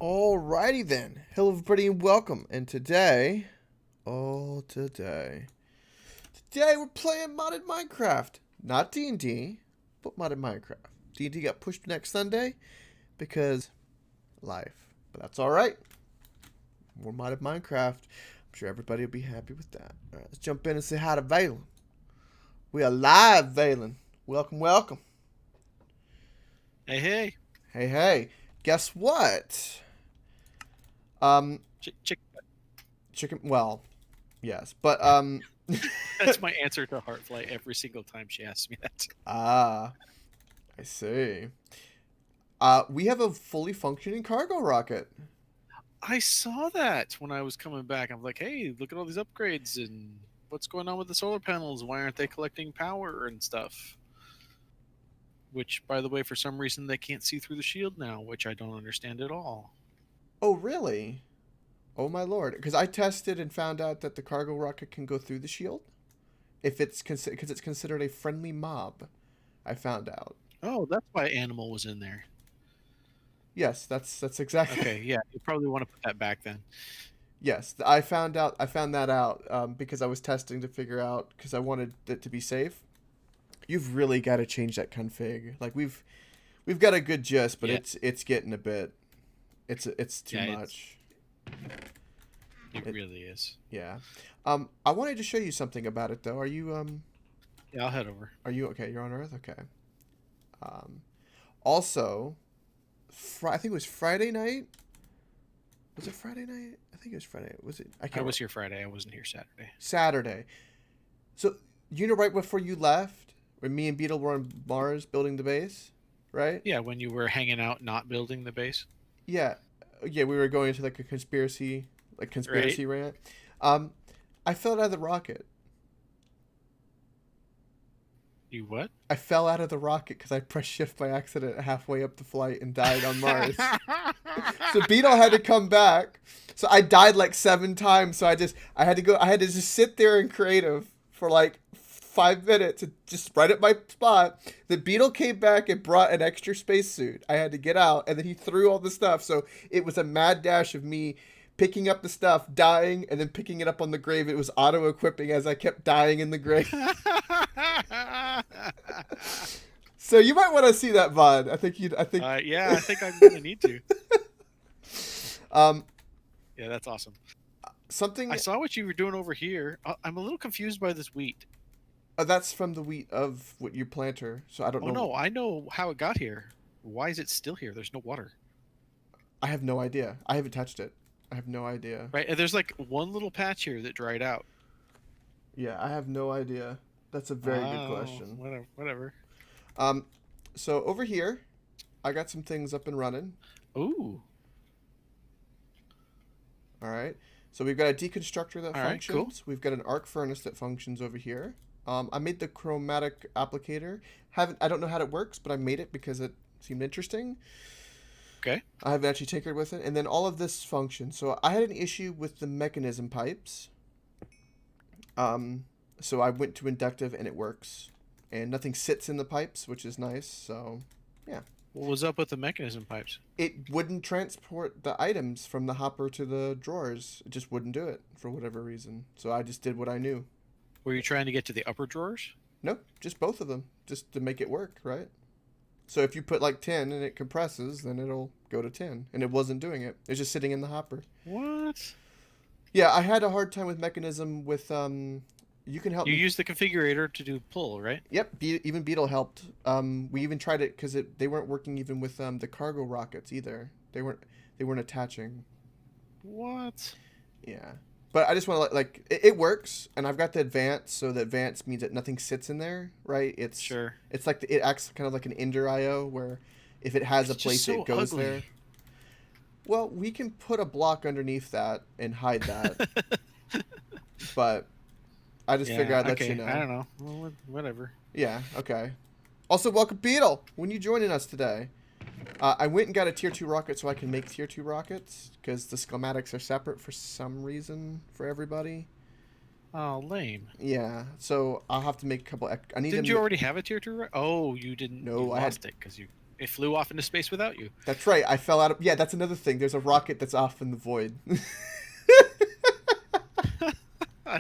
Alrighty then. Hello everybody and welcome. And today we're playing modded Minecraft. Not D&D, but modded Minecraft. D&D got pushed next Sunday because life. But that's alright. More modded Minecraft. I'm sure everybody will be happy with that. Alright, let's jump in and say hi to Valen. We are live, Valen. Welcome, welcome. Hey, hey. Hey. Guess what? Chicken. Well, yes, but That's my answer to Heartfly every single time she asks me that. I see. We have a fully functioning cargo rocket. I saw that when I was coming back. I'm like, hey, look at all these upgrades and what's going on with the solar panels? Why aren't they collecting power and stuff? Which, by the way, for some reason they can't see through the shield now, which I don't understand at all. Oh, really? Oh my lord! Because I tested and found out that the cargo rocket can go through the shield, if it's because it's considered a friendly mob. I found out. Oh, that's why Animal was in there. Yes, that's exactly. Okay, yeah, you probably want to put that back then. Yes, I found that out because I was testing to figure out because I wanted it to be safe. You've really got to change that config. Like we've got a good gist, but Yeah. it's getting a bit. It's too much. It really is. Yeah. I wanted to show you something about it though. Are you Yeah, I'll head over. Are you okay? You're on Earth, okay. Also, I think it was Friday night. Was it Friday night? I think it was Friday. Was it? I was here Friday. I wasn't here Saturday. Saturday. So you know, right before you left, when me and Beetle were on Mars building the base, right? Yeah, when you were hanging out, not building the base. Yeah, we were going into like a conspiracy rant. I fell out of the rocket. You what? I fell out of the rocket because I pressed shift by accident halfway up the flight and died on Mars. So Beetle had to come back. So I died like 7 times. So I had to just sit there in creative for like 5 minutes, just right at my spot. The Beetle came back and brought an extra spacesuit. I had to get out, and then he threw all the stuff. So it was a mad dash of me picking up the stuff, dying, and then picking it up on the grave. It was auto-equipping as I kept dying in the grave. So you might want to see that VOD. Yeah, I think I'm gonna need to. Yeah, that's awesome. Something I saw what you were doing over here. I'm a little confused by this wheat. that's from the wheat of what your planter. So I don't know. Oh no, I know how it got here. Why is it still here? There's no water. I have no idea. I haven't touched it. I have no idea. Right, and there's like one little patch here that dried out. Yeah, I have no idea. That's a very good question. Whatever. So over here, I got some things up and running. Ooh. All right. So we've got a deconstructor that functions. Cool. We've got an arc furnace that functions over here. I made the chromatic applicator. I don't know how it works, but I made it because it seemed interesting. Okay. I haven't actually tinkered with it. And then all of this functions. So I had an issue with the mechanism pipes. So I went to inductive and it works. And nothing sits in the pipes, which is nice. So, yeah. What was up with the mechanism pipes? It wouldn't transport the items from the hopper to the drawers. It just wouldn't do it for whatever reason. So I just did what I knew. Were you trying to get to the upper drawers? Nope, just both of them, just to make it work, right? So if you put like 10 and it compresses, then it'll go to 10. And it wasn't doing it. It's just sitting in the hopper. What? Yeah, I had a hard time with mechanism with you can help You me. used the configurator to do pull, right? Yep, even Beetle helped. We even tried it because they weren't working even with the cargo rockets either. They weren't attaching. What? Yeah, but I just want to it works, and I've got the advance, so the advance means that nothing sits in there, right? It's Sure. It's like it acts kind of like an Ender IO, where if it has a place, so it goes ugly. there. Well, we can put a block underneath that and hide that, but I just figured I'd let you know. I don't know. Well, whatever. Yeah, okay. Also, welcome, Beetle. When you joining us today? I went and got a tier 2 rocket so I can make tier 2 rockets because the schematics are separate for some reason for everybody. Oh, lame. Yeah, so I'll have to make a couple. Didn't you already have a tier 2? Oh, you didn't. No, you I lost it because you It flew off into space without you. That's right. I fell out of. Yeah, that's another thing. There's a rocket that's off in the void. I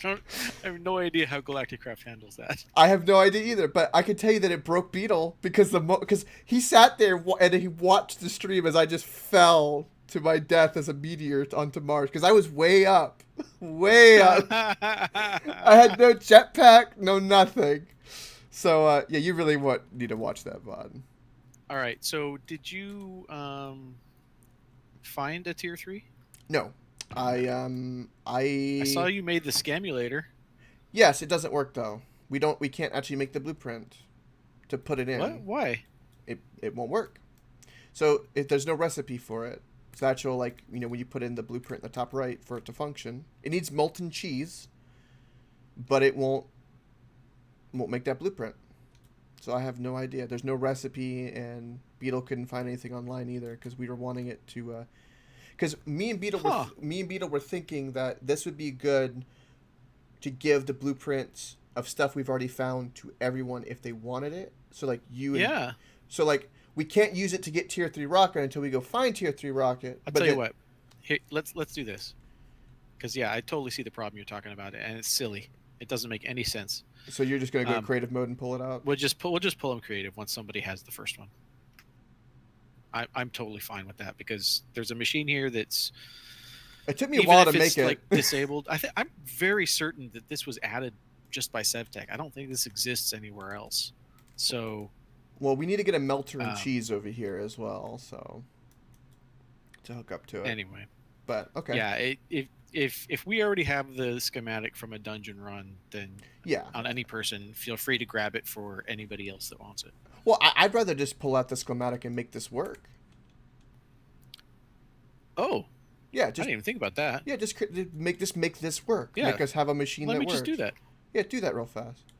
have no idea how Galactic Craft handles that. I have no idea either, but I can tell you that it broke Beetle because because he sat there and he watched the stream as I just fell to my death as a meteor onto Mars because I was way up, way up. I had no jetpack, no nothing. So yeah, you really need to watch that VOD. All right. So did you find a tier 3? No, I saw you made the Scamulator. Yes, it doesn't work though. We can't actually make the blueprint to put it in. What? Why? It won't work. So there's no recipe for it. It's actual, like, you know, when you put in the blueprint in the top right for it to function. It needs molten cheese, but it won't make that blueprint. So I have no idea. There's no recipe, and Beetle couldn't find anything online either because we were wanting it to. Because me and Beetle were thinking that this would be good to give the blueprints of stuff we've already found to everyone if they wanted it. So like you. Yeah. So like we can't use it to get tier 3 rocket until we go find tier 3 rocket. I'll tell you what. Here, let's do this. Because yeah, I totally see the problem you're talking about, and it's silly. It doesn't make any sense. So you're just gonna go creative mode and pull it out? We'll just pull them creative once somebody has the first one. I'm totally fine with that because there's a machine here that's. It took me a while to make it. Like disabled. I'm very certain that this was added just by SevTech. I don't think this exists anywhere else. So. Well, we need to get a melter and cheese over here as well, so to hook up to it. Anyway. But okay. Yeah, if we already have the schematic from a dungeon run, then yeah, on any person, feel free to grab it for anybody else that wants it. Well, I'd rather just pull out the schematic and make this work. Oh. Yeah, I didn't even think about that. Yeah, just make this work. Yeah. Make us have a machine that works. Let me just do that. Yeah, do that real fast.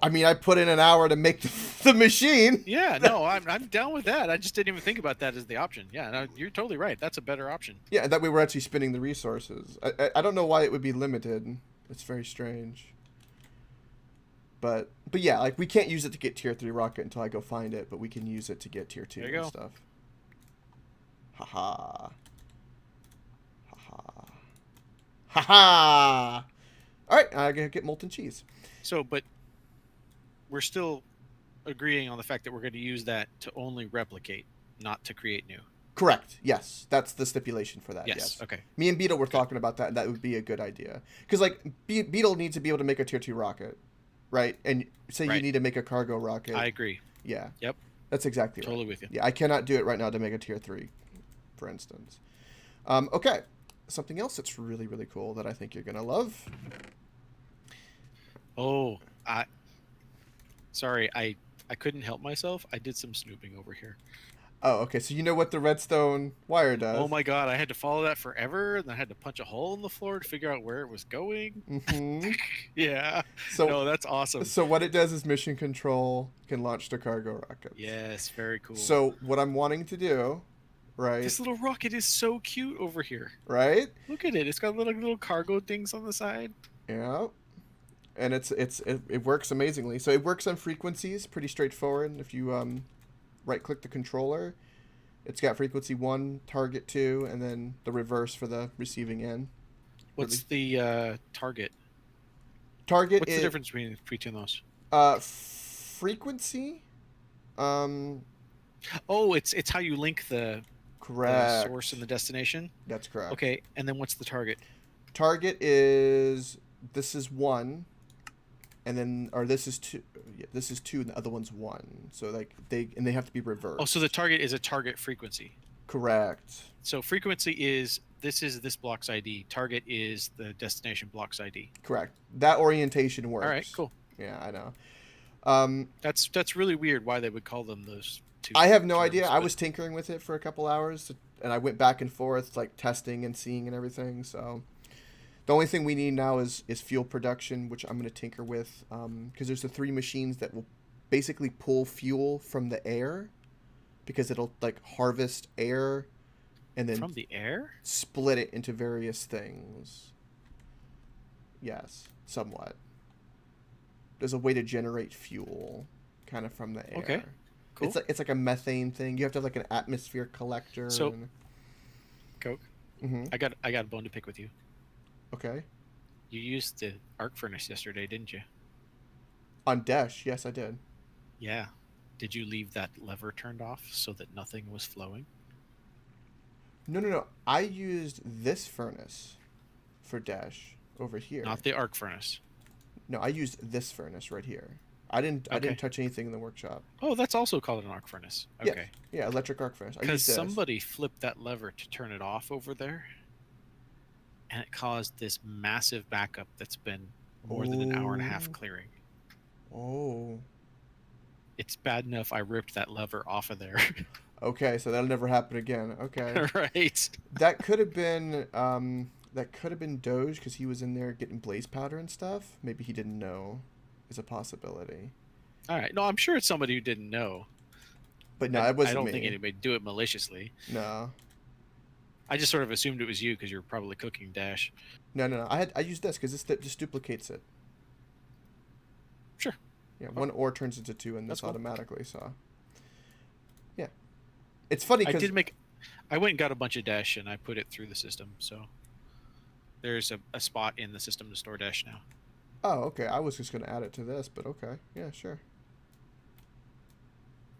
I mean, I put in an hour to make the machine. Yeah, no, I'm down with that. I just didn't even think about that as the option. Yeah, no, you're totally right. That's a better option. Yeah, that way we're actually spending the resources. I don't know why it would be limited. It's very strange. But yeah, like we can't use it to get tier 3 rocket until I go find it, but we can use it to get tier 2 and stuff. Haha. Haha. Haha. All right, I gotta get molten cheese. So, but we're still agreeing on the fact that we're going to use that to only replicate, not to create new. Correct. Yes, that's the stipulation for that. Yes. Okay. Me and Beetle were talking about that, and that would be a good idea. Because like Beetle needs to be able to make a tier 2 rocket, right? And say you need to make a cargo rocket. I agree. Yeah. Yep. That's exactly right. Totally with you. Yeah, I cannot do it right now to make a tier 3, for instance. Okay. Something else that's really, really cool that I think you're gonna love. Oh, sorry, I couldn't help myself. I did some snooping over here. Oh, okay. So you know what the redstone wire does? Oh my god, I had to follow that forever, and then I had to punch a hole in the floor to figure out where it was going. Mm-hmm. Yeah. So no, that's awesome. So what it does is mission control can launch the cargo rockets. Yes, very cool. So what I'm wanting to do, right? This little rocket is so cute over here. Right? Look at it. It's got little cargo things on the side. Yeah. And it works amazingly. So it works on frequencies, pretty straightforward. If you right-click the controller, it's got frequency 1, target 2, and then the reverse for the receiving end. What's the target? Target. What's the difference between those? Frequency. Oh, it's how you link the source and the destination. That's correct. Okay, and then what's the target? Target is this is 1. And then, or this is 2. Yeah, this is 2, and the other one's 1. So like they have to be reversed. Oh, so the target is a target frequency. Correct. So frequency is this block's ID. Target is the destination block's ID. Correct. That orientation works. All right, cool. Yeah, I know. That's really weird. Why they would call them those two? I have no idea. I was tinkering with it for a couple hours, and I went back and forth, like testing and seeing and everything. So. The only thing we need now is fuel production, which I'm going to tinker with, because there's the 3 machines that will basically pull fuel from the air, because it'll like harvest air, and then from the air split it into various things. Yes, somewhat. There's a way to generate fuel, kind of from the air. Okay. Cool. It's like a methane thing. You have to have like an atmosphere collector. So, And... Coke, Mm-hmm. I got a bone to pick with you. Okay. You used the arc furnace yesterday, didn't you? On Dash, yes, I did. Yeah. Did you leave that lever turned off so that nothing was flowing? No, no, no. I used this furnace for Dash over here. Not the arc furnace. No, I used this furnace right here. I didn't Okay. touch anything in the workshop. Oh, that's also called an arc furnace. Yes. Okay. Yeah, electric arc furnace. I Because used this. somebody flipped that lever to turn it off over there, and it caused this massive backup that's been more than an hour and a half clearing. Oh. It's bad enough I ripped that lever off of there. Okay, so that'll never happen again. Okay. Right. That could have been Doge because he was in there getting blaze powder and stuff. Maybe he didn't know is a possibility. All right. No, I'm sure it's somebody who didn't know. But no, I it wasn't don't me. think anybody do it maliciously. No. I just sort of assumed it was you because you're probably cooking Dash. No, no, no. I used this because this just duplicates it. Sure. Yeah, one ore turns into two in this That's cool. automatically. So. Yeah. It's funny I because went and got a bunch of Dash and I put it through the system. So there's a spot in the system to store Dash now. oh, okay. I was just gonna add it to this, but okay. Yeah, sure.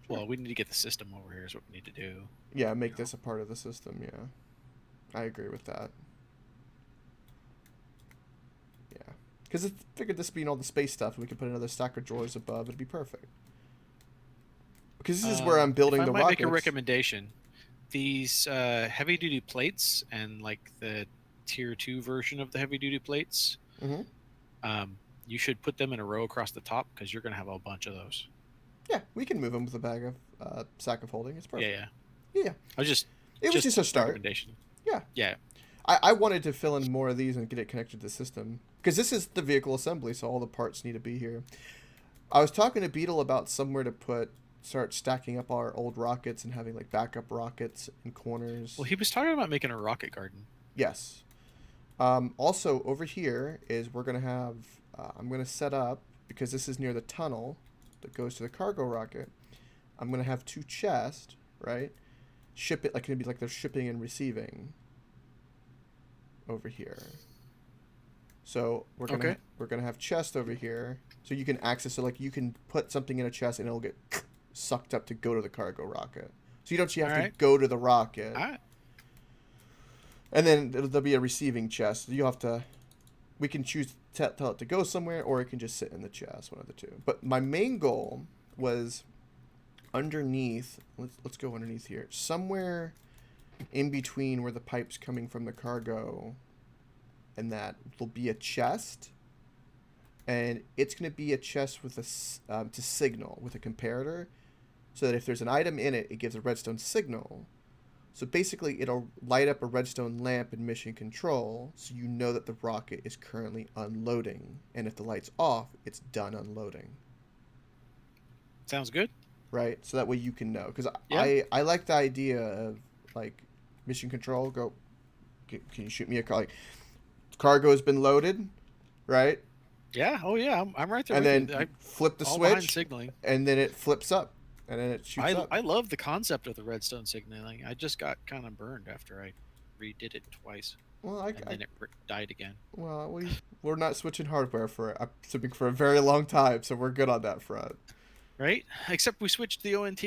Well, we need to get the system over here is what we need to do. Yeah, make this a part of the system. Yeah, I agree with that. Yeah, because I figured this being all the space stuff, we could put another stack of drawers above. It'd be perfect. Because this is where I'm building if the I might rockets. make a recommendation. These heavy duty plates and like the tier 2 version of the heavy duty plates, you should put them in a row across the top because you're going to have a bunch of those. Yeah, we can move them with a bag of sack of holding. It's perfect. Yeah. Yeah. I was just It was just a start. recommendation. Yeah. Yeah. I wanted to fill in more of these and get it connected to the system because this is the vehicle assembly, so all the parts need to be here. I was talking to Beetle about somewhere to start stacking up our old rockets and having like backup rockets in corners. Well, he was talking about making a rocket garden. Yes. Also, over here is we're going to have, I'm going to set up, because this is near the tunnel that goes to the cargo rocket, I'm going to have 2 chests, right? Ship it, like, going to be like they're shipping and receiving over here. So we're gonna have chest over here, so you can access it. Like you can put something in a chest and it'll get sucked up to go to the cargo rocket. So you don't have to go to the rocket. All right. And then there'll be a receiving chest. You have to. We can choose to tell it to go somewhere, or it can just sit in the chest. One of the two. But my main goal was underneath. Let's go underneath here. Somewhere in between where the pipe's coming from the cargo, and that will be a chest. And it's going to be a chest with a to signal with a comparator, so that if there's an item in it, it gives a redstone signal. So basically, it'll light up a redstone lamp in mission control, so you know that the rocket is currently unloading. And if the light's off, it's done unloading. Sounds good. Right? So that way you can know. Because Yeah. I like the idea of, like, mission control, go, can you shoot me a car? Like, cargo has been loaded, right? Yeah. Oh, yeah. I'm right there. And with then you. flip the all behind switch, signaling. and then it flips up. And then it shoots up. I love the concept of the redstone signaling. I just got kind of burned after I redid it twice. Well, and then it died again. Well, we're not switching hardware for a very long time, so we're good on that front. Right? Except we switched the ONT.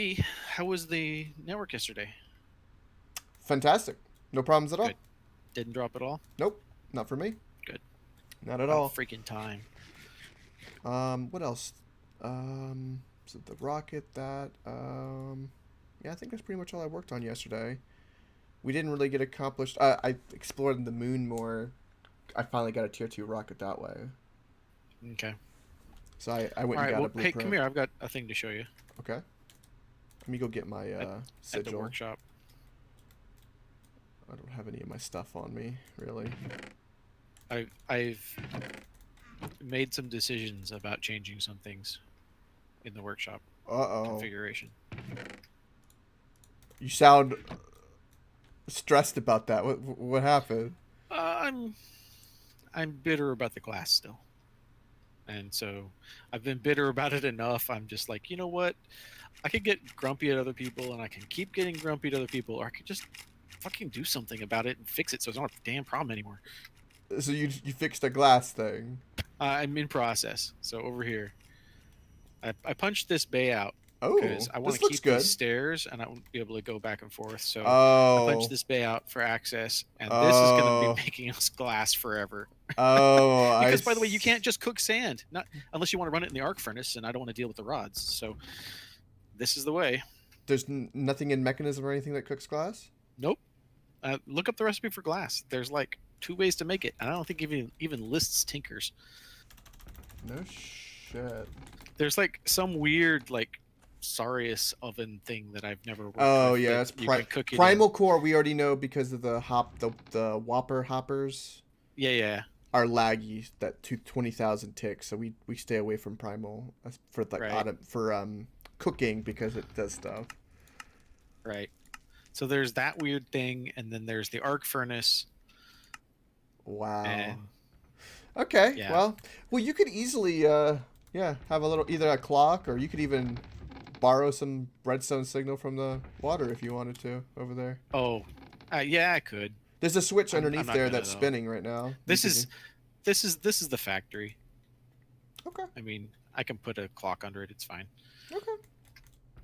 How was the network yesterday? Fantastic. No problems at all. Good. Didn't drop at all? Nope. Not for me. Good. Not at all. Freaking time. What else? So the rocket, that, yeah, I think that's pretty much all I worked on yesterday. We didn't really get accomplished. I explored the moon more. I finally got a tier 2 rocket that way. Okay. So I went and got a blueprint. Hey, come here. I've got a thing to show you. Okay. Let me go get my sigil. At the workshop. I don't have any of my stuff on me, really. I've made some decisions about changing some things in the workshop configuration. You sound stressed about that. What happened? I'm bitter about the glass still. And so I've been bitter about it enough. I'm just like, you know what? I could get grumpy at other people, and I can keep getting grumpy at other people, or I could just fucking do something about it and fix it so it's not a damn problem anymore. So you fixed the glass thing. I'm in process. So over here, I punched this bay out because Oh, I want this to looks keep these good. stairs and I want to be able to go back and forth. So I punched Oh. this bay out for access, and this is going to be Oh. making us glass forever. Oh, Because by the way, you can't just cook sand, not unless you want to run it in the arc furnace, and I don't want to deal with the rods. So this is the way. There's nothing in mechanism or anything that cooks glass? Nope. Look up the recipe for glass. There's like 2 ways to make it, and I don't think even lists tinkers. No shit. There's like some weird like Sarius oven thing that I've never worked Oh with. yeah, that it's you can cook it in. Primal Core. We already know because of the the Whopper hoppers Yeah. are laggy. That 20,000 ticks, so we stay away from Primal for like Right. cooking because it does stuff. Right. So there's that weird thing, and then there's the arc furnace. Wow. And okay. yeah. Well, you could easily yeah, have a little either a clock, or you could even borrow some redstone signal from the water if you wanted to over there. Oh, yeah, I could. There's a switch I'm underneath not there gonna that's though. spinning right now. This is the factory. Okay. I mean, I can put a clock under it. It's fine. Okay.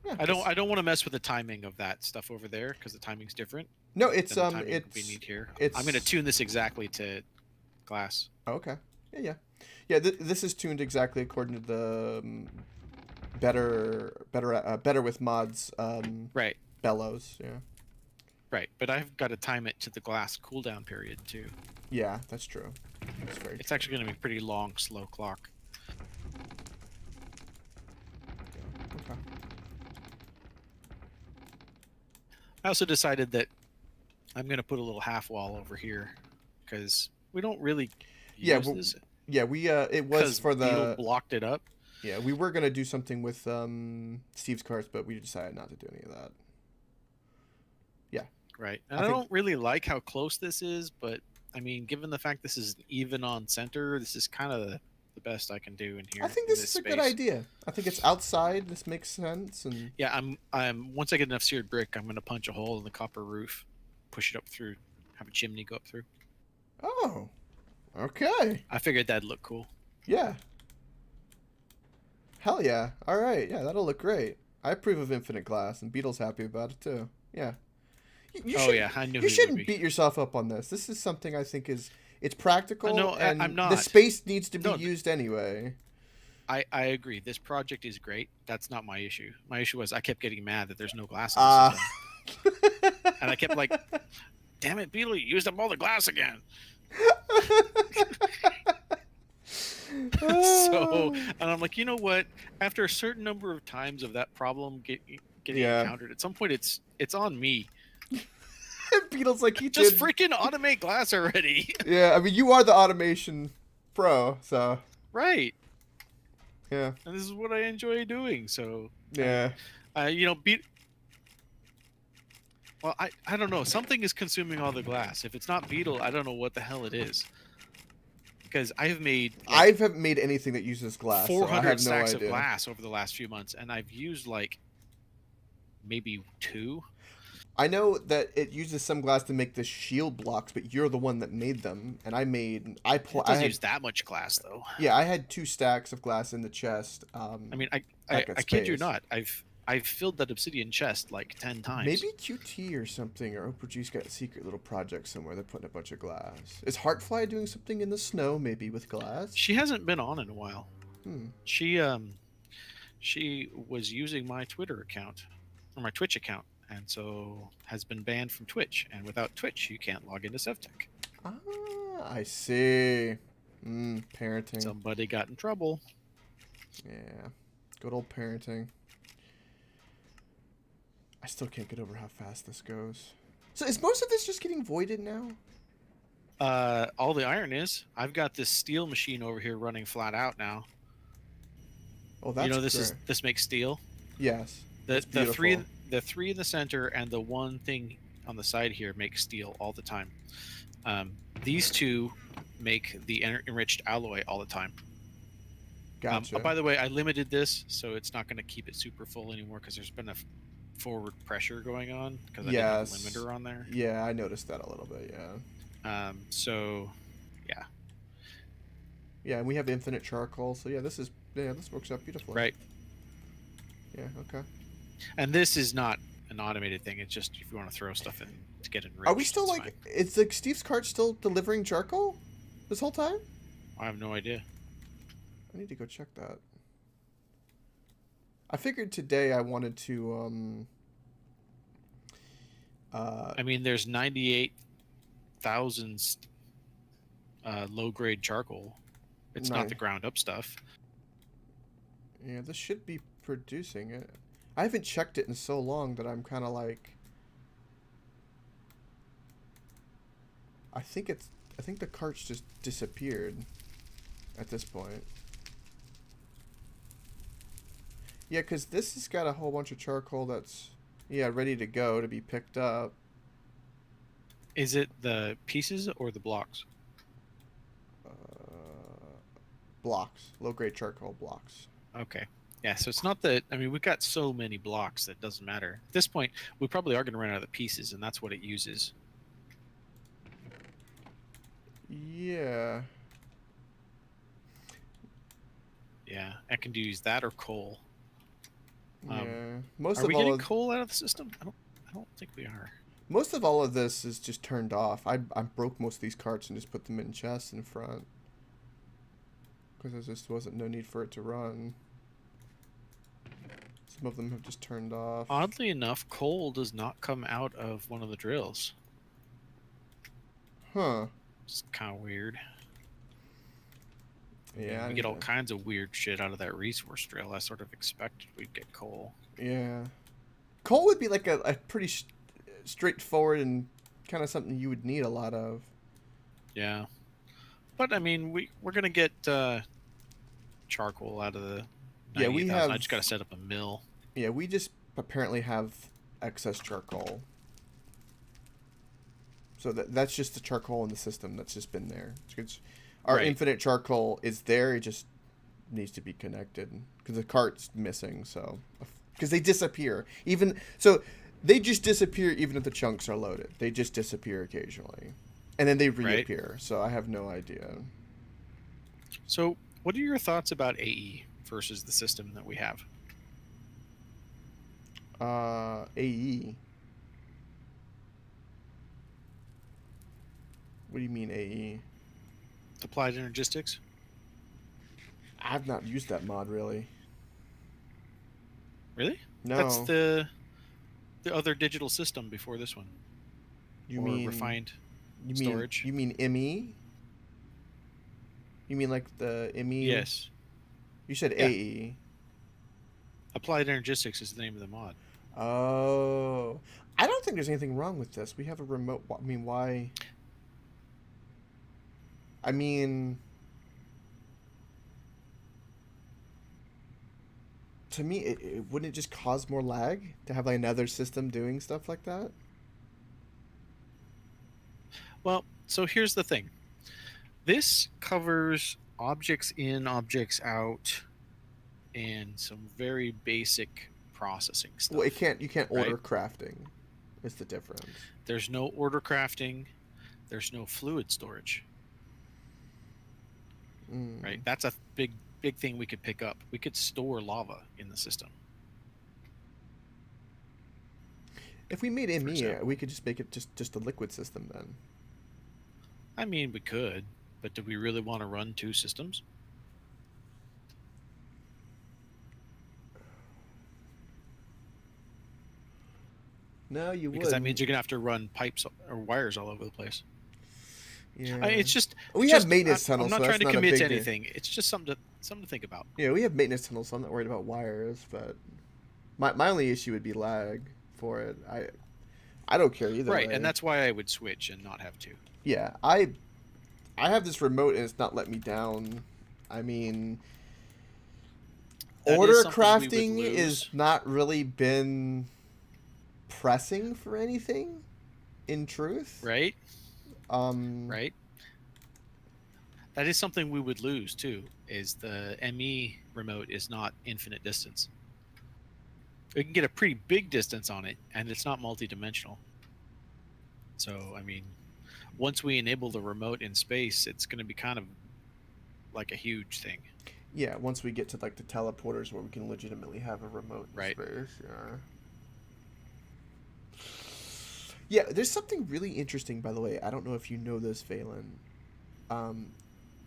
Yeah, I don't want to mess with the timing of that stuff over there because the timing's different. No, it's than the timing we need here. I'm going to tune this exactly to glass. Okay. Yeah. This is tuned exactly according to the better with mods Right. bellows. Yeah. Right, but I've got to time it to the glass cooldown period too. Yeah, that's true. That's very It's actually going to be a pretty long, slow clock. Okay. I also decided that I'm going to put a little half wall over here because we don't really use this. Yeah, it was for the Beetle blocked it up. Yeah, we were gonna do something with Steve's carts, but we decided not to do any of that. Yeah. Right, and I don't really like how close this is, but I mean, given the fact this is even on center, this is kind of the best I can do in here. I think this is a good idea. I think it's outside. This makes sense, and yeah, I'm once I get enough seared brick, I'm gonna punch a hole in the copper roof, push it up through, have a chimney go up through. Oh, okay. I figured that'd look cool. Yeah. Hell yeah. All right. Yeah, that'll look great. I approve of infinite glass, and Beetle's happy about it too. Yeah. Yeah, I knew you shouldn't beat yourself up on this. This is something I think it's practical. No, and I'm not. The space needs to be used anyway. I agree. This project is great. That's not my issue. My issue was I kept getting mad that there's no glass in the system. And I kept like, damn it, Beetle, you used up all the glass again. So, and I'm like, you know what? After a certain number of times of that problem getting encountered, at some point it's on me. Beetle's like, just freaking automate glass already. Yeah, I mean, you are the automation pro, so right. Yeah, and this is what I enjoy doing. So yeah, well, I don't know. Something is consuming all the glass. If it's not Beetle, I don't know what the hell it is. Because I haven't made anything that uses glass. 400 stacks of glass over the last few months, and I've used like maybe 2. I know that it uses some glass to make the shield blocks, but you're the one that made them, and it doesn't use that much glass though. Yeah, I had 2 stacks of glass in the chest. I mean, I kid you not. I've filled that obsidian chest like 10 times. Maybe QT or something, or Oprah G's got a secret little project somewhere. They're putting a bunch of glass. Is Heartfly doing something in the snow, maybe with glass? She hasn't been on in a while. She was using my Twitter account, or my Twitch account, and so has been banned from Twitch. And without Twitch, you can't log into SevTech. Ah, I see. Parenting. Somebody got in trouble. Yeah, good old parenting. I still can't get over how fast this goes. So is most of this just getting voided now? All the iron is. I've got this steel machine over here running flat out now. Oh, that's this makes steel. Yes. The 3 in the center and the 1 thing on the side here make steel all the time. These 2 make the enriched alloy all the time. Gotcha. By the way, I limited this, so it's not going to keep it super full anymore because there's been a forward pressure going on because I didn't have a Yes. limiter on there. Yeah, I noticed that a little bit. Yeah. So, yeah. Yeah, and we have infinite charcoal, so yeah, this works out beautifully. Right. Yeah. Okay. And this is not an automated thing. It's just if you want to throw stuff in to get enriched. Are we still like? Fine. Is the Steve's cart still delivering charcoal this whole time? I have no idea. I need to go check that. I figured today I wanted to. I mean, there's 98,000 low-grade charcoal. It's not the ground-up stuff. Yeah, this should be producing it. I haven't checked it in so long that I'm kind of like. I think the cart's just disappeared at this point. Yeah, because this has got a whole bunch of charcoal that's, ready to go to be picked up. Is it the pieces or the blocks? Blocks. Low-grade charcoal blocks. Okay. Yeah, so it's not that... I mean, we've got so many blocks that it doesn't matter. At this point, we probably are going to run out of the pieces, and that's what it uses. Yeah. Yeah, I can use that or coal. Yeah. Are we getting coal out of the system? I don't think we are. Most of all of this is just turned off. I broke most of these carts and just put them in chests in front. Because there just wasn't no need for it to run. Some of them have just turned off. Oddly enough, coal does not come out of one of the drills. Huh. It's kind of weird. Yeah. We get all kinds of weird shit out of that resource drill. I sort of expected we'd get coal. Yeah. Coal would be like a pretty straightforward and kind of something you would need a lot of. Yeah. But, I mean, we're going to get charcoal out of the 90,000. I just got to set up a mill. Yeah, we just apparently have excess charcoal. So that's just the charcoal in the system that's just been there. Our infinite charcoal is there. It just needs to be connected because the cart's missing. So, because they disappear, they just disappear even if the chunks are loaded. They just disappear occasionally, and then they reappear. Right. So I have no idea. So, what are your thoughts about AE versus the system that we have? AE. What do you mean AE? Applied Energistics? I've not used that mod really. Really? No. That's the other digital system before this one. You mean refined storage? You mean ME? You mean like the ME? Yes. You said AE. Applied Energistics is the name of the mod. Oh. I don't think there's anything wrong with this. We have a remote... I mean, why... I mean... To me, wouldn't it just cause more lag to have like another system doing stuff like that? Well, so here's the thing. This covers objects in, objects out, and some very basic processing stuff. Well, you can't order crafting. Is the difference. There's no order crafting. There's no fluid storage. Right? That's a big thing we could pick up. We could store lava in the system. If we made ME, we could just make it just a liquid system then. I mean, we could, but do we really want to run two systems? No, you would. Because that means you're going to have to run pipes or wires all over the place. Yeah. It's just... We have maintenance tunnels, I'm not so trying to not commit to anything. It's just something to think about. Yeah, we have maintenance tunnels, so I'm not worried about wires, but my only issue would be lag for it. I don't care either way. Right, and that's why I would switch and not have to. Yeah, I have this remote and it's not let me down. I mean, order crafting is not really been pressing for anything, in truth. Right. Right. That is something we would lose too. Is the ME remote is not infinite distance. We can get a pretty big distance on it, and it's not multi-dimensional. So, I mean, once we enable the remote in space, it's going to be kind of like a huge thing, Yeah, once we get to like the teleporters where we can legitimately have a remote in right? space. Yeah. Yeah, there's something really interesting, by the way. I don't know if you know this, Valen. Um,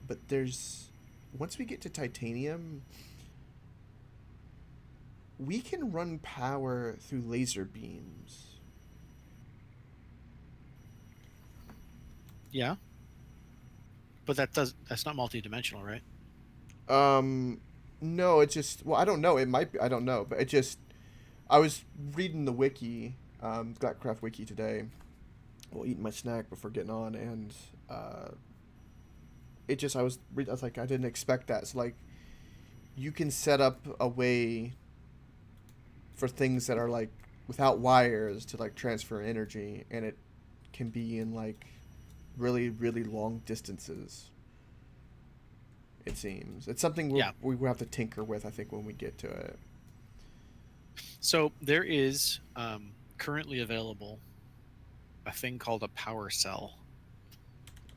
but there's once we get to titanium, we can run power through laser beams. Yeah, but that's not multi-dimensional, right? Um, no, it's just well, I don't know. It might be. I don't know, but it just I was reading the wiki, Glatcraft wiki today, while eating my snack before getting on, and uh, it just I was like I didn't expect that. So like, you can set up a way for things that are like without wires to like transfer energy, and it can be in like really long distances. It seems it's something Yeah. we will have to tinker with. I think when we get to it. So there is currently available a thing called a power cell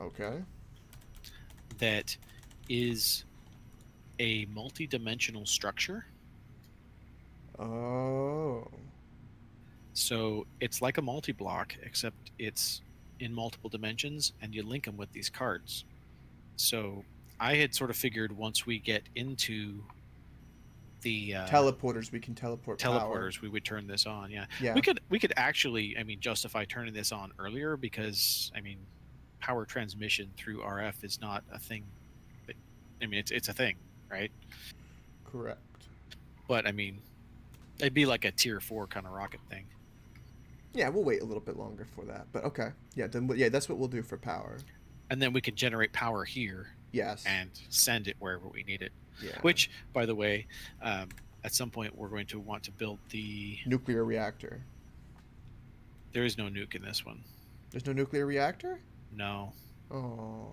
Okay. that is a multi-dimensional structure. Oh. So it's like a multi-block, except it's in multiple dimensions, and you link them with these cards. So I had sort of figured once we get into the Teleporters, we can teleport power. teleporters, we would turn this on. Yeah, Yeah. we could actually, I mean, justify turning this on earlier because I mean, power transmission through RF is not a thing. But I mean, it's a thing, right? Correct. But I mean, it'd be like a tier 4 kind of rocket thing. Yeah, we'll wait a little bit longer for that. But okay. Yeah, then yeah, that's what we'll do for power. And then we could generate power here Yes. and send it wherever we need it. Yeah. Which, by the way, at some point we're going to want to build the nuclear reactor. There is no nuke in this one. There's no nuclear reactor? No. Oh.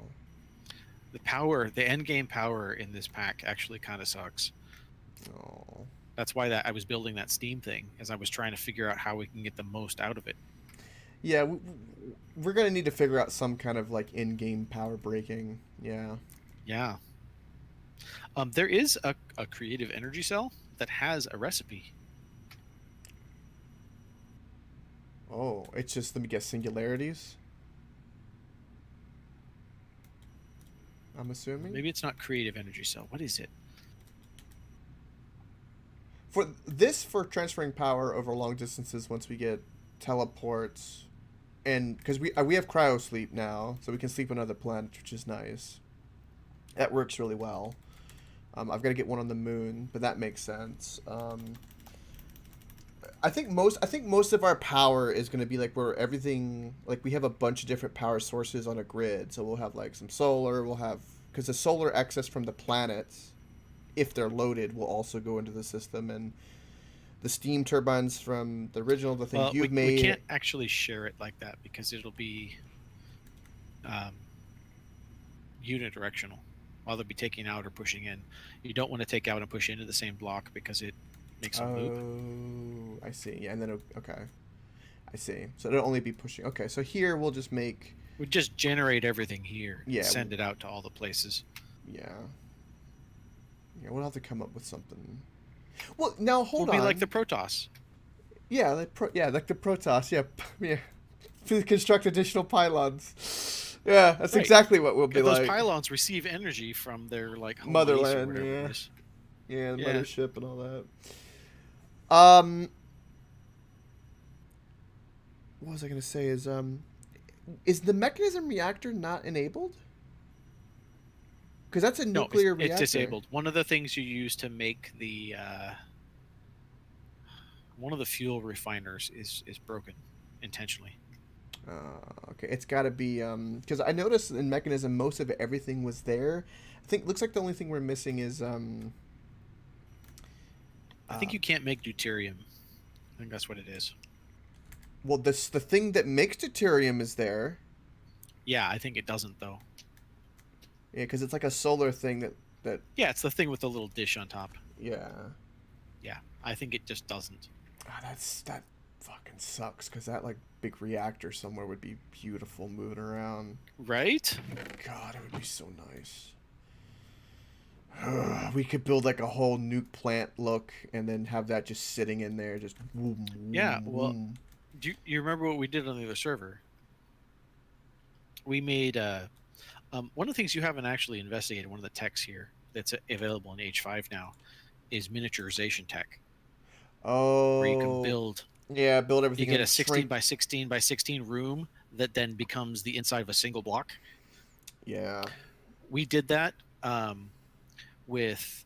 The end game power in this pack actually kind of sucks. Oh. That's why I was building that Steam thing, as I was trying to figure out how we can get the most out of it. Yeah, we're gonna need to figure out some kind of like in-game power breaking. Yeah. Yeah. There is a creative energy cell that has a recipe. Oh, it's just, let me guess, singularities? I'm assuming? Maybe it's not creative energy cell. What is it? For transferring power over long distances, once we get teleports, and because we have cryo sleep now, so we can sleep on other planets, which is nice. That works really well. I've got to get one on the moon, but that makes sense. I think most of our power is going to be like where everything, like we have a bunch of different power sources on a grid. So we'll have like some solar, because the solar excess from the planets, if they're loaded, will also go into the system, and the steam turbines from the original, the thing you've made. We can't actually share it like that because it'll be unidirectional. While they'll be taking out or pushing in, you don't want to take out and push into the same block because it makes a loop. Oh, I see. Yeah, and then okay, I see. So it'll only be pushing. Okay, so here we'll just make. We just generate everything here. Yeah. And send it out to all the places. Yeah. Yeah, we'll have to come up with something. Well, now hold on. It'll be like the Protoss. Yeah, like the Protoss. Yeah, yeah. To construct additional pylons. Yeah, that's right. Exactly what we'll be those like. Those pylons receive energy from their like home motherland. Base or yeah. It is. Yeah, the mothership and all that. What was I gonna say? Is the mechanism reactor not enabled? Because that's a nuclear reactor. It's disabled. One of the things you use to make the one of the fuel refiners is broken intentionally. Okay, it's got to be because I noticed in mechanism most of everything was there. I think looks like the only thing we're missing is I think you can't make deuterium. I think that's what it is. Well, the thing that makes deuterium is there. Yeah, I think it doesn't though. Yeah, because it's like a solar thing that Yeah, it's the thing with the little dish on top. yeah. Yeah, I think it just doesn't. Ah, that fucking sucks because that like big reactor somewhere would be beautiful moving around. Right? God, it would be so nice. We could build like a whole nuke plant look and then have that just sitting in there, just boom, Yeah. boom, Well, boom. do you remember what we did on the other server? We made one of the things you haven't actually investigated. One of the techs here that's available in H5 now is miniaturization tech, where you can Oh, build. yeah, build You everything get and a 16 shrink. by 16 by 16 room that then becomes the inside of a single block. Yeah, We did that with.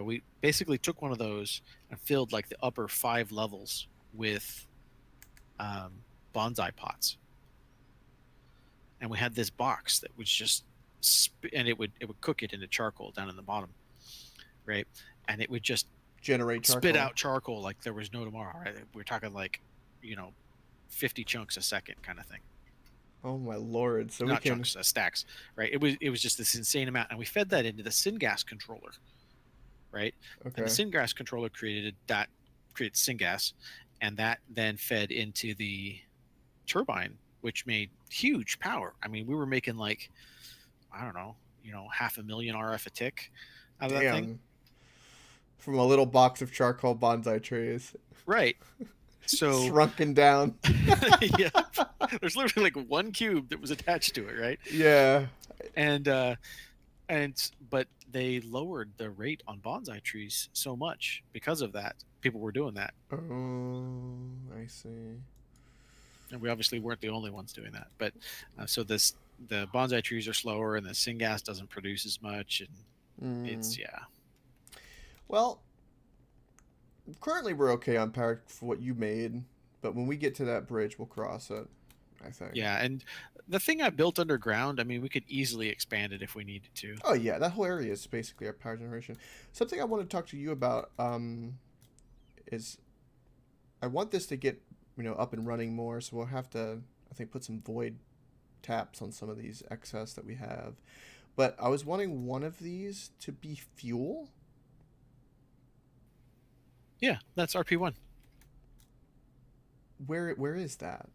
We basically took one of those and filled like the upper 5 levels with um, bonsai pots, and we had this box that was just and it would cook it into charcoal down in the bottom, right? And it would just generate spit charcoal. out charcoal like there was no tomorrow, right? We're talking like, you know, 50 chunks a second kind of thing. Oh my lord! So we Not can. chunks, stacks, right? It was just this insane amount, and we fed that into the syngas controller, right? And the Okay. syngas controller created syngas, and that then fed into the turbine, which made huge power. I mean, we were making like, I don't know, 500,000 RF a tick out of that thing. Damn. From a little box of charcoal bonsai trees, Right. So shrunken down. yeah, there's literally like one cube that was attached to it, right? Yeah. And but they lowered the rate on bonsai trees so much because of that. People were doing that, Oh, I see. and we obviously weren't the only ones doing that. But so the bonsai trees are slower, and the syngas doesn't produce as much, and Mm. it's yeah. Well, currently we're okay on power for what you made, but when we get to that bridge, we'll cross it. I think. Yeah, and the thing I built underground, I mean, we could easily expand it if we needed to. Oh yeah, that whole area is basically our power generation. Something I want to talk to you about is I want this to get up and running more, so we'll have to I think put some void taps on some of these excess that we have. But I was wanting one of these to be fuel. Yeah, that's RP1. Where is that?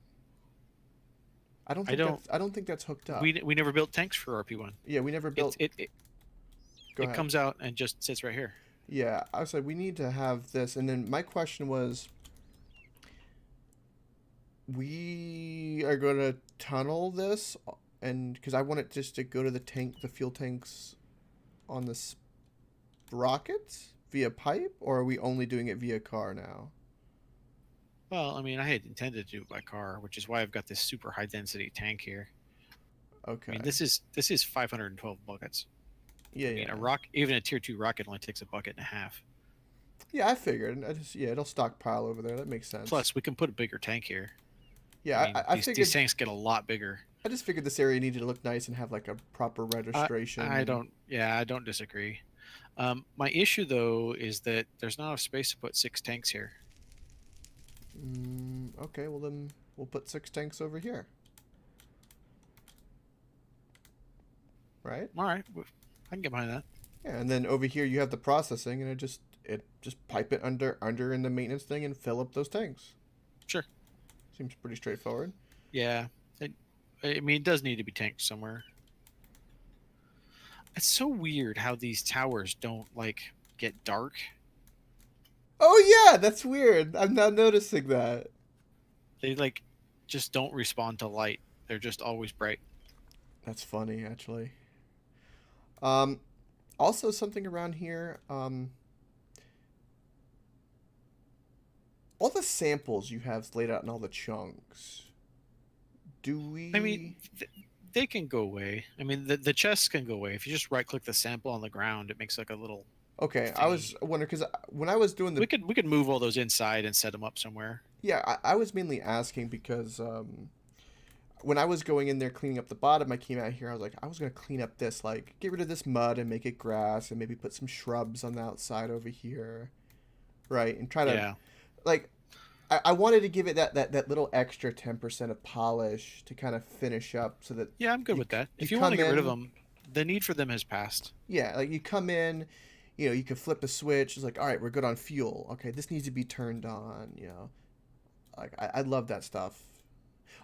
I don't. I don't think that's hooked up. We never built tanks for RP1. Yeah, we never It's built. Go it ahead. comes out and just sits right here. Yeah, I was like, we need to have this, and then my question was, we are going to tunnel this, and because I want it just to go to the fuel tanks on this rocket via pipe, or are we only doing it via car now? Well, I mean, I had intended to do it by car, which is why I've got this super high density tank here. I mean, Okay. this is 512 buckets. Yeah, I mean, yeah. even a tier 2 rocket only takes a bucket and a half. Yeah, I figured. Yeah, it'll stockpile over there. That makes sense. Plus, we can put a bigger tank here. I Yeah, mean, I these figured. tanks get a lot bigger. I just figured this area needed to look nice and have like a proper registration. I don't. Yeah, I don't disagree. My issue though is that there's not enough space to put 6 tanks here. Okay, well then we'll put 6 tanks over here. Right? All right, I can get behind that. Yeah, and then over here you have the processing, and it just pipe it under in the maintenance thing and fill up those tanks. Sure. Seems pretty straightforward. Yeah. I mean, it does need to be tanked somewhere. It's so weird how these towers don't like get dark. Oh yeah, that's weird. I'm not noticing that. They like just don't respond to light. They're just always bright. That's funny, actually. Um, Also something around here. All the samples you have laid out in all the chunks. Do we? I mean, they can go away. I mean, the chests can go away. If you just right click the sample on the ground, it makes like a little Okay, I thingy. was wondering because when I was doing the We could move all those inside and set them up somewhere. yeah, I was mainly asking because when I was going in there cleaning up the bottom, I came out here. I was like, I was gonna clean up this, like, get rid of this mud and make it grass, and maybe put some shrubs on the outside over here, right? And try to Yeah. like, I wanted to give it that little extra 10% of polish to kind of finish up, so that Yeah, I'm good you with that. you If you want come to get rid of in. them, The need for them has passed. Yeah, like you come in, you know, you can flip a switch. It's like, all right, we're good on fuel. Okay, this needs to be turned on. You know, like I love that stuff.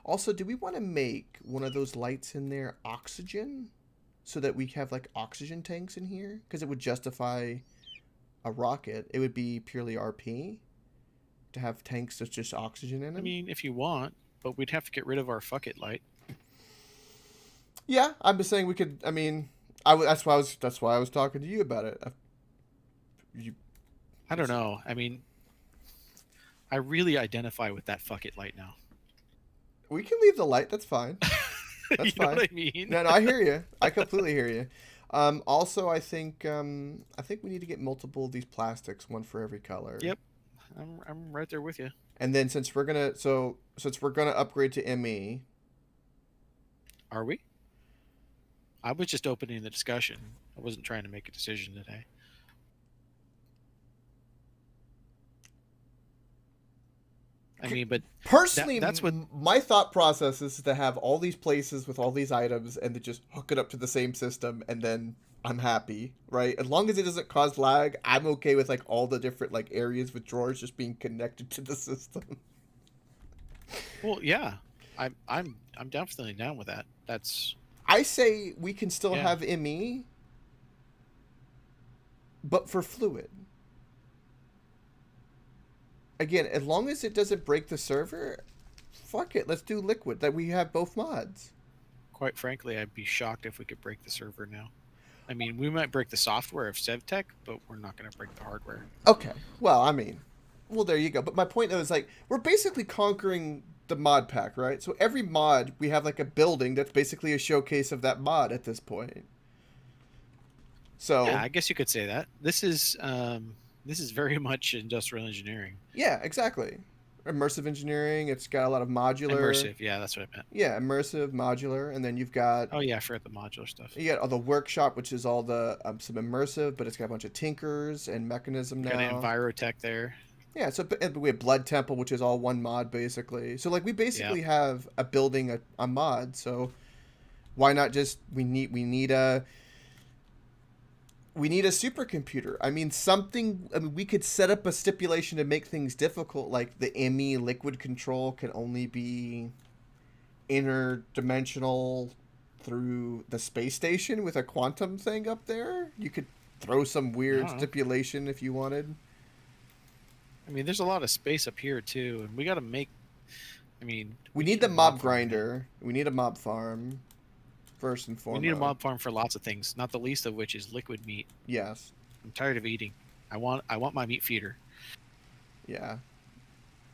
Also, do we want to make one of those lights in there oxygen, so that we have like oxygen tanks in here? Because it would justify a rocket. It would be purely RP to have tanks that's just oxygen in I them. mean, if you want, but we'd have to get rid of our fuck it light. Yeah, I'm just saying we could. I mean, that's why I was talking to you about it. You, I don't know. I mean, I really identify with that fuck it light now. we can leave the light. That's fine. You That's know fine. what I mean? No, no, I hear you. I completely hear you. Also, I think we need to get multiple of these plastics, one for every color. Yep. I'm right there with you. And then since we're gonna upgrade to ME, Are we? I was just opening the discussion. I wasn't trying to make a decision today. I mean, but personally, that's what. my thought process is to have all these places with all these items and to just hook it up to the same system, and then I'm happy, right? As long as it doesn't cause lag, I'm okay with like all the different like areas with drawers just being connected to the system. Well, yeah, I'm definitely down with that. That's I say we can still yeah. have ME, but for fluid. Again, as long as it doesn't break the server, fuck it. Let's do liquid. That we have both mods. Quite frankly, I'd be shocked if we could break the server now. I mean, we might break the software of SevTech, but we're not going to break the hardware. Okay. Well, I mean, well, there you go. But my point is, like, we're basically conquering the mod pack, right? So every mod, we have like a building that's basically a showcase of that mod at this point. So Yeah, I guess you could say that. This is very much industrial engineering. yeah, exactly. Immersive engineering. It's got a lot of modular. Immersive, yeah, that's what I meant. Yeah, immersive, modular, and then you've got Oh yeah, I forgot the modular stuff. you got all the workshop, which is all the some immersive, but it's got a bunch of tinkers and mechanism now. Got an Envirotech there. Yeah, so and we have Blood Temple, which is all one mod basically. So like we basically have a building a mod. So why not just we need a supercomputer. I mean something. I mean we could set up a stipulation to make things difficult, like the ME liquid control can only be interdimensional through the space station with a quantum thing up there. You could throw some weird stipulation if you wanted. I mean, there's a lot of space up here too, and we got to make. I mean, we need the mob grinder. We need a mob farm. First and foremost, we need a mob farm for lots of things, not the least of which is liquid meat. Yes. I'm tired of eating. I want my meat feeder. Yeah.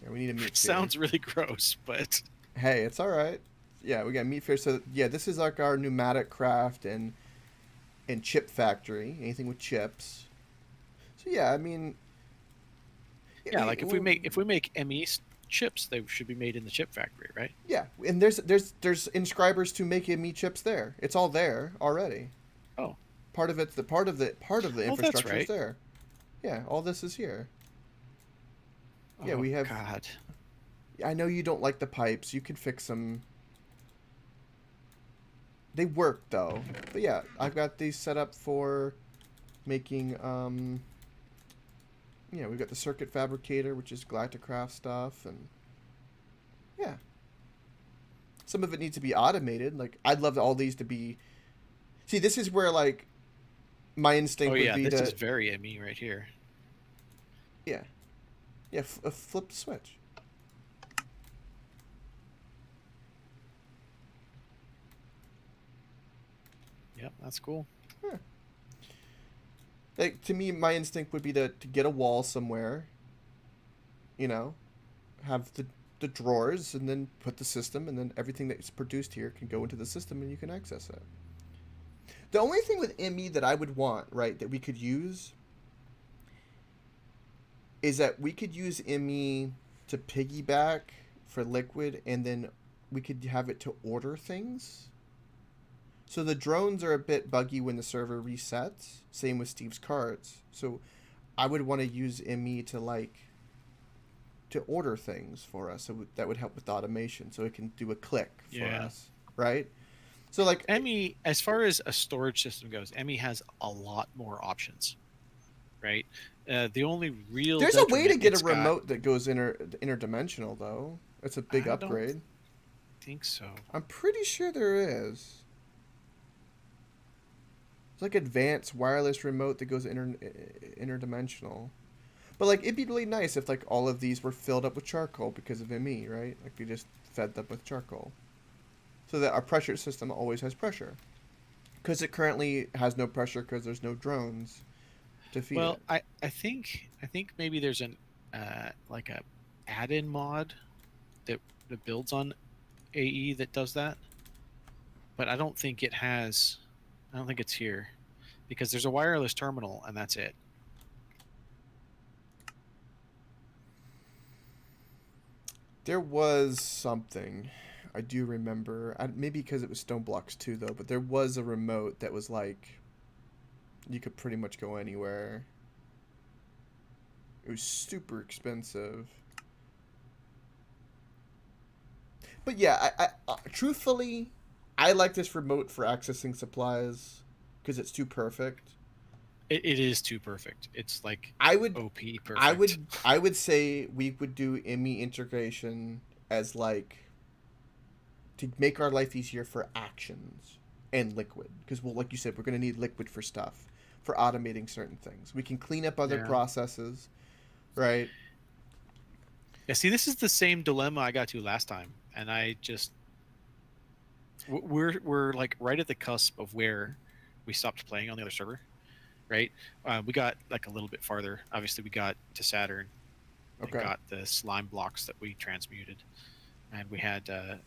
Yeah, we need a meat feeder. Sounds really gross, but hey, it's all right. Yeah, we got meat feeder. So yeah, this is like our pneumatic craft and chip factory. Anything with chips. So yeah, I mean. Yeah, like if we make ME chips, they should be made in the chip factory, right? Yeah, and there's inscribers to make ME chips there. It's all there already. Oh, part of it's the part of the infrastructure right. is there. Yeah, all this is here. Yeah, oh, we have. God. I know you don't like the pipes. You can fix them. They work though. But yeah, I've got these set up for making yeah, we've got the circuit fabricator, which is Galacticraft stuff, and yeah. Some of it needs to be automated. Like, I'd love all these to be... See, this is where, like, my instinct would be this is very ME right here. Yeah. Yeah, flip the switch. Yep, that's cool. Yeah. Like, to me, my instinct would be to get a wall somewhere, you know, have the drawers, and then put the system, and then everything that's produced here can go into the system, and you can access it. The only thing with ME that I would want, right, that we could use, is that we could use ME to piggyback for liquid, and then we could have it to order things. So the drones are a bit buggy when the server resets. Same with Steve's cards. So I would want to use ME to order things for us. So that would help with automation. So it can do a click for us, right? So like, Emmy, as far as a storage system goes, Emmy has a lot more options, right? The only real there's a way to detriment get a it's got, remote that goes interdimensional though. It's a big I don't upgrade. think so. I'm pretty sure there is. It's like advanced wireless remote that goes interdimensional. But like it'd be really nice if like all of these were filled up with charcoal because of ME, right? Like we just fed them with charcoal. So that our pressure system always has pressure. Because it currently has no pressure because there's no drones to feed Well, it. I think maybe there's an like a add-in mod that builds on AE that does that, but I don't think it has. I don't think it's here because there's a wireless terminal and that's it. There was something. I do remember. Maybe because it was Stone Blocks too, though. But there was a remote that was like you could pretty much go anywhere. It was super expensive. But yeah, truthfully, I like this remote for accessing supplies because it's too perfect. It is too perfect. It's like I would, OP I perfect. would, I would say we would do IMI integration as like to make our life easier for actions and liquid because well, like you said, we're gonna need liquid for stuff for automating certain things. We can clean up other Yeah. processes, right? Yeah. See, this is the same dilemma I got to last time, and I just we're like right at the cusp of where we stopped playing on the other server, right? We got like a little bit farther. Obviously, we got to Saturn and Okay. got the slime blocks that we transmuted, and we had a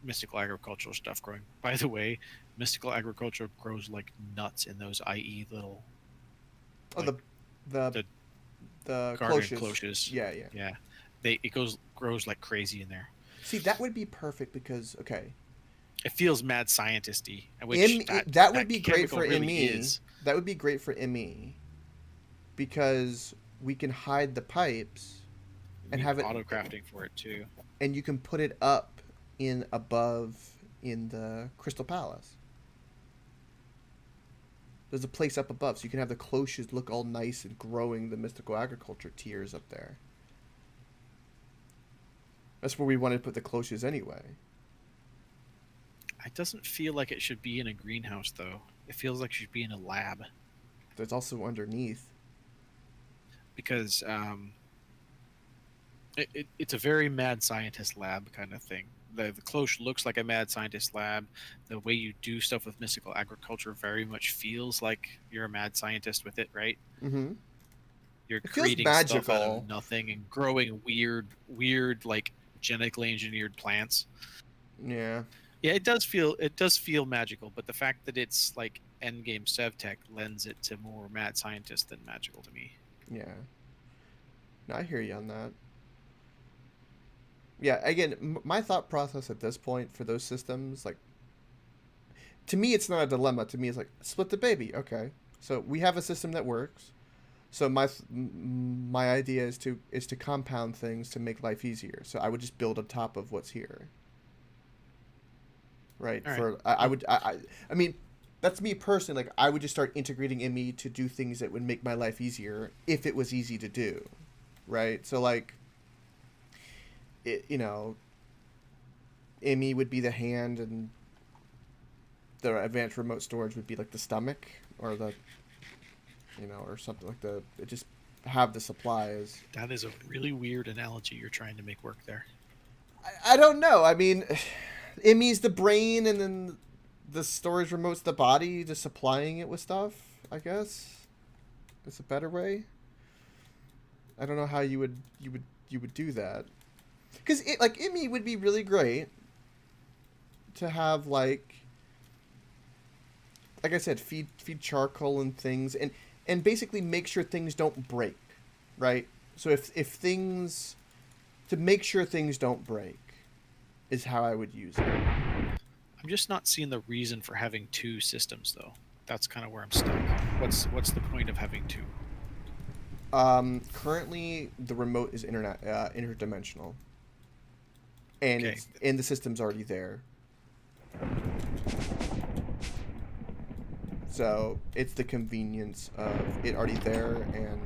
mystical agricultural stuff growing. By the way, mystical agriculture grows like nuts in those IE little Oh, like the the the garden cloches. cloches. Yeah, yeah. Yeah, it grows like crazy in there. See, that would be perfect because okay, It feels mad scientisty, which M that would that be great chemical for really ME. is. That would be great for ME because we can hide the pipes and Need have it, auto crafting for it too. and you can put it up in above in the Crystal Palace. There's a place up above, so you can have the cloches look all nice and growing the mystical agriculture tiers up there. That's where we wanted to put the cloches anyway. It doesn't feel like it should be in a greenhouse though. It feels like it should be in a lab There's also underneath. because it's a very mad scientist lab kind of thing. The cloche looks like a mad scientist lab. The way you do stuff with mystical agriculture very much feels like you're a mad scientist with it, right? Mm-hmm. You're It feels creating stuff out magical. of nothing and growing weird like genetically engineered plants. Yeah. Yeah, it does feel magical, but the fact that it's like endgame SevTech lends it to more mad scientist than magical to me. Yeah. No, I hear you on that. Yeah, again, my thought process at this point for those systems, like, to me, it's not a dilemma. To me, it's like, split the baby. Okay. So we have a system that works. So my idea is to compound things to make life easier. So I would just build on top of what's here. Right. All right. For I mean, that's me personally. Like I would just start integrating ME to do things that would make my life easier if it was easy to do. Right. So like, it, ME would be the hand, and the advanced remote storage would be like the stomach, or the, or something like the. It just have the supplies. That is a really weird analogy you're trying to make work there. I don't know. I mean, ME's the brain, and then the storage remote's the body, just supplying it with stuff. I guess it's a better way. I don't know how you would do that, because it like ME would be really great to have like I said, feed charcoal and things, and basically make sure things don't break, right? So if things to make sure things don't break is how I would use it. I'm just not seeing the reason for having two systems though. That's kind of where I'm stuck. What's the point of having two? Currently the remote is interdimensional, and Okay. the system's already there. So it's the convenience of it already there and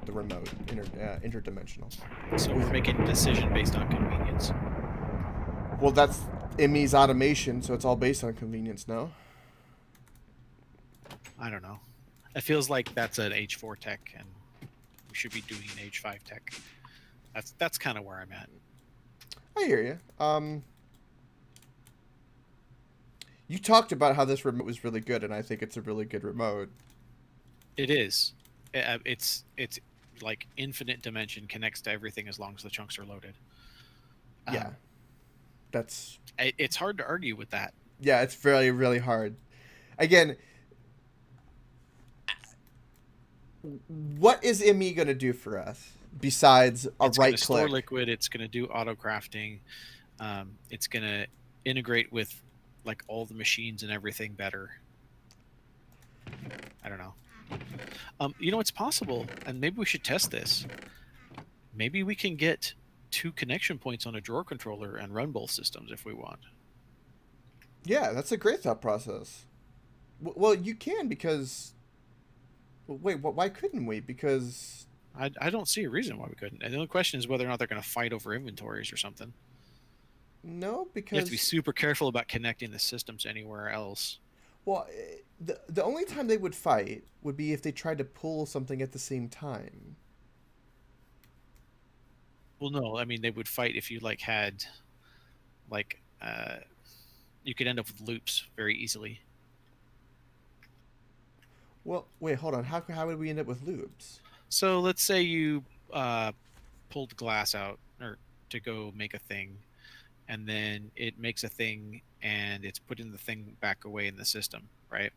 the remote, interdimensional. So we're making a decision based on convenience. Well, that's ME's automation, so it's all based on convenience, no? I don't know. It feels like that's an age 4 tech, and we should be doing an age 5 tech. That's kind of where I'm at. I hear you. You talked about how this remote was really good, and I think it's a really good remote. It is. It's like infinite dimension, connects to everything as long as the chunks are loaded. Yeah. That's... It's hard to argue with that. Yeah, it's really, really hard. Again, what is ME going to do for us besides a It's right going to store click? liquid. It's going to do auto crafting. It's going to integrate with like all the machines and everything better. I don't know. You know, it's possible, and maybe we should test this. Maybe we can get 2 connection points on a drawer controller and run both systems if we want. Yeah, that's a great thought process. Well, you can because... Well, wait, why couldn't we? Because... I don't see a reason why we couldn't. And the only question is whether or not they're going to fight over inventories or something. No, because... You have to be super careful about connecting the systems anywhere else. Well, the only time they would fight would be if they tried to pull something at the same time. Well, no, I mean they would fight if you like had, like, you could end up with loops very easily. Well, wait, hold on. How would we end up with loops? So let's say you pulled glass out or to go make a thing, and then it makes a thing and it's putting the thing back away in the system, right?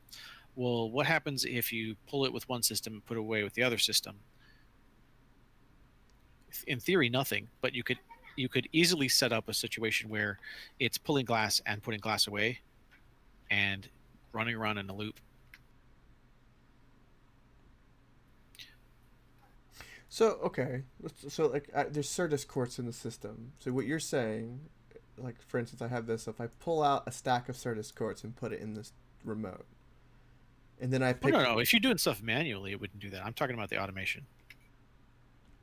Well, what happens if you pull it with one system and put it away with the other system? In theory, nothing, but you could easily set up a situation where it's pulling glass and putting glass away and running around in a loop. So, okay. So, like, there's Certus quartz in the system. So what you're saying, like, for instance, I have this. If I pull out a stack of Certus quartz and put it in this remote, and then I pick... Oh, no. If you're doing stuff manually, it wouldn't do that. I'm talking about the automation.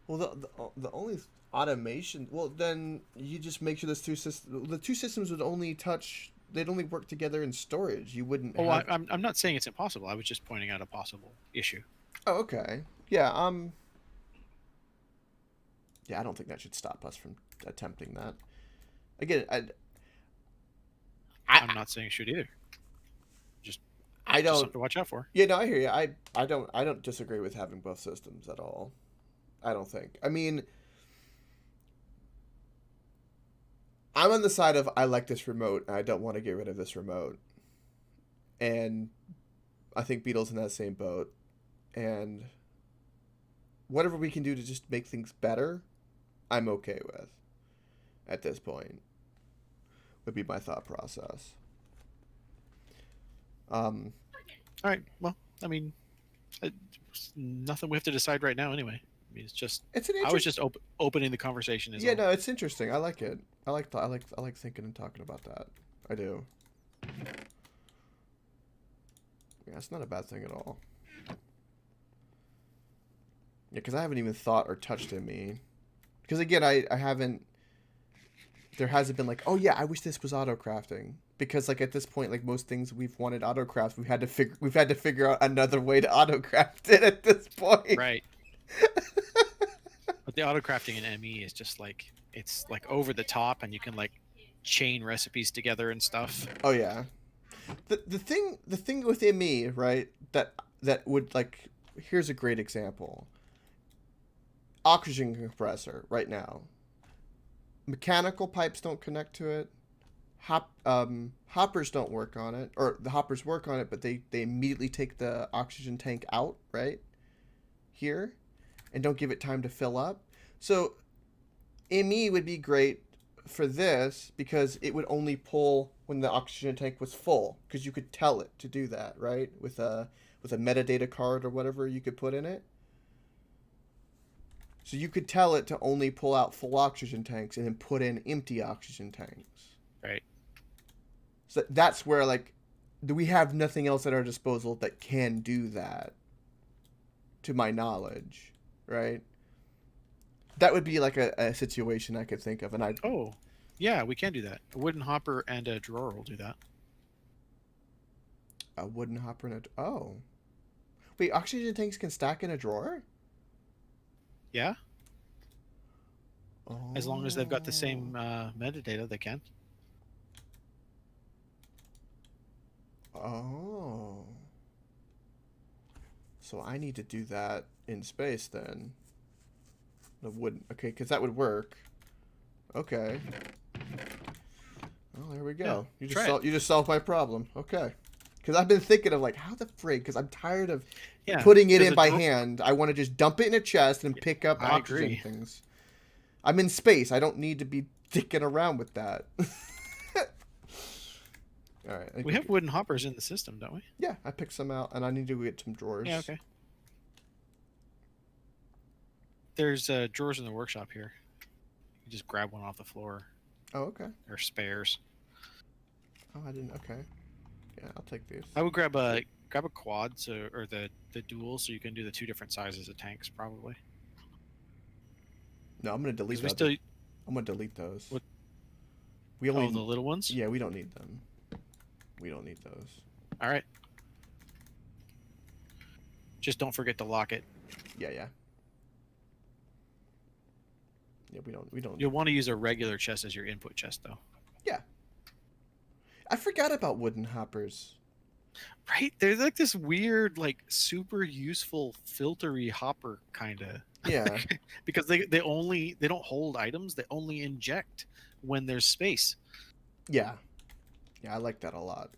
Well, the only automation... Well, then you just make sure the two systems would only touch... They'd only work together in storage. You wouldn't have... I'm not saying it's impossible. I was just pointing out a possible issue. Oh, okay. Yeah, yeah, I don't think that should stop us from attempting that. Again, I'm not saying it should either. Just something to watch out for. Yeah, no, I hear you. I don't disagree with having both systems at all. I don't think. I mean, I'm on the side of I like this remote and I don't want to get rid of this remote. And I think Beetle's in that same boat. And whatever we can do to just make things better, I'm okay with at this point. Would be my thought process. All right. Well, I mean, nothing we have to decide right now anyway. I mean, I was just opening the conversation. Yeah, no, it's interesting. I like it. I like thinking and talking about that. I do. Yeah, it's not a bad thing at all. Yeah, because I haven't even thought or touched ME. Because again, I haven't... There hasn't been like, oh yeah, I wish this was auto crafting. Because like at this point, like most things we've wanted auto craft, we've had to figure out another way to auto craft it at this point. Right. But the auto crafting in ME is just like, it's like over the top, and you can like chain recipes together and stuff. Oh yeah. The thing with ME, right? That would like... Here's a great example. Oxygen compressor right now. Mechanical pipes don't connect to it. Hoppers don't work on it, or the hoppers work on it, but they immediately take the oxygen tank out right here and don't give it time to fill up. So ME would be great for this because it would only pull when the oxygen tank was full, because you could tell it to do that, right? With a metadata card or whatever you could put in it. So you could tell it to only pull out full oxygen tanks and then put in empty oxygen tanks. Right. So that's where, like, we have nothing else at our disposal that can do that, to my knowledge, right? That would be like a situation I could think of, and I Oh, yeah, we can do that. A wooden hopper and a drawer will do that. a wooden hopper and a oh wait, oxygen tanks can stack in a drawer. Yeah, as long as they've got the Oh, same metadata, they can. oh, so I need to do that in space then. The wooden, okay, because that would work. Okay. Well, there we Yeah, go. try it. You just solved my problem. Okay. Because I've been thinking of like how the frig. Because I'm tired of Yeah, putting it because in a by drawer. hand. I want to just dump it in a chest and pick up I oxygen agree. things. I'm in space. I don't need to be dicking around with that. All right. We have wooden hoppers in the system, don't we? Yeah, I picked some out, and I need to get some Yeah, drawers. okay. There's drawers in the workshop here. You just grab one off the floor Oh, okay. or spares. Oh, I didn't. Okay. Yeah, I'll take these. I would grab a quad or the dual so you can do the two different sizes of tanks probably. No, I'm gonna delete 'Cause we those. still I'm gonna delete those. what? We Oh, the only. little ones. Yeah, we don't need them. We don't need those. All right. Just don't forget to lock it. Yeah, yeah. Yeah, we don't. We don't. You'll want to use a regular chest as your input chest, though. Yeah. I forgot about wooden hoppers. Right? They're like this weird, like super useful filtery hopper kind of. Yeah. Because they don't hold items. They only inject when there's space. Yeah. Yeah, I like that a lot.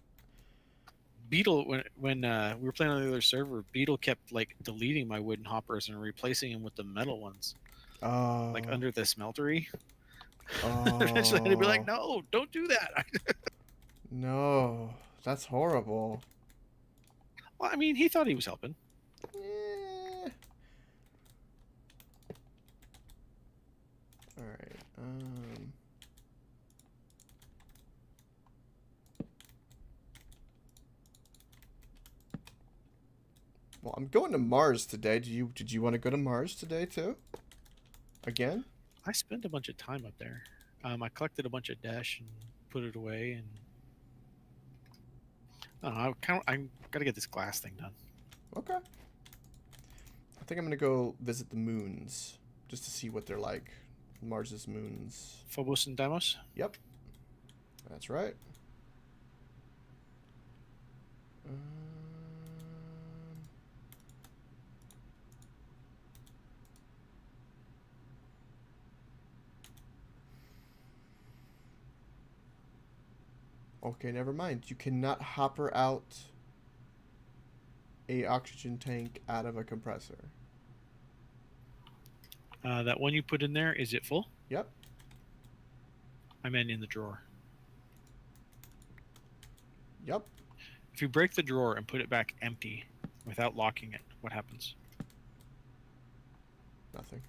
Beetle when we were playing on the other server, Beetle kept like deleting my wooden hoppers and replacing them with the metal ones, Oh. like under the smeltery. Oh. Eventually, I had to be like, "No, don't do that." No. That's horrible. Well, I mean, he thought he was helping. Eh. All right. Well, I'm going to Mars today. Did you want to go to Mars today too? Again? I spent a bunch of time up there. I collected a bunch of dash and put it away, and I don't know. I gotta get this glass thing done. Okay. I think I'm gonna go visit the moons just to see what they're like. Mars's moons. Phobos and Deimos. Yep. That's right. Um, okay, never mind. You cannot hopper out a oxygen tank out of a compressor. That one you put in there, is it full? Yep. I meant in the drawer. Yep. If you break the drawer and put it back empty without locking it, what happens? Nothing.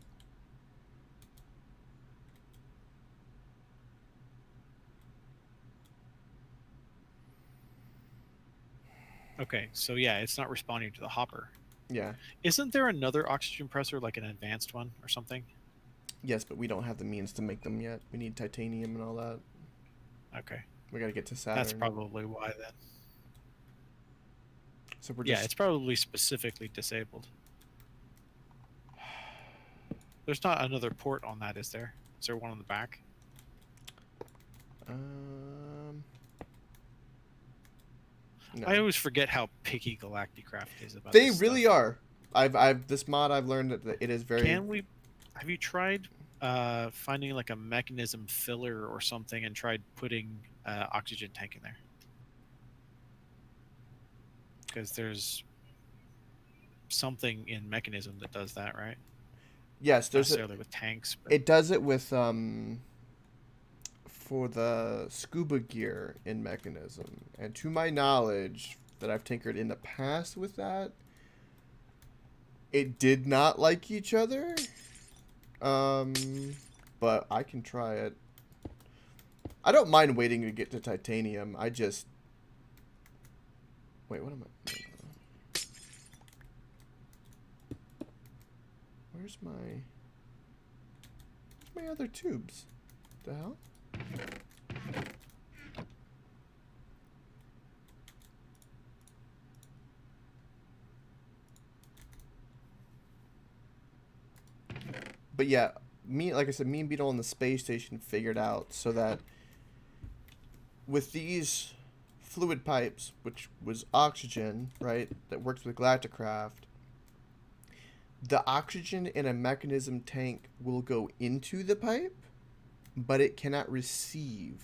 Okay, so yeah, it's not responding to the hopper. Yeah. Isn't there another oxygen presser, like an advanced one or something? Yes, but we don't have the means to make them yet. We need titanium and all that. Okay, We gotta get to Saturn. that's probably why then. So we're Yeah, just. it's probably specifically disabled. There's not another port on that, is there? Is there one on the back? No. I always forget how picky Galacticraft is about They this really stuff. are. I've this mod I've learned that it is very. Can we? Have you tried finding like a mechanism filler or something and tried putting oxygen tank in there? Because there's something in mechanism that does that, right? Yes, Not there's necessarily with tanks, but it does it with for the scuba gear in mechanism, and to my knowledge that I've tinkered in the past with that, it did not like each other. But I can try it. I don't mind waiting to get to titanium. I just Wait, what am I? Where's my other tubes? The hell? But yeah, like I said, me and Beetle on the space station figured out so that with these fluid pipes, which was oxygen, right, that works with Galacticraft, the oxygen in a mechanism tank will go into the pipe, but it cannot receive.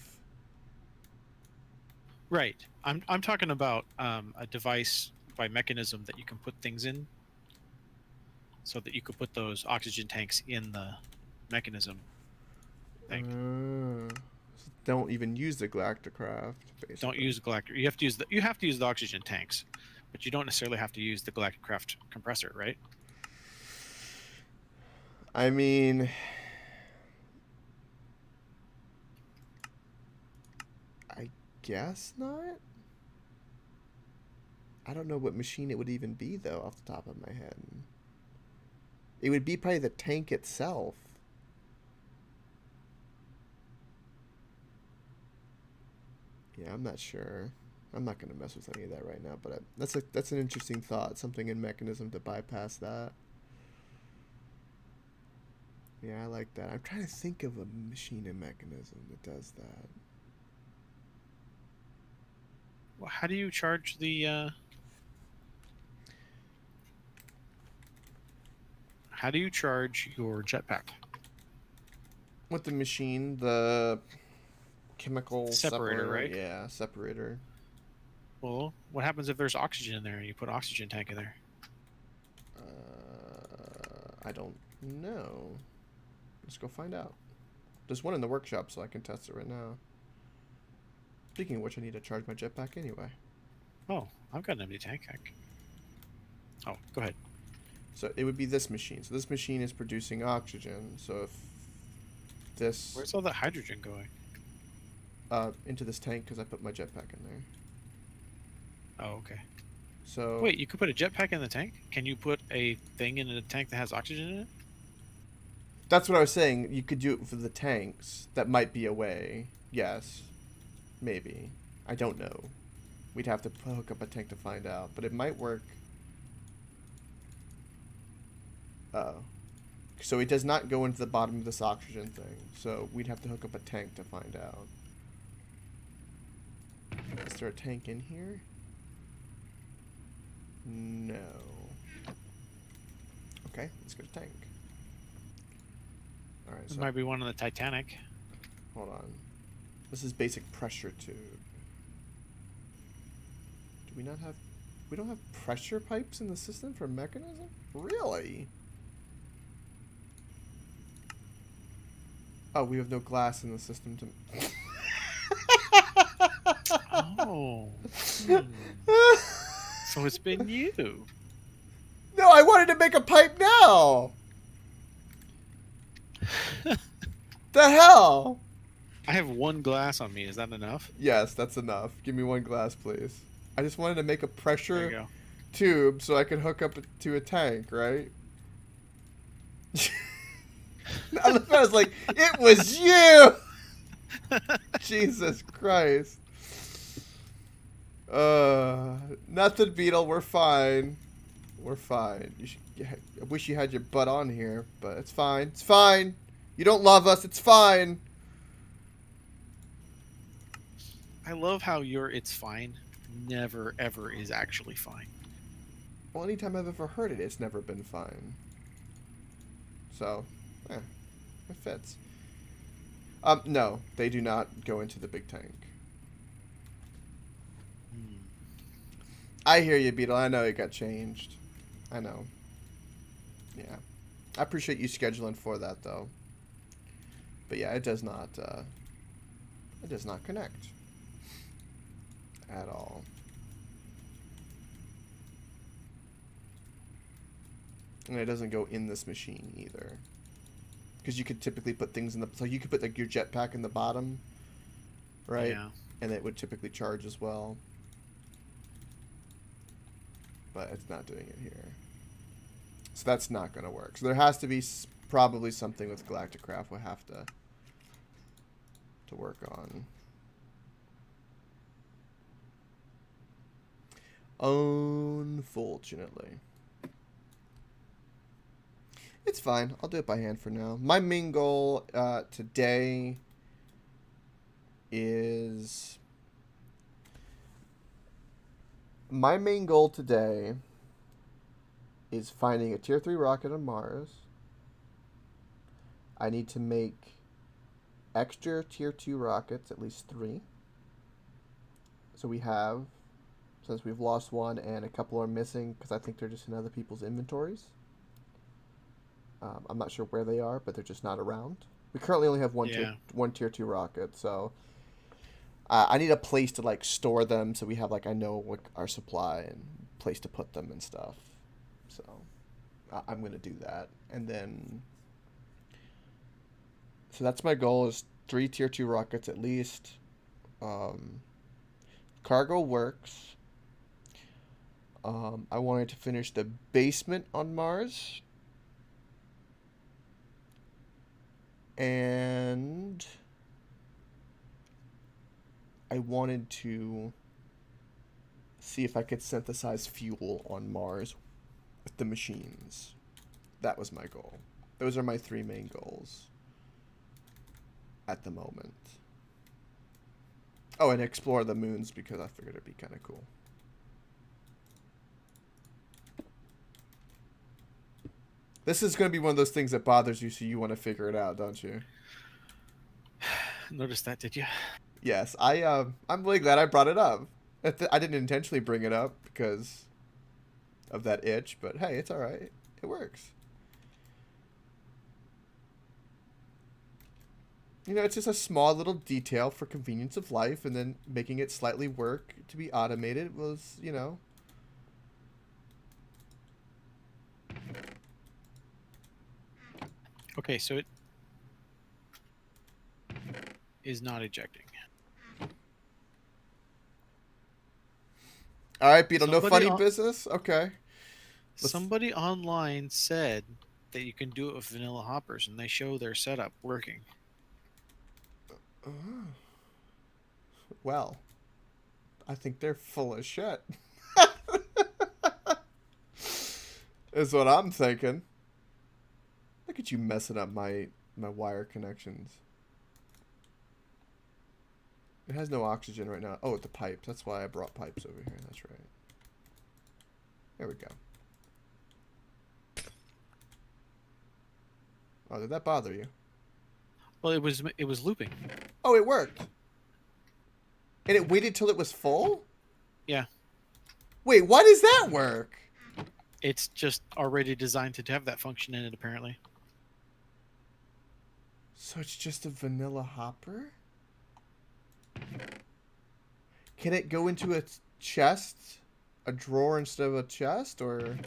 Right. I'm talking about a device by mechanism that you can put things in, so that you could put those oxygen tanks in the mechanism tank. Don't even use the Galacticraft. Basically. Don't use galactic. You have to use the oxygen tanks, but you don't necessarily have to use the Galacticraft compressor, right? I mean, I guess not. I don't know what machine it would even be, though, off the top of my head. It would be probably the tank itself. Yeah, I'm not sure. I'm not going to mess with any of that right now, but that's an interesting thought. Something in mechanism to bypass that. Yeah, I like that. I'm trying to think of a machine in mechanism that does that. Well, how do you charge the? How do you charge your jetpack? With the machine, the chemical Separator, right? Yeah, separator. Well, what happens if there's oxygen in there and you put an oxygen tank in there? I don't know. Let's go find out. There's one in the workshop, so I can test it right now. Speaking of which, I need to charge my jetpack anyway. Oh, I've got an empty tank. Oh, go ahead. So it would be this machine. So this machine is producing oxygen. So if this... Where's all that hydrogen going? Into this tank, because I put my jetpack in there. Oh, okay. So... Wait, you could put a jetpack in the tank? Can you put a thing in a tank that has oxygen in it? That's what I was saying. You could do it for the tanks. That might be a way. Yes. Maybe. I don't know. We'd have to hook up a tank to find out. But it might work. Oh. So it does not go into the bottom of this oxygen thing. So we'd have to hook up a tank to find out. Is there a tank in here? No. Okay, let's get a tank. Alright, There might be one on the Titanic. Hold on. This is basic pressure tube. Do we not have... We don't have pressure pipes in the system for mechanism? Really? Oh, we have no glass in the system to... Oh. So it's been you. No, I wanted to make a pipe now! The hell? I have one glass on me. Is that enough? Yes, that's enough. Give me one glass, please. I just wanted to make a There you pressure go. tube so I could hook up to a tank, right? I was like, it was you! Jesus Christ. Nothing, Beetle. We're fine. We're fine. I wish you had your butt on here, but it's fine. It's fine. You don't love us. It's fine. I love how your "it's fine" never ever is actually fine. Well, anytime I've ever heard it, it's never been fine. So, it fits. No, they do not go into the big tank. I hear you, Beetle. I know it got changed. I know. Yeah. I appreciate you scheduling for that, though. But yeah, it does not connect. At all. And it doesn't go in this machine either. Because you could typically put things in the... So you could put like your jetpack in the bottom. Right? Yeah. And it would typically charge as well. but it's not doing it here. So that's not going to work. So there has to be probably something with Galacticraft we'll have to work on. Unfortunately. It's fine. I'll do it by hand for now. My main goal today is... My main goal today is finding a Tier 3 rocket on Mars. I need to make extra Tier 2 rockets, at least 3. So we have, since we've lost one and a couple are missing because I think they're just in other people's inventories. I'm not sure where they are, but they're just not around. We currently only have one tier 2 rocket, so I need a place to like store them so we have like I know what our supply and place to put them and stuff. So I'm gonna do that, and then so that's my goal is 3 tier 2 rockets at least. Cargo works. I wanted to finish the basement on Mars. And I wanted to see if I could synthesize fuel on Mars with the machines. That was my goal. Those are my 3 main goals at the moment. Oh, and explore the moons because I figured it'd be kind of cool. This is going to be one of those things that bothers you, so you want to figure it out, don't you? Noticed that, did you? Yes, I'm really glad I brought it up. I didn't intentionally bring it up because of that itch, but hey, it's all right. It works. You know, it's just a small little detail for convenience of life, and then making it slightly work to be automated was, you know. Okay, so it is not ejecting. All right, Beetle, no funny business? Okay. Somebody online said that you can do it with vanilla hoppers, and they show their setup working. Well, I think they're full of shit. Is what I'm thinking. Look at you messing up my wire connections. It has no oxygen right now. Oh, the pipes. That's why I brought pipes over here. That's right. There we go. Oh, did that bother you? Well, it was looping. Oh, it worked. And it waited till it was full? Yeah. Wait, why does that work? It's just already designed to have that function in it, apparently. So it's just a vanilla hopper? Can it go into a chest? A drawer instead of a chest, or?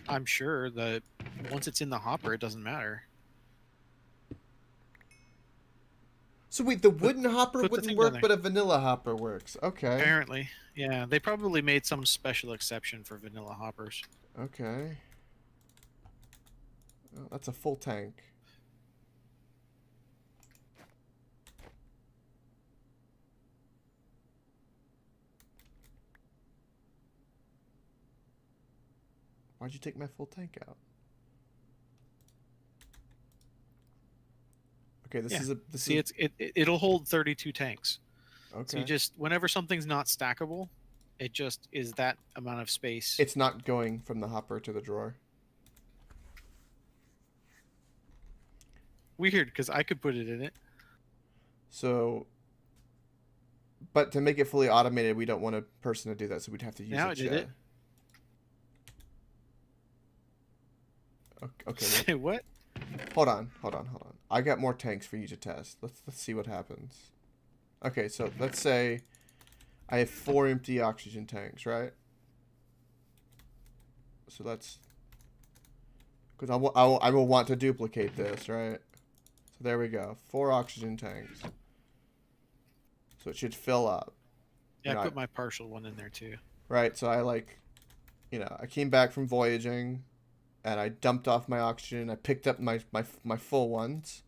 I'm sure that once it's in the hopper, it doesn't matter. So wait, the wooden hopper wouldn't work, but a vanilla hopper works. Okay. Apparently. Yeah, they probably made some special exception for vanilla hoppers. Okay. Oh, that's a full tank. Why'd you take my full tank out? Okay, this is a... it'll hold 32 tanks. Okay. So you just, whenever something's not stackable, it just is that amount of space. It's not going from the hopper to the drawer. Weird, because I could put it in it. So, but to make it fully automated, we don't want a person to do that, so we'd have to use now a it did jet. it. Okay. Say what? Hold on. I got more tanks for you to test. Let's see what happens. Okay, so let's say I have 4 empty oxygen tanks, right? So that's because I will want to duplicate this, right? So there we go, 4 oxygen tanks. So it should fill up. Yeah, I put my partial one in there too. Right, so I like I came back from voyaging, and I dumped off my oxygen. I picked up my full ones,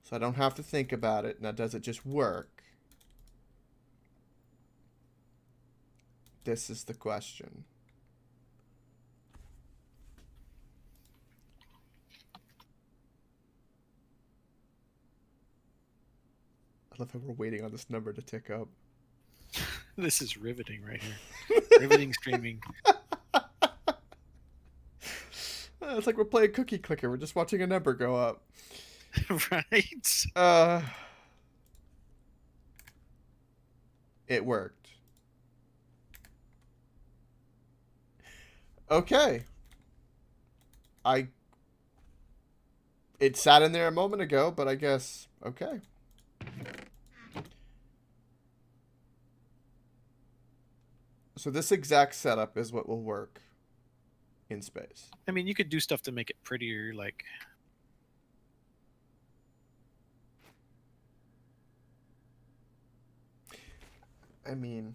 so I don't have to think about it. Now, does it just work? This is the question. I love how we're waiting on this number to tick up. This is riveting right here. Riveting streaming. It's like we're playing Cookie Clicker. We're just watching a number go up. Right? It worked. Okay. It sat in there a moment ago, but I guess, okay. So this exact setup is what will work in space. I mean, you could do stuff to make it prettier, like... I mean...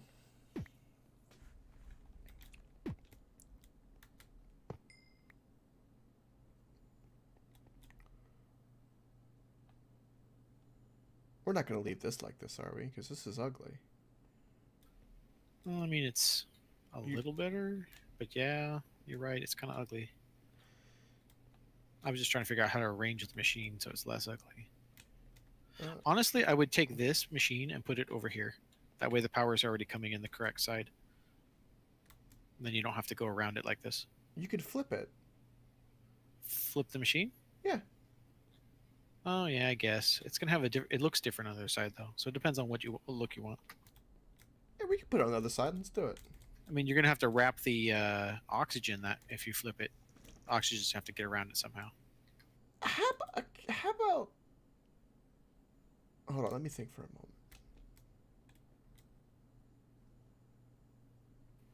We're not going to leave this like this, are we? Because this is ugly. Well, I mean, it's a little better, but yeah, you're right. It's kind of ugly. I was just trying to figure out how to arrange the machine so it's less ugly. Honestly, I would take this machine and put it over here. That way the power is already coming in the correct side. And then you don't have to go around it like this. You could flip it. Flip the machine? Yeah. Oh, yeah, I guess. It's going to have a different... It looks different on the other side, though. So it depends on what look you want. Yeah, we can put it on the other side. Let's do it. I mean, you're going to have to wrap the oxygen that if you flip it. Oxygen have to get around it somehow. How about... Hold on, let me think for a moment.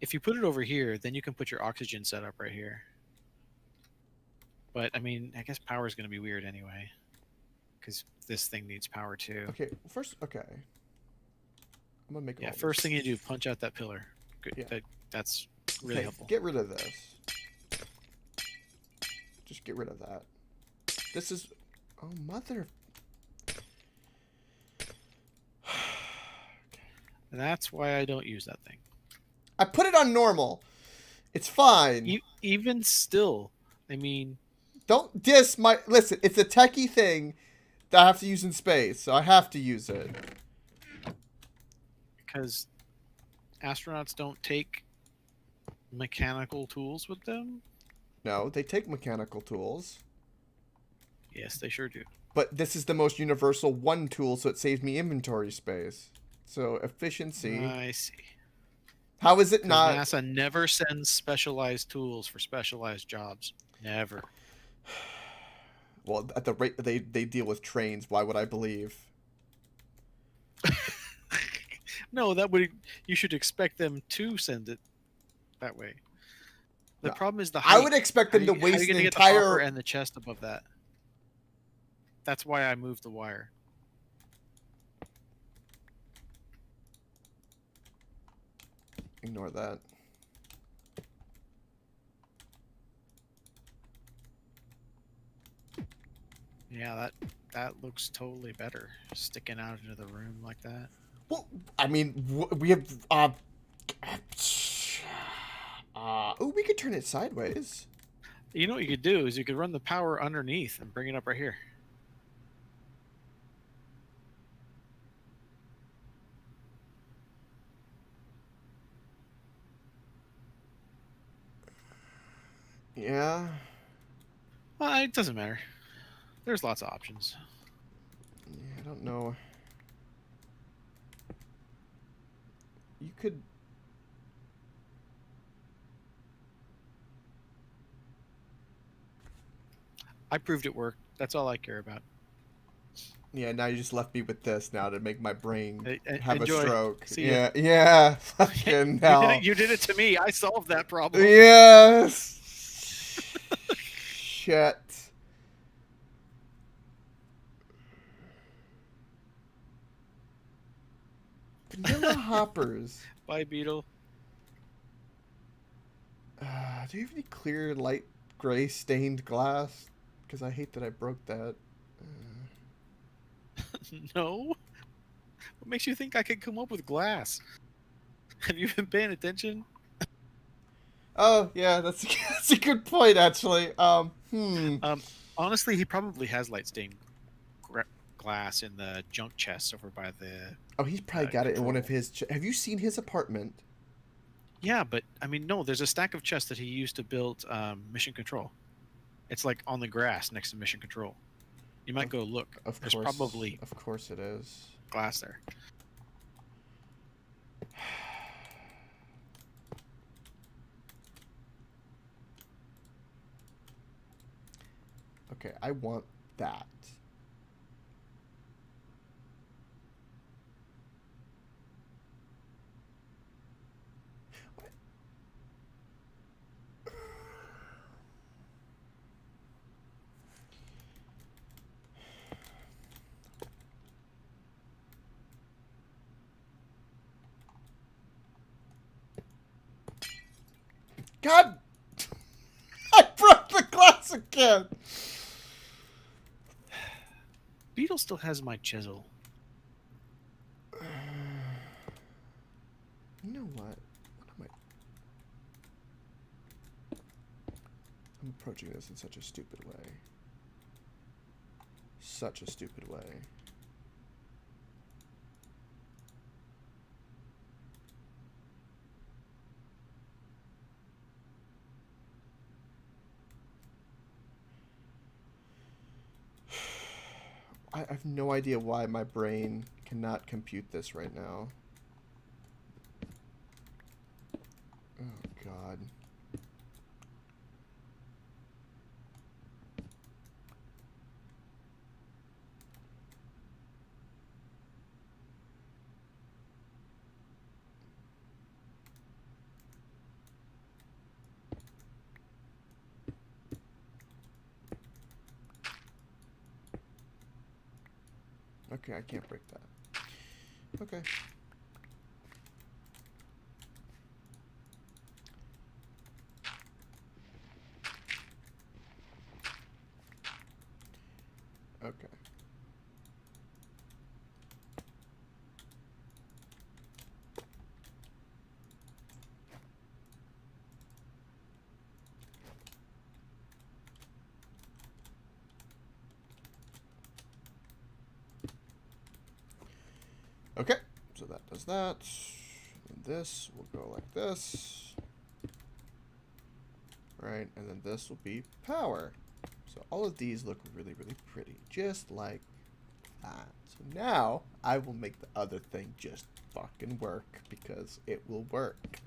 If you put it over here, then you can put your oxygen setup right here. But, I mean, I guess power is going to be weird anyway. Because this thing needs power too. Okay, first, okay. I'm going to make Yeah, first thing you do, punch out that pillar. Good. Yeah. That's really helpful. Get rid of this. Just get rid of that. This is... Oh, mother... That's why I don't use that thing. I put it on normal. It's fine. Even still, I mean... Don't diss my... Listen, it's a techie thing that I have to use in space, so I have to use it. Because astronauts don't take mechanical tools with them? No, they take mechanical tools. Yes, they sure do. But this is the most universal one tool, so it saves me inventory space. So, efficiency. I see. How is it not... NASA never sends specialized tools for specialized jobs. Never. Well, at the rate they deal with trains, why would I believe? No, that would... You should expect them to send it that way. The problem is the height. I would expect them to waste the entire... Get the hopper and the chest above that. That's why I moved the wire. Ignore that. Yeah, that looks totally better. Sticking out into the room like that. Well, I mean, we have... oh, we could turn it sideways. You know what you could do is you could run the power underneath and bring it up right here. Yeah. Well, it doesn't matter. There's lots of options. Yeah, I don't know. You could... I proved it worked. That's all I care about. Yeah, now you just left me with this now to make my brain have enjoy. A stroke. See yeah, yeah. Fucking hell. You did it to me. I solved that problem. Yes. Shit. Vanilla hoppers. Bye, Beetle. Do you have any clear light gray stained glass? Because I hate that I broke that. No? What makes you think I could come up with glass? Have you been paying attention? Oh yeah, that's a good point actually. Honestly, he probably has light stained glass in the junk chest over by the Oh, he's probably got it in one of control. his. Have you seen his apartment? Yeah, but I mean, no. There's a stack of chests that he used to build Mission Control. It's like on the grass next to Mission Control. You might go look. There's probably Of course it is. glass there. Okay, I want that. God! I broke the glass again! Beetle still has my chisel. You know what? What am I? I'm approaching this in such a stupid way. Such a stupid way. I have no idea why my brain cannot compute this right now. Oh, God. Okay, I can't break that. Okay. Okay. Okay, so that does that. And this will go like this. Right, and then this will be power. So all of these look really, really pretty, just like that. So now I will make the other thing just fucking work because it will work.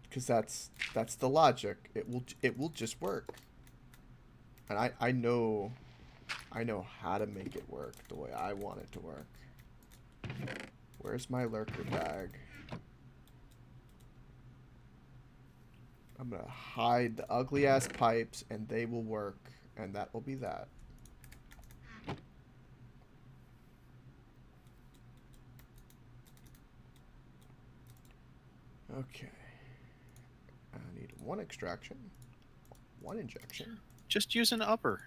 Because that's the logic. It will just work. And I know how to make it work the way I want it to work. Where's my lurker bag? I'm gonna hide the ugly ass pipes and they will work, and that will be that. Okay. I need one extraction, one injection. Just use an upper.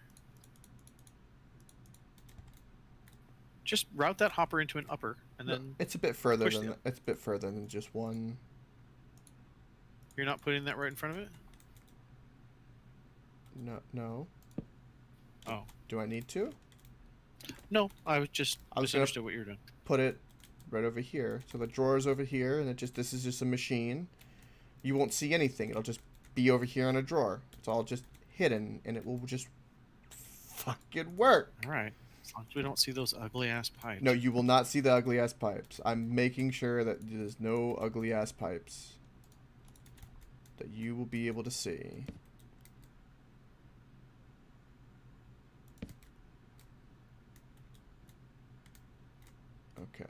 Just route that hopper into an upper, and then No, it's a bit further than it's a bit further than just one. You're not putting that right in front of it? No. Oh. Do I need to? No, I was just misunderstood what you were doing. Put it right over here. So the drawer is over here, and this is just a machine. You won't see anything. It'll just be over here on a drawer. It's all just hidden, and it will just fucking work. All right. As long as we don't see those ugly ass pipes. No, you will not see the ugly ass pipes. I'm making sure that there's no ugly ass pipes that you will be able to see. Okay.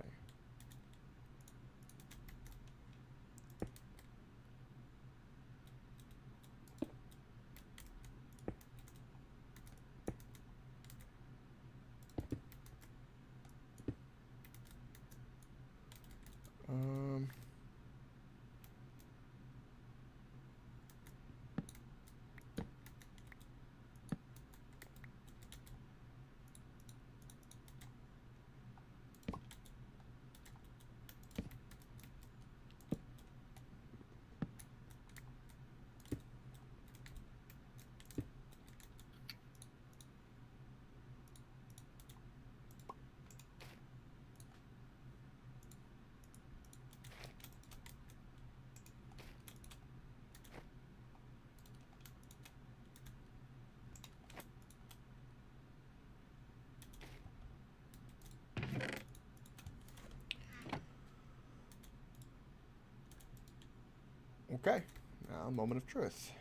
Okay. Now, moment of truth.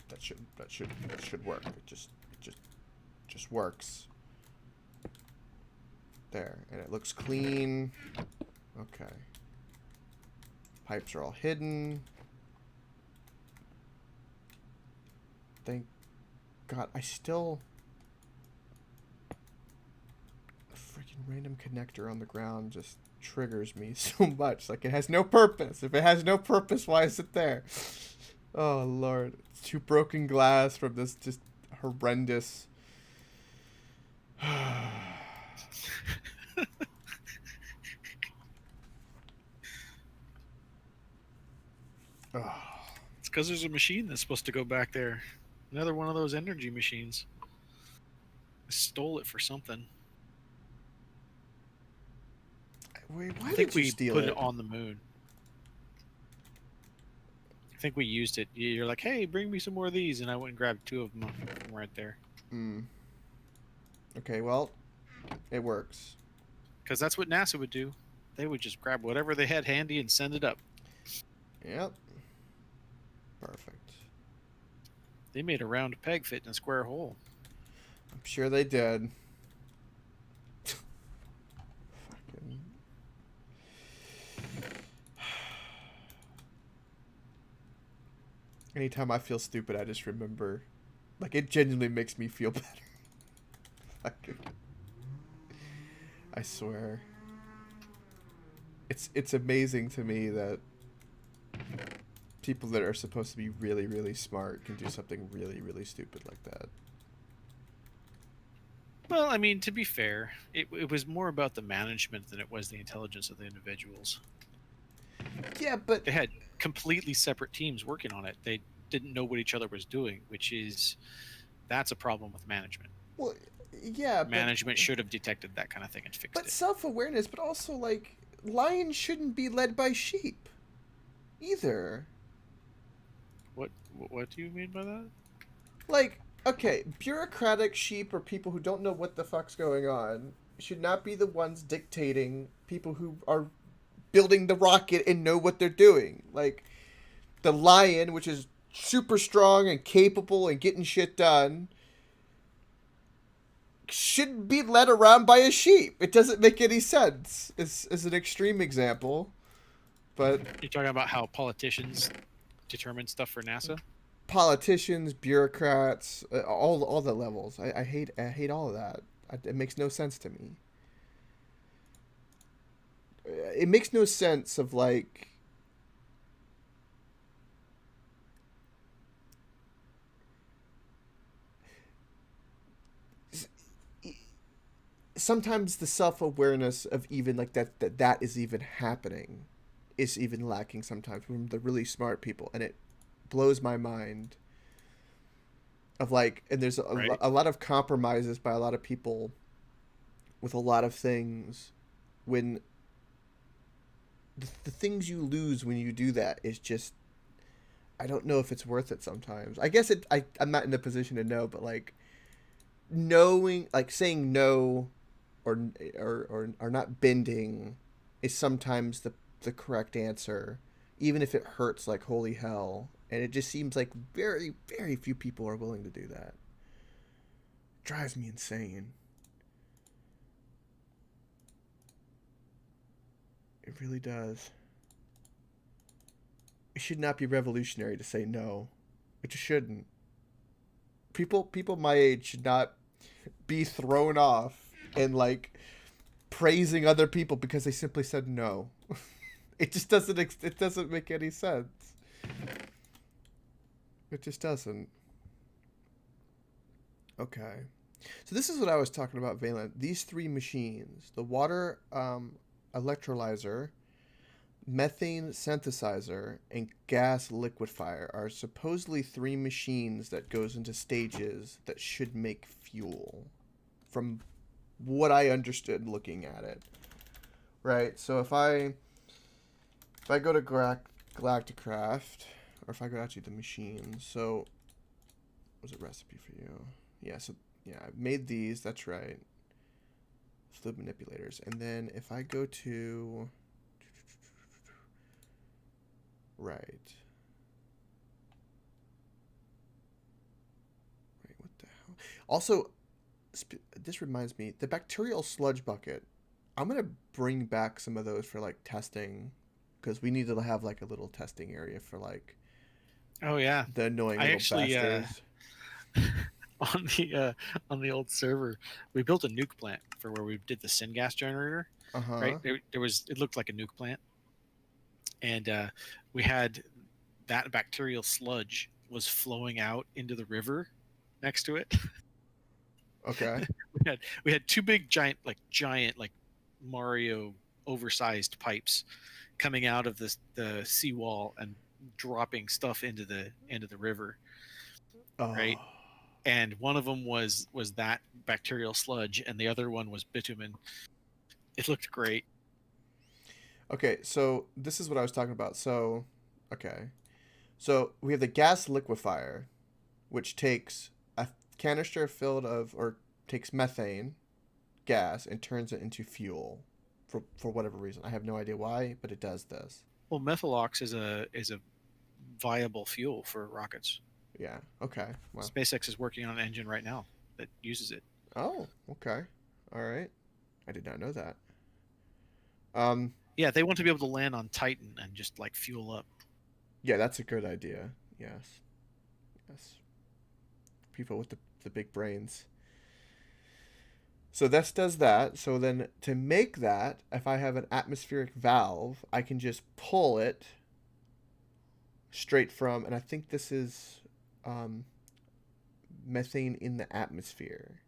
That should work. It just works. There, and it looks clean. Okay. Pipes are all hidden. Thank God. I still... A freaking random connector on the ground just triggers me so much. Like, it has no purpose. If it has no purpose, why is it there? Oh, Lord. It's too broken glass from this just horrendous... Oh. It's because there's a machine that's supposed to go back there. Another one of those energy machines. I stole it for something. Wait, why I think did you we steal put it? it on the moon. I think we used it. You're like, hey, bring me some more of these. And I went and grabbed 2 of them from right there. Hmm. Okay, well, it works. Because that's what NASA would do. They would just grab whatever they had handy and send it up. Yep. Perfect. They made a round peg fit in a square hole. I'm sure they did. Fucking... Anytime I feel stupid, I just remember. Like, it genuinely makes me feel better. Fucking... I swear. It's amazing to me that people that are supposed to be really, really smart can do something really, really stupid like that. Well, I mean, to be fair, it was more about the management than it was the intelligence of the individuals. Yeah, but... They had completely separate teams working on it. They didn't know what each other was doing, that's a problem with management. Well, yeah, Management should have detected that kind of thing and fixed but it. self-awareness, but also, like, lions shouldn't be led by sheep. Either. What do you mean by that? Like, okay, bureaucratic sheep or people who don't know what the fuck's going on should not be the ones dictating people who are building the rocket and know what they're doing. Like, the lion, which is super strong and capable and getting shit done, shouldn't be led around by a sheep. It doesn't make any sense. It's an extreme example. But You're talking about how politicians determine stuff for NASA? Politicians, bureaucrats, all the levels. I hate all of that. It makes no sense to me. It makes no sense of, like, sometimes the self-awareness of even like that is even happening is even lacking sometimes from the really smart people, and it blows my mind of, like, and there's Right. a lot of compromises by a lot of people with a lot of things when the things you lose when you do that is just, I don't know if it's worth it sometimes. I guess I'm not in the position to know, but, like, knowing, like, saying no or not bending is sometimes the correct answer, even if it hurts like holy hell. And it just seems like very, very few people are willing to do that. It drives me insane. It really does. It should not be revolutionary to say no. It just shouldn't. People my age should not be thrown off and, like, praising other people because they simply said no. It just doesn't make any sense. It just doesn't. Okay. So this is what I was talking about, Valen. These 3 machines, the water electrolyzer, methane synthesizer, and gas liquefier, are supposedly 3 machines that goes into stages that should make fuel, from what I understood looking at it. Right? So if I go to Galacticraft, or if I go actually to the machine, so was a recipe for you. Yeah, so yeah, I made these, that's right. fluid manipulators. And then if I go to... Right. Wait, what the hell? Also, this reminds me, the bacterial sludge bucket, I'm going to bring back some of those for, like, testing. Because we need to have, like, a little testing area for, like... Oh yeah, The annoying I little actually bastards. on the old server, we built a nuke plant for where we did the syngas generator. Right Uh-huh. there was it looked like a nuke plant, and we had that bacterial sludge was flowing out into the river next to it. Okay. We had two big giant like Mario oversized pipes coming out of the seawall and dropping stuff into the river, Oh. right? And one of them was that bacterial sludge, and the other one was bitumen. It looked great. Okay, so this is what I was talking about. So, okay. So we have the gas liquefier, which takes a canister filled of, or takes methane gas and turns it into fuel for whatever reason. I have no idea why, but it does this. Well, methalox is a viable fuel for rockets. Yeah. Okay. Well. SpaceX is working on an engine right now that uses it. Oh. Okay. All right. I did not know that. Um. Yeah, they want to be able to land on Titan and just like fuel up. Yeah, that's a good idea. Yes. Yes. People with the big brains. So this does that. So then to make that, if I have an atmospheric valve, I can just pull it straight from, and I think this is methane in the atmosphere.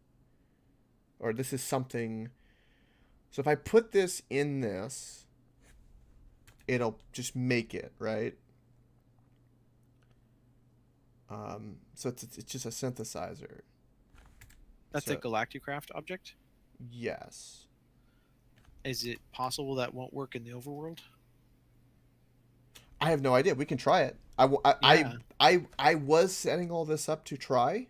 Or this is something. So if I put this in this, it'll just make it, right? So it's just a synthesizer. That's So, a Galacticraft object. yes. Is it possible that won't work in the overworld? I have no idea. We can try it. Yeah. I was setting all this up to try,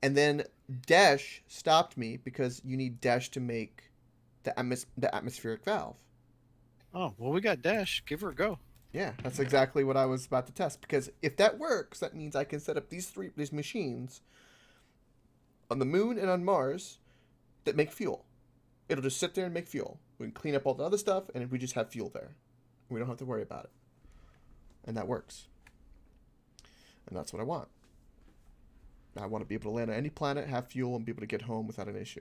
and then Dash stopped me because you need Dash to make the atmospheric valve. Oh well, we got Dash. Give her a go. Yeah, that's exactly what I was about to test. Because if that works, that means I can set up these machines on the moon and on Mars that make fuel. It'll just sit there and make fuel. We can clean up all the other stuff, and we just have fuel there. We don't have to worry about it. And that works. And that's what I want. I want to be able to land on any planet, have fuel, and be able to get home without an issue.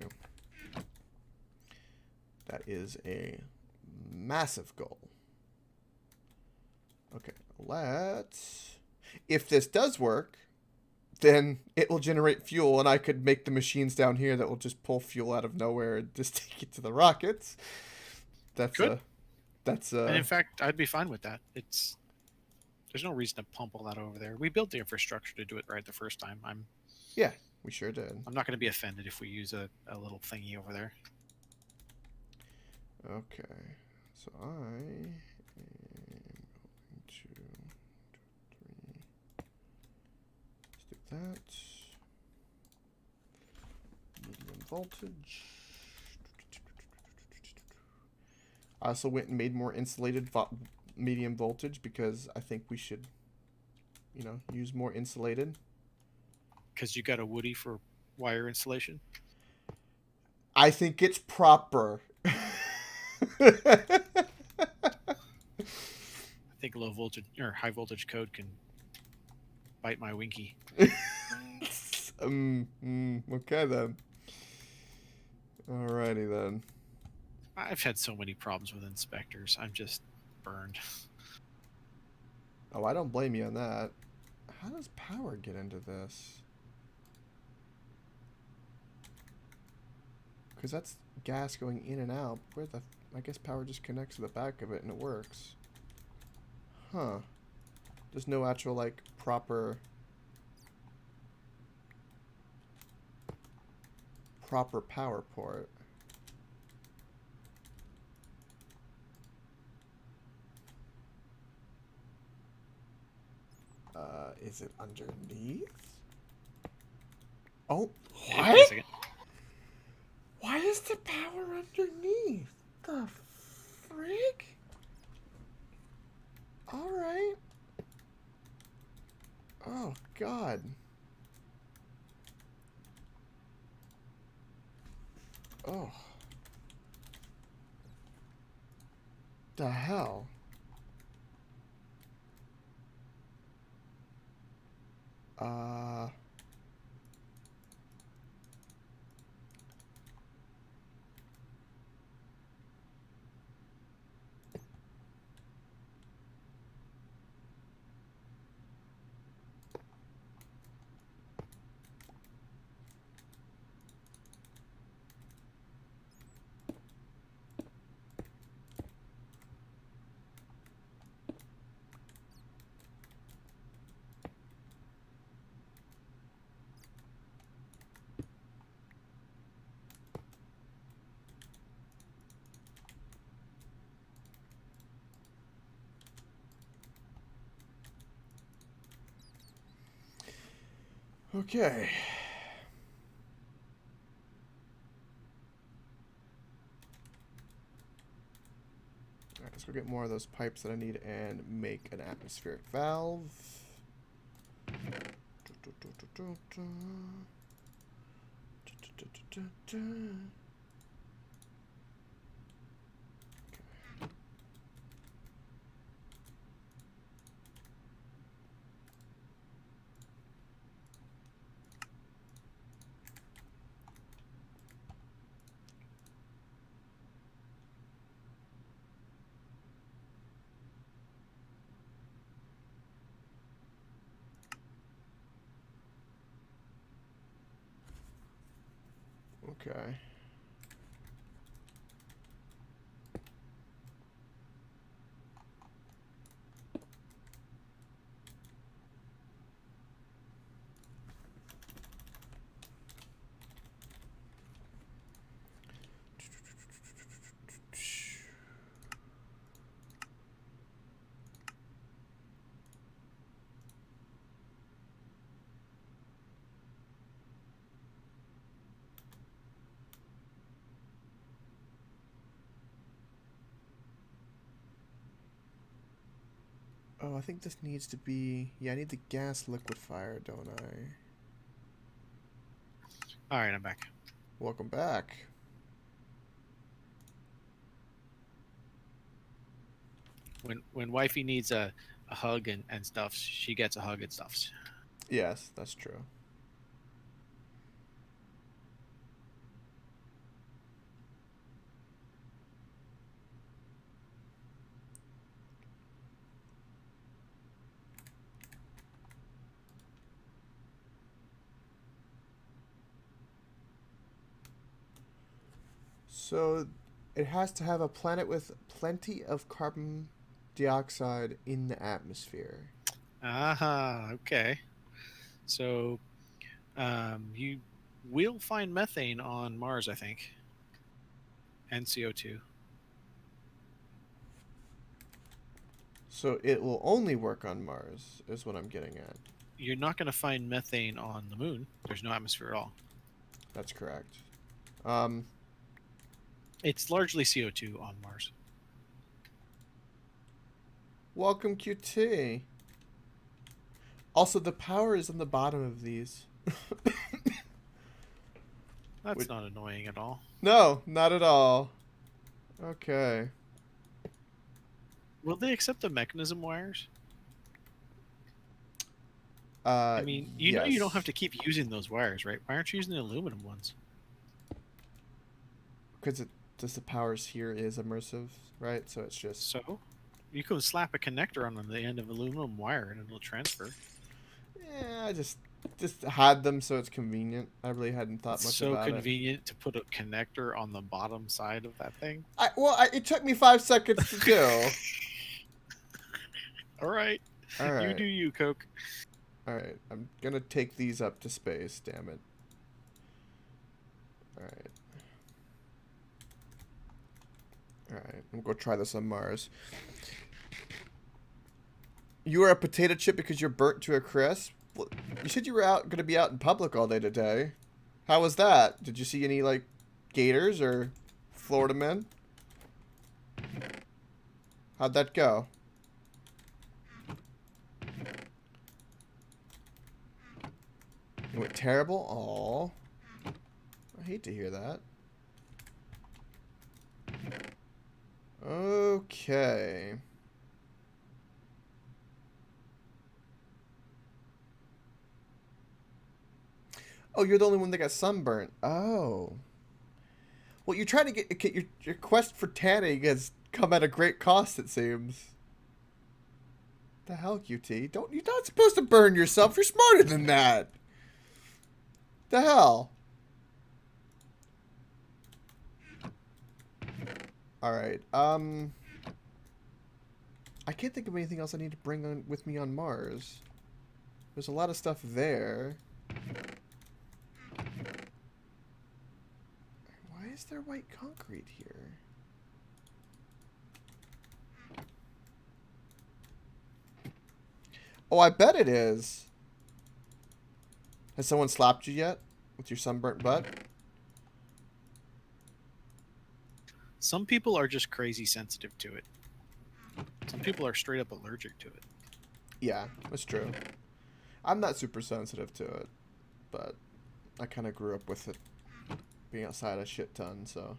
That is a massive goal. Okay, let's... If this does work, then it will generate fuel, and I could make the machines down here that will just pull fuel out of nowhere and just take it to the rockets. That's Good. That's And in fact, I'd be fine with that. There's no reason to pump all that over there. We built the infrastructure to do it right the first time. yeah, we sure did. I'm not going to be offended if we use a little thingy over there. Okay, so I am going to 3. Stick that. Medium voltage. I also went and made more insulated medium voltage because I think we should, use more insulated. Because you got a Woody for wire insulation. I think it's proper. I think low voltage or high voltage code can bite my winky. Okay then. Alrighty then. I've had so many problems with inspectors. I'm just burned. Oh, I don't blame you on that. How does power get into this? Because that's gas going in and out. I guess power just connects to the back of it and it works. Huh. There's no actual, proper power port. Is it underneath? Oh, Wait a what? second. Why is the power underneath? The frick? Alright. Oh, God. Oh. The hell? Okay. Alright, let's go get more of those pipes that I need and make an atmospheric valve. Okay. Oh, I think this needs to be... Yeah, I need the gas liquefier, don't I? All right, I'm back. Welcome back. When wifey needs a hug and stuff, she gets a hug and stuff. Yes, that's true. So, it has to have a planet with plenty of carbon dioxide in the atmosphere. Aha, okay. So, you will find methane on Mars, I think, and CO2. So, it will only work on Mars, is what I'm getting at. You're not going to find methane on the moon. There's no atmosphere at all. That's correct. It's largely CO2 on Mars. Welcome, QT. Also, the power is on the bottom of these. That's not annoying at all. No, not at all. Okay. Will they accept the mechanism wires? I mean, you know you don't have to keep using those wires, right? Why aren't you using the aluminum ones? Because the powers here is immersive, right? So it's just... So, you can slap a connector on the end of aluminum wire and it'll transfer. Yeah, I just had them so it's convenient. I really hadn't thought much about it. So convenient to put a connector on the bottom side of that thing. It took me 5 seconds to do. All right. All right. You do you, Coke. All right. I'm gonna take these up to space. Damn it. All right. All right. I'm gonna go try this on Mars. You are a potato chip because you're burnt to a crisp. Well, you said you were gonna be out in public all day today. How was that? Did you see any like gators or Florida man. How'd that go? It went terrible? Aw. I hate to hear that. Okay. Oh, you're the only one that got sunburnt. Oh. Well, you're trying to get your quest for tanning has come at a great cost, it seems. The hell, QT? You're not supposed to burn yourself. You're smarter than that. The hell? Alright, I can't think of anything else I need to bring on with me on Mars. There's a lot of stuff there. Why is there white concrete here? Oh, I bet it is. Has someone slapped you yet with your sunburnt butt? Some people are just crazy sensitive to it. Some people are straight up allergic to it. Yeah, that's true. I'm not super sensitive to it, but I kind of grew up with it being outside a shit ton, so.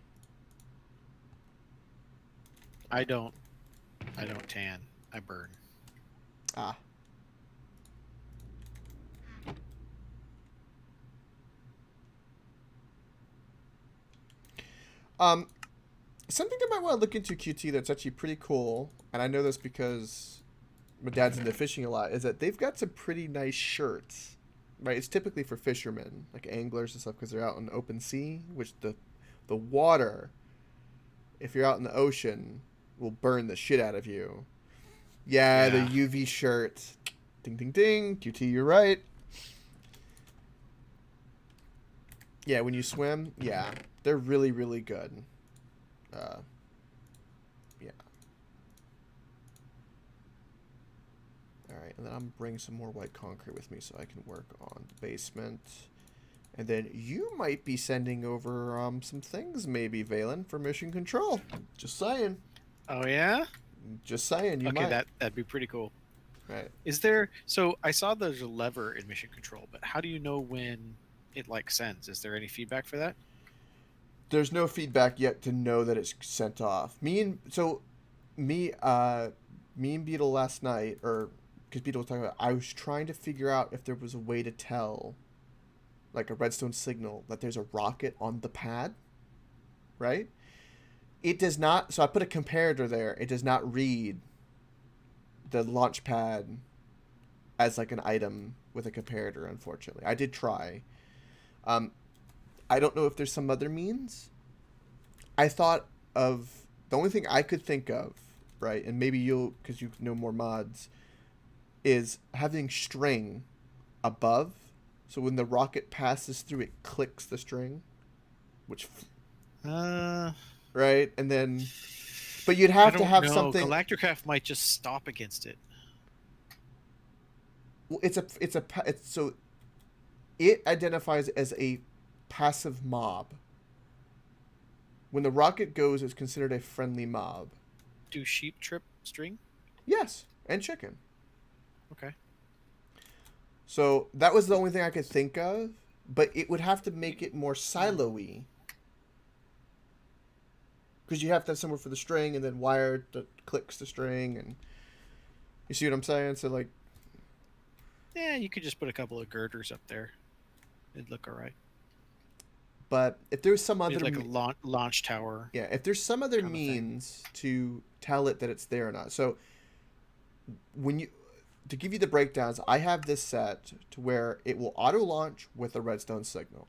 I don't tan. I burn. Ah. Something I might want to look into, QT, that's actually pretty cool, and I know this because my dad's into fishing a lot, is that they've got some pretty nice shirts, right? It's typically for fishermen, like anglers and stuff, because they're out in the open sea, which the water, if you're out in the ocean, will burn the shit out of you. Yeah, the UV shirts. Ding, ding, ding. QT, you're right. Yeah, when you swim, yeah, they're really, really good. Yeah. Alright, and then I'm bringing some more white concrete with me so I can work on the basement. And then you might be sending over some things, maybe, Valen, for mission control. Just saying. Oh yeah? Just saying, you might. Okay, that'd be pretty cool. Right. Is there? So I saw there's a lever in mission control, but how do you know when it like sends? Is there any feedback for that? There's no feedback yet to know that it's sent off. Me and Beetle last night, or because Beetle was talking about, I was trying to figure out if there was a way to tell, like a redstone signal, that there's a rocket on the pad, right? It does not. So I put a comparator there. It does not read the launch pad as like an item with a comparator. Unfortunately, I did try. I don't know if there's some other means. I thought of the only thing I could think of, right? And maybe you'll, because you know more mods, is having string above. So when the rocket passes through, it clicks the string, which, right? And then, but you'd have to have something. Galacticraft might just stop against it. Well, so it identifies as a passive mob. When the rocket goes, it's considered a friendly mob. Do sheep trip string? Yes, and chicken. Okay. So that was the only thing I could think of, but it would have to make it more silo-y. Because you have to have somewhere for the string and then wire that clicks the string, and you see what I'm saying? So like, yeah, you could just put a couple of girders up there. It'd look all right. But if there's some other like a launch tower. Yeah, if there's some other means to tell it that it's there or not. So to give you the breakdowns, I have this set to where it will auto launch with a redstone signal.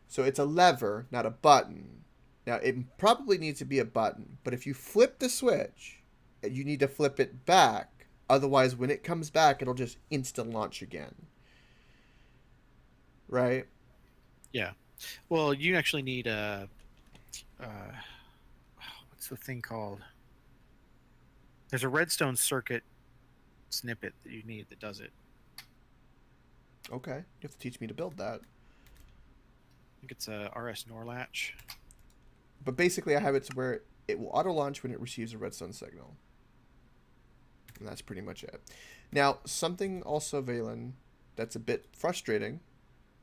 So it's a lever, not a button. Now it probably needs to be a button, but if you flip the switch, you need to flip it back. Otherwise, when it comes back, it'll just instant launch again. Right? Yeah. Well, you actually need what's the thing called? There's a redstone circuit snippet that you need that does it. Okay. You have to teach me to build that. I think it's a RS Norlatch. But basically, I have it to where it will auto launch when it receives a redstone signal. And that's pretty much it. Now, something also, Valen, that's a bit frustrating,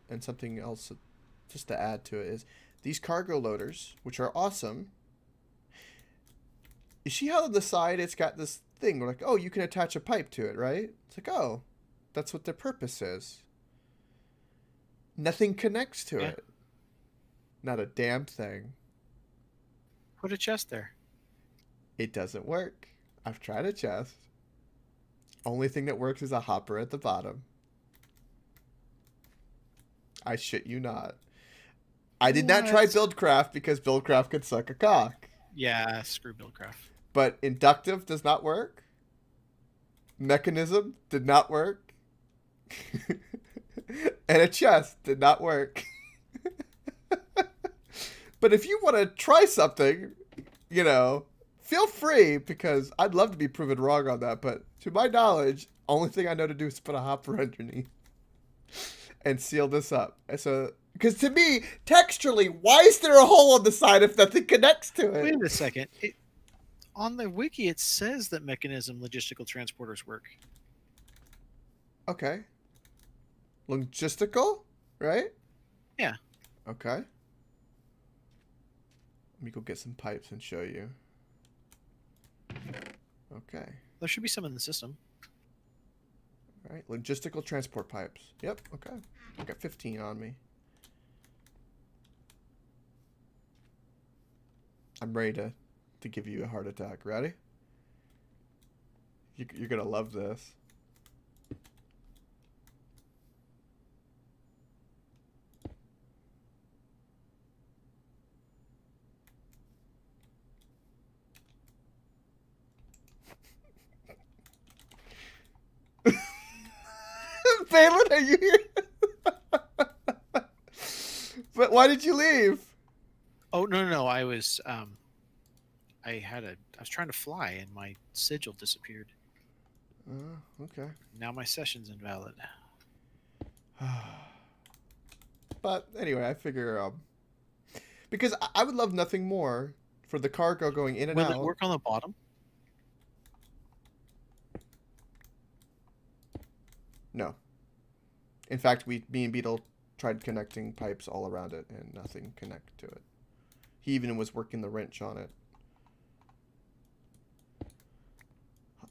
and something else just to add to it is these cargo loaders, which are awesome. You see how on the side it's got this thing where like, oh, you can attach a pipe to it, right? It's like, oh, that's what their purpose is. Nothing connects to it. Not a damn thing. Put a chest there. It doesn't work. I've tried a chest. Only thing that works is a hopper at the bottom. I shit you not. I did not try Buildcraft because Buildcraft could suck a cock. Yeah, screw Buildcraft. But inductive does not work. Mechanism did not work. And a chest did not work. But if you want to try something, you know, feel free, because I'd love to be proven wrong on that. But to my knowledge, only thing I know to do is put a hopper underneath and seal this up. So, because to me, texturally, why is there a hole on the side if nothing connects to it? Wait a second. On the wiki, it says that mechanism logistical transporters work. Okay. Logistical, right? Yeah. Okay. Let me go get some pipes and show you. Okay. There should be some in the system. All right. Logistical transport pipes. Yep. Okay. I got 15 on me. I'm ready to give you a heart attack. Ready? You're going to love this. Balin, are you here? But why did you leave? Oh no! I was I was trying to fly and my sigil disappeared. Okay. Now my session's invalid. But anyway, I figure because I would love nothing more for the cargo going in and out. Will it work on the bottom? No. In fact, me and Beetle tried connecting pipes all around it, and nothing connected to it. He even was working the wrench on it.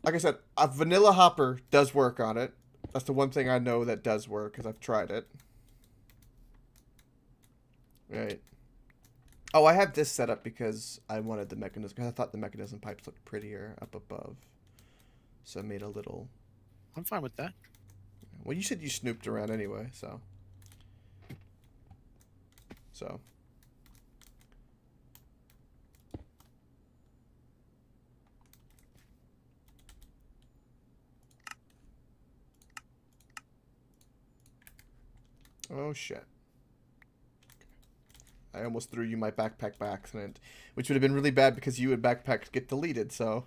Like I said, a vanilla hopper does work on it. That's the one thing I know that does work, because I've tried it. Right. Oh, I have this set up because I wanted the mechanism, because I thought the mechanism pipes looked prettier up above. So I made a little... I'm fine with that. Well, you said you snooped around anyway, so. Oh, shit. I almost threw you my backpack by accident, which would have been really bad because you and backpacks get deleted, so...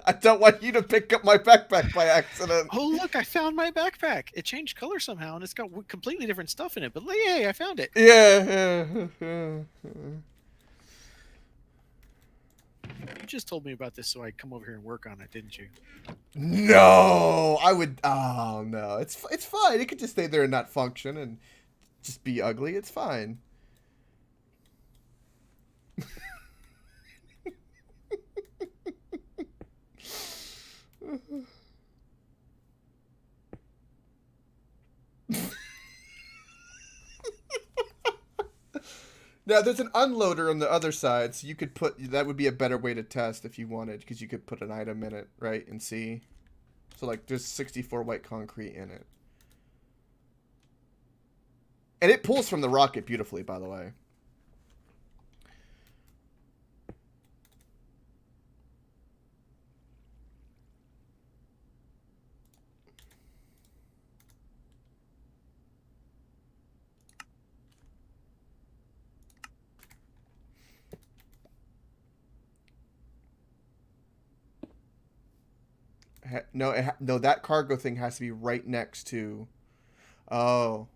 I don't want you to pick up my backpack by accident. Oh, look, I found my backpack. It changed color somehow, and it's got completely different stuff in it. But yay, I found it. Yeah. You just told me about this so I'd come over here and work on it, didn't you? No, I would... Oh, no. It's fine. It could just stay there and not function and just be ugly. It's fine. Now, there's an unloader on the other side, so you could put... That would be a better way to test if you wanted, because you could put an item in it, right, and see. So, like, there's 64 white concrete in it. And it pulls from the rocket beautifully, by the way. No, that cargo thing has to be right next to... Oh.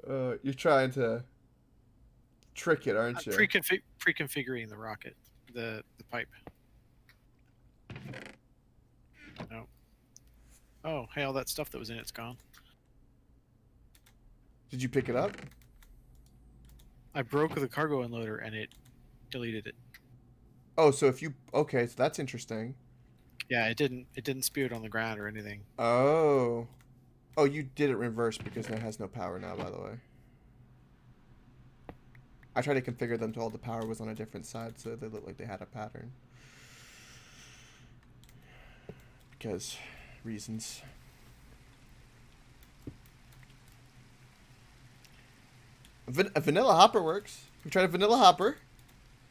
You're trying to trick it, I'm aren't you? pre-configuring the rocket, the pipe. No. Oh, hey, all that stuff that was in it's gone. Did you pick it up? I broke the cargo unloader and it deleted it. Oh, so if you okay, so that's interesting. Yeah, it didn't spew it on the ground or anything. Oh, oh, you did it reverse because it has no power now. By the way, I tried to configure them to all the power was on a different side, so they looked like they had a pattern. Because reasons. A vanilla hopper works. We tried a vanilla hopper.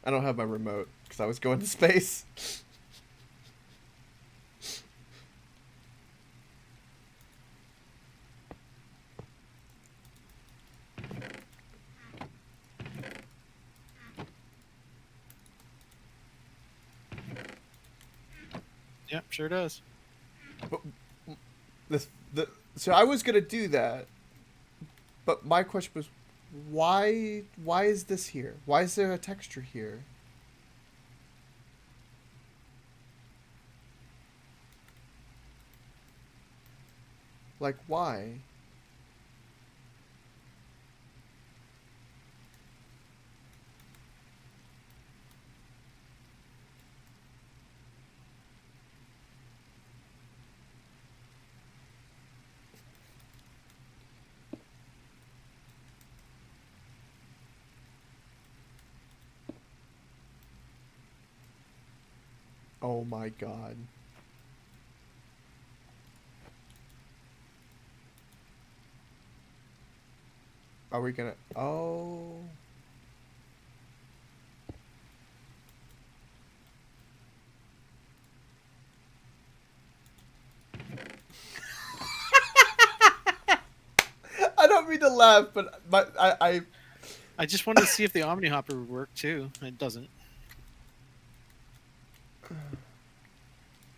I don't have my remote because I was going to space. Yep, sure does. But so I was gonna do that, but my question was, why is this here? Why is there a texture here? Like why? Oh my god. Are we gonna... Oh... I don't mean to laugh, but I just wanted to see if the Omni Hopper would work too. It doesn't.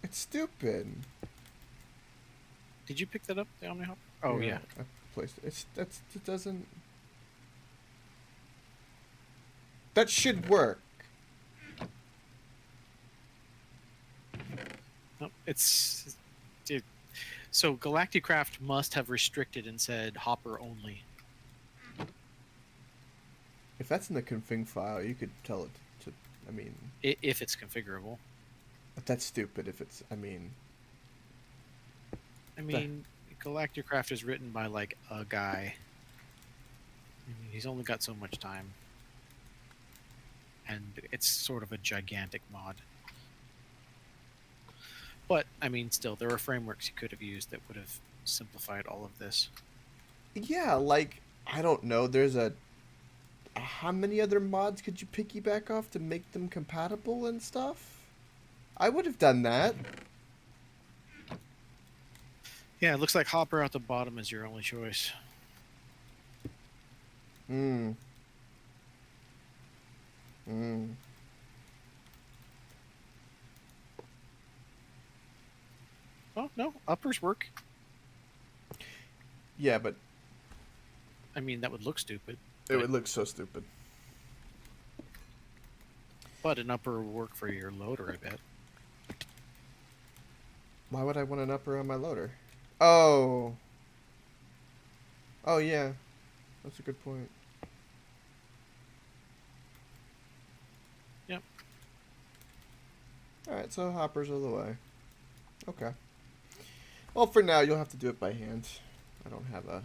It's stupid. Did you pick that up, the Omni Hopper? Oh yeah. I placed it. It doesn't... That should work. No, it's it, so Galacticraft must have restricted and said Hopper only. If that's in the config file, you could tell it to... I mean... If it's configurable. But that's stupid if it's... I mean... Galacticraft is written by like a guy. He's only got so much time. And it's sort of a gigantic mod. But, I mean, still, there are frameworks you could have used that would have simplified all of this. Yeah, like, I don't know, there's a... How many other mods could you piggyback off to make them compatible and stuff? I would have done that. Yeah, it looks like Hopper at the bottom is your only choice. Hmm. Oh, no, uppers work. Yeah, but... I mean, that would look stupid. It would look so stupid. But an upper would work for your loader, I bet. Why would I want an upper on my loader? Oh. Oh, yeah. That's a good point. Yep. Alright, so hoppers are the way. Okay. Well, for now, you'll have to do it by hand. I don't have a...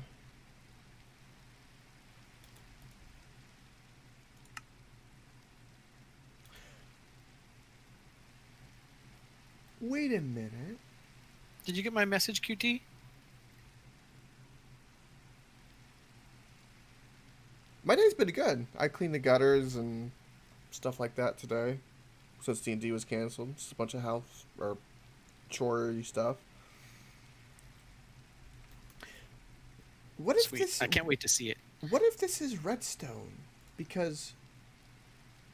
Wait a minute. Did you get my message, QT? My day's been good. I cleaned the gutters and stuff like that today. Since D&D was canceled. Just a bunch of house or chore-y stuff. What if Sweet. this... I can't wait to see it. What if this is redstone? Because...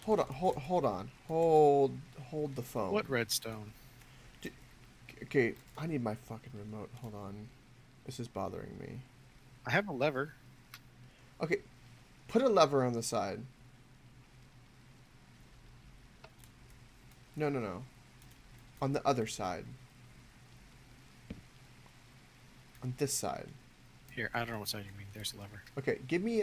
Hold on. Hold the phone. What redstone? Okay, I need my fucking remote. Hold on. This is bothering me. I have a lever. Okay, put a lever on the side. No, no, no. On the other side. On this side. Here, I don't know what side you mean. There's a lever. Okay, give me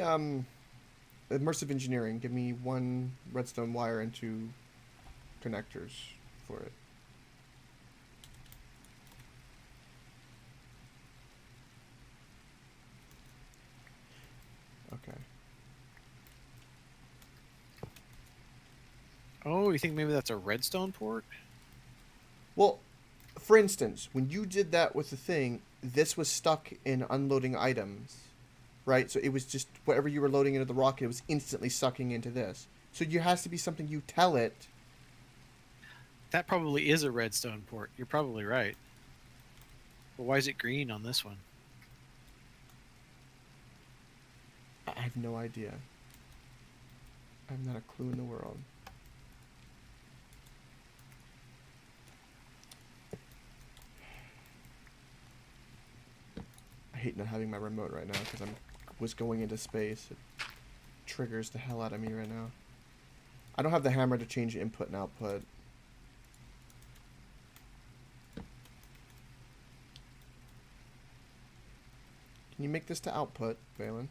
immersive engineering. Give me one redstone wire and two connectors for it. Okay. Oh, you think maybe that's a redstone port? Well, for instance, when you did that with the thing, this was stuck in unloading items, right? So it was just whatever you were loading into the rocket, it was instantly sucking into this. So there has to be something you tell it. That probably is a redstone port. You're probably right. But why is it green on this one? I have no idea. I have not a clue in the world. I hate not having my remote right now because was going into space. It triggers the hell out of me right now. I don't have the hammer to change input and output. Can you make this to output, Valen?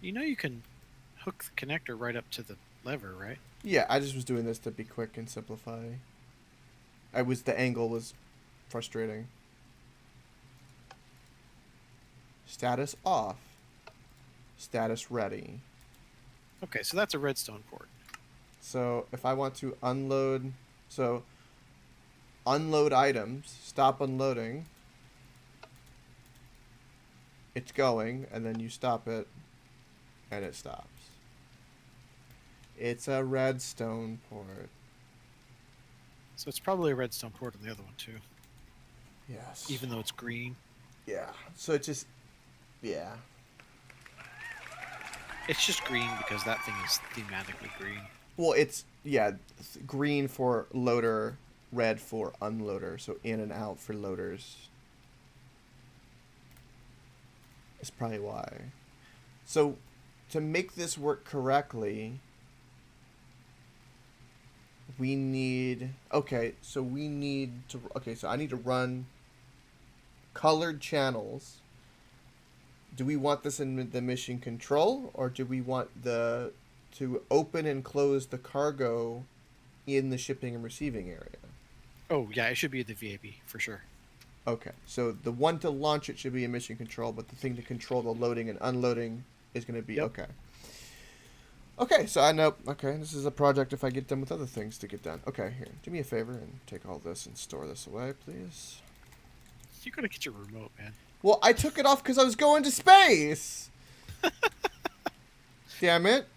You know you can hook the connector right up to the lever, right? Yeah, I just was doing this to be quick and simplify. The angle was frustrating. Status off. Status ready. Okay, so that's a redstone port. So if I want to unload, unload items, stop unloading. It's going, and then you stop it, and it stops. It's a redstone port. So it's probably a redstone port on the other one too. Yes. Even though it's green. Yeah. So it just, yeah. It's just green because that thing is thematically green. Well, it's, yeah, green for loader, red for unloader. So in and out for loaders. Is probably why. So to make this work correctly, we need, so I need to run colored channels. Do we want this in the mission control, or do we want to open and close the cargo in the shipping and receiving area? Oh, yeah, it should be the VAB for sure. Okay, so the one to launch it should be in mission control, but the thing to control the loading and unloading is going to be, okay. Okay, so I know, this is a project if I get done with other things to get done. Okay, here, do me a favor and take all this and store this away, please. You gotta get your remote, man. Well, I took it off because I was going to space! Damn it.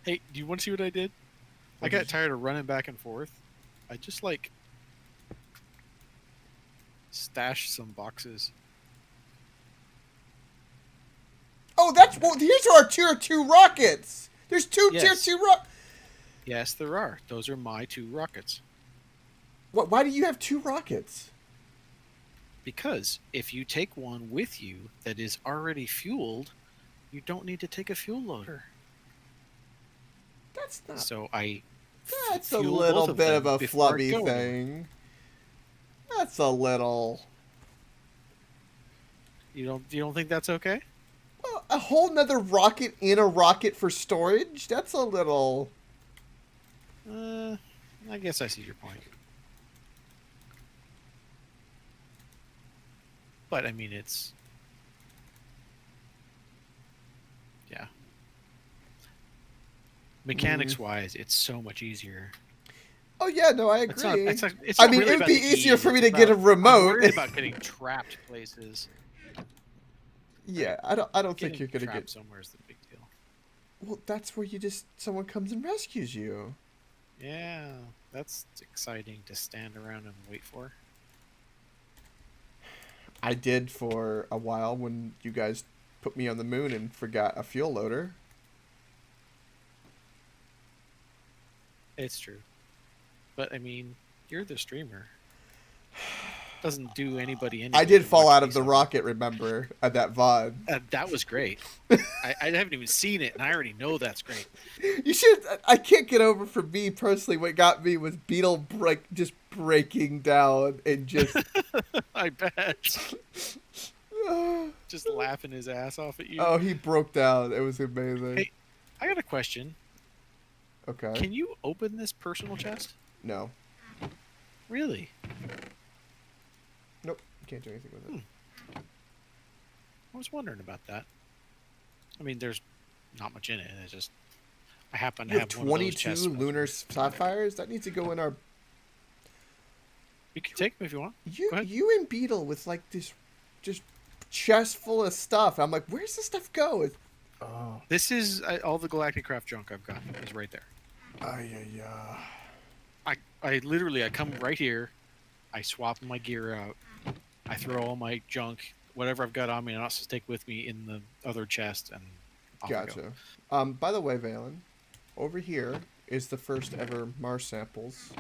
Hey, do you want to see what I did? I got tired of running back and forth. I just, stashed some boxes. Oh, these are our tier 2 rockets! There's two tier 2 rockets! Yes, there are. Those are my 2 rockets. Why do you have 2 rockets? Because if you take one with you that is already fueled, you don't need to take a fuel loader. That's not... So That's a little bit of a flubby thing. That's a little... You don't think that's okay? Well, a whole nother rocket in a rocket for storage? That's a little... I guess I see your point. But, I mean, it's... Yeah. Mechanics-wise, it's so much easier. Oh, yeah, no, I agree. I mean, it would be easier for me to get a remote. I'm worried about getting trapped places. Yeah, I don't think you're going to get... somewhere is the big deal. Well, that's where someone comes and rescues you. Yeah, that's exciting to stand around and wait for. I did for a while when you guys put me on the moon and forgot a fuel loader. It's true. But, I mean, you're the streamer. Doesn't do anybody any I good did to fall watch out me of the suffer. rocket, remember, at that VOD. That was great. I haven't even seen it, and I already know that's great. You should. I can't get over, for me personally, what got me was Beetle just breaking down and just. I bet. Just laughing his ass off at you. Oh, he broke down. It was amazing. Hey, I got a question. Okay. Can you open this personal chest? No. Really? Nope. Can't do anything with it. I was wondering about that. I mean, there's not much in it. It's just I happen to You have have one of those 22 chests. lunar sapphires. That needs to go in our. You can take them if you want. Go ahead. You and Beetle with like this, just chest full of stuff. I'm like, where's this stuff go? Oh. This is all the Galactic Craft junk I've got is right there. Yeah. I literally I come right here, I swap my gear out, I throw all my junk, whatever I've got on me, and I also take with me in the other chest, and off I go. Gotcha. By the way, Valen, over here is the first ever Mars samples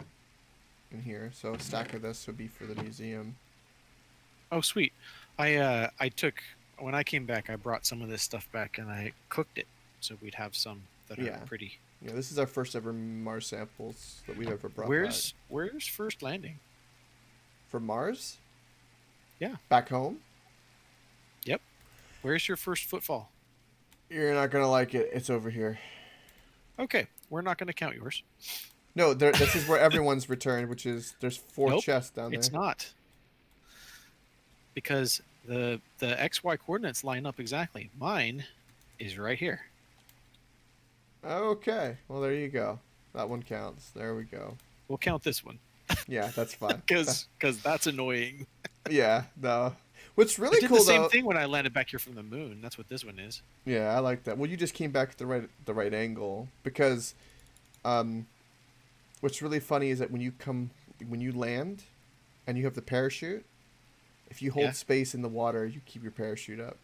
in here. So a stack of this would be for the museum. Oh, sweet. I took when I came back, I brought some of this stuff back and I cooked it, so we'd have some that are pretty. Yeah, this is our first ever Mars samples that we've ever brought Where's first landing? For Mars? Yeah. Back home? Yep. Where's your first footfall? You're not gonna like it. It's over here. Okay, we're not gonna count yours. No, this is where everyone's returned, which is there's 4 chests down there. It's not. Because the XY coordinates line up exactly. Mine is right here. Okay. Well, there you go. That one counts. There we go. We'll count this one. Yeah, that's fine. Because that's annoying. Yeah, no. What's really I did cool the same though, thing when I landed back here from the moon. That's what this one is. Yeah, I like that. Well, you just came back at the right angle because what's really funny is that when you land and you have the parachute, if you hold space in the water, you keep your parachute up.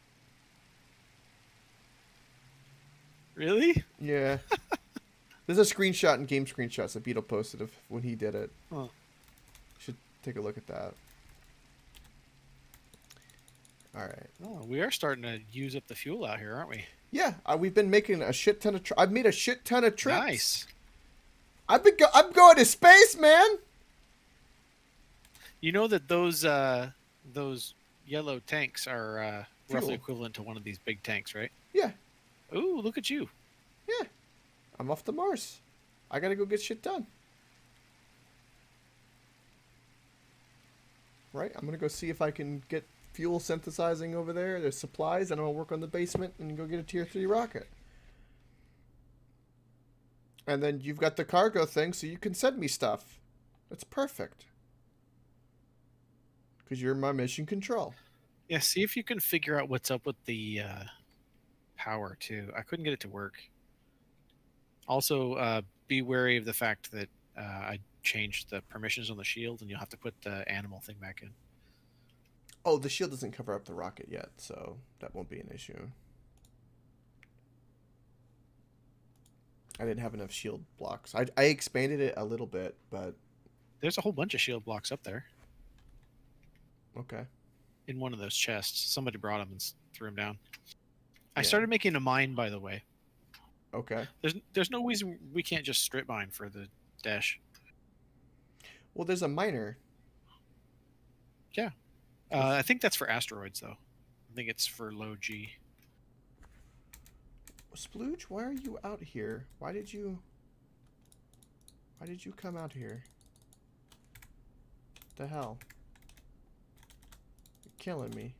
Really? Yeah. There's a screenshot in Game Screenshots that Beetle posted of when he did it. Huh. You should take a look at that. All right. Oh, we are starting to use up the fuel out here, aren't we? Yeah, we've been making a shit ton of. I've made a shit ton of trips. Nice. I'm going to space, man. You know that those yellow tanks are roughly equivalent to one of these big tanks, right? Yeah. Ooh, look at you. Yeah. I'm off to Mars. I gotta go get shit done. Right? I'm gonna go see if I can get fuel synthesizing over there. There's supplies, and I'll work on the basement and go get a tier 3 rocket. And then you've got the cargo thing, so you can send me stuff. That's perfect. Because you're my mission control. Yeah, see if you can figure out what's up with the power, too. I couldn't get it to work. Also, be wary of the fact that I changed the permissions on the shield, and you'll have to put the animal thing back in. Oh, the shield doesn't cover up the rocket yet, so that won't be an issue. I didn't have enough shield blocks. I expanded it a little bit, but... There's a whole bunch of shield blocks up there. Okay. In one of those chests. Somebody brought them and threw them down. I started making a mine, by the way. Okay. There's no reason we can't just strip mine for the dash. Well, there's a miner. Yeah. I think that's for asteroids, though. I think it's for low G. Splooge, why are you out here? Why did you come out here? What the hell? You're killing me.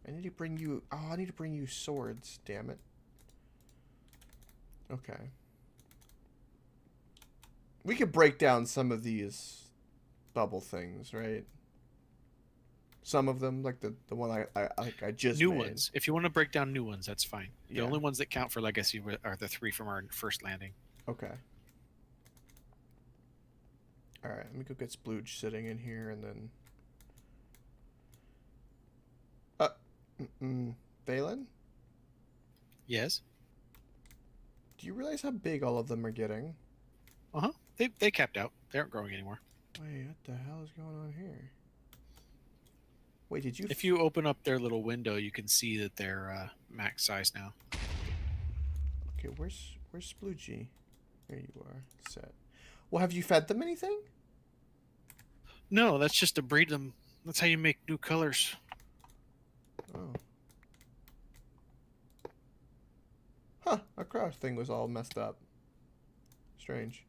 I need to bring you... Oh, I need to bring you swords, damn it. Okay. We could break down some of these bubble things, right? Some of them, like the one I just new made. Ones. If you want to break down new ones, that's fine. The only ones that count for legacy are the 3 from our first landing. Okay. All right, let me go get Splooge sitting in here, and then. Valen? Yes. Do you realize how big all of them are getting? They capped out. They aren't growing anymore. Wait, what the hell is going on here? Wait, did you? If you open up their little window, you can see that they're max size now. Okay, where's Sploogey? There you are. Set. Well, have you fed them anything? No, that's just to breed them. That's how you make new colors. Oh. Huh, our crouch thing was all messed up. Strange.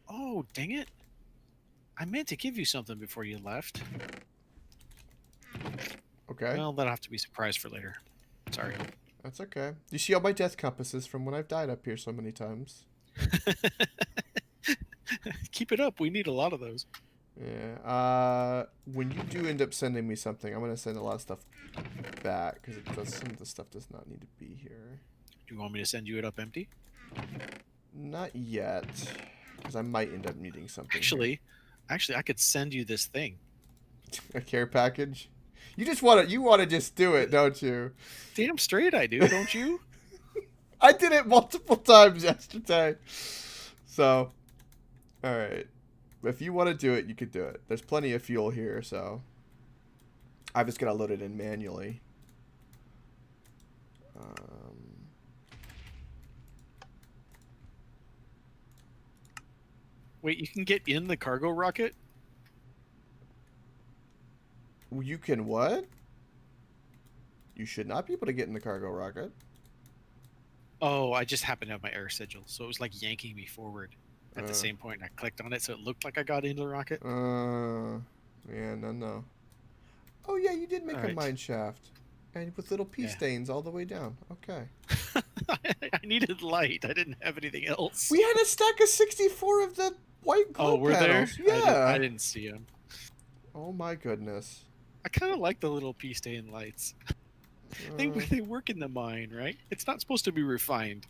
Oh, dang it. I meant to give you something before you left. Okay. Well, that'll have to be a surprise for later. Sorry. That's okay. You see all my death compasses from when I've died up here so many times. Keep it up. We need a lot of those. Yeah. When you do end up sending me something, I'm gonna send a lot of stuff back because some of the stuff does not need to be here. Do you want me to send you it up empty? Not yet, because I might end up needing something. Actually, I could send you this thing. A care package. You want to just do it, don't you? Damn straight I do, don't you? I did it multiple times yesterday. So, all right. If you want to do it, you could do it. There's plenty of fuel here, so I'm just gonna load it in manually. Wait, you can get in the cargo rocket? You can what? You should not be able to get in the cargo rocket. Oh, I just happened to have my air sigil, so it was like yanking me forward at the same point. I clicked on it, so it looked like I got into the rocket. Yeah, no. Oh yeah, you did make a mine shaft, and with little pea stains all the way down. Okay. I needed light. I didn't have anything else. We had a stack of 64 of the white glow panels. There? Yeah. I didn't see them. Oh my goodness. I kind of like the little pea stain lights. They work in the mine, right? It's not supposed to be refined.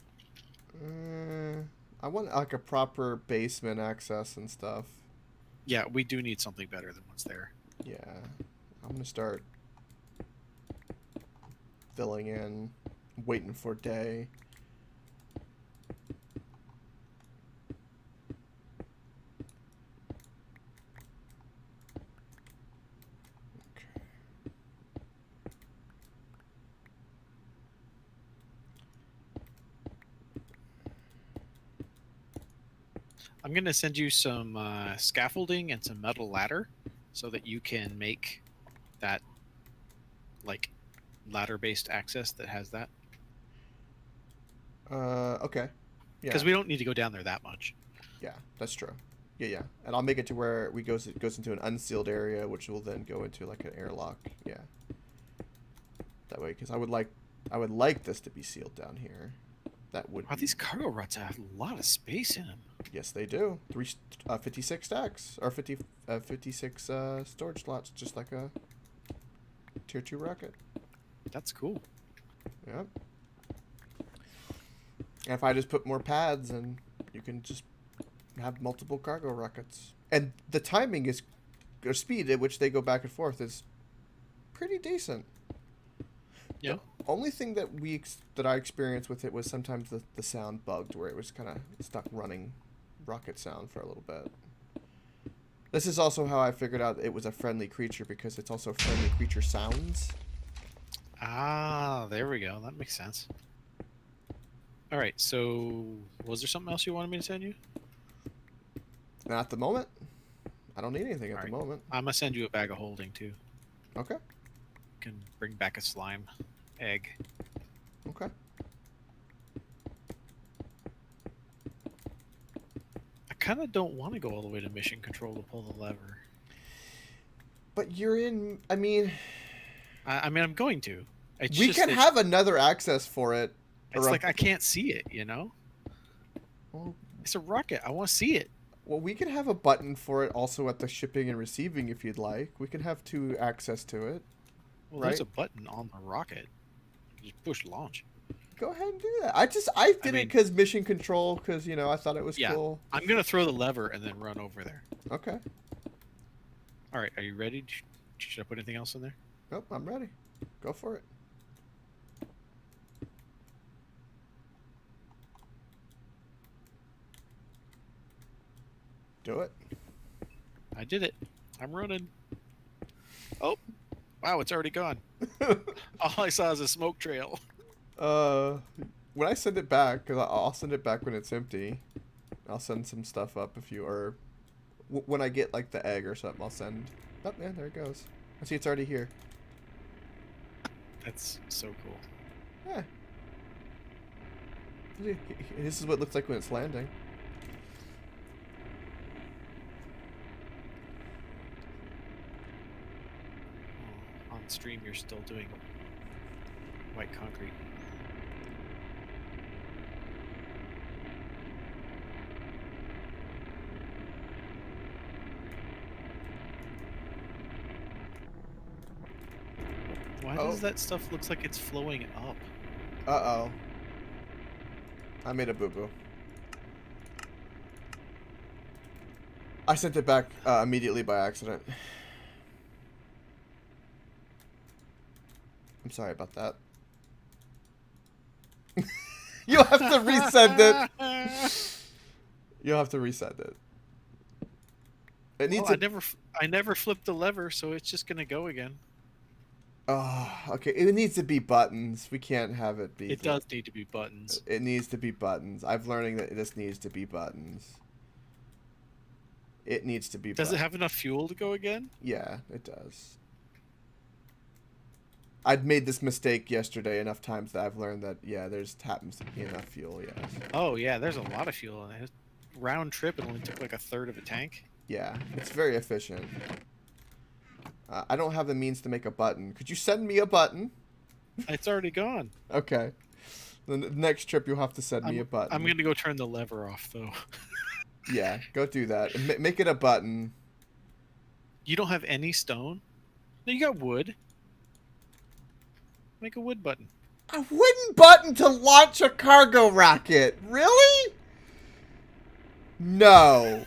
I want like a proper basement access and stuff. Yeah, we do need something better than what's there. Yeah. I'm going to start filling in, waiting for day. I'm going to send you some scaffolding and some metal ladder so that you can make that like ladder-based access that has that. Okay. Yeah. Because we don't need to go down there that much. Yeah, that's true. Yeah. And I'll make it to where it goes into an unsealed area, which will then go into like an airlock. Yeah. That way, because I would like this to be sealed down here. That would. These cargo rods have a lot of space in them. Yes, they do. 56 stacks or 56 storage slots, just like a tier 2 rocket. That's cool. Yep. And if I just put more pads, and you can just have multiple cargo rockets, and the timing is, or speed at which they go back and forth is pretty decent. Yeah. The only thing that I experienced with it was sometimes the sound bugged, where it was kind of stuck running rocket sound for a little bit. This is also how I figured out it was a friendly creature, because it's also friendly creature sounds. Ah, there we go. That makes sense. All right, so was there something else you wanted me to send you? Not at the moment. I don't need anything at the moment. I'm going to send you a bag of holding, too. Okay. You can bring back a slime egg. Okay. I kind of don't want to go all the way to mission control to pull the lever. But you're in... I mean, I'm going to. We can have another access for it. It's like I can't see it, you know? Well, it's a rocket. I want to see it. Well, we could have a button for it also at the shipping and receiving if you'd like. We could have 2 access to it. Well, there's a button on the rocket. Just push launch. Go ahead and do that. I did it because mission control, because, you know, I thought it was cool. I'm going to throw the lever and then run over there. Okay. All right, are you ready? Should I put anything else in there? Nope, I'm ready. Go for it. Do it. I did it. I'm running. Oh, wow, it's already gone. All I saw is a smoke trail. When I send it back, because I'll send it back when it's empty. I'll send some stuff up if you or when I get like the egg or something. I'll send. Oh man, there it goes. I see it's already here. That's so cool. Yeah. This is what it looks like when it's landing. On stream, you're still doing white concrete. Why does that stuff looks like it's flowing up? Uh-oh. I made a boo-boo. I sent it back immediately by accident. I'm sorry about that. You'll have to resend it. You'll have to resend it. It needs. Well, I never flipped the lever, so it's just gonna go again. Oh, okay. It needs to be buttons. We can't have it be. It does need to be buttons. It needs to be buttons. I'm learning that this needs to be buttons. It needs to be. Does it have enough fuel to go again? Yeah, it does. I'd made this mistake yesterday enough times that I've learned that, yeah, there's happens to be enough fuel, yes. Oh, yeah, there's a lot of fuel in it. Round trip, it only took like a third of a tank. Yeah, it's very efficient. I don't have the means to make a button. Could you send me a button? It's already gone. Okay. The next trip, you'll have to send me a button. I'm going to go turn the lever off, though. Yeah, go do that. Make it a button. You don't have any stone? No, you got wood. Make a wood button. A wooden button to launch a cargo rocket? Really? No.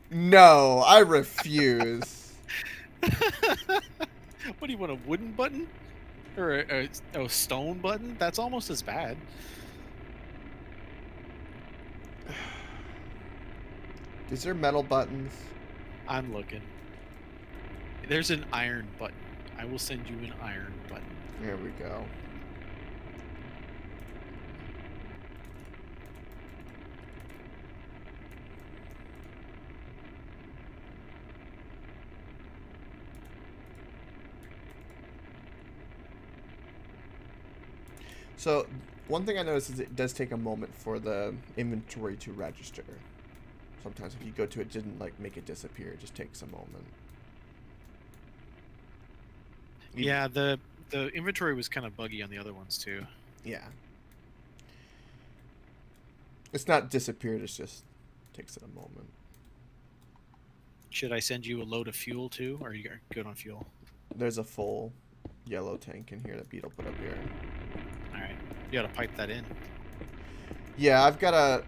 No, I refuse. What do you want, a wooden button? Or a stone button? That's almost as bad. Is there metal buttons? I'm looking. There's an iron button. I will send you an iron button. There we go. So, one thing I noticed is it does take a moment for the inventory to register. Sometimes if you go to it, didn't like make it disappear. It just takes a moment. Yeah, the inventory was kind of buggy on the other ones too. Yeah. It's not disappeared, it's just takes it a moment. Should I send you a load of fuel too, or are you good on fuel? There's a full yellow tank in here that Beetle put up here. Alright. You gotta pipe that in. Yeah,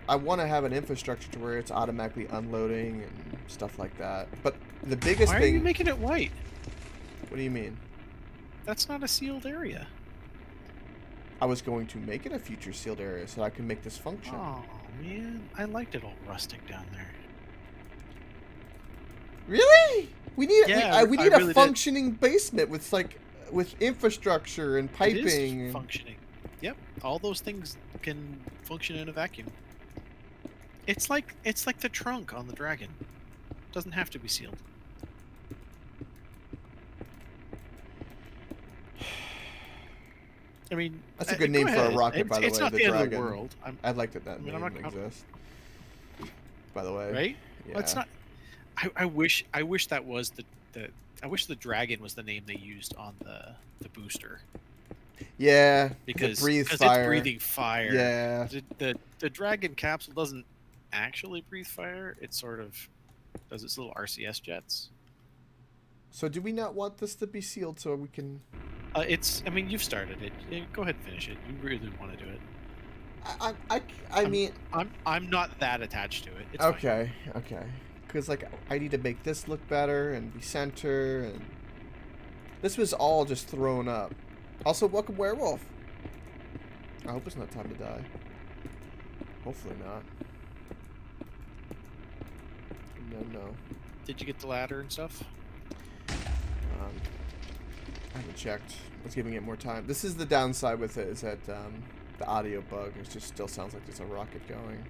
I want to have an infrastructure to where it's automatically unloading and stuff like that. But the biggest thing... Why are you making it white? What do you mean? That's not a sealed area. I was going to make it a future sealed area so I can make this function. Oh, man. I liked it all rustic down there. Really? We need we need really a functioning basement with with infrastructure and piping. It is functioning. Yep. All those things can function in a vacuum. It's like the trunk on the dragon. Doesn't have to be sealed. I mean, that's a good name for a rocket, by the way. It's not the end of the world. I'd like that name exists. By the way, right? Yeah. Well, it's not. I wish that was I wish the dragon was the name they used on the booster. Yeah, because it's breathing fire. Yeah, the dragon capsule doesn't actually breathe fire. It sort of does its little RCS jets. So do we not want this to be sealed so we can? I mean, you've started it. Go ahead and finish it. You really want to do it. I mean, I'm not that attached to it. It's okay, fine. Okay. Because I need to make this look better and be center, and this was all just thrown up. Also, welcome werewolf. I hope it's not time to die. Hopefully not. No. Did you get the ladder and stuff? I haven't checked. It's giving it more time. This is the downside with it, is that the audio bug. It just still sounds like there's a rocket going.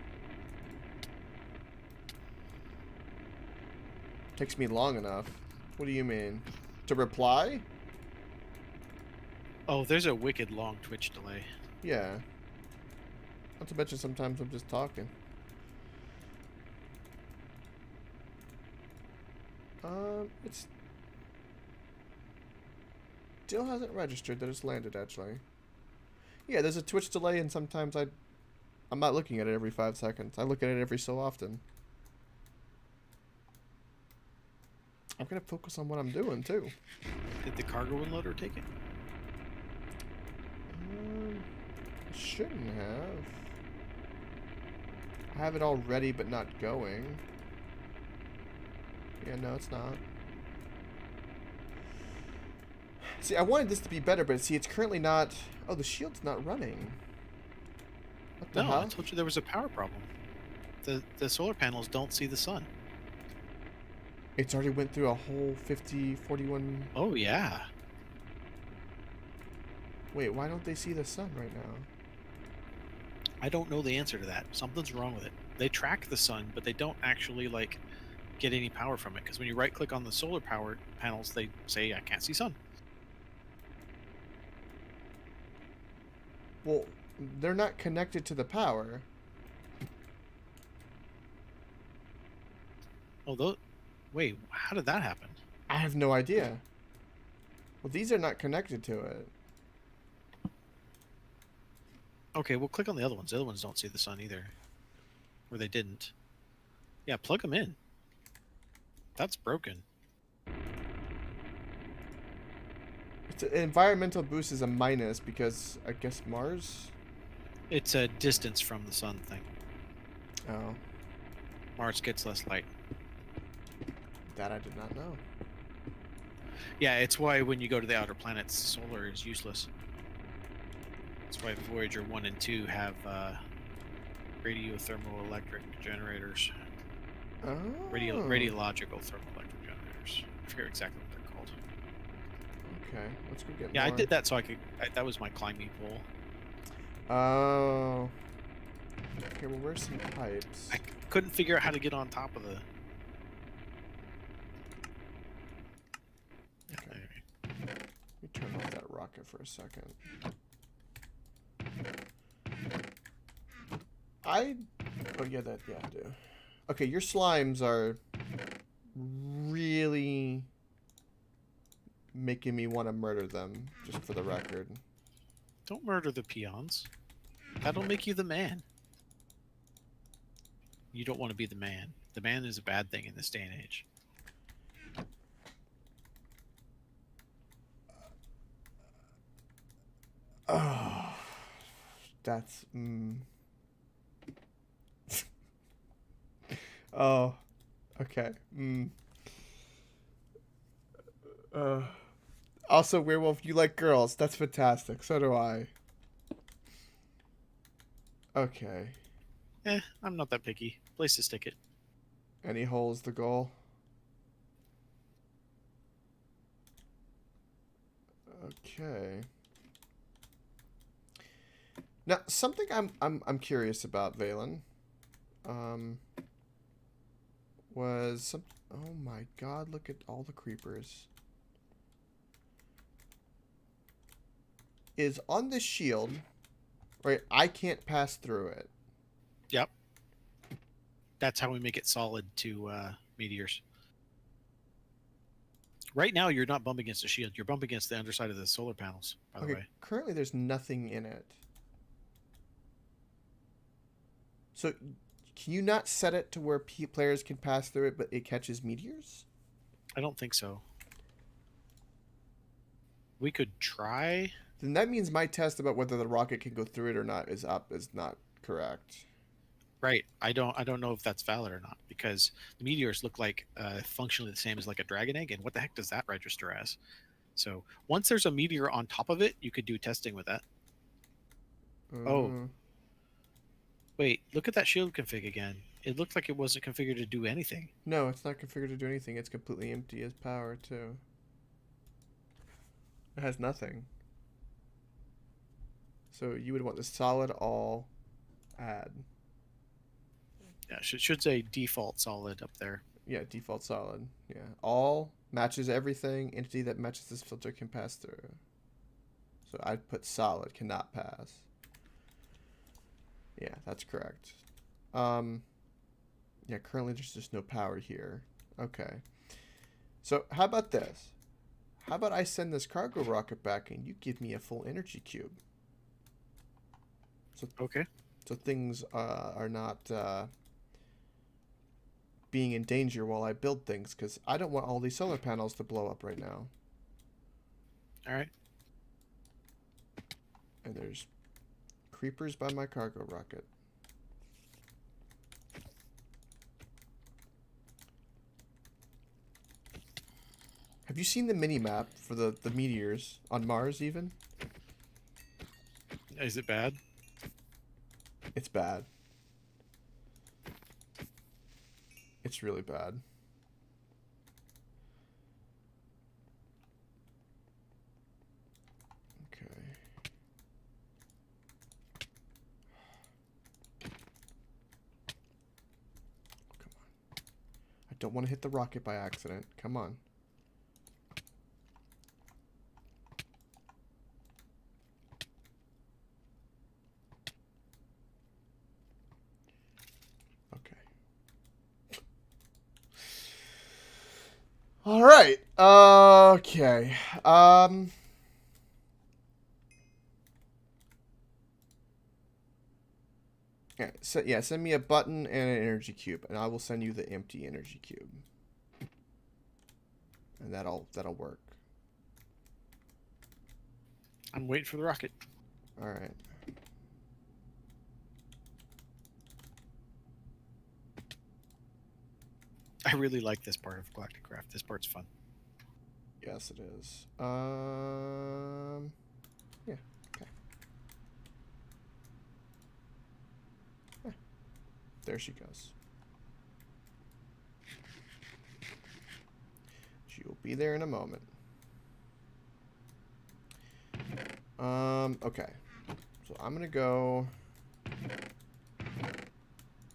Takes me long enough. What do you mean? To reply? Oh, there's a wicked long Twitch delay. Yeah. Not to mention sometimes I'm just talking. It's still hasn't registered that it's landed, actually. Yeah, there's a Twitch delay, and sometimes I'm not looking at it every 5 seconds. I look at it every so often. I'm gonna focus on what I'm doing, too. Did the cargo unloader take it? Shouldn't have. I have it all ready, but not going. Yeah, no, it's not. See, I wanted this to be better, but see, it's currently not... Oh, the shield's not running. What the No, hell? I told you there was a power problem. The solar panels don't see the sun. It's already went through a whole 50, 41... Oh, yeah. Wait, why don't they see the sun right now? I don't know the answer to that. Something's wrong with it. They track the sun, but they don't actually, like, get any power from it. Because when you right-click on the solar power panels, they say, I can't see sun. Well, they're not connected to the power. Oh, wait, how did that happen? I have no idea. Well, these are not connected to it. Okay, well, click on the other ones. The other ones don't see the sun either. Or they didn't. Yeah, plug them in. That's broken. It's environmental boost is a minus because I guess Mars? It's a distance from the sun thing. Oh, Mars gets less light. that I did not know. Yeah, it's why when you go to the outer planets, solar is useless. That's why Voyager 1 and 2 have radiothermoelectric generators. Oh. Radiological thermoelectric generators. I forget exactly what they're called. Okay, let's go get Yeah, more. I did that so I could... that was my climbing pole. Oh. Okay, well, where's some pipes? I couldn't figure out how to get on top of the... Okay. Let me turn off that rocket for a second. Oh, yeah, I do. Okay, your slimes are really making me want to murder them, just for the record. Don't murder the peons. That'll make you the man. You don't want to be the man. The man is a bad thing in this day and age. Oh, that's... Oh, okay. Also, Werewolf, you like girls. That's fantastic. So do I. Okay. I'm not that picky. Place to stick it. Any hole is the goal. Okay. Now, something I'm curious about, Valen. Was some... Oh my god, look at all the creepers. Is on this shield, right, I can't pass through it. Yep. That's how we make it solid to meteors. Right now, you're not bumping against the shield. You're bumping against the underside of the solar panels, by the way. Currently, there's nothing in it. So, can you not set it to where players can pass through it, but it catches meteors? I don't think so. We could try. Then that means my test about whether the rocket can go through it or not is not correct. Right. I don't know if that's valid or not, because the meteors look like functionally the same as like a dragon egg, and what the heck does that register as? So once there's a meteor on top of it, you could do testing with that. Mm-hmm. Oh. Wait, look at that shield config again. It looked like it wasn't configured to do anything. No, it's not configured to do anything. It's completely empty as power, too. It has nothing. So you would want the solid all add. Yeah, should say default solid up there. Yeah, default solid. Yeah. All matches everything. Entity that matches this filter can pass through. So I'd put solid, cannot pass. Yeah, that's correct. Yeah, currently there's just no power here. Okay. So how about this? How about I send this cargo rocket back and you give me a full energy cube? So Okay. So things are not being in danger while I build things, because I don't want all these solar panels to blow up right now. All right. And there's creepers by my cargo rocket. Have you seen the mini-map for the meteors on Mars even? Is it bad? It's bad. It's really bad. Okay. Come on. I don't want to hit the rocket by accident. Come on. All right. Okay. Yeah, so, yeah, send me a button and an energy cube, and I will send you the empty energy cube. And that'll work. I'm waiting for the rocket. All right. I really like this part of Galactic Craft. This part's fun. Yes, it is. Yeah. Okay. Yeah. There she goes. She'll be there in a moment. Okay. So I'm gonna go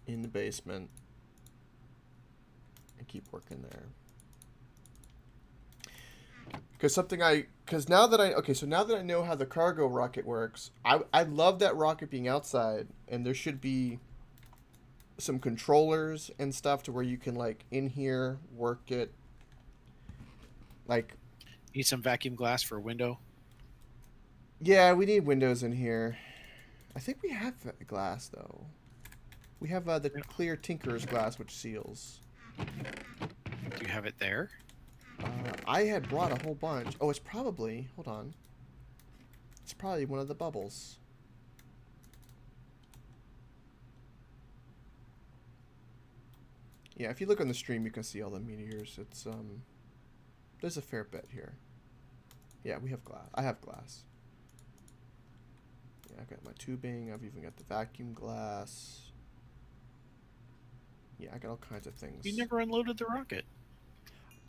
in the basement and keep working there. Because now that I know how the cargo rocket works, I love that rocket being outside, and there should be some controllers and stuff to where you can, like, in here work it. Like, Need some vacuum glass for a window. yeah, we need windows in here. I think we have glass though. We have the clear Tinker's glass, which seals. Do you have it there? I had brought a whole bunch. Oh, it's probably... Hold on. It's probably one of the bubbles. Yeah, if you look on the stream, you can see all the meteors. It's, there's a fair bit here. Yeah, we have glass. I have glass. Yeah, I've got my tubing. I've even got the vacuum glass. Yeah, I got all kinds of things. You never unloaded the rocket.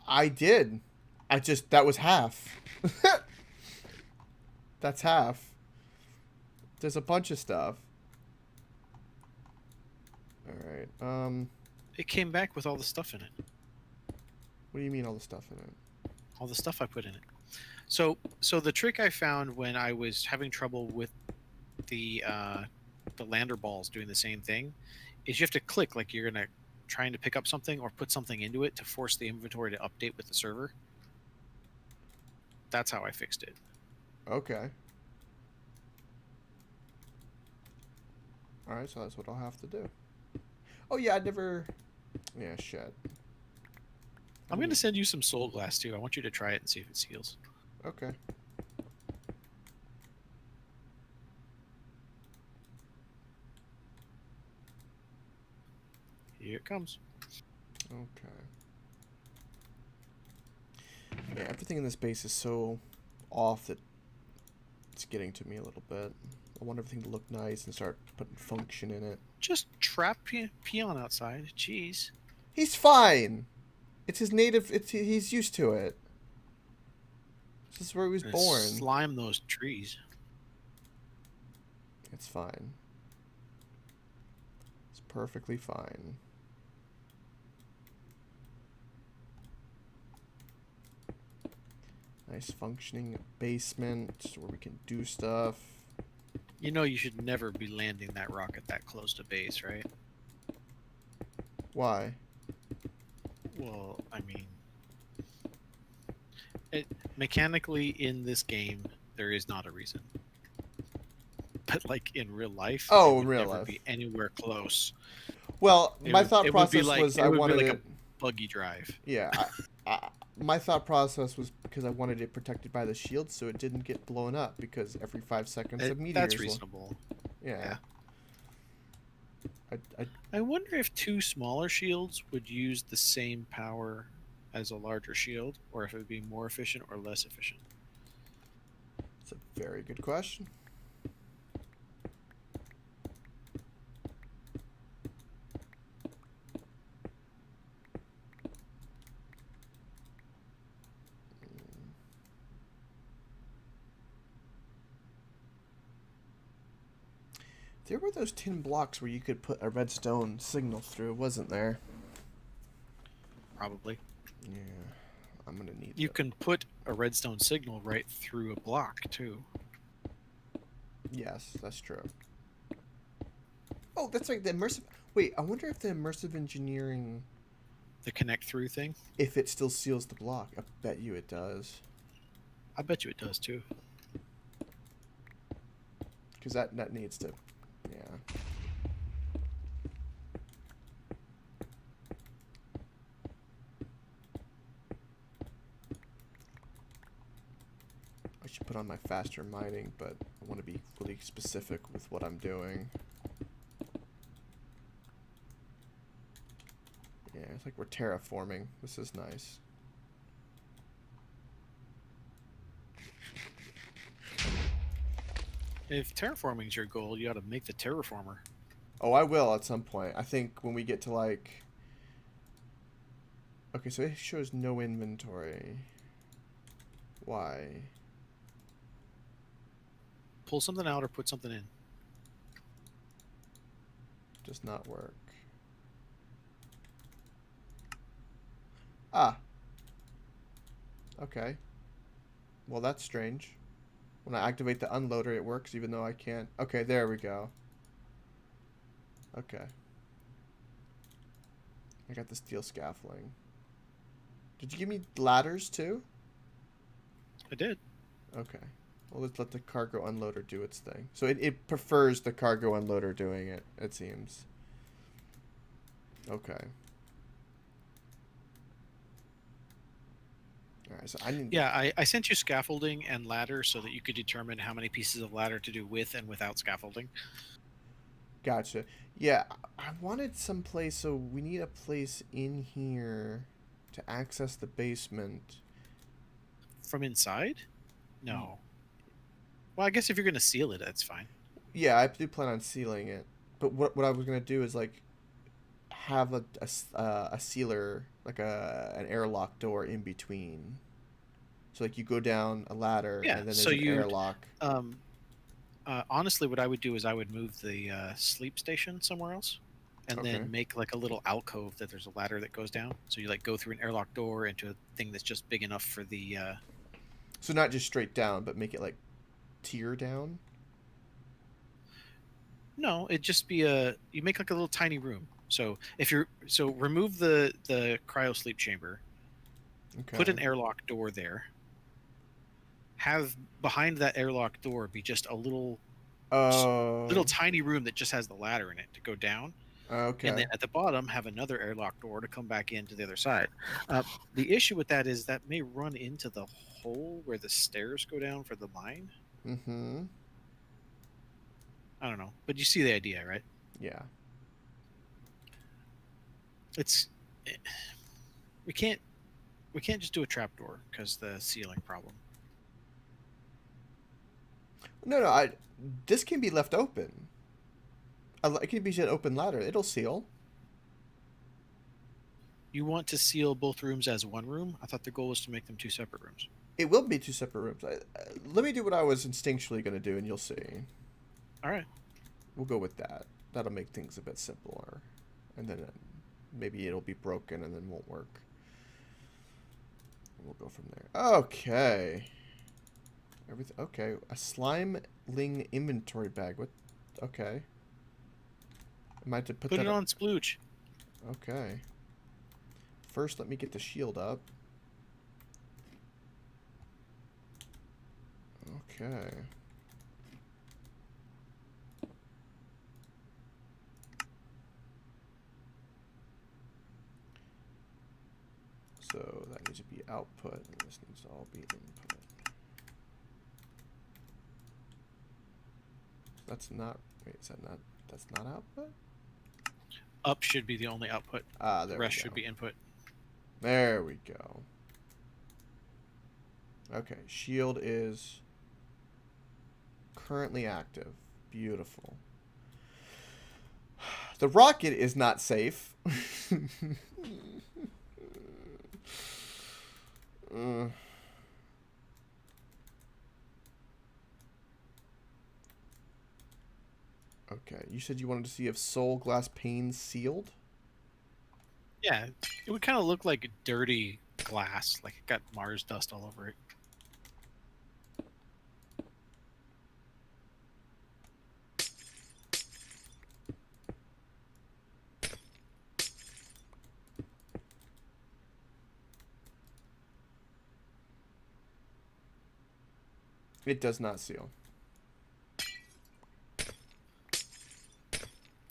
I did. That was half. That's half. There's a bunch of stuff. Alright, It came back with all the stuff in it. what do you mean all the stuff in it? All the stuff I put in it. So the trick I found when I was having trouble with the lander balls doing the same thing is you have to click like you're trying to pick up something or put something into it to force the inventory to update with the server. That's how I fixed it. Okay. Alright, so that's what I'll have to do. Oh yeah, I never... Yeah, shit. I'm going to send you some soul glass too. I want you to try it and see if it seals. Okay. Here it comes. Okay. Yeah, everything in this base is so off that it's getting to me a little bit. I want everything to look nice and start putting function in it. Just trap peon outside. Jeez. He's fine. It's his native. He's used to it. This is where he was born. Slime those trees. It's fine. It's perfectly fine. Nice functioning basement where we can do stuff. You know you should never be landing that rocket that close to base, right? Why? Well, I mean, mechanically in this game, there is not a reason. But like in real life, Oh, it would in real never life. be anywhere close. Well, It my would- thought it would be process like- was it I would be wanted like it. a buggy drive. Yeah, my thought process was because I wanted it protected by the shield so it didn't get blown up because every 5 seconds a meteor. That's reasonable. Yeah. I wonder if two smaller shields would use the same power as a larger shield, or if it would be more efficient or less efficient. It's a very good question. There were those tin blocks where you could put a redstone signal through, wasn't there? Probably. Yeah, I'm gonna need. You can put a redstone signal right through a block too. Yes, that's true. Oh, that's right. The immersive. Wait, I wonder if the immersive engineering, The connect through thing. if it still seals the block. I bet you it does. I bet you it does too. Because that needs to. Yeah. I should put on my faster mining, but I want to be really specific with what I'm doing. Yeah, it's like we're terraforming. This is nice. If terraforming's your goal, you ought to make the terraformer. Oh, I will at some point. I think when we get to like... Okay, so it shows no inventory. Why? Pull something out or put something in. Does not work. Ah. Okay. Well, that's strange. When I activate the unloader, it works even though I can't. Okay, there we go. Okay. I got the steel scaffolding. Did you give me ladders too? I did. Okay. Well, let's let the cargo unloader do its thing. So it prefers the cargo unloader doing it, it seems. Okay. Alright, so I need... Yeah, I sent you scaffolding and ladder so that you could determine how many pieces of ladder to do with and without scaffolding. Gotcha. Yeah, I wanted some place, so we need a place in here to access the basement. From inside? No. Well, I guess if you're going to seal it, that's fine. Yeah, I do plan on sealing it. But what I was going to do is, like, have a sealer, like an airlock door in between. So, like, you go down a ladder, Yeah, and then there's so an airlock. Honestly, what I would do is I would move the sleep station somewhere else, and Okay. then make like a little alcove that there's a ladder that goes down. So you like go through an airlock door into a thing that's just big enough for the. So not just straight down, but make it, like, tier down? No, it'd just be you make like a little tiny room. So if you're remove the cryo sleep chamber, Okay. put an airlock door there. Have behind that airlock door be just a little Oh. tiny room that just has the ladder in it to go down. Okay. And then at the bottom have another airlock door to come back into the other side. The issue with that is that may run into the hole where the stairs go down for the mine. Mm-hmm. I don't know, but you see the idea, right? Yeah. It's we can't just do a trapdoor because the ceiling problem. No, no, this can be left open. It can be an open ladder. It'll seal. You want to seal both rooms as one room? I thought the goal was to make them two separate rooms. It will be two separate rooms. Let me do what I was instinctually going to do, and you'll see. All right. We'll go with that. That'll make things a bit simpler. And then maybe it'll be broken and then won't work. We'll go from there. Okay. Everything. Okay. A slimeling inventory bag. What? Okay. I might have to put Put that it on splooge. Okay. First, let me get the shield up. Okay. So that needs to be output, and this needs to all be input. That's not. Wait, is that not? That's not output. Up should be the only output. Ah, there The we rest go. should be input. There we go. Okay, shield is currently active. Beautiful. The rocket is not safe. Okay, you said you wanted to see if soul glass panes sealed? Yeah, it would kind of look like dirty glass, like it got Mars dust all over it. It does not seal.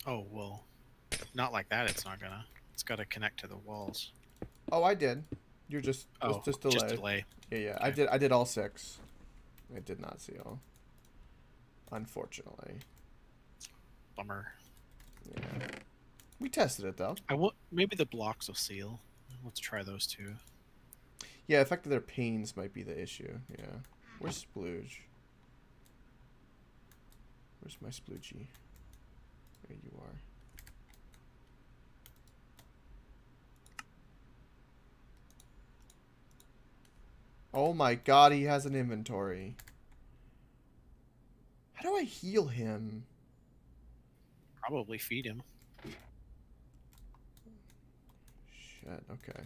Oh, well, not like that. It's not gonna. It's got to connect to the walls. Oh, I did. You're just Oh, just delayed. just delay. Yeah, yeah. Okay. I did all 6. It did not seal. Unfortunately. Bummer. Yeah. We tested it though. Maybe the blocks will seal. Let's try those two. Yeah, the fact that their panes might be the issue. Yeah. Where's Splooge? Where's my Sploogey? There you are. Oh my god, he has an inventory. How do I heal him? Probably feed him. Shit, okay.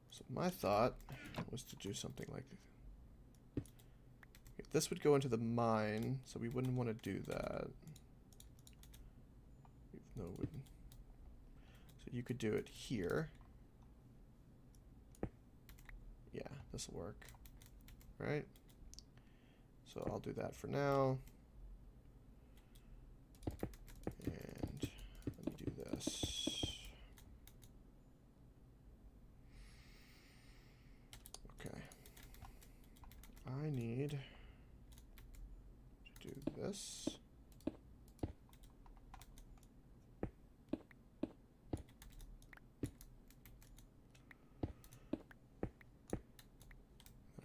So my thought was to do something like this. This would go into the mine, so we wouldn't want to do that. No, it wouldn't. So you could do it here. Yeah, this will work. Right? So I'll do that for now. And let me do this. Okay. I need to do this.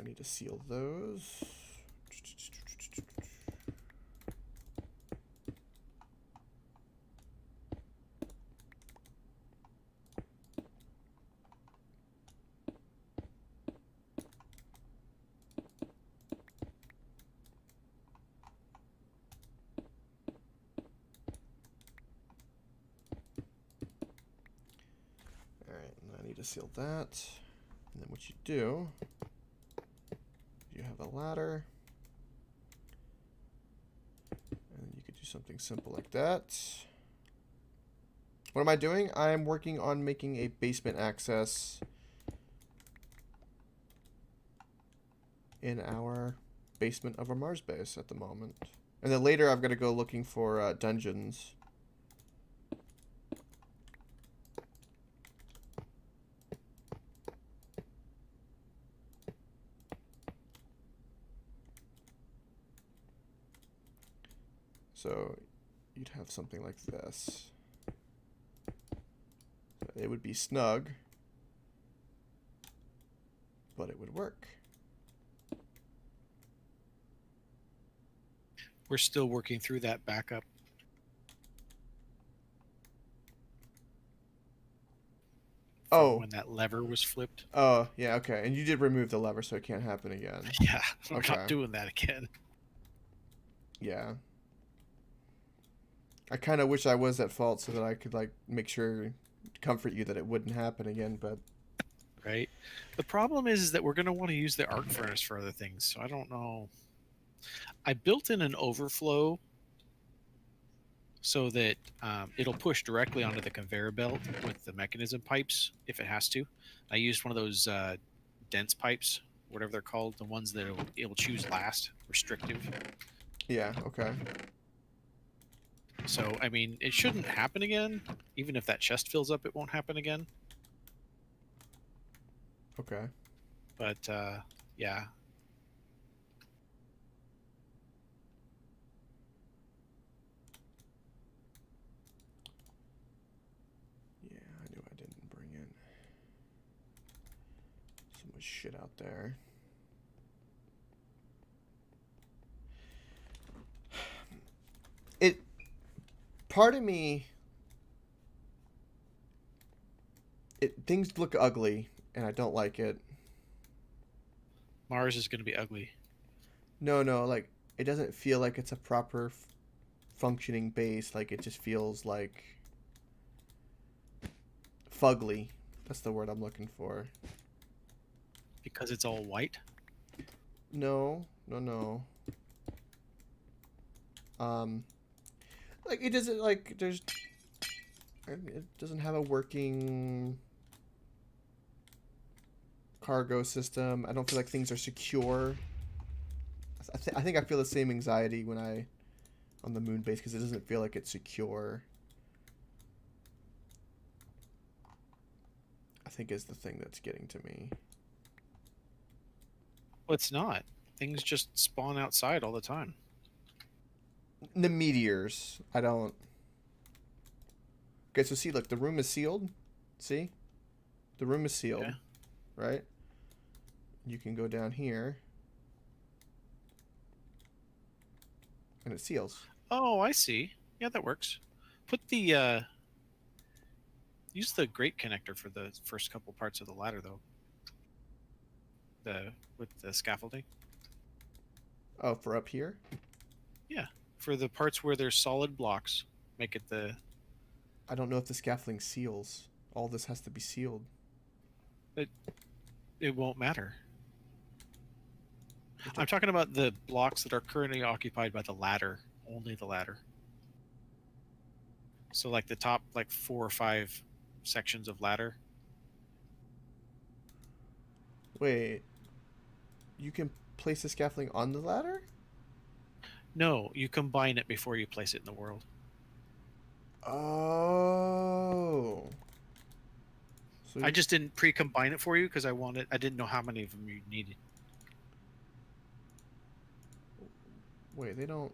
I need to seal those. Alright, and I need to seal that. And then what you do, you have a ladder. And then you could do something simple like that. What am I doing? I am working on making a basement access in our basement of our Mars base at the moment. And then later I've got to go looking for dungeons. So you'd have something like this. It would be snug, but it would work. We're still working through that backup from Oh. when that lever was flipped. Oh, yeah, okay. And you did remove the lever, so it can't happen again. Yeah, we're Okay. not doing that again. Yeah. I kind of wish I was at fault so that I could, like, make sure, comfort you that it wouldn't happen again, but... Right. The problem is that we're going to want to use the arc furnace for other things. So I don't know. I built in an overflow so that it'll push directly onto the conveyor belt with the mechanism pipes if it has to. I used one of those dense pipes, whatever they're called, the ones that it'll choose last, restrictive. Yeah, okay. So, I mean, it shouldn't happen again. Even if that chest fills up, it won't happen again. Okay. But, yeah. Yeah, I knew I didn't bring in so much shit out there. Part of me, things look ugly, and I don't like it. Mars is going to be ugly. No, like, it doesn't feel like it's a proper functioning base. Like, it just feels like fugly. That's the word I'm looking for. Because it's all white? No. Like, it doesn't, like, it doesn't have a working cargo system. I don't feel like things are secure. I think I feel the same anxiety when on the moon base, because it doesn't feel like it's secure. I think is the thing that's getting to me. Well, it's not. Things just spawn outside all the time. The meteors, I don't... Okay, so see, look, the room is sealed. See? The room is sealed, Yeah. right? You can go down here. And it seals. Oh, I see. Yeah, that works. Put the use the grate connector for the first couple parts of the ladder, though. With the scaffolding. Oh, for up here? Yeah, for the parts where there's solid blocks, make it the. I don't know if the scaffolding seals. All this has to be sealed. It won't matter. I'm talking about the blocks that are currently occupied by the ladder. Only the ladder. So like the top, like 4 or 5 sections of ladder. Wait. You can place the scaffolding on the ladder? No, you combine it before you place it in the world. Oh. So I just didn't pre-combine it for you because I didn't know how many of them you needed. Wait, they don't...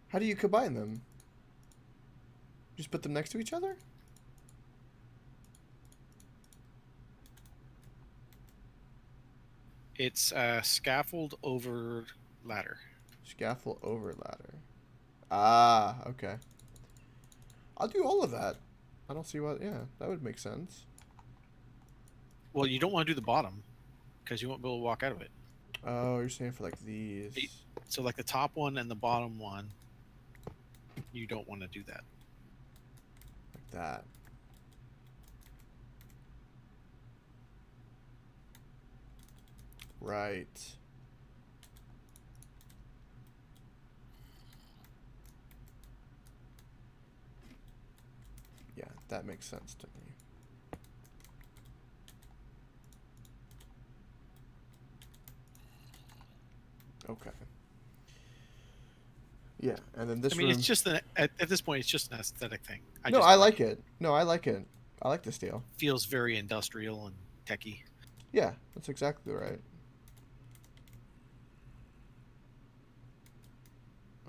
How do you combine them? Just put them next to each other? It's scaffold over ladder. Scaffold over ladder. Ah, okay. I'll do all of that. I don't see what... Yeah, that would make sense. Well, you don't want to do the bottom because you won't be able to walk out of it. Oh, you're saying for like these. So like the top one and the bottom one, you don't want to do that. Like that. Right. Yeah, that makes sense to me. Okay. Yeah, and then this I mean, room... it's just at this point, it's just an aesthetic thing. No, I like it. No, I like it. I like this deal. Feels very industrial and techy. Yeah, that's exactly right.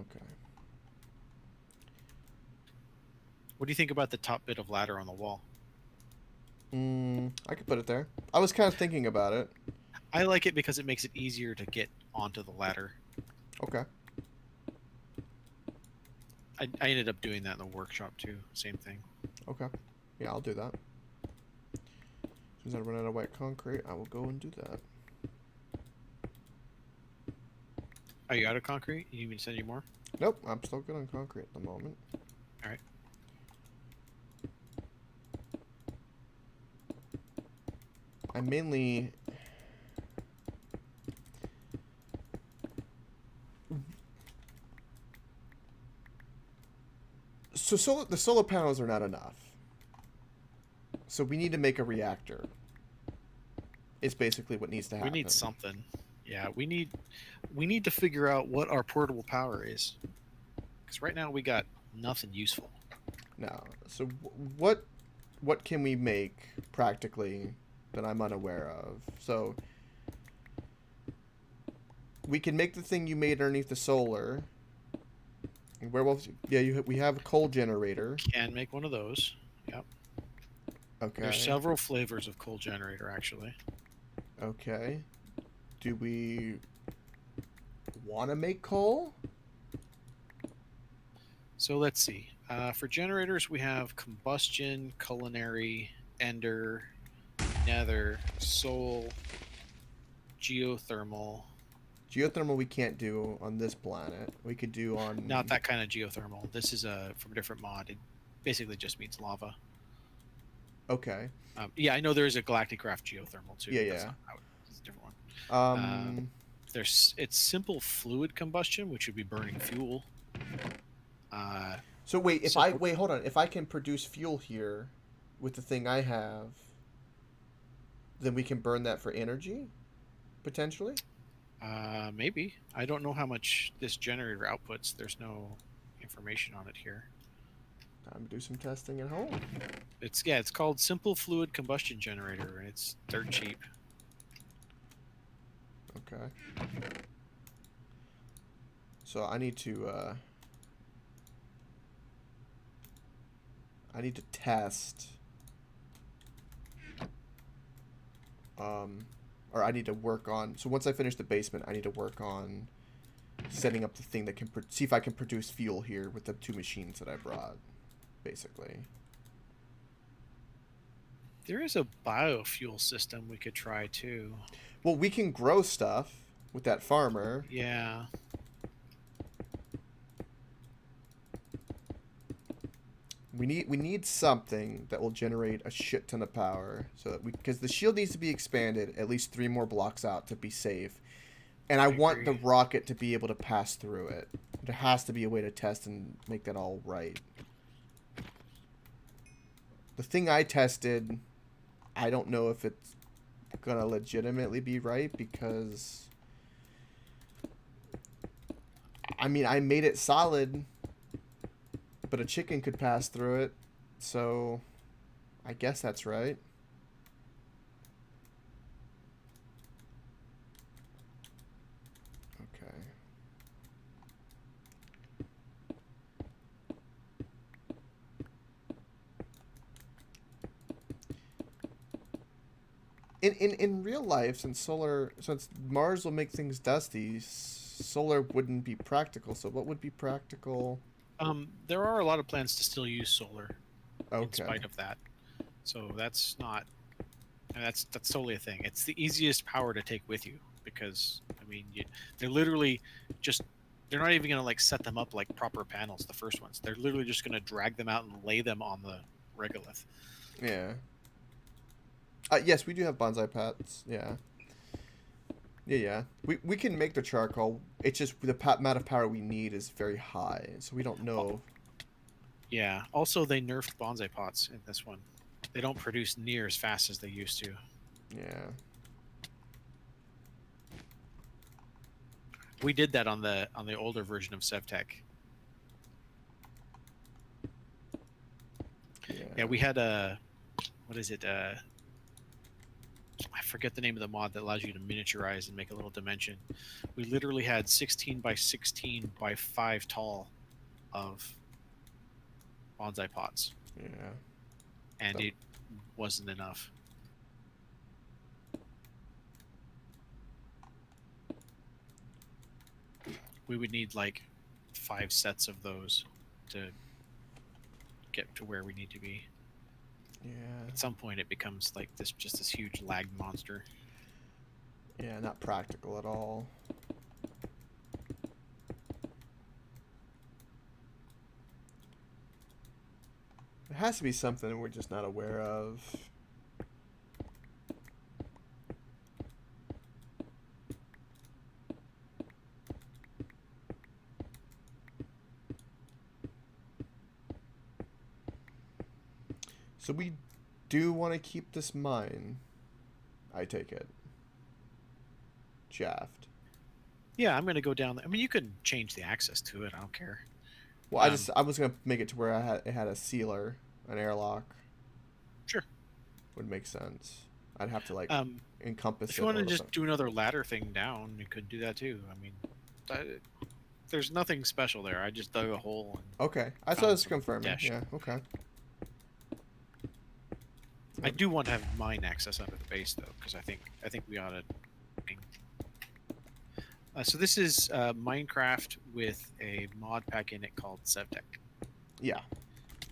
Okay. What do you think about the top bit of ladder on the wall? I could put it there. I was kind of thinking about it. I like it because it makes it easier to get onto the ladder. Okay. I ended up doing that in the workshop too. Same thing. Okay. Yeah, I'll do that. As soon as I run out of white concrete, I will go and do that. Are you out of concrete? You need me to send you more? Nope, I'm still good on concrete at the moment. All right. I mainly... So the solar panels are not enough. So we need to make a reactor. It's basically what needs to happen. We need something. Yeah, we need to figure out what our portable power is. Because right now we got nothing useful. No. So what can we make practically that I'm unaware of? So we can make the thing you made underneath the solar. Werewolves. Yeah, we have a coal generator. Can make one of those. Yep. Okay. There's several flavors of coal generator actually. Okay. Do we want to make coal? So let's see. For generators, we have combustion, culinary, ender, nether, soul, geothermal. Geothermal we can't do on this planet. We could do on... Not that kind of geothermal. This is from a different mod. It basically just means lava. Okay. Yeah, I know there is a galactic raft geothermal too. Yeah, That's yeah. it's a different one. It's It's simple fluid combustion, which would be burning fuel. So wait, hold on. If I can produce fuel here with the thing I have, then we can burn that for energy, potentially? Maybe. I don't know how much this generator outputs. There's no information on it here. Time to do some testing at home. It's called simple fluid combustion generator, and it's dirt cheap. Okay. So I need to test or I need to work on, so once I finish the basement, I need to work on setting up the thing that can see if I can produce fuel here with the 2 machines that I brought, basically. There is a biofuel system we could try too. Well, we can grow stuff with that farmer. Yeah. We need something that will generate a shit ton of power, so that because the shield needs to be expanded at least 3 more blocks out to be safe, and I want the rocket to be able to pass through it. There has to be a way to test and make that all right. The thing I tested, I don't know if it's gonna legitimately be right, because I mean, I made it solid, but a chicken could pass through it, so I guess that's right. Okay. In real life, since Mars will make things dusty, solar wouldn't be practical. So what would be practical? There are a lot of plans to still use solar, in Okay. spite of that. So that's not. That's totally a thing. It's the easiest power to take with you because I mean they're literally just they're not even gonna like set them up like proper panels. The first ones they're literally just gonna drag them out and lay them on the regolith. Yeah. Yes, we do have bonsai pots. Yeah. Yeah. We can make the charcoal. It's just the amount of power we need is very high, so we don't know. Yeah. Also, they nerfed bonsai pots in this one. They don't produce near as fast as they used to. Yeah. We did that on the older version of SevTech. Yeah, we had a what is it? I forget the name of the mod that allows you to miniaturize and make a little dimension. We literally had 16 by 16 by 5 tall of bonsai pots. Yeah. And it wasn't enough. we would need like 5 sets of those to get to where we need to be. Yeah. At some point, it becomes like this huge lag monster. Yeah, not practical at all. It has to be something we're just not aware of. So we do want to keep this mine, I take it. Shaft. Yeah, I'm gonna go down there. I mean, you can change the access to it. I don't care. Well, I was gonna make it to where it had a sealer, an airlock. Sure. Would make sense. I'd have to like Um, encompass if it you a want to little just bit. do another ladder thing down, you could do that too. I mean, there's nothing special there. I just dug a hole and Okay, I saw found this some confirming. dash. Yeah, okay. I do want to have mine access under the base though, because I think we ought to. So this is Minecraft with a mod pack in it called SevTech. Yeah.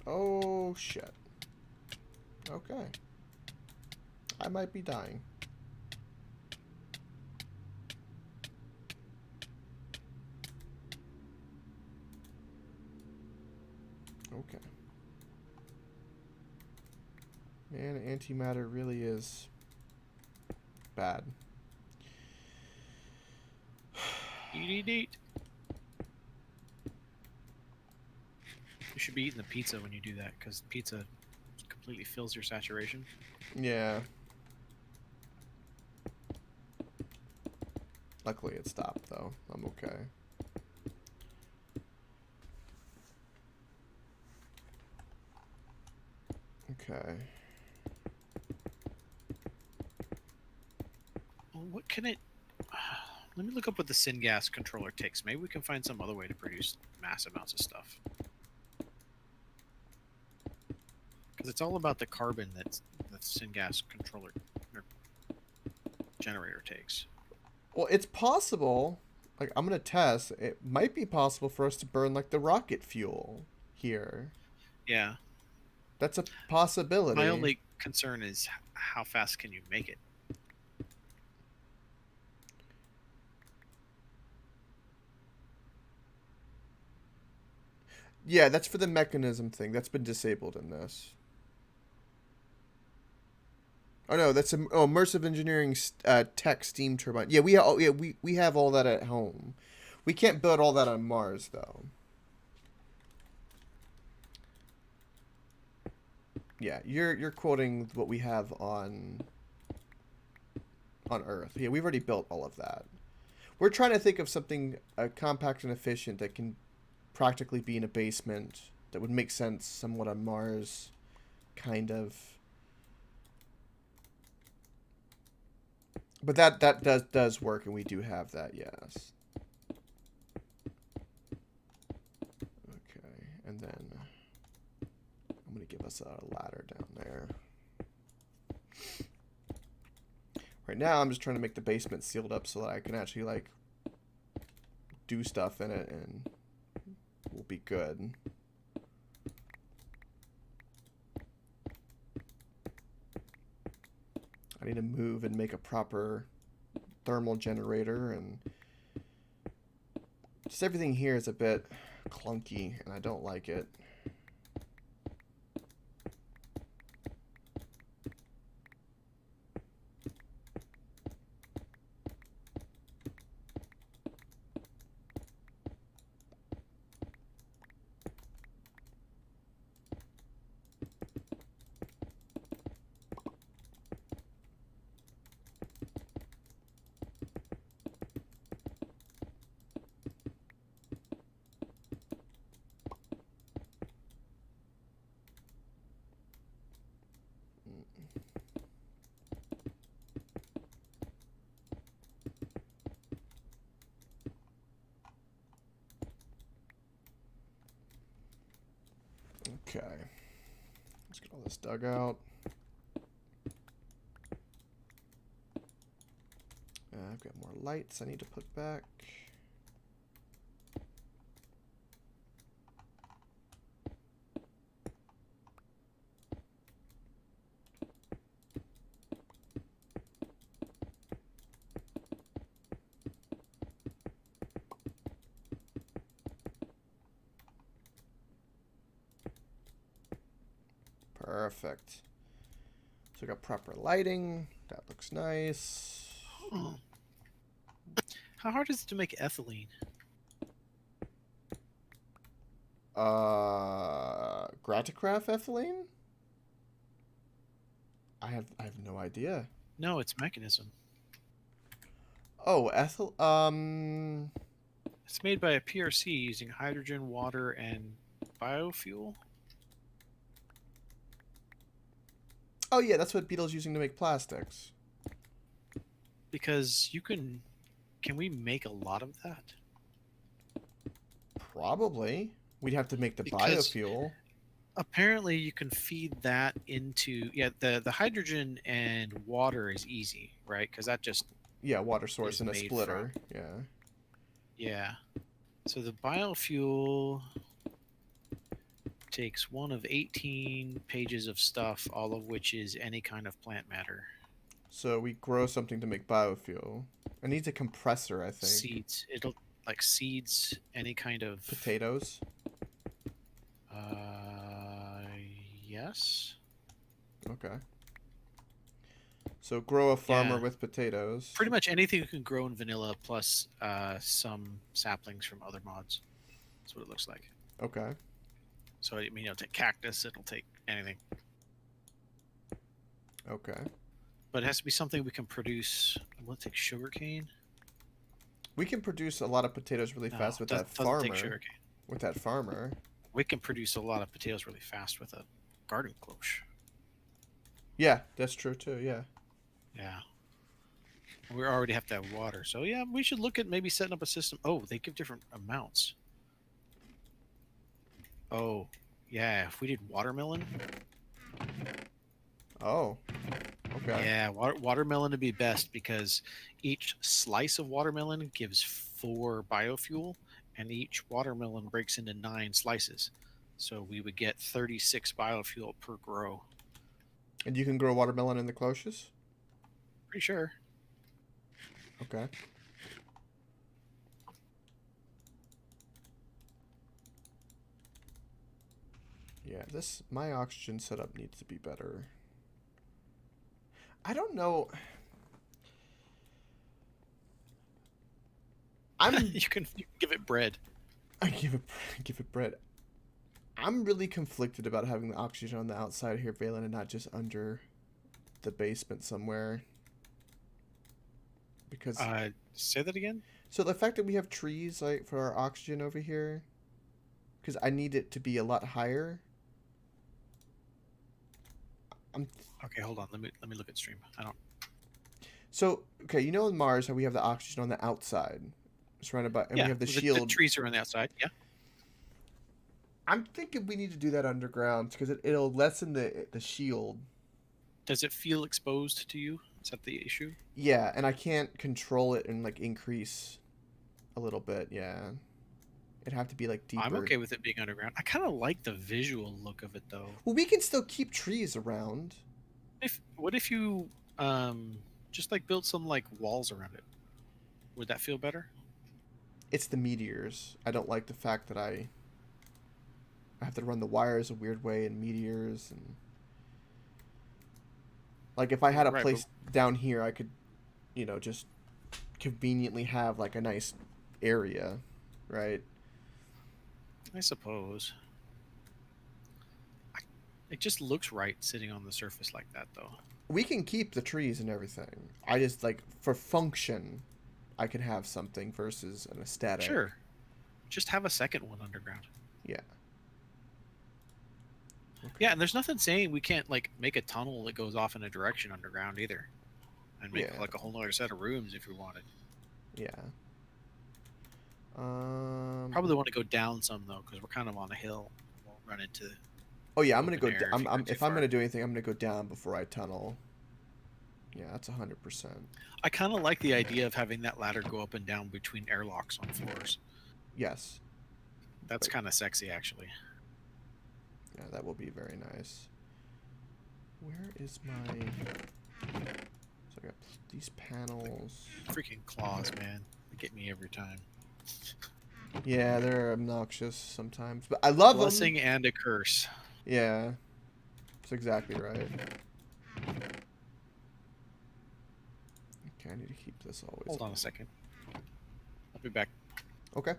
Oh shit. Okay. I might be dying. Okay. Man, antimatter really is bad. Eat. You should be eating the pizza when you do that, because pizza completely fills your saturation. Yeah. Luckily it stopped though. I'm okay. Okay. Well, what can it? Let me look up what the syngas controller takes. Maybe we can find some other way to produce mass amounts of stuff. Because it's all about the carbon that the syngas controller or generator takes. Well, it's possible. Like, I'm gonna test. It might be possible for us to burn like the rocket fuel here. Yeah. That's a possibility. My only concern is how fast can you make it? Yeah, that's for the mechanism thing. That's been disabled in this. Oh no, that's immersive engineering tech steam turbine. Yeah, we have all that at home. We can't build all that on Mars though. Yeah, you're quoting what we have on Earth. Yeah, we've already built all of that. We're trying to think of something compact and efficient that can practically be in a basement that would make sense somewhat on Mars, kind of. But that does work, and we do have that, yes. Okay, and then I'm gonna give us a ladder down there. Right now, I'm just trying to make the basement sealed up so that I can actually like do stuff in it, and we'll be good. I need to move and make a proper thermal generator, and just everything here is a bit clunky, and I don't like it. Okay. Let's get all this dug out. I've got more lights I need to put back. Perfect. So we got proper lighting. That looks nice. Oh. How hard is it to make ethylene? Graticraft ethylene? I have no idea. No, it's mechanism. Oh, It's made by a PRC using hydrogen, water, and biofuel. Oh yeah, that's what Beetle's using to make plastics. Because you can we make a lot of that? Probably. We'd have to make the Because biofuel. apparently you can feed that into the hydrogen and water is easy, right? Because that just Yeah, water source is and a made splitter. from. Yeah. Yeah. So the biofuel takes one of 18 pages of stuff, all of which is any kind of plant matter. So we grow something to make biofuel. It needs a compressor, I think. Seeds. It'll like seeds, any kind of Potatoes. Yes. Okay. So grow a farmer Yeah. with potatoes. Pretty much anything you can grow in vanilla, plus some saplings from other mods. That's what it looks like. Okay. So I mean, it'll take cactus. It'll take anything. Okay. But it has to be something we can produce. Will it take sugarcane? We can produce a lot of potatoes really fast with that doesn't farmer. take sugarcane. With that farmer. We can produce a lot of potatoes really fast with a garden cloche. Yeah, that's true too. Yeah. Yeah. We already have to have water. So yeah, we should look at maybe setting up a system. Oh, they give different amounts. Oh, yeah. If we did watermelon. Oh. Okay. Yeah, watermelon would be best because each slice of watermelon gives 4 biofuel, and each watermelon breaks into 9 slices. So we would get 36 biofuel per grow. And you can grow watermelon in the cloches? Pretty sure. Okay. Yeah, my oxygen setup needs to be better. I don't know. You can give it bread. I give it bread. I'm really conflicted about having the oxygen on the outside here, Valen, and not just under the basement somewhere. Because say that again. So the fact that we have trees like for our oxygen over here, because I need it to be a lot higher. Okay, hold on. Let me look at stream. I don't. So okay, you know in Mars how we have the oxygen on the outside, surrounded by, and we have the shield. The trees are on the outside. Yeah. I'm thinking we need to do that underground because it'll lessen the shield. Does it feel exposed to you? Is that the issue? Yeah, and I can't control it and like increase a little bit. Yeah, it'd have to be like deeper. I'm okay with it being underground. I kind of like the visual look of it though. Well, we can still keep trees around. What if you just like build some like walls around it? Would that feel better? It's the meteors. I don't like the fact that I have to run the wires a weird way in meteors, and like if I had a place down here, I could, just conveniently have like a nice area, right? I suppose. It just looks right sitting on the surface like that, though. We can keep the trees and everything. I just like for function, I can have something versus an aesthetic. Sure. Just have a second one underground. Yeah. Okay. Yeah, and there's nothing saying we can't like make a tunnel that goes off in a direction underground either, and make like a whole other set of rooms if we wanted. Yeah. Probably want to go down some though, because we're kind of on a hill. We'll run into. Oh yeah, I'm gonna go. If I'm gonna do anything, I'm gonna go down before I tunnel. Yeah, that's 100%. I kind of like the idea of having that ladder go up and down between airlocks on floors. Yes. That's kind of sexy, actually. Yeah, that will be very nice. Where is my... So I got these panels. Freaking claws, man. They get me every time. Yeah, they're obnoxious sometimes, but I love them. Blessing and a curse. Yeah. That's exactly right. Okay, I need to keep this always Hold on a second. I'll be back. Okay.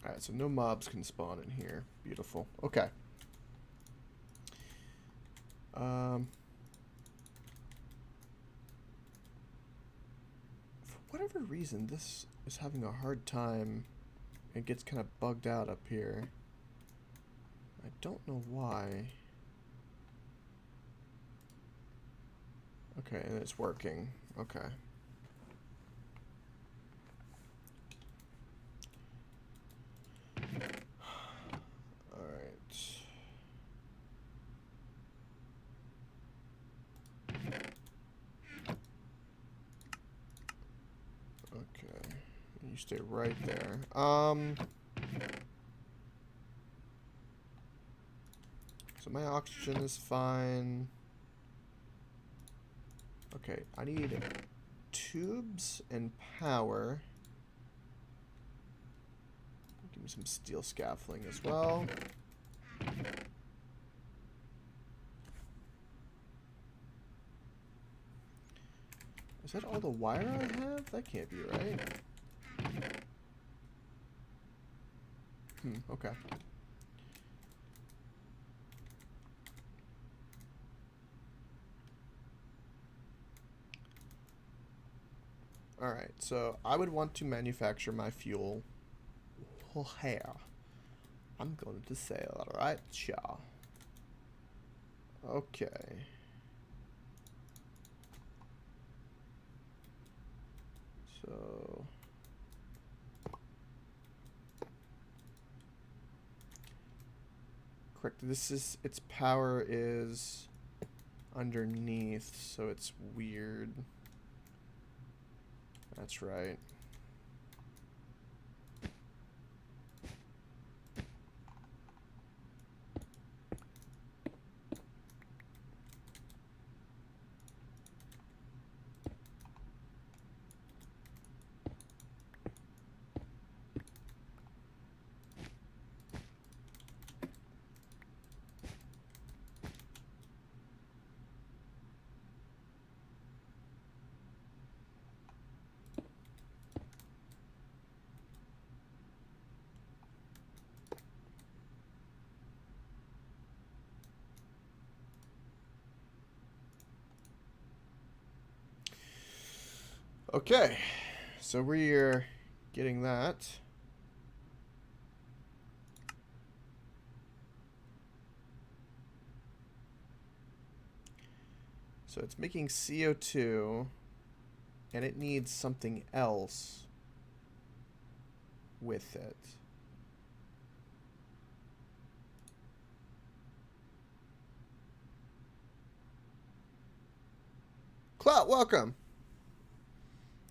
Alright, so no mobs can spawn in here. Beautiful. Okay. For whatever reason, this is having a hard time. It gets kind of bugged out up here. I don't know why. Okay, and it's working. Okay. Alright. Okay. You stay right there. So my oxygen is fine. Okay, I need tubes and power. Give me some steel scaffolding as well. Is that all the wire I have? That can't be right. Okay. Alright, so I would want to manufacture my fuel. Oh, here. I'm going to sail, alright, yeah. Okay. So... correct, this is, its power is underneath, so it's weird. That's right. Okay, so we're getting that. So it's making CO2, and it needs something else with it. Clout, welcome.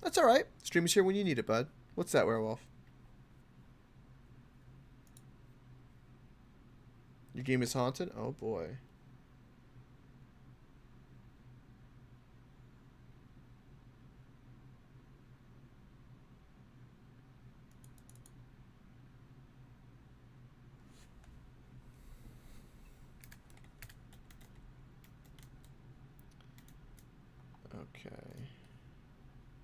That's alright. Stream is here when you need it, bud. What's that, werewolf? Your game is haunted? Oh boy. Okay.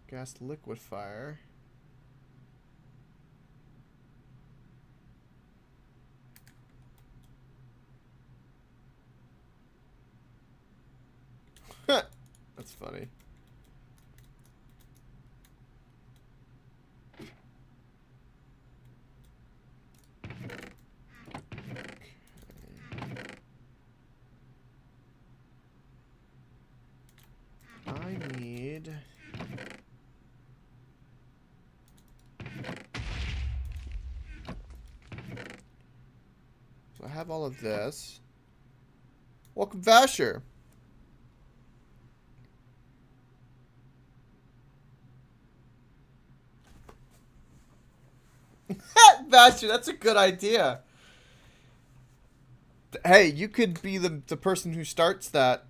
Gas liquefier. That's funny. I have all of this. Welcome, Vasher. Vasher, that's a good idea. Hey, you could be the person who starts that,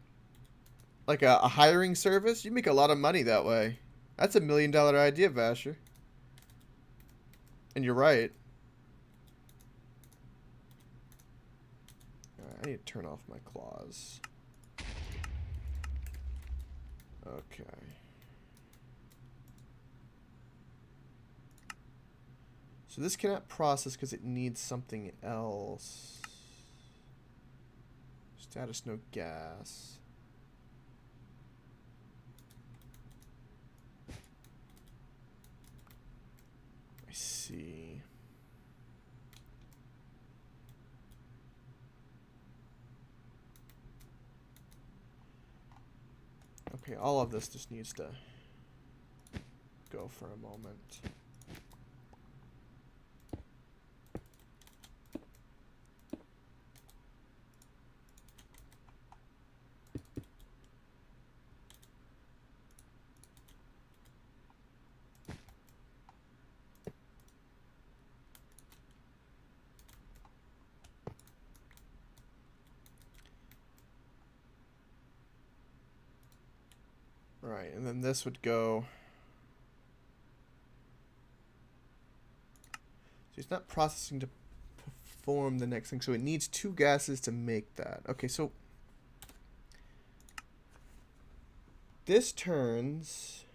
like a hiring service. You make a lot of money that way. That's $1 million idea, Vasher. And you're right. Alright, I need to turn off my claws. Okay. So this cannot process because it needs something else. Status no gas. I see. Okay, all of this just needs to go for a moment. Right, and then this would go. So it's not processing to perform the next thing, so it needs 2 gases to make that. Okay, so this turns.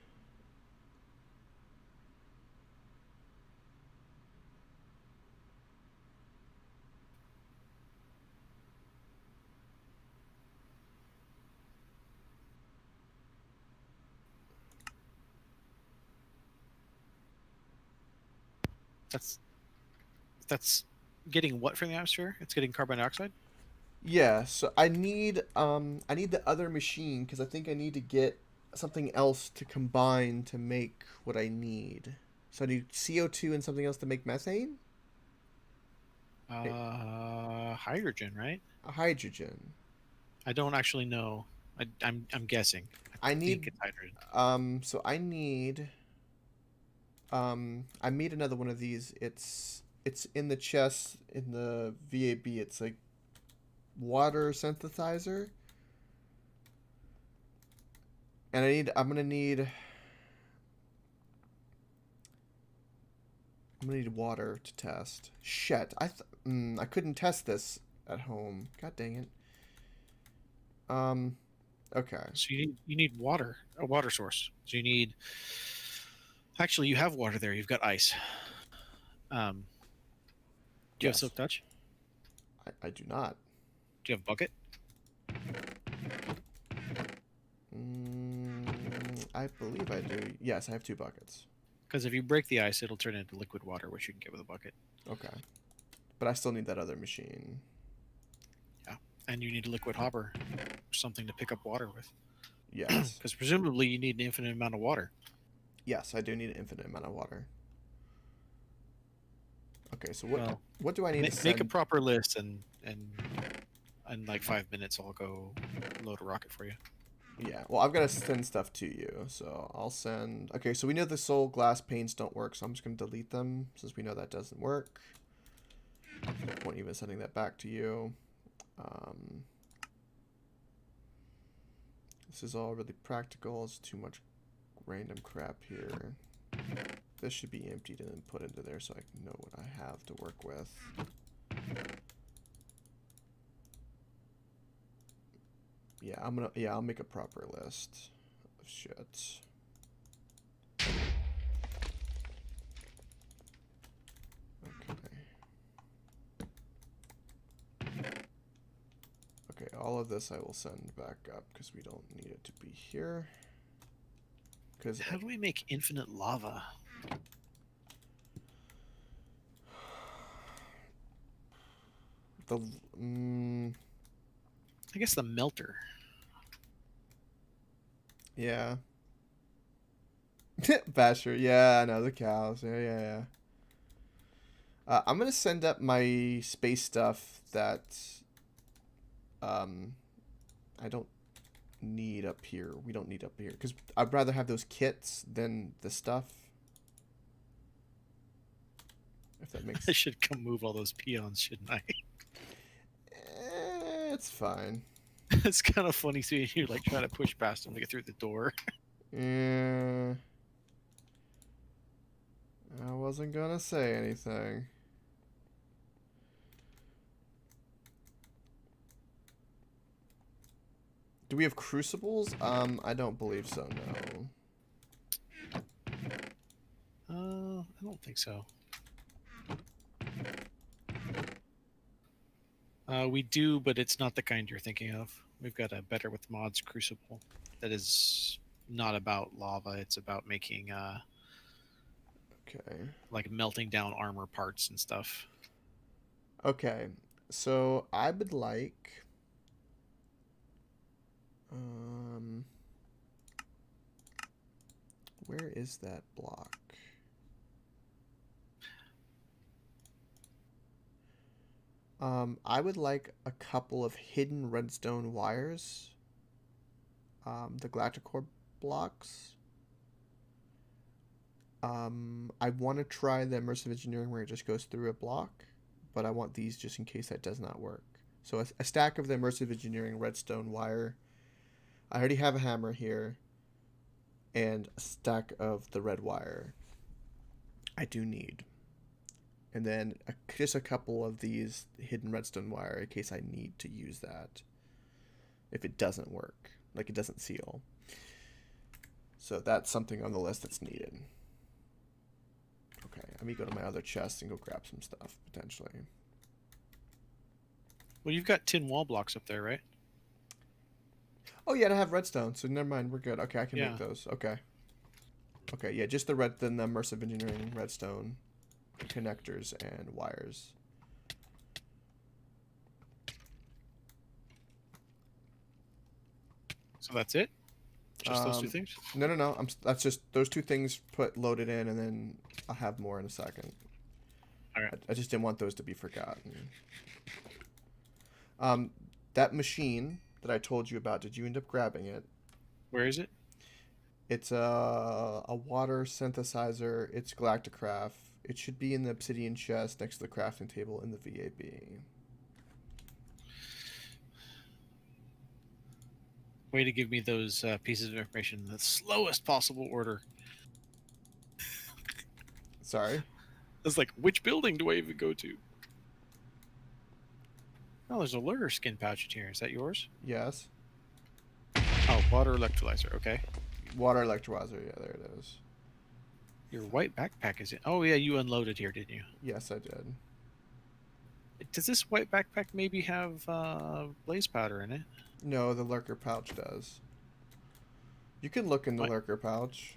That's getting what from the atmosphere? It's getting carbon dioxide? Yeah, so I need the other machine because I think I need to get something else to combine to make what I need. So I need CO2 and something else to make methane? Hydrogen, right? A hydrogen. I don't actually know. I'm guessing. I I think need it's hydrogen. so I need I made another one of these. It's in the chest in the VAB. It's like water synthesizer. And I'm gonna need water to test. Shit, I couldn't test this at home. God dang it. Okay. So you need water, a water source. So you need. Actually, you have water there. You've got ice. Do you have Yes. silk touch? I do not. Do you have a bucket? I believe I do. Yes, I have 2 buckets. Because if you break the ice, it'll turn into liquid water, which you can get with a bucket. Okay. But I still need that other machine. Yeah, and you need a liquid hopper, or something to pick up water with. Yes. Because presumably you need an infinite amount of water. Yes, I do need an infinite amount of water. Okay, so Well, what do I need to send? Make a proper list, and in like 5 minutes, I'll go load a rocket for you. Yeah, well, I've got to send stuff to you, so I'll send. Okay, so we know the soul glass panes don't work, so I'm just going to delete them since we know that doesn't work. No point even sending that back to you. This is all really practical. It's too much random crap here. This should be emptied and then put into there so I can know what I have to work with. Yeah, I'll make a proper list of shit. Okay, all of this I will send back up because we don't need it to be here. How do we make infinite lava? I guess the melter. Yeah. Basher, yeah, I know, the cows. Yeah. I'm gonna send up my space stuff that um, I don't need up here. We don't need up here because I'd rather have those kits than the stuff. If that makes. I should come move all those peons, shouldn't I? It's fine. It's kind of funny seeing you like trying to push past them to get through the door. Yeah. I wasn't gonna say anything. Do we have crucibles? I don't believe so, no. I don't think so. We do, but it's not the kind you're thinking of. We've got a Better with Mods crucible that is not about lava. It's about making Okay. like melting down armor parts and stuff. Okay. So I would like where is that block? I would like a couple of hidden redstone wires. The Galacticore blocks. I want to try the immersive engineering where it just goes through a block, but I want these just in case that does not work. So a stack of the immersive engineering redstone wire. I already have a hammer here, and a stack of the red wire. I do need. And then just a couple of these hidden redstone wire in case I need to use that. If it doesn't work, like it doesn't seal. So that's something on the list that's needed. Okay, let me go to my other chest and go grab some stuff, potentially. Well, you've got tin wall blocks up there, right? Oh yeah, and I have redstone, so never mind, we're good. Okay, I can Yeah. make those. Okay. Okay, yeah, just the immersive engineering redstone connectors and wires. So that's it? Just those two things? No. That's just those two things loaded in, and then I'll have more in a second. All right. I just didn't want those to be forgotten. That machine that I told you about, did you end up grabbing it? Where is it? It's a water synthesizer. It's Galacticraft. It should be in the obsidian chest next to the crafting table in the VAB. Way to give me those pieces of information in the slowest possible order. Sorry? It's like, which building do I even go to? Oh, there's a lurker skin pouch in here. Is that yours? Yes. Oh, water electrolyzer. Okay. Water electrolyzer. Yeah, there it is. Your white backpack is in. Oh, yeah, you unloaded here, didn't you? Yes, I did. Does this white backpack maybe have blaze powder in it? No, the lurker pouch does. You can look in the lurker pouch.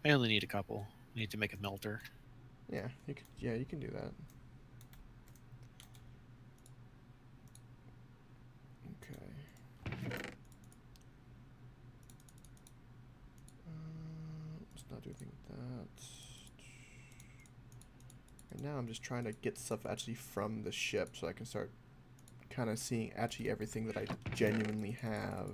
I only need a couple. I need to make a melter. Yeah, you can do that. Okay. Let's not do anything with that. Right now I'm just trying to get stuff actually from the ship so I can start kind of seeing actually everything that I genuinely have.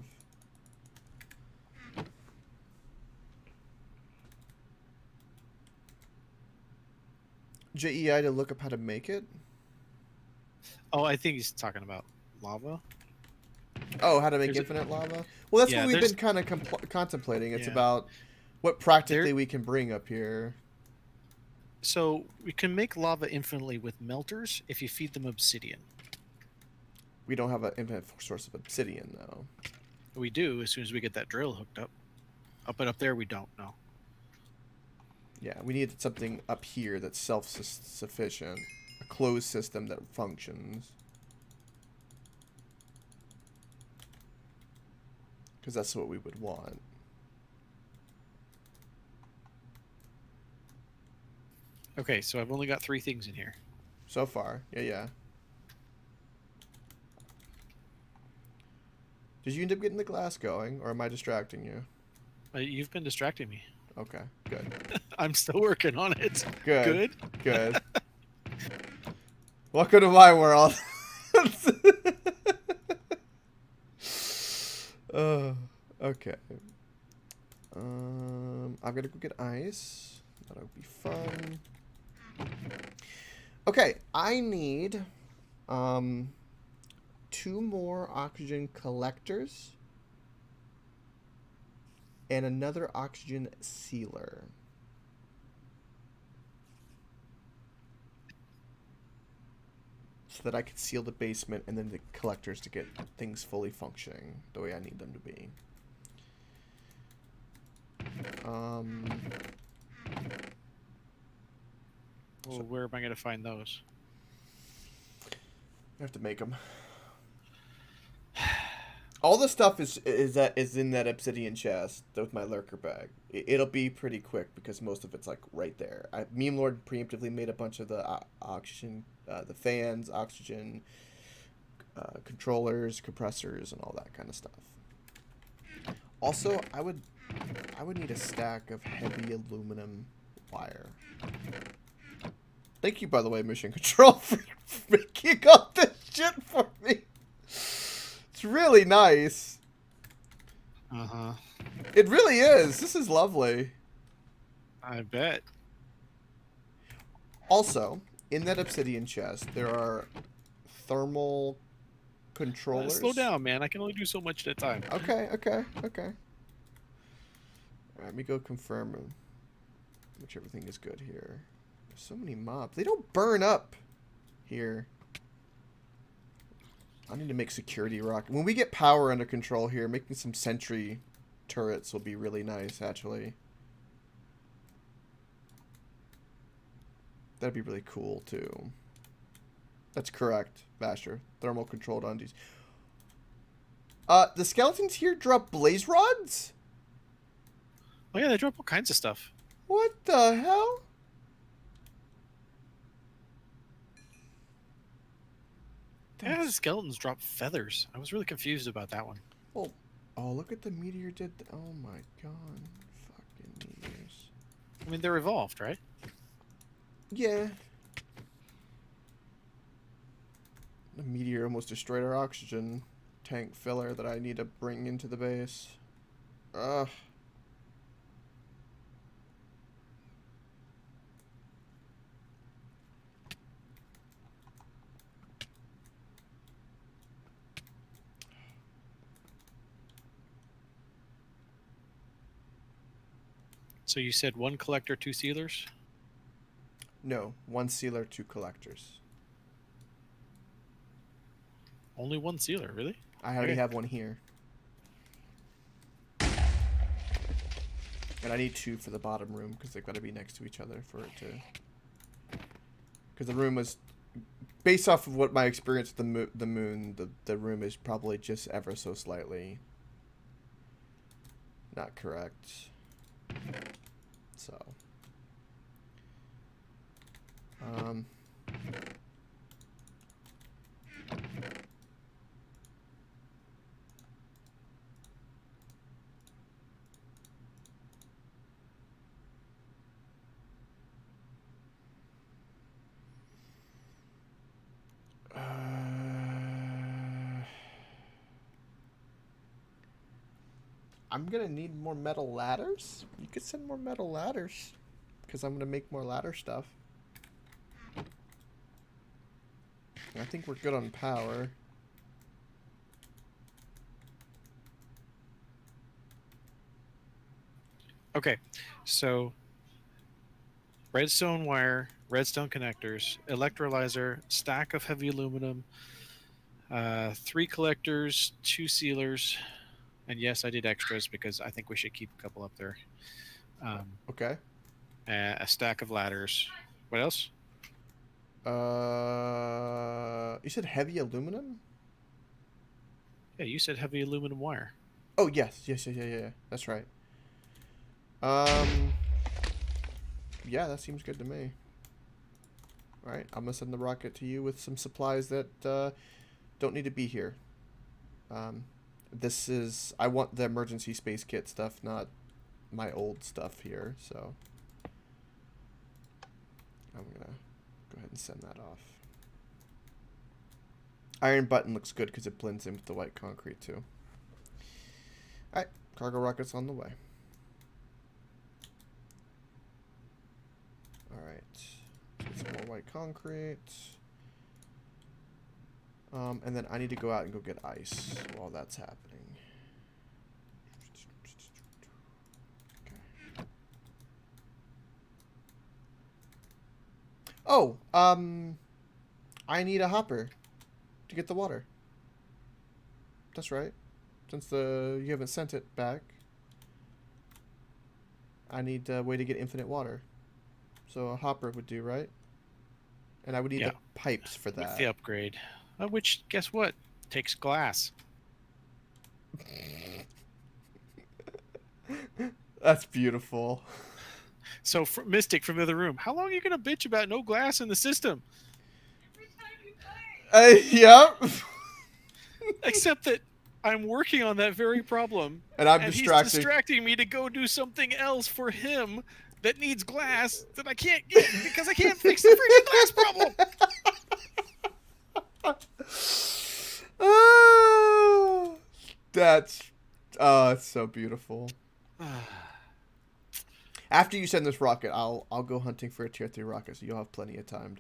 JEI to look up how to make it? Oh, I think he's talking about lava. Oh, how to make infinite lava? Well, that's what we've been kind of contemplating. It's about what practically we can bring up here. So we can make lava infinitely with melters if you feed them obsidian. We don't have an infinite source of obsidian, though. We do as soon as we get that drill hooked up. But up there we don't, no. Yeah, we need something up here that's self-sufficient. A closed system that functions. Because that's what we would want. Okay, so I've only got 3 things in here. So far, yeah. Did you end up getting the glass going, or am I distracting you? You've been distracting me. Okay, good. I'm still working on it. Good. Good. Good. Welcome to my world. Okay. I'm gonna go get ice. That'll be fun. Okay, I need 2 more oxygen collectors and another oxygen sealer. So that I could seal the basement and then the collectors to get things fully functioning the way I need them to be. Well, where am I going to find those? I have to make them. All the stuff is in that obsidian chest with my lurker bag. It'll be pretty quick because most of it's like right there. Meme Lord preemptively made a bunch of the oxygen, the fans, oxygen controllers, compressors, and all that kind of stuff. Also, I would need a stack of heavy aluminum wire. Thank you, by the way, Mission Control, for making all this shit for me. It's really nice. Uh-huh. It really is. This is lovely. I bet. Also, in that obsidian chest, there are thermal controllers. Slow down, man. I can only do so much at a time. Okay. Alright, let me go confirm and make sure everything is good here. There's so many mobs. They don't burn up here. I need to make security rock. When we get power under control here, making some sentry turrets will be really nice, actually. That'd be really cool, too. That's correct, Basher. Thermal controlled undies. The skeletons here drop blaze rods? Oh, yeah, they drop all kinds of stuff. What the hell? Yeah, the skeletons drop feathers. I was really confused about that one. Oh, look at the meteor did. Oh my god. Fucking meteors. I mean, they're evolved, right? Yeah. The meteor almost destroyed our oxygen tank filler that I need to bring into the base. Ugh. So you said 1 collector, 2 sealers? No, 1 sealer, 2 collectors. Only 1 sealer, really? I already have 1 here. And I need 2 for the bottom room because they've got to be next to each other for it to... Because the room was... Based off of what my experience with the moon, the room is probably just ever so slightly not correct. So... I'm gonna need more metal ladders. You could send more metal ladders because I'm gonna make more ladder stuff. I think we're good on power. Okay, so redstone wire, redstone connectors, electrolyzer, stack of heavy aluminum, 3 collectors, 2 sealers, and yes, I did extras because I think we should keep a couple up there. Okay. A stack of ladders. What else? You said heavy aluminum? Yeah, you said heavy aluminum wire. Oh, yes. Yeah. That's right. Yeah, that seems good to me. Alright, I'm gonna send the rocket to you with some supplies that don't need to be here. This is... I want the emergency space kit stuff, not my old stuff here, so I'm gonna go ahead and send that off. Iron button looks good because it blends in with the white concrete too. Alright, cargo rockets on the way. Alright, get some more white concrete. And then I need to go out and go get ice while that's happening. Okay. Oh, I need a hopper to get the water. That's right. Since you haven't sent it back, I need a way to get infinite water. So a hopper would do, right? And I would need the pipes for that. With the upgrade. Which, guess what? Takes glass. That's beautiful. So, Mystic from the other room, how long are you going to bitch about no glass in the system? Yep. Except that I'm working on that very problem. And I'm he's distracting me to go do something else for him that needs glass that I can't get because I can't fix the freaking glass problem. It's so beautiful. After you send this rocket, I'll go hunting for a tier 3 rocket, so you'll have plenty of time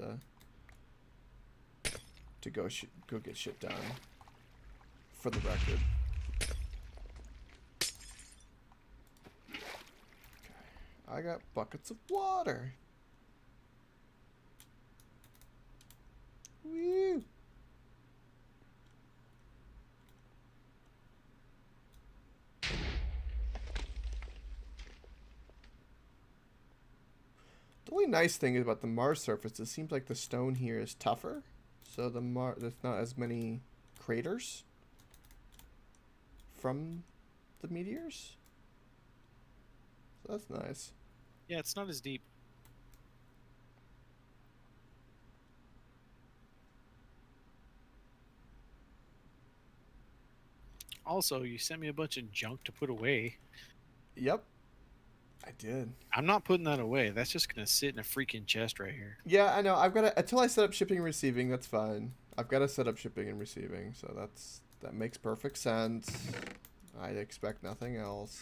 to go get shit done. For the record. Okay. I got buckets of water. Woo! The only nice thing about the Mars surface, it seems like the stone here is tougher, so there's not as many craters from the meteors. So that's nice. Yeah, it's not as deep. Also, you sent me a bunch of junk to put away. Yep. I did. I'm not putting that away. That's just going to sit in a freaking chest right here. Yeah, I know. I've got to, until I set up shipping and receiving, that's fine. I've got to set up shipping and receiving, so that makes perfect sense. I'd expect nothing else.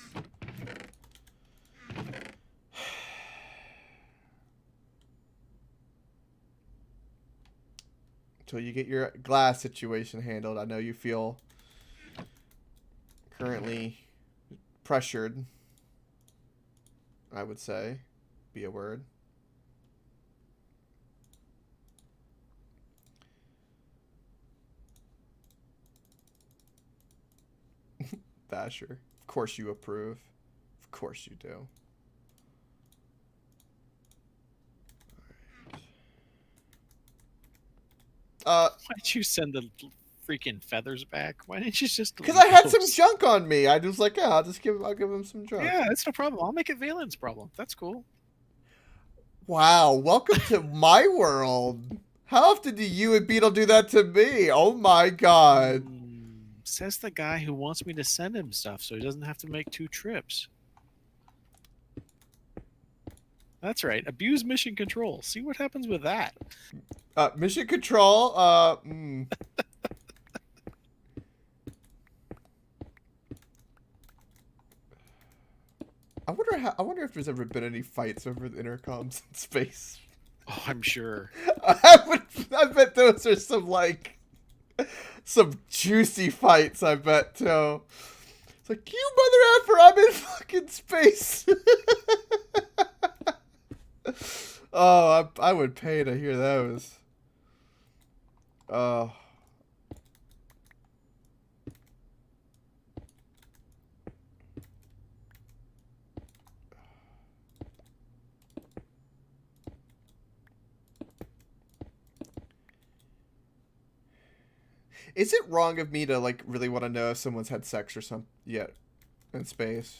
Until you get your glass situation handled, I know you feel currently pressured, I would say, be a word. Basher, of course you approve. Of course you do. Why did you send the freaking feathers back? Why didn't you just? Because I had some junk on me. I was like, yeah, I'll give him some junk. Yeah, that's no problem. I'll make it Valen's problem. That's cool. Wow, welcome to my world. How often do you and Beetle do that to me? Oh my god. Says the guy who wants me to send him stuff so he doesn't have to make 2 trips. That's right. Abuse mission control. See what happens with that. Mission control. I wonder if there's ever been any fights over the intercoms in space. Oh, I'm sure. I bet those are some juicy fights. I bet too. It's like, you mother effer, I'm in fucking space. Oh, I would pay to hear those. Oh. Is it wrong of me to really want to know if someone's had sex or something yet in space?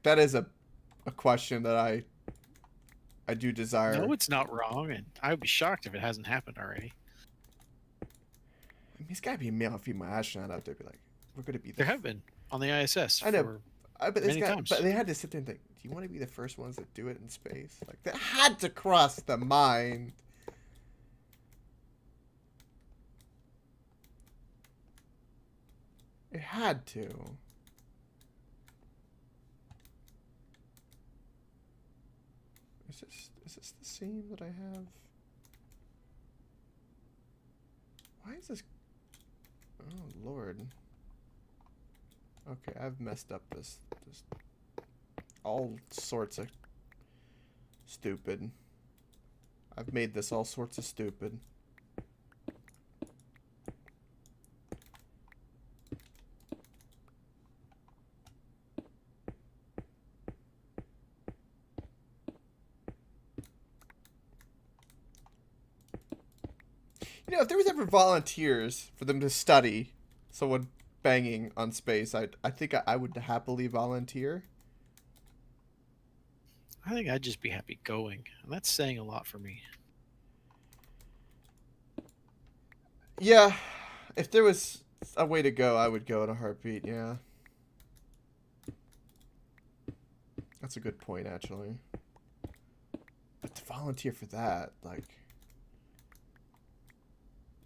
That is a question that I do desire. No, it's not wrong, and I would be shocked if it hasn't happened already. I mean, it's gotta be a male and female astronaut out there. Be like, we're gonna be there. Have been on the ISS. I know. But this Many guy, times. but they had to sit there and think, do you want to be the first ones that do it in space? Like, that had to cross the mind. It had to. Is this the seam that I have? Why is this? Oh Lord. Okay, I've messed up this all sorts of stupid. I've made this all sorts of stupid. You know, if there was ever volunteers for them to study someone banging on space, I think I would happily volunteer. I think I'd just be happy going, and that's saying a lot for me. Yeah, if there was a way to go, I would go in a heartbeat, yeah. That's a good point, actually. But to volunteer for that, like...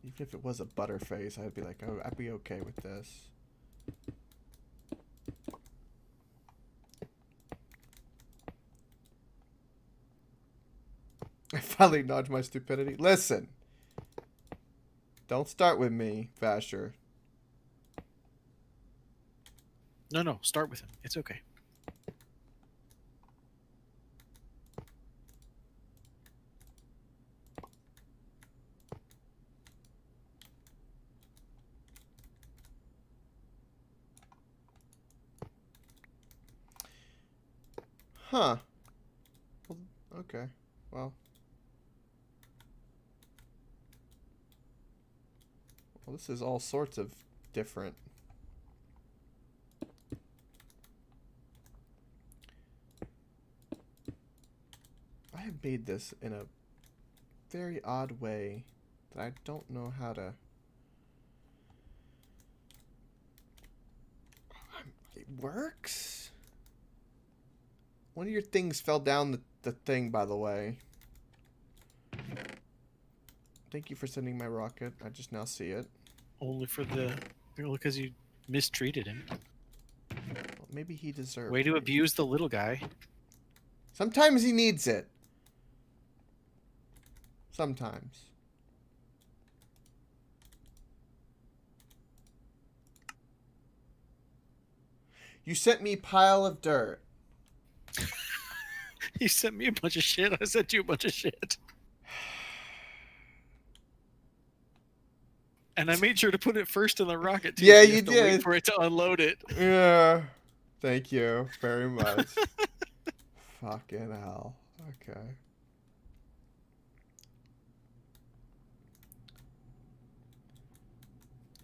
Even if it was a butterface, I'd be like, oh, I'd be okay with this. I finally acknowledge my stupidity. Listen. Don't start with me, Vasher. No, start with him. It's okay. Huh. Well, okay. Well, this is all sorts of different. I have made this in a very odd way that I don't know how to... It works? One of your things fell down the thing, by the way. Thank you for sending my rocket. I just now see it. Only because you mistreated him. Well, maybe he deserved Way to it. abuse the little guy. Sometimes he needs it. Sometimes. You sent me pile of dirt. You sent me a bunch of shit. I sent you a bunch of shit. And I made sure to put it first in the rocket, too. Yeah, so you you have to did. wait for it to unload it. Yeah. Thank you very much. Fucking hell. Okay.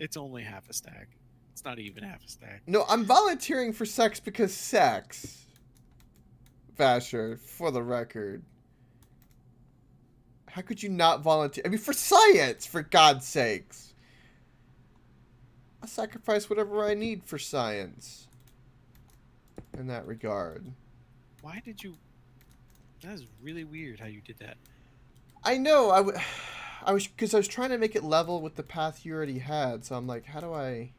It's only half a stack. It's not even half a stack. No, I'm volunteering for sex because sex. Vasher, for the record. How could you not volunteer? I mean, for science, for God's sakes. I'll sacrifice whatever I need for science. In that regard. Why did you... That is really weird how you did that. I know, I was trying to make it level with the path you already had, so I'm like, how do I...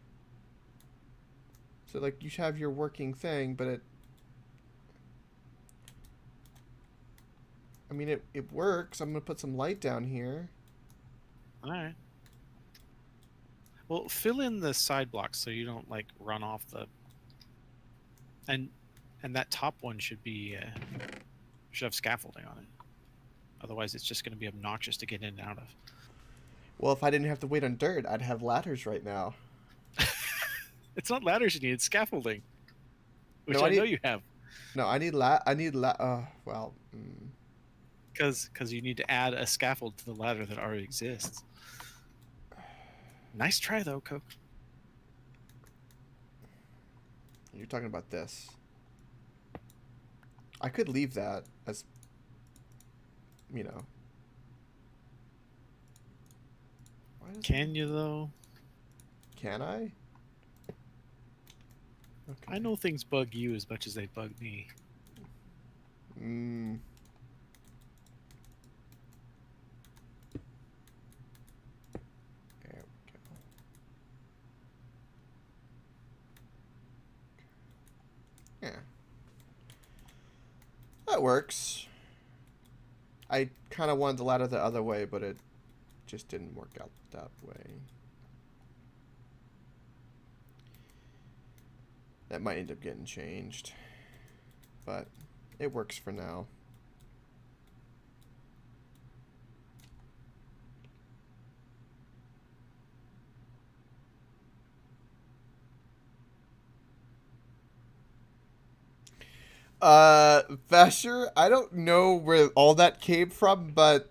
So, like, you have your working thing, but it... I mean, it works. I'm going to put some light down here. Alright. Well, fill in the side blocks so you don't, like, run off the... And that top one should be... should have scaffolding on it. Otherwise, it's just going to be obnoxious to get in and out of. Well, if I didn't have to wait on dirt, I'd have ladders right now. It's not ladders you need, it's scaffolding. Which No, I know you have. No, I need well... Because you need to add a scaffold to the ladder that already exists. Nice try, though, Coke. You're talking about this. I could leave that as, you know. Can you, though? Can I? Okay. I know things bug you as much as they bug me. Mm. There we go. Yeah. That works. I kind of wanted the ladder the other way, but it just didn't work out that way. That might end up getting changed. But it works for now. Vasher, I don't know where all that came from, but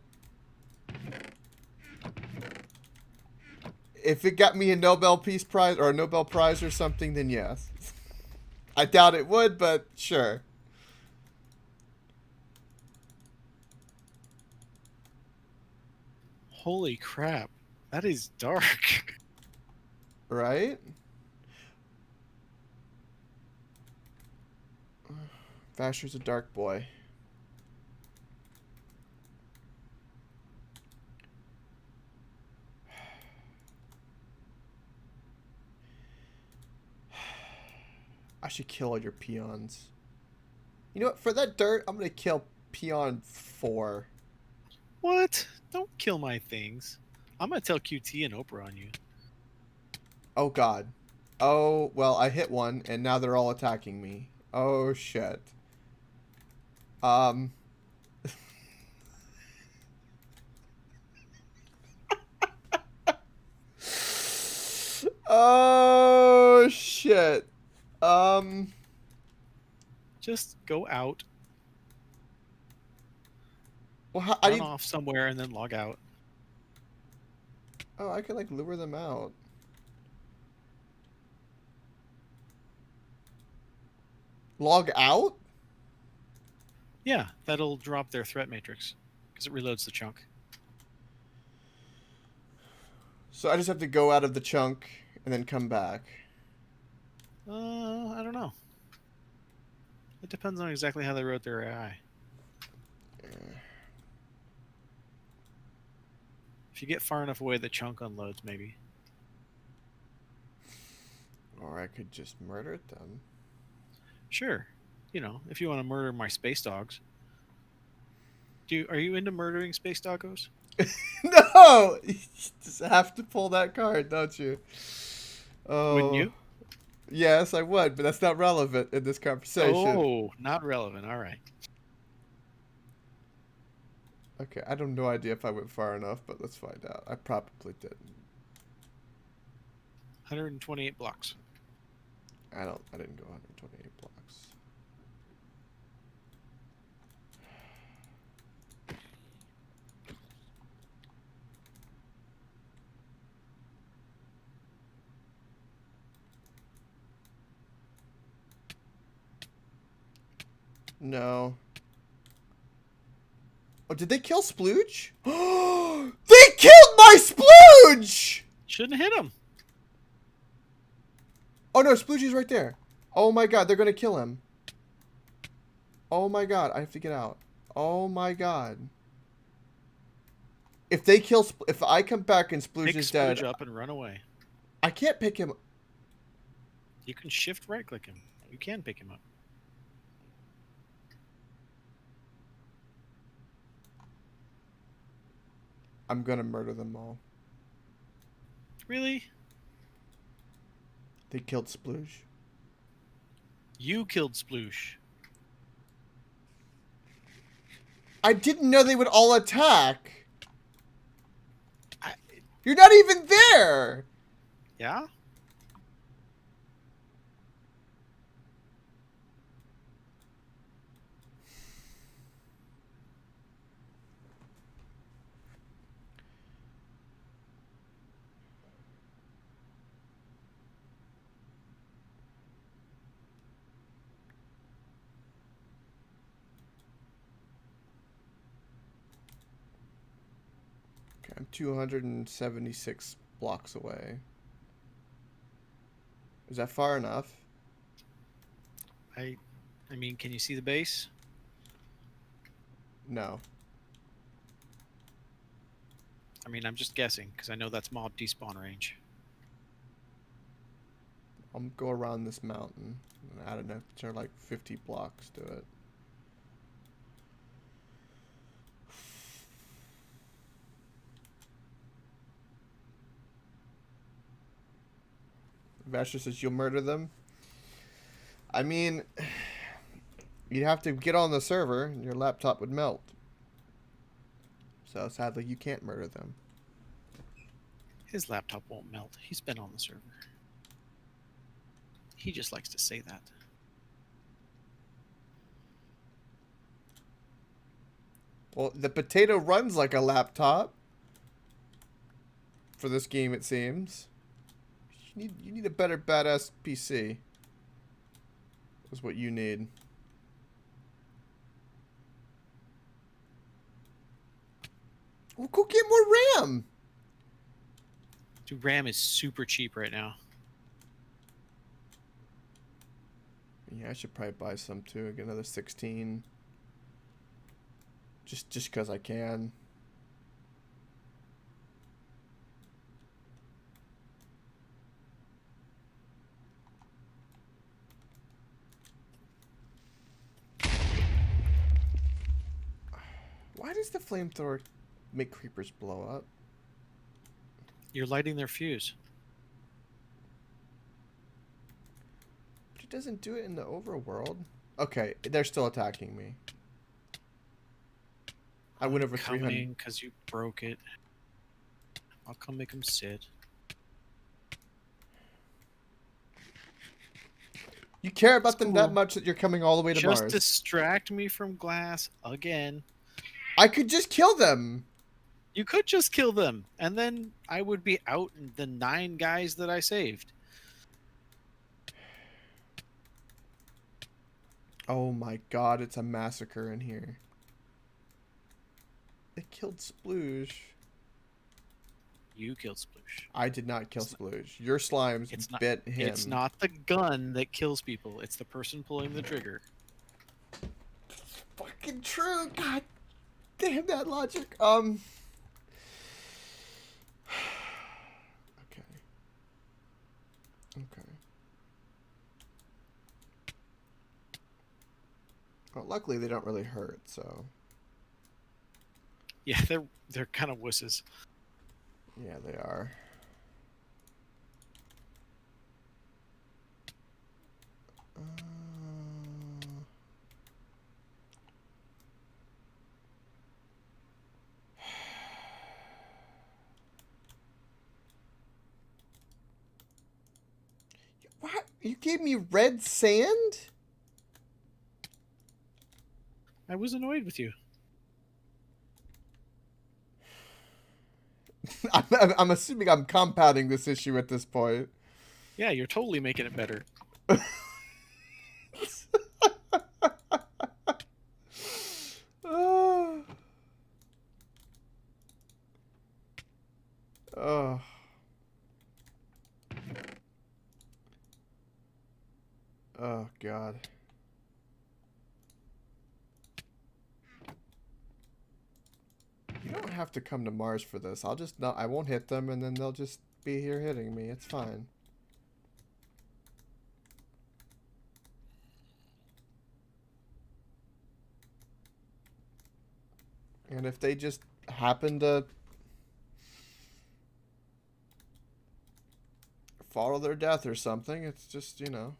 if it got me a Nobel Peace Prize or a Nobel Prize or something, then yes. I doubt it would, but sure. Holy crap. That is dark. Right? Vasher's a dark boy. I should kill all your peons. You know what? For that dirt, I'm going to kill peon 4. What? Don't kill my things. I'm gonna tell QT and Oprah on you. Oh, God. Oh, well, I hit one, and now they're all attacking me. Oh, shit. Um... Oh, shit. Just go out, Well, I run need... off somewhere, and then log out. Oh, I could, like, lure them out. Log out? Yeah, that'll drop their threat matrix because it reloads the chunk. So I just have to go out of the chunk and then come back. I don't know. It depends on exactly how they wrote their AI. If you get far enough away, the chunk unloads, maybe. Or I could just murder them. Sure. You know, if you want to murder my space dogs. Are you into murdering space doggos? No! You just have to pull that card, don't you? Wouldn't Oh. you? Yes, I would, but that's not relevant in this conversation. Oh, not relevant. All right. Okay, I have no idea if I went far enough, but let's find out. I probably didn't. 128 blocks. I didn't go 128 blocks. No. Oh, did they kill Splooge? They killed my Splooge! Shouldn't hit him. Oh no, Splooge is right there. Oh my god, they're gonna kill him. Oh my god, I have to get out. Oh my god. If they kill, if I come back and Splooge Pick is Splooge dead, up and run away. I can't pick him. You can shift right click him. You can pick him up. I'm gonna murder them all. Really? They killed Splooge. You killed Sploosh. I didn't know they would all attack. I, You're not even there. yeah? Okay, I'm 276 blocks away. Is that far enough? I mean, can you see the base? No. I mean, I'm just guessing because I know that's mob despawn range. I'll go around this mountain. And I don't know. There are like 50 blocks to it. Vasher says you'll murder them. I mean, you'd have to get on the server and your laptop would melt. So sadly, you can't murder them. His laptop won't melt. He's been on the server. He just likes to say that. Well, the potato runs like a laptop. For this game, it seems. You need a better badass PC. Is what you need. Well, go get more RAM. Dude, RAM is super cheap right now. Yeah, I should probably buy some too. Get another 16. Just because I can. Why does the flamethrower make creepers blow up? You're lighting their fuse. But it doesn't do it in the overworld. Okay, they're still attacking me. I went over 300. Because you broke it. I'll come make them sit. You care about them that cool. much that you're coming all the way to Just Mars. distract me from glass again. I could just kill them. You could just kill them, and then I would be out the 9 guys that I saved. Oh my god, it's a massacre in here. They killed Sploosh. You killed Sploosh. I did not kill Sploosh. Your slimes bit him. It's not the gun that kills people. It's the person pulling the trigger. Fucking true. God damn that logic. Okay. Well, luckily they don't really hurt, so. Yeah, they're kind of wusses. Yeah, they are. What? You gave me red sand? I was annoyed with you. I'm assuming I'm compounding this issue at this point. Yeah, you're totally making it better. Oh. Oh. Oh, God. You don't have to come to Mars for this. I'll just not. I won't hit them, and then they'll just be here hitting me. It's fine. And if they just happen to follow their death or something, it's just, you know.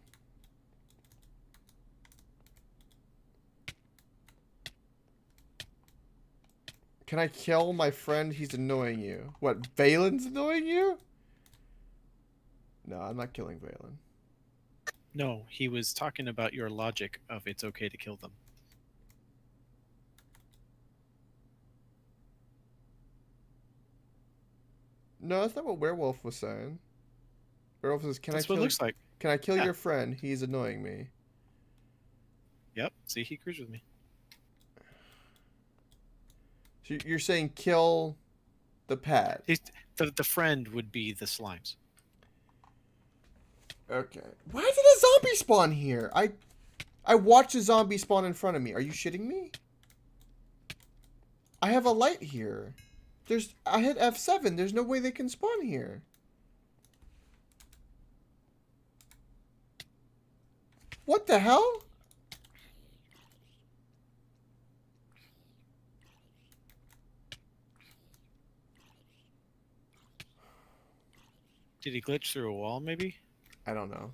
Can I kill my friend? He's annoying you. What, Valen's annoying you? No, I'm not killing Valen. No, he was talking about your logic of it's okay to kill them. No, that's not what Werewolf was saying. Werewolf says, That's what it looks like. Can I kill Yeah. your friend? He's annoying me. Yep, see, he agrees with me. So you're saying kill the pet? The friend would be the slimes. Okay. Why did a zombie spawn here? I watched a zombie spawn in front of me. Are you shitting me? I have a light here. I hit F7. There's no way they can spawn here. What the hell? Did he glitch through a wall, maybe? I don't know.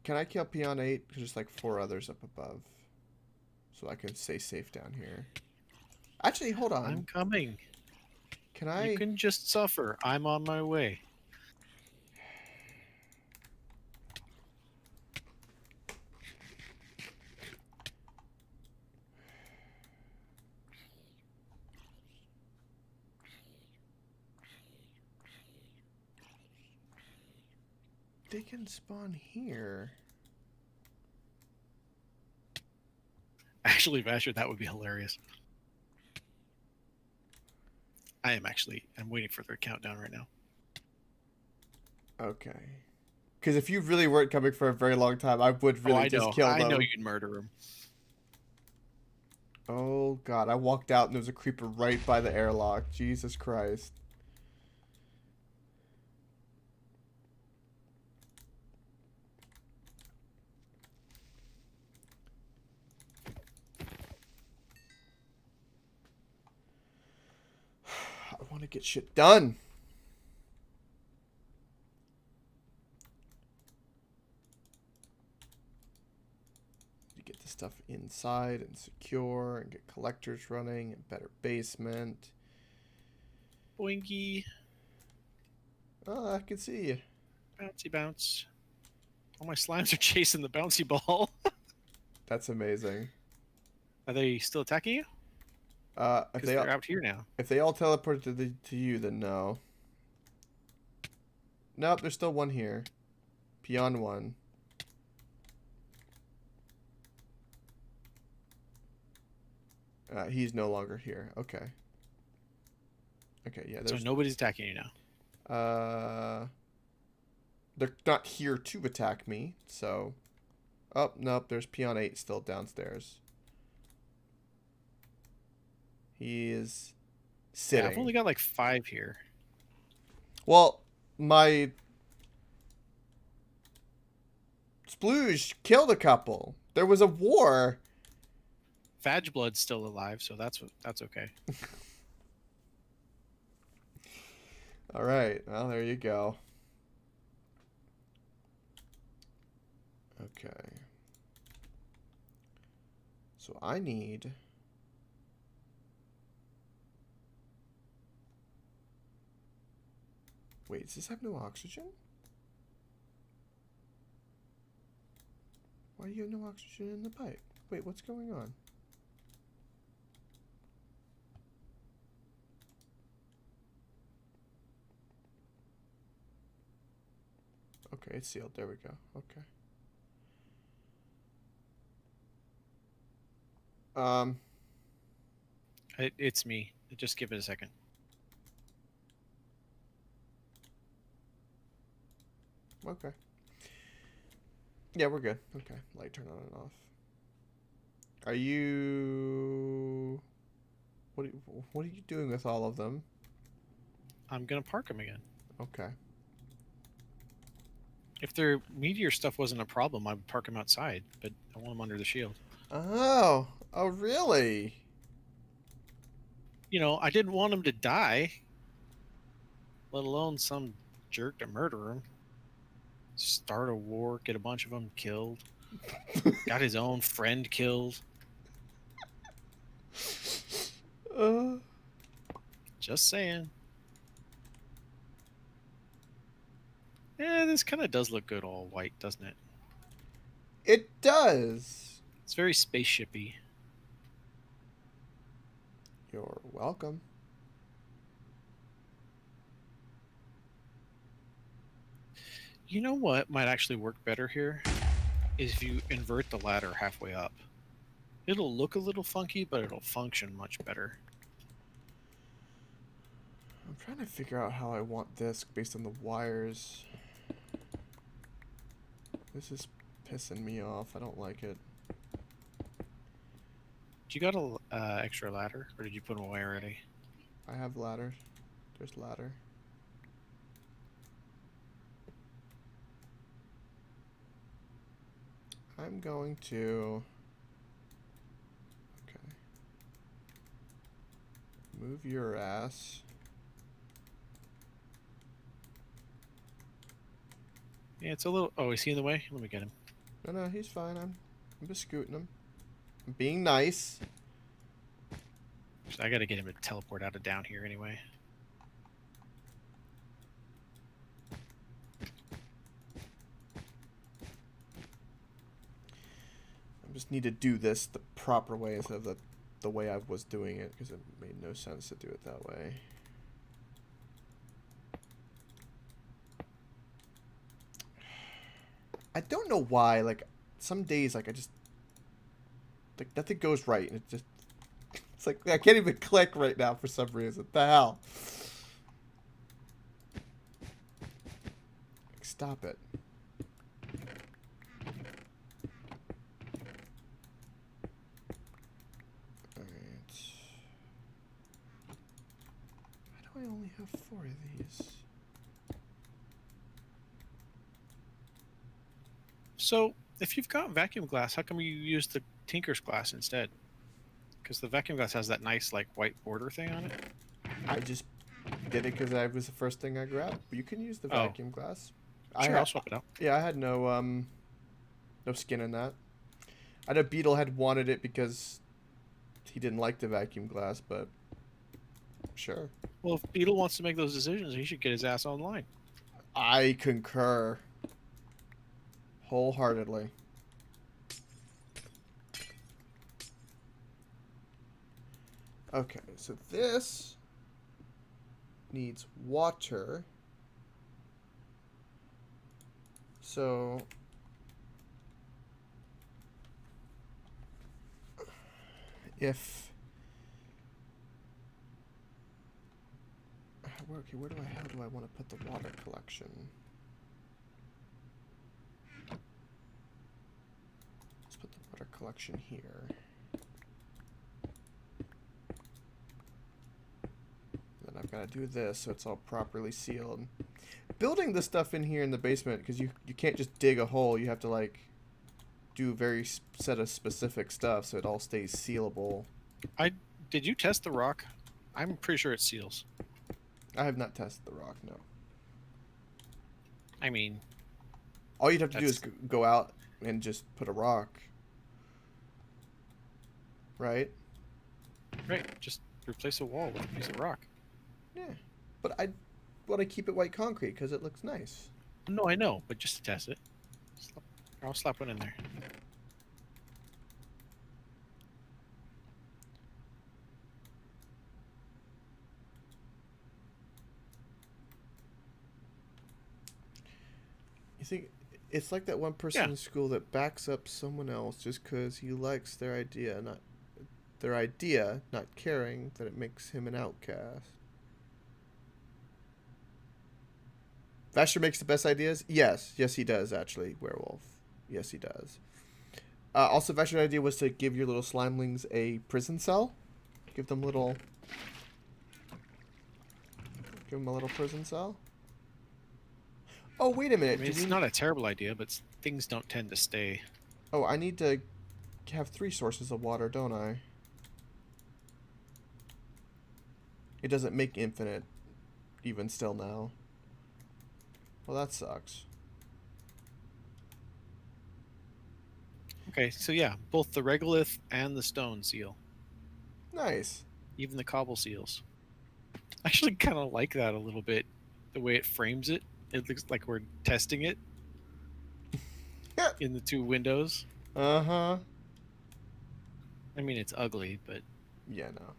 Can I kill Peon 8? Because there's like 4 others up above. So I can stay safe down here. Actually, hold on. I'm coming. Can I? You can just suffer. I'm on my way. They can spawn here. Actually, Vasher, that would be hilarious. I'm waiting for their countdown right now. Okay. Because if you really weren't coming for a very long time, I would really just kill them. I know you'd murder him. Oh, God. I walked out and there was a creeper right by the airlock. Jesus Christ. I want to get shit done. You get the stuff inside and secure and get collectors running and better basement. Boinky. Oh, I can see you. Bouncy bounce. All my slimes are chasing the bouncy ball. That's amazing. Are they still attacking you? If they're out here now. If they all teleport to you, then no. Nope, there's still one here. Peon 1. He's no longer here. Okay. Okay, yeah. So nobody's attacking you now. They're not here to attack me, so. Oh, nope, there's Peon 8 still downstairs. He is sitting. Yeah, I've only got like 5 here. Well, my splooge killed a couple. There was a war. Vag Blood's still alive, so that's okay. All right. Well, there you go. Okay. So I need... Wait, does this have no oxygen? Why do you have no oxygen in the pipe? Wait, what's going on? Okay, it's sealed. There we go. Okay. It's me. Just give it a second. Okay. Yeah, we're good. Okay, light turn on and off. Are you... What are you doing with all of them? I'm gonna park them again. Okay. If their meteor stuff wasn't a problem, I would park them outside, but I want them under the shield. Oh. Oh, really? You know, I didn't want them to die, let alone some jerk to murder them. Start a war, get a bunch of them killed. Got his own friend killed. Just saying. Yeah, this kind of does look good all white, doesn't it? It does. It's very spaceshipy. You're welcome. You know what might actually work better here? Is if you invert the ladder halfway up. It'll look a little funky, but it'll function much better. I'm trying to figure out how I want this based on the wires. This is pissing me off. I don't like it. You got a extra ladder, or did you put them away already? I have ladder. There's ladder. I'm going to... Okay. Move your ass. Yeah, it's a little... Oh, is he in the way? Let me get him. No, he's fine. I'm just scooting him. I'm being nice. I gotta get him to teleport out of down here anyway. I just need to do this the proper way instead of the way I was doing it, because it made no sense to do it that way. I don't know why, like, some days, like, I just, like, nothing goes right, and it just, it's like, I can't even click right now for some reason. What the hell? Like, stop it. Alright. Why do I only have 4 of these? So, if you've got vacuum glass, how come you use the Tinker's glass instead? Because the vacuum glass has that nice, like, white border thing on it. I just did it because that was the first thing I grabbed. You can use the vacuum glass. Sure, I'll swap it out. Yeah, I had no skin in that. I know Beetle had wanted it because he didn't like the vacuum glass, but sure. Well, if Beetle wants to make those decisions, he should get his ass online. I concur. Wholeheartedly. Okay, so this needs water. So if okay, how do I want to put the water collection? Let's put the water collection here. Then I've got to do this so it's all properly sealed. Building the stuff in here in the basement, because you can't just dig a hole. You have to, like, do very set of specific stuff so it all stays sealable. Did you test the rock? I'm pretty sure it seals. I have not tested the rock, no. I mean, all you'd have to do is go out and just put a rock. Right? Right. Just replace a wall with a piece of rock. Yeah. But I want to keep it white concrete because it looks nice. No, I know, but just to test it. I'll slap one in there. You think it's like that one person in school that backs up someone else just because he likes their idea, not caring that it makes him an outcast. Vasher makes the best ideas? Yes, he does, actually, Werewolf. Yes, he does. Also, Vasher's idea was to give your little slimelings a prison cell. Give them a little prison cell. Oh, wait a minute. I mean, it's not a terrible idea, but things don't tend to stay. Oh, I need to have 3 sources of water, don't I? It doesn't make infinite, even still now. Well, that sucks. Okay, so yeah, both the regolith and the stone seal. Nice. Even the cobble seals. I actually kind of like that a little bit. The way it frames it. It looks like we're testing it. In the 2 windows. Uh-huh. I mean, it's ugly, but... Yeah, no.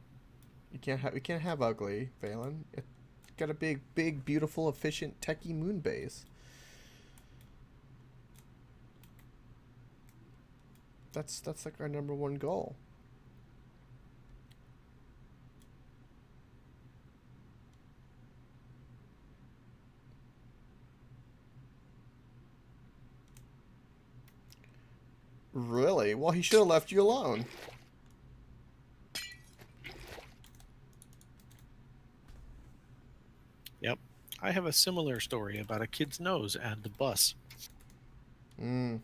We can't have ugly, Valen. It's got a big, beautiful, efficient, techie moon base. That's like our #1 goal. Really? Well, he should have left you alone. Yep. I have a similar story about a kid's nose and a bus. Hmm.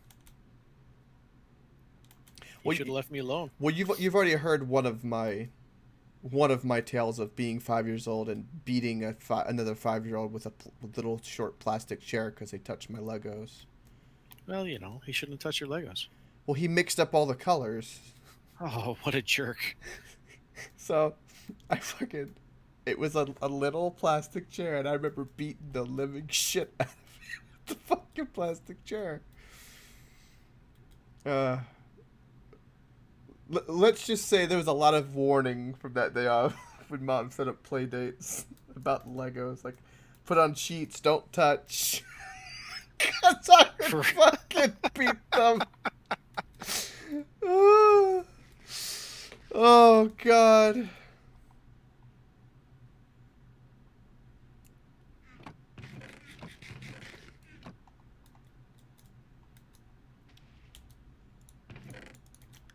He should have left me alone. Well, you've already heard one of my tales of being 5 years old and beating another 5-year-old with a little short plastic chair because they touched my Legos. Well, you know, he shouldn't have touched your Legos. Well, he mixed up all the colors. Oh, what a jerk. So, it was a little plastic chair, and I remember beating the living shit out of him with the fucking plastic chair. Let's just say there was a lot of warning from that day off when Mom set up play dates about Legos. Like, put on sheets, don't touch. Because I would fucking beat them. Oh, God.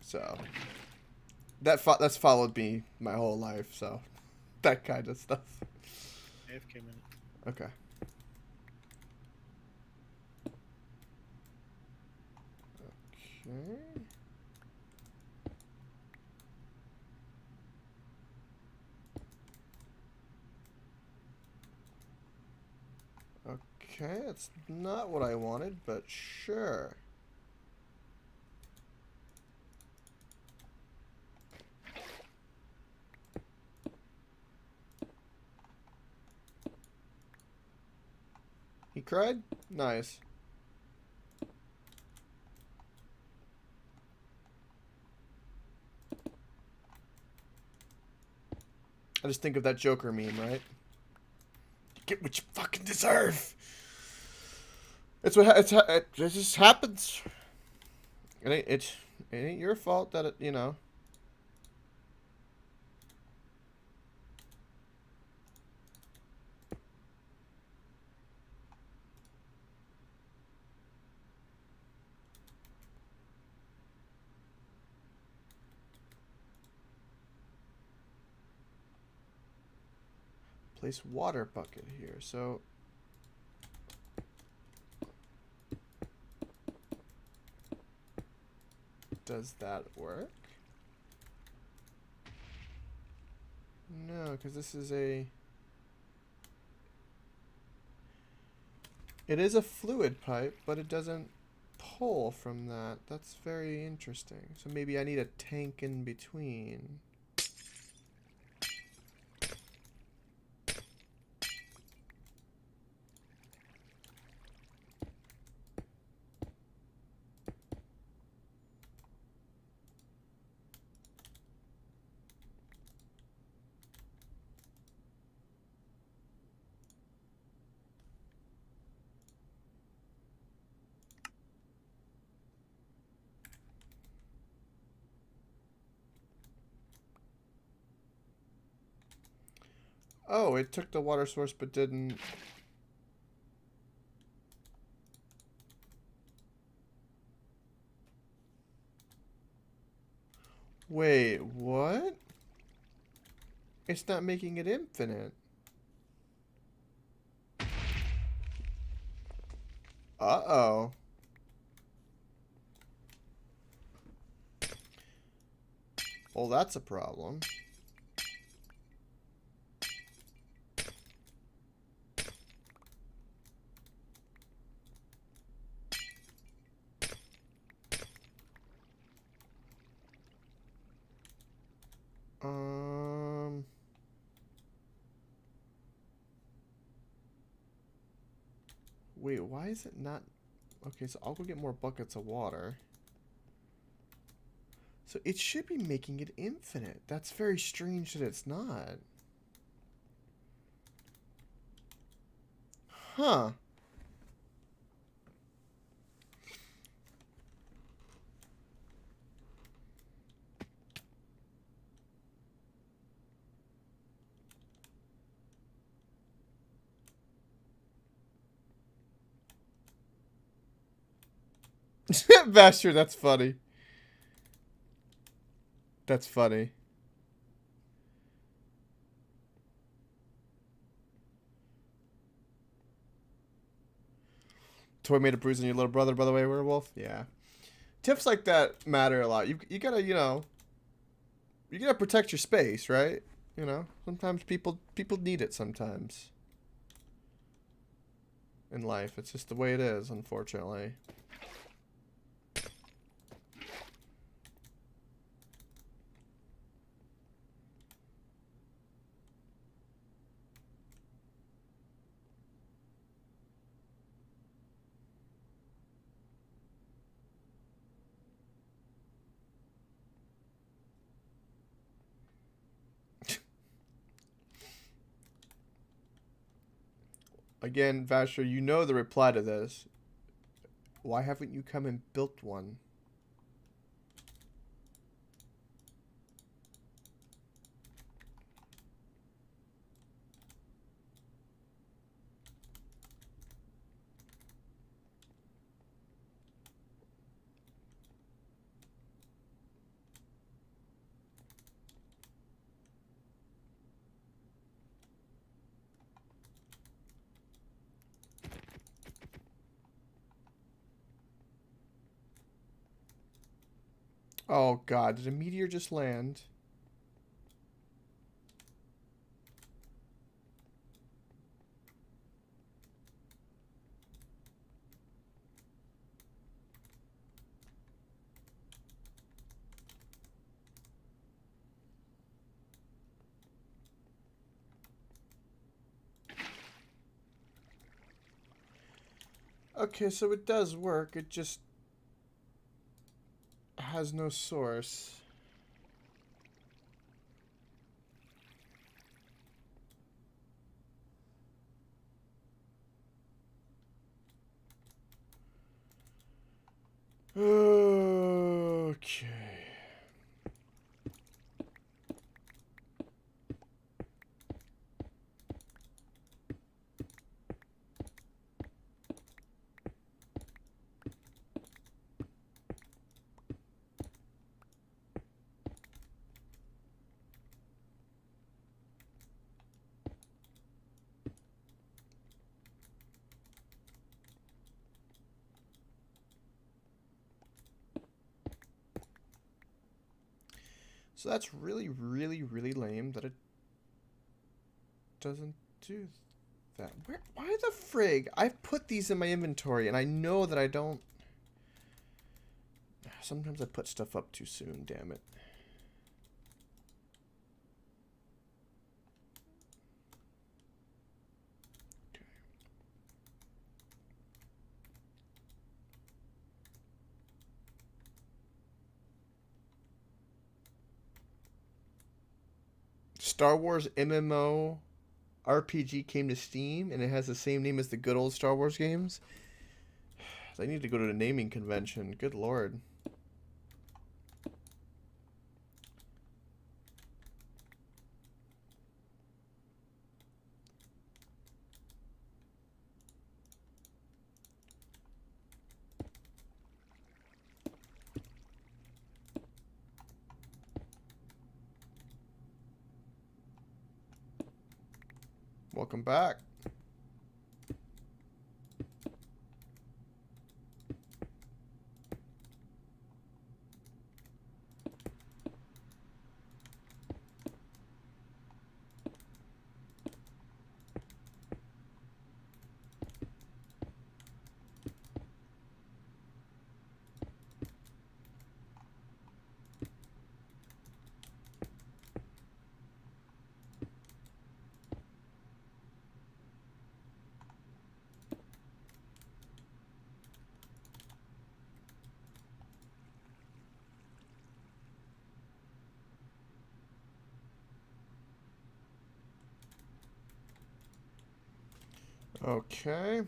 So, that's followed me my whole life, so that kind of stuff. AFK minute. Okay. Okay. Okay, that's not what I wanted, but sure. He cried? Nice. I just think of that Joker meme, right? You get what you fucking deserve. It's what it just happens. It ain't your fault that it, you know. Place water bucket here. So does that work? No, because this is it is a fluid pipe, but it doesn't pull from that. That's very interesting. So maybe I need a tank in between. Oh, it took the water source but didn't... Wait, what? It's not making it infinite. Uh-oh. Well, that's a problem. Wait, why is it not... Okay, so I'll go get more buckets of water. So it should be making it infinite. That's very strange that it's not. Huh. Basher, that's funny. That's funny. Toy made a bruise on your little brother, by the way, werewolf. Yeah. Tips like that matter a lot. You gotta, you gotta protect your space, right? Sometimes people need it sometimes in life. It's just the way it is, unfortunately. Again, Vasher, you know the reply to this. Why haven't you come and built one? Oh god, did a meteor just land? Okay, so it does work. It just has no source. Okay. So that's really, really, really lame that it doesn't do that. Why the frig? I've put these in my inventory and I know that I don't. Sometimes I put stuff up too soon, damn it. Okay. Star Wars MMO RPG came to Steam and it has the same name as the good old Star Wars games. They need to go to the naming convention. Good lord. Welcome back. Okay.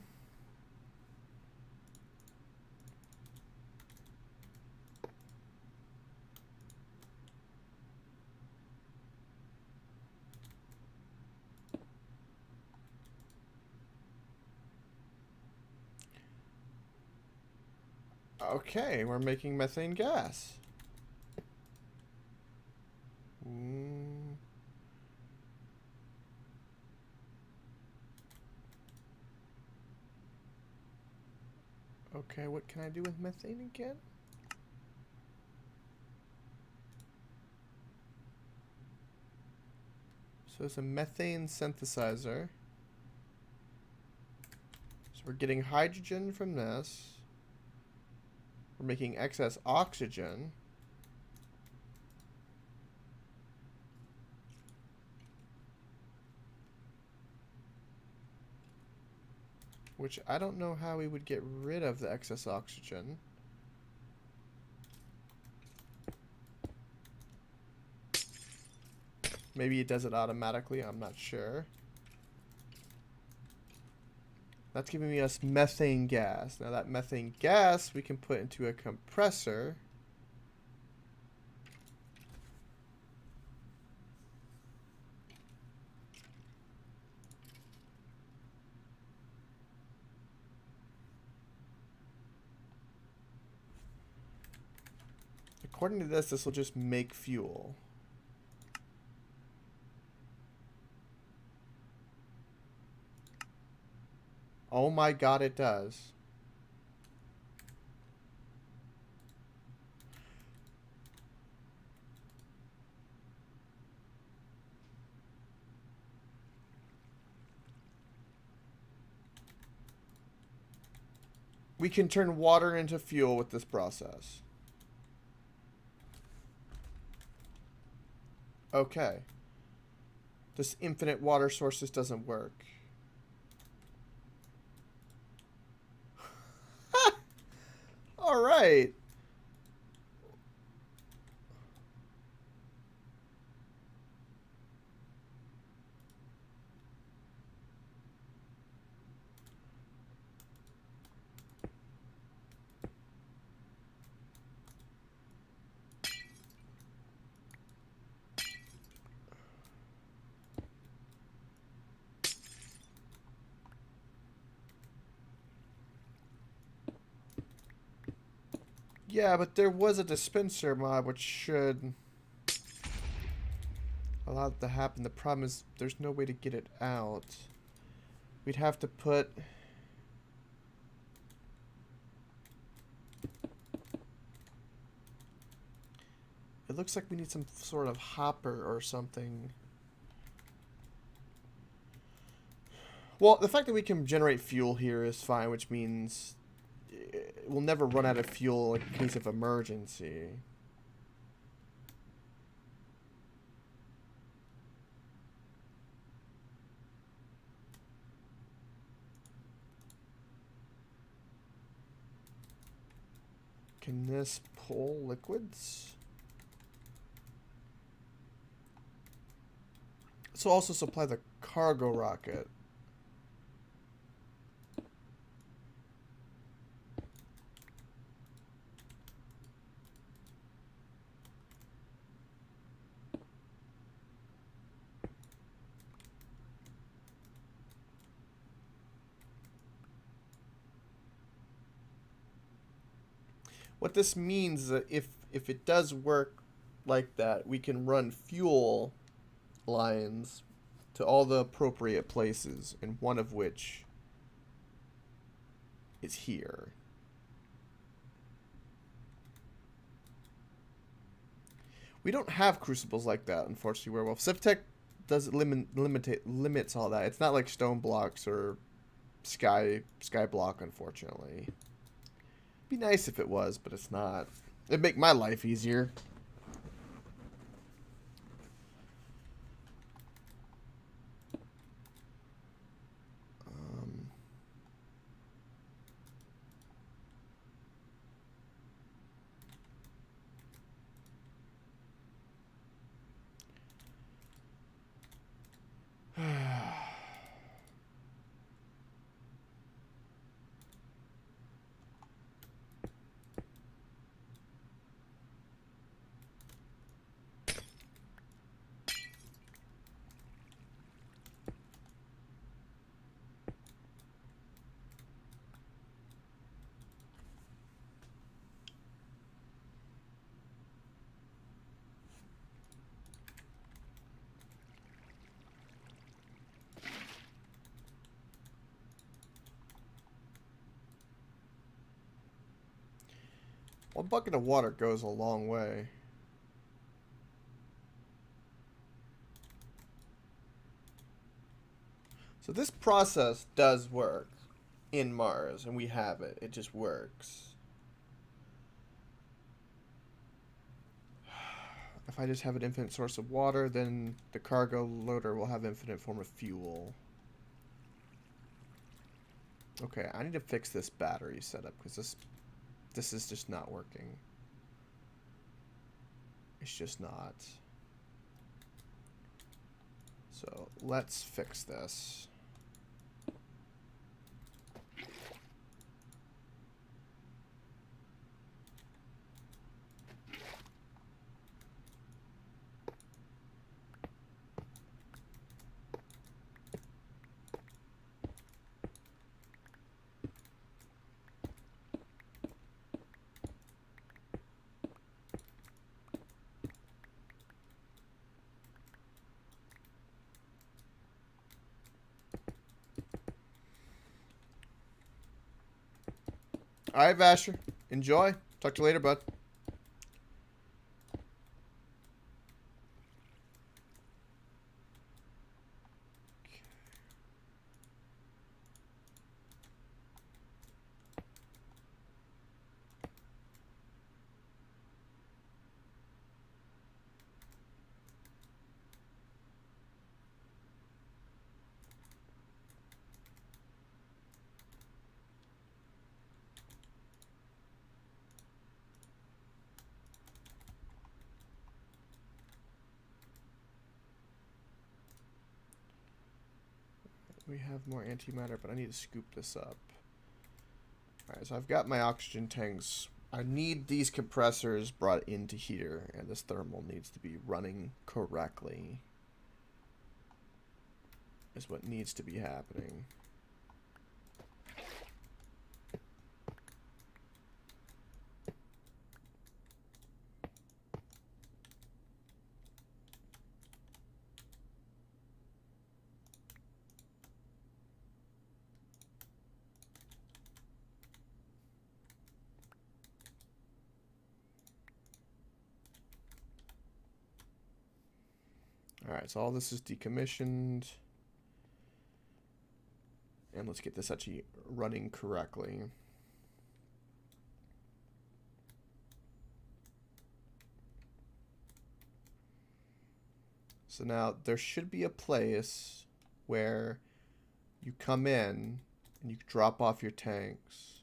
Okay, we're making methane gas. Mm. Okay, what can I do with methane again? So it's a methane synthesizer. So we're getting hydrogen from this. We're making excess oxygen. Which I don't know how we would get rid of the excess oxygen. Maybe it does it automatically, I'm not sure. That's giving us methane gas. Now that methane gas we can put into a compressor. According to this, this will just make fuel. Oh my god, it does. We can turn water into fuel with this process. Okay. This infinite water sources doesn't work. Alright. Yeah, but there was a dispenser mod which should allow it to happen. The problem is there's no way to get it out. We'd have to put... It looks like we need some sort of hopper or something. Well, the fact that we can generate fuel here is fine, which means we'll never run out of fuel in case of emergency. Can this pull liquids? This will also supply the cargo rocket. What this means is that if it does work like that, we can run fuel lines to all the appropriate places, and one of which is here. We don't have crucibles like that, unfortunately, Werewolf. SevTech does limits all that. It's not like stone blocks or sky block, unfortunately. Be nice if it was, but it's not. It'd make my life easier. One bucket of water goes a long way. So this process does work in Mars, and we have it. It just works. If I just have an infinite source of water, then the cargo loader will have infinite form of fuel. Okay, I need to fix this battery setup because this is just not working. It's just not. So let's fix this. Alright, Vasher. Enjoy. Talk to you later, bud. We have more antimatter, but I need to scoop this up. Alright, so I've got my oxygen tanks. I need these compressors brought into here, and this thermal needs to be running correctly. Is what needs to be happening. Alright, so all this is decommissioned. And let's get this actually running correctly. So now there should be a place where you come in and you drop off your tanks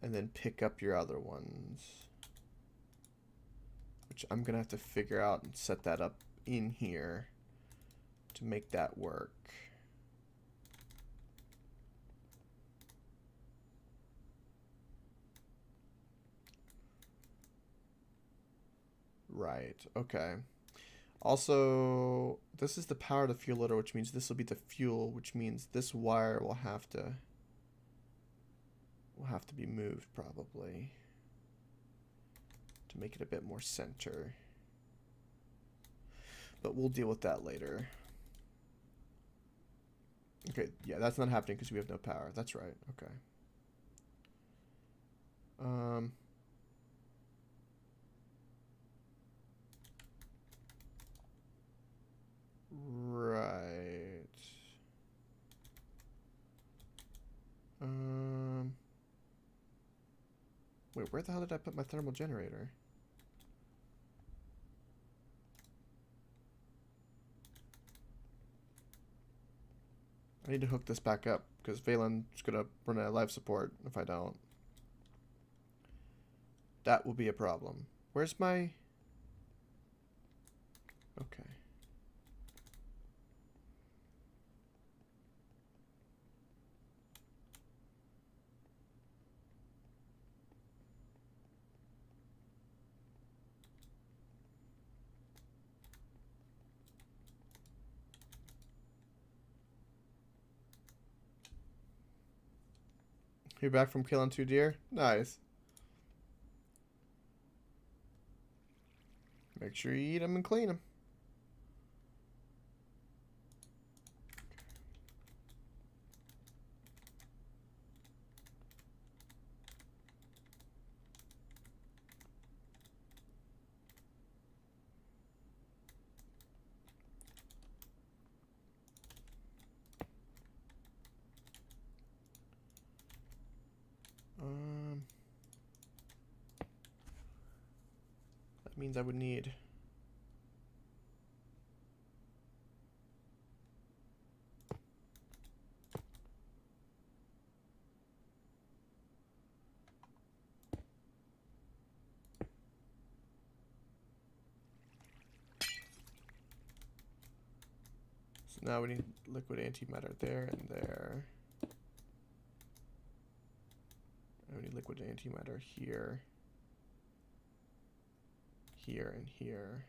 and then pick up your other ones. Which I'm gonna have to figure out and set that up in here to make that work. Right, okay. Also, this is the power of the fuel loader, which means this will be the fuel, which means this wire will have to be moved probably to make it a bit more center. But we'll deal with that later. Okay, yeah, that's not happening because we have no power. That's right. Okay. Right. Wait, where the hell did I put my thermal generator? I need to hook this back up because Valen's gonna run out of life support if I don't. That will be a problem. Where's my... Okay. You're back from killing 2 deer? Nice. Make sure you eat them and clean them. means I would need... So now we need liquid antimatter there and there. And we need liquid antimatter here. Here and here.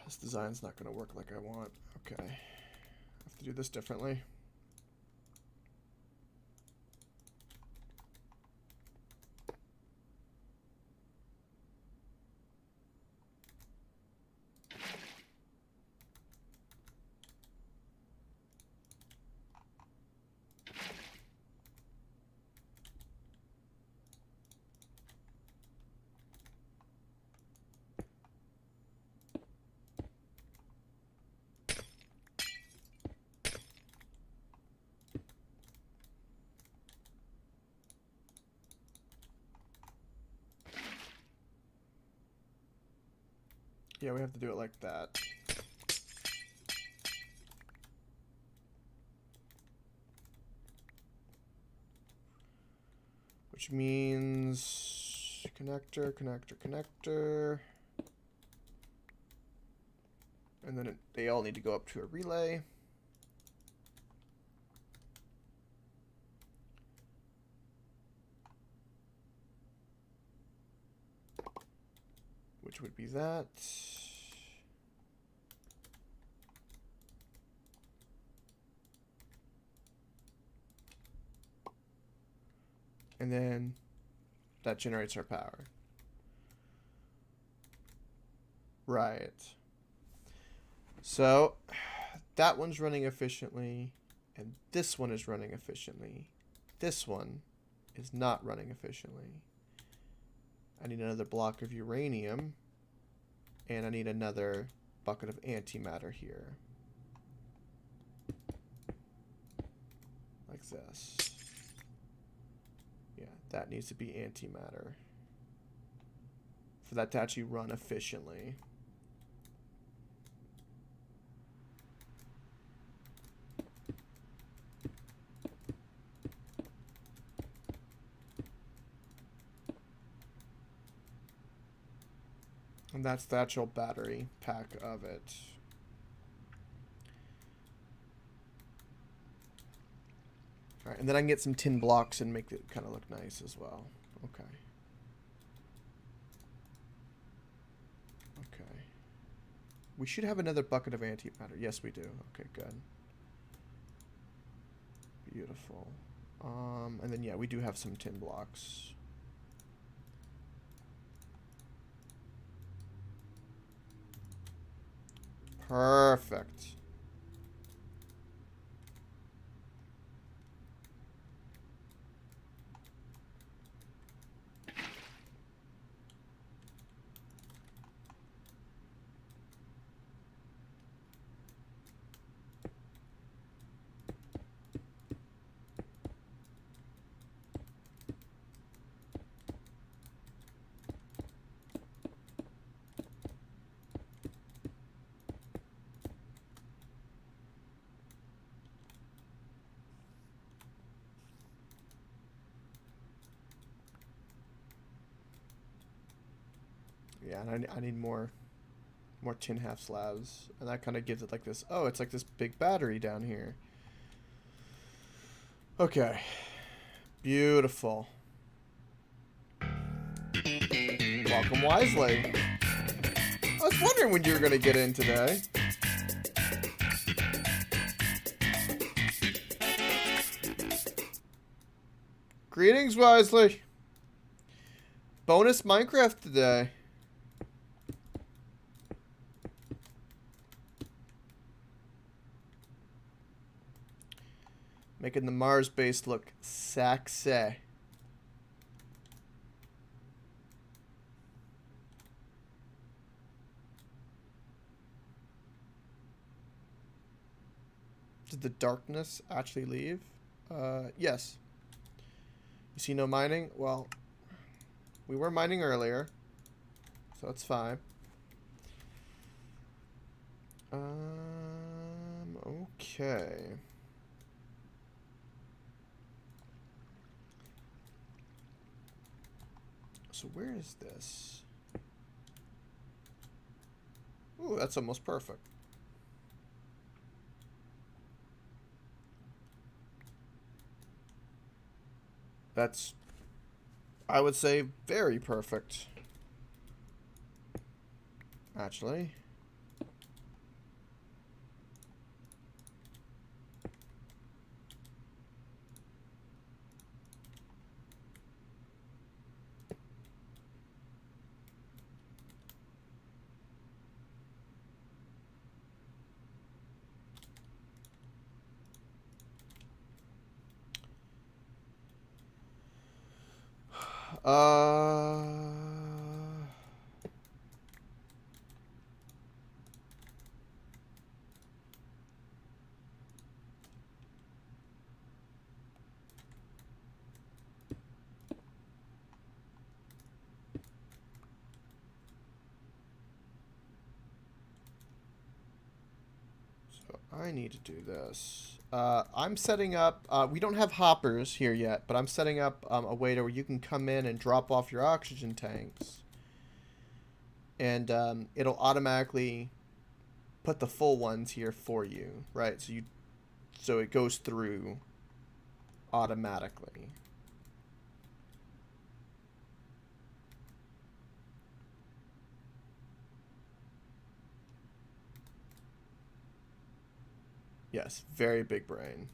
This design's not going to work like I want. Okay. I have to do this differently. Yeah, we have to do it like that. Which means connector, connector, connector. And then they all need to go up to a relay. Which would be that. And then that generates our power. Right. So that one's running efficiently, and this one is running efficiently. This one is not running efficiently. I need another block of uranium, and I need another bucket of antimatter here. Like this. Yeah, that needs to be antimatter for that to actually run efficiently. And that's the actual battery pack of it. Alright, and then I can get some tin blocks and make it kind of look nice as well. Okay. Okay. We should have another bucket of antimatter. Yes, we do. Okay, good. Beautiful. And then, yeah, we do have some tin blocks. Perfect. Yeah, and I need more tin half slabs, and that kind of gives it like this. Oh, it's like this big battery down here. Okay, beautiful. Welcome wisely. I was wondering when you were gonna get in today. Greetings, Wisely. Bonus Minecraft today. Making the Mars base look sexy. Did the darkness actually leave? Yes. You see no mining? Well, we were mining earlier, so that's fine. Okay. So where is this? Ooh, that's almost perfect. That's, I would say, very perfect. Actually. Uh, so I need to do this. I'm setting up, we don't have hoppers here yet, but I'm setting up a way to where you can come in and drop off your oxygen tanks. And it'll automatically put the full ones here for you, right? So it goes through automatically. Yes, very big brain.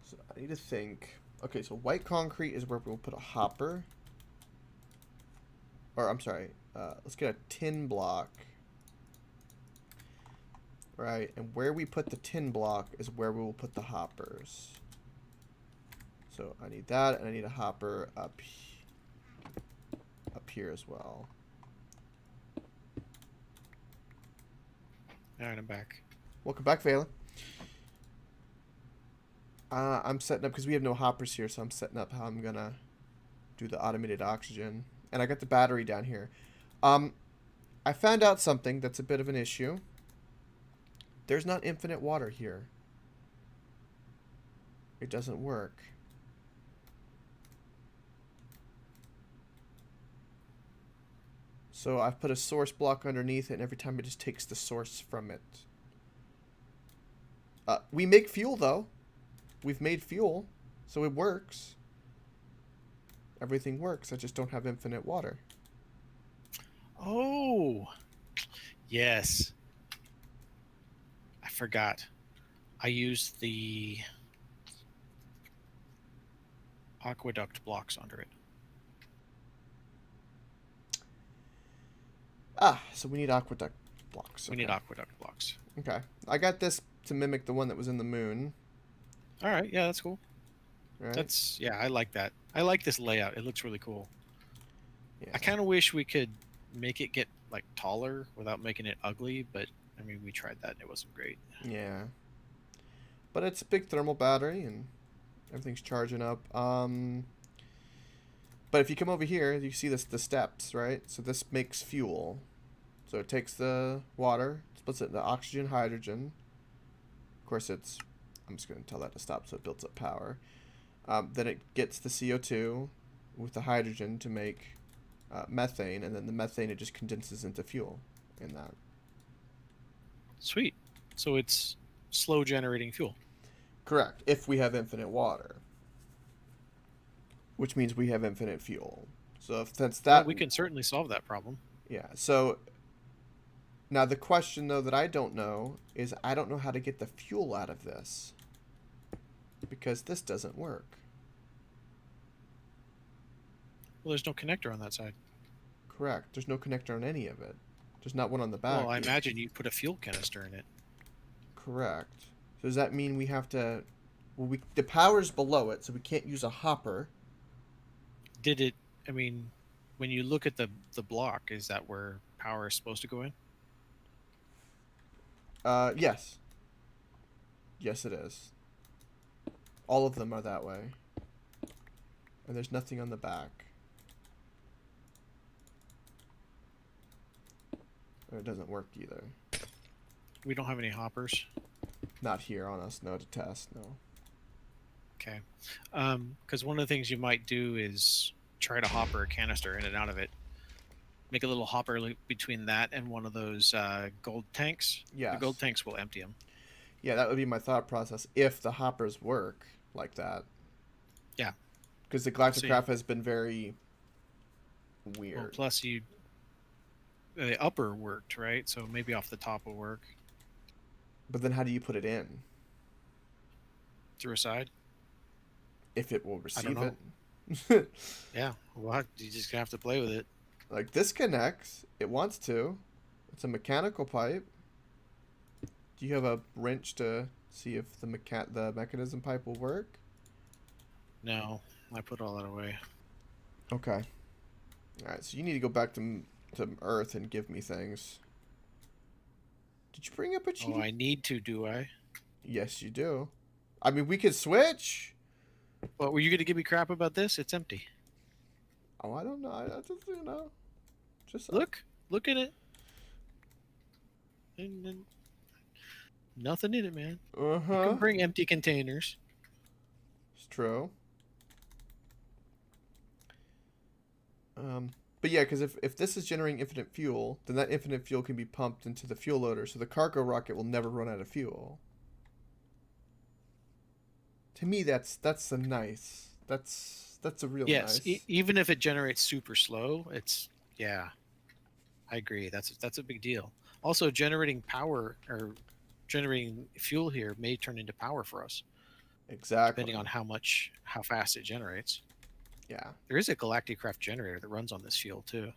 So I need to think. Okay, so white concrete is where we'll put a hopper. Or, I'm sorry, let's get a tin block. Right, and where we put the tin block is where we will put the hoppers. So I need that, and I need a hopper up here as well. Alright, I'm back. Welcome back, Valen. I'm setting up, because we have no hoppers here, so I'm setting up how I'm going to do the automated oxygen. And I got the battery down here. I found out something that's a bit of an issue. There's not infinite water here. It doesn't work. So I've put a source block underneath it, and every time it just takes the source from it. We make fuel, though. We've made fuel, so it works. Everything works. I just don't have infinite water. Oh, yes. I forgot. I used the aqueduct blocks under it. So we need aqueduct blocks. We need aqueduct blocks. Okay. I got this to mimic the one that was in the moon. All right. Yeah, that's cool. Right? Yeah, I like that. I like this layout. It looks really cool. Yeah. I kind of wish we could make it get like taller without making it ugly, but I mean, we tried that and it wasn't great. Yeah. But it's a big thermal battery and everything's charging up. But if you come over here, you see the steps, right? So this makes fuel. So it takes the water, splits it into oxygen, hydrogen. Of course, I'm just going to tell that to stop so it builds up power. Then it gets the CO2 with the hydrogen to make methane, and then the methane, it just condenses into fuel in that. Sweet. So it's slow generating fuel. Correct. If we have infinite water. Which means we have infinite fuel. So if that's that... Well, we can certainly solve that problem. Yeah, so Now the question though that I don't know is I don't know how to get the fuel out of this. Because this doesn't work. Well, there's no connector on that side. Correct. There's no connector on any of it. There's not one on the back. Well, I imagine you put a fuel canister in it. Correct. So does that mean we have to... Well, the power's below it, so we can't use a hopper. Did it... I mean, when you look at the block, is that where power is supposed to go in? Yes. Yes, it is. All of them are that way. And there's nothing on the back. Or it doesn't work either. We don't have any hoppers. Not here on us, no, to test, no. Okay. Because one of the things you might do is try to hopper a canister in and out of it. Make a little hopper loop between that and one of those gold tanks. Yes. The gold tanks will empty them. Yeah, that would be my thought process if the hoppers work like that. Yeah. Because the Galacticraft has been very weird. Well, plus the upper worked, right? So maybe off the top will work. But then how do you put it in? Through a side? If it will receive it. Yeah. Well, you just have to play with it. Like this connects. It wants to. It's a mechanical pipe. Do you have a wrench to see if the mechanism pipe will work? No. I put all that away. Okay. Alright, so you need to go back to Earth and give me things. Did you bring up a cheat? Oh, I need to, do I? Yes, you do. I mean, we could switch. What, were you going to give me crap about this? It's empty. Oh, I don't know. I just, you know. Just Look at it. And nothing in it, man. You can bring empty containers. It's true. But yeah, because if this is generating infinite fuel, then that infinite fuel can be pumped into the fuel loader, so the cargo rocket will never run out of fuel. To me, that's a nice. That's a real nice. Yes, even if it generates super slow, it's I agree. That's a big deal. Also, generating power or generating fuel here may turn into power for us. Exactly. Depending on how fast it generates. Yeah. There is a Galacticraft generator that runs on this fuel too.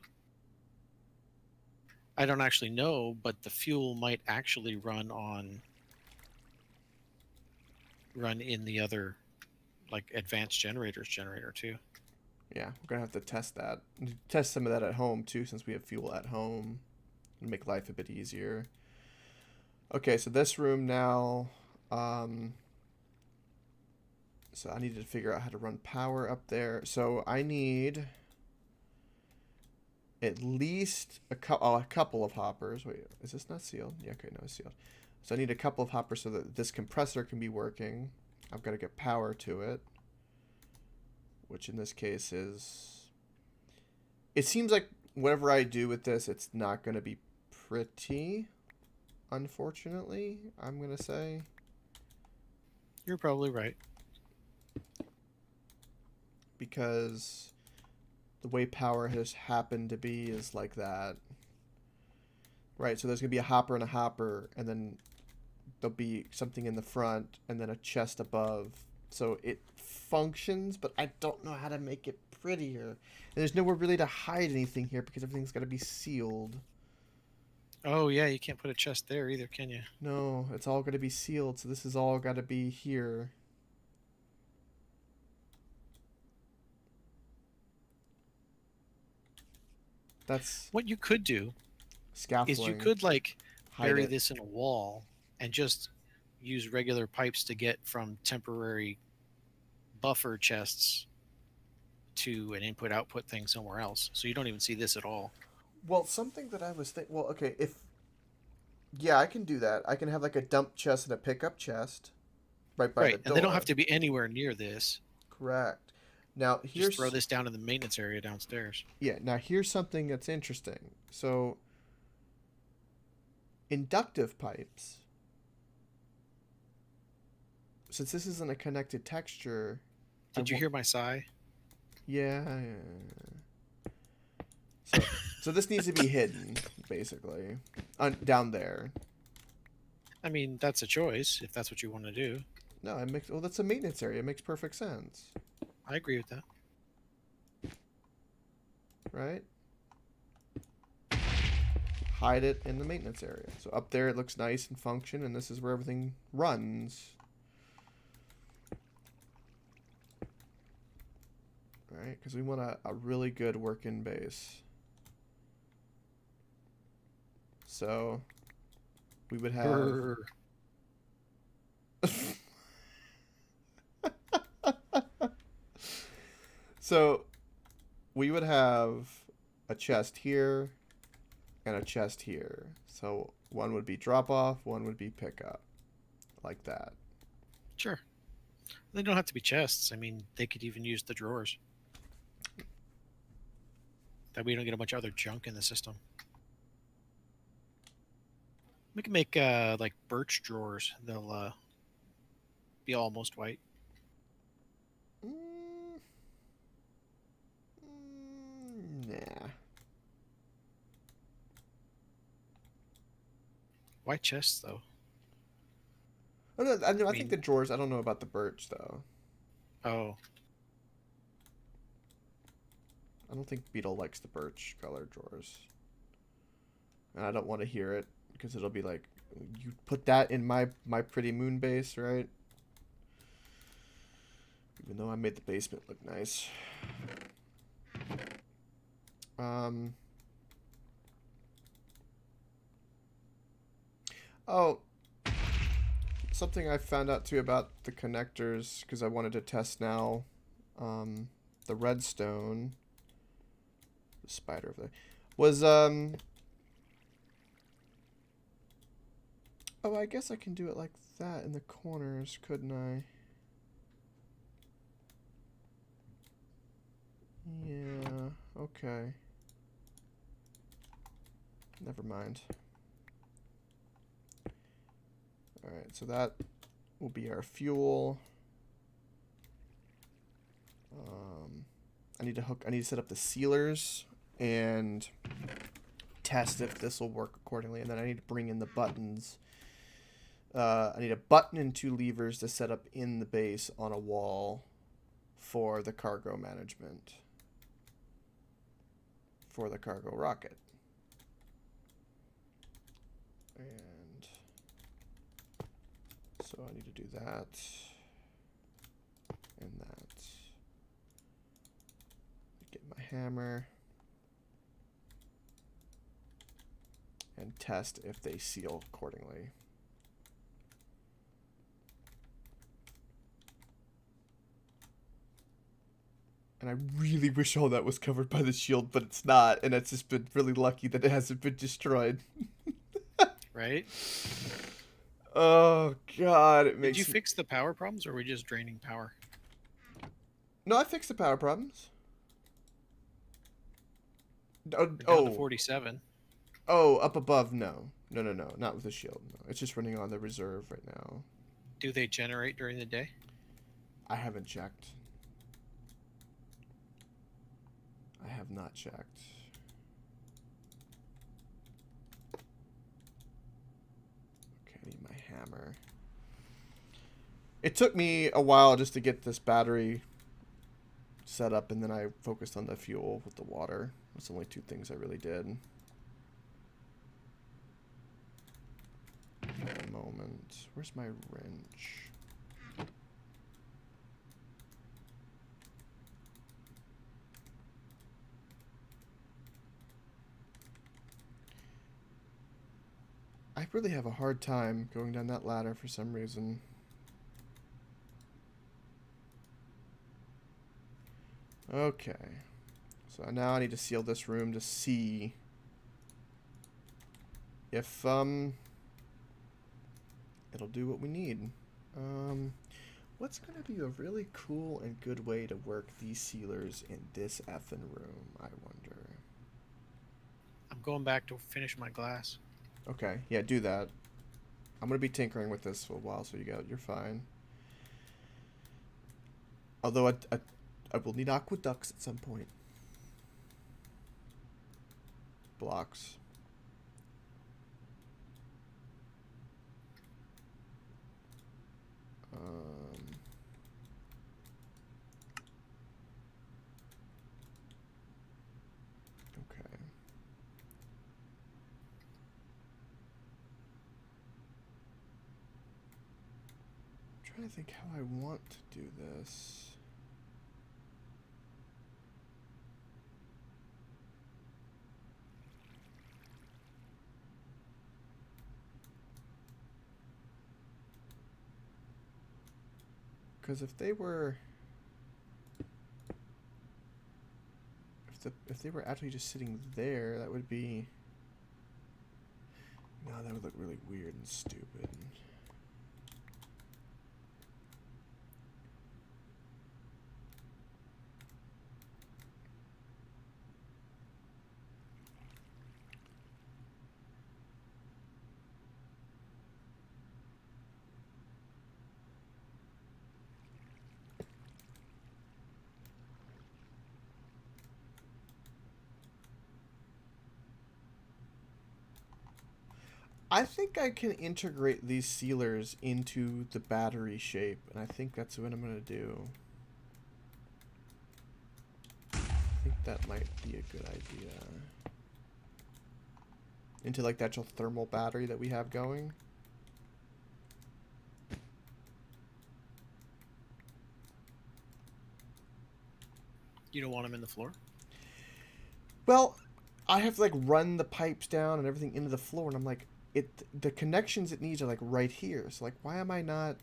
I don't actually know, but the fuel might actually run in the other, like, advanced generators generator too. Yeah, we're gonna have to test that. Test some of that at home too, since we have fuel at home. It'll make life a bit easier. Okay, so this room now. So I needed to figure out how to run power up there. So I need at least a couple of hoppers. Wait, is this not sealed? Yeah, okay, no, it's sealed. So I need a couple of hoppers so that this compressor can be working. I've got to get power to it, which in this case is... It seems like whatever I do with this, it's not going to be pretty, unfortunately, I'm going to say. You're probably right. Because the way power has happened to be is like that. Right, so there's going to be a hopper and a hopper, and then there'll be something in the front, and then a chest above. So it functions, but I don't know how to make it prettier. And there's nowhere really to hide anything here because everything's got to be sealed. Oh, yeah, you can't put a chest there either, can you? No, it's all got to be sealed, so this is all got to be here. That's what you could do. Scaffolding. Is you could like bury this in a wall and just use regular pipes to get from temporary buffer chests to an input-output thing somewhere else, so you don't even see this at all. Well, something that I was thinking. Well, okay, yeah, I can do that. I can have like a dump chest and a pickup chest right by the door. And they don't have to be anywhere near this. Correct. Now, here's... Just throw this down in the maintenance area downstairs. Yeah, now here's something that's interesting. So, inductive pipes, since this isn't a connected texture... Did you hear my sigh? Yeah. So this needs to be hidden. basically, down there. I mean, that's a choice if that's what you want to do. No, it makes, well, that's a maintenance area. It makes perfect sense, I agree with that. right? Hide it in the maintenance area. So up there it looks nice and function, and this is where everything runs. Right? Because we want a really good working base. So we would have... Brr. So we would have a chest here and a chest here. So one would be drop off, one would be pick up. Like that. Sure. They don't have to be chests. I mean, they could even use the drawers. That way you don't get a bunch of other junk in the system. We can make like birch drawers. They'll be almost white. Nah. White chests, though. Oh, no, I think the drawers, I don't know about the birch, though. Oh. I don't think Beetle likes the birch colored drawers. And I don't want to hear it, because it'll be like, you put that in my pretty moon base, right? Even though I made the basement look nice. Oh, something I found out too about the connectors, because I wanted to test now. The redstone, the spider over there, was oh, I guess I can do it like that in the corners, couldn't I? Yeah, okay. Never mind. Alright, so that will be our fuel. I need to set up the sealers and test if this will work accordingly, and then I need to bring in the buttons. I need a button and 2 levers to set up in the base on a wall for the cargo management. For the cargo rocket. And so I need to do that and that. Get my hammer and test if they seal accordingly. And I really wish all that was covered by the shield, but it's not, and it's just been really lucky that it hasn't been destroyed. Right? Oh god, it makes. Did you fix the power problems, or were we just draining power? No, I fixed the power problems. We're down to 47. Oh, up above, no, not with the shield. No, it's just running on the reserve right now. Do they generate during the day? I haven't checked. I have not checked. Okay, I need my hammer. It took me a while just to get this battery set up, and then I focused on the fuel with the water. That's the only 2 things I really did. For a moment. Where's my wrench? I really have a hard time going down that ladder for some reason. Okay. So now I need to seal this room to see if it'll do what we need. What's gonna be a really cool and good way to work these sealers in this effing room, I wonder. I'm going back to finish my glass. Okay, yeah, do that. I'm gonna be tinkering with this for a while, so you're fine. Although I will need aqueducts at some point. Blocks. Okay. I'm trying to think how I want to do this. Because if they were, if they were actually just sitting there, that would be, no, that would look really weird and stupid. I think I can integrate these sealers into the battery shape, and I think that's what I'm going to do. I think that might be a good idea. Into like the actual thermal battery that we have going. You don't want them in the floor? Well, I have to like run the pipes down and everything into the floor, and I'm like, the connections it needs are like right here. So like, why am I not?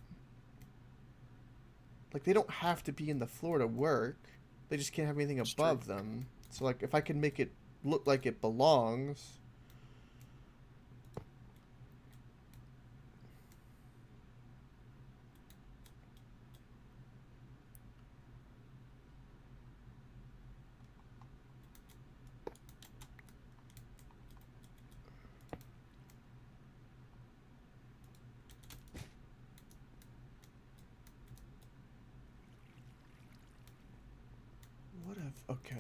Like, they don't have to be in the floor to work. They just can't have anything above them. So like, if I can make it look like it belongs. What if, okay.